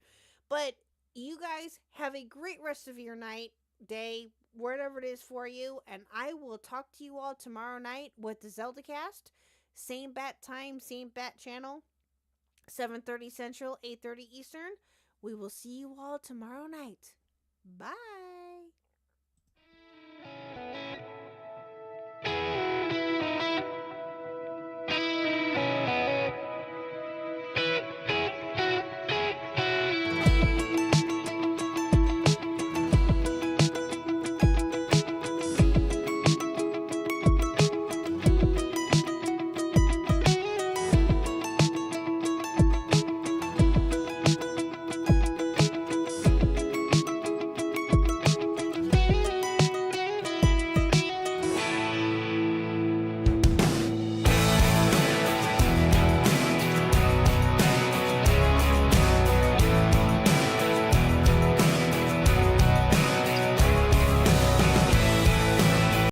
But you guys have a great rest of your night, day, whatever it is for you. And I will talk to you all tomorrow night with the Zeldacast. Same bat time, same bat channel. 7:30 Central, 8:30 Eastern. We will see you all tomorrow night. Bye.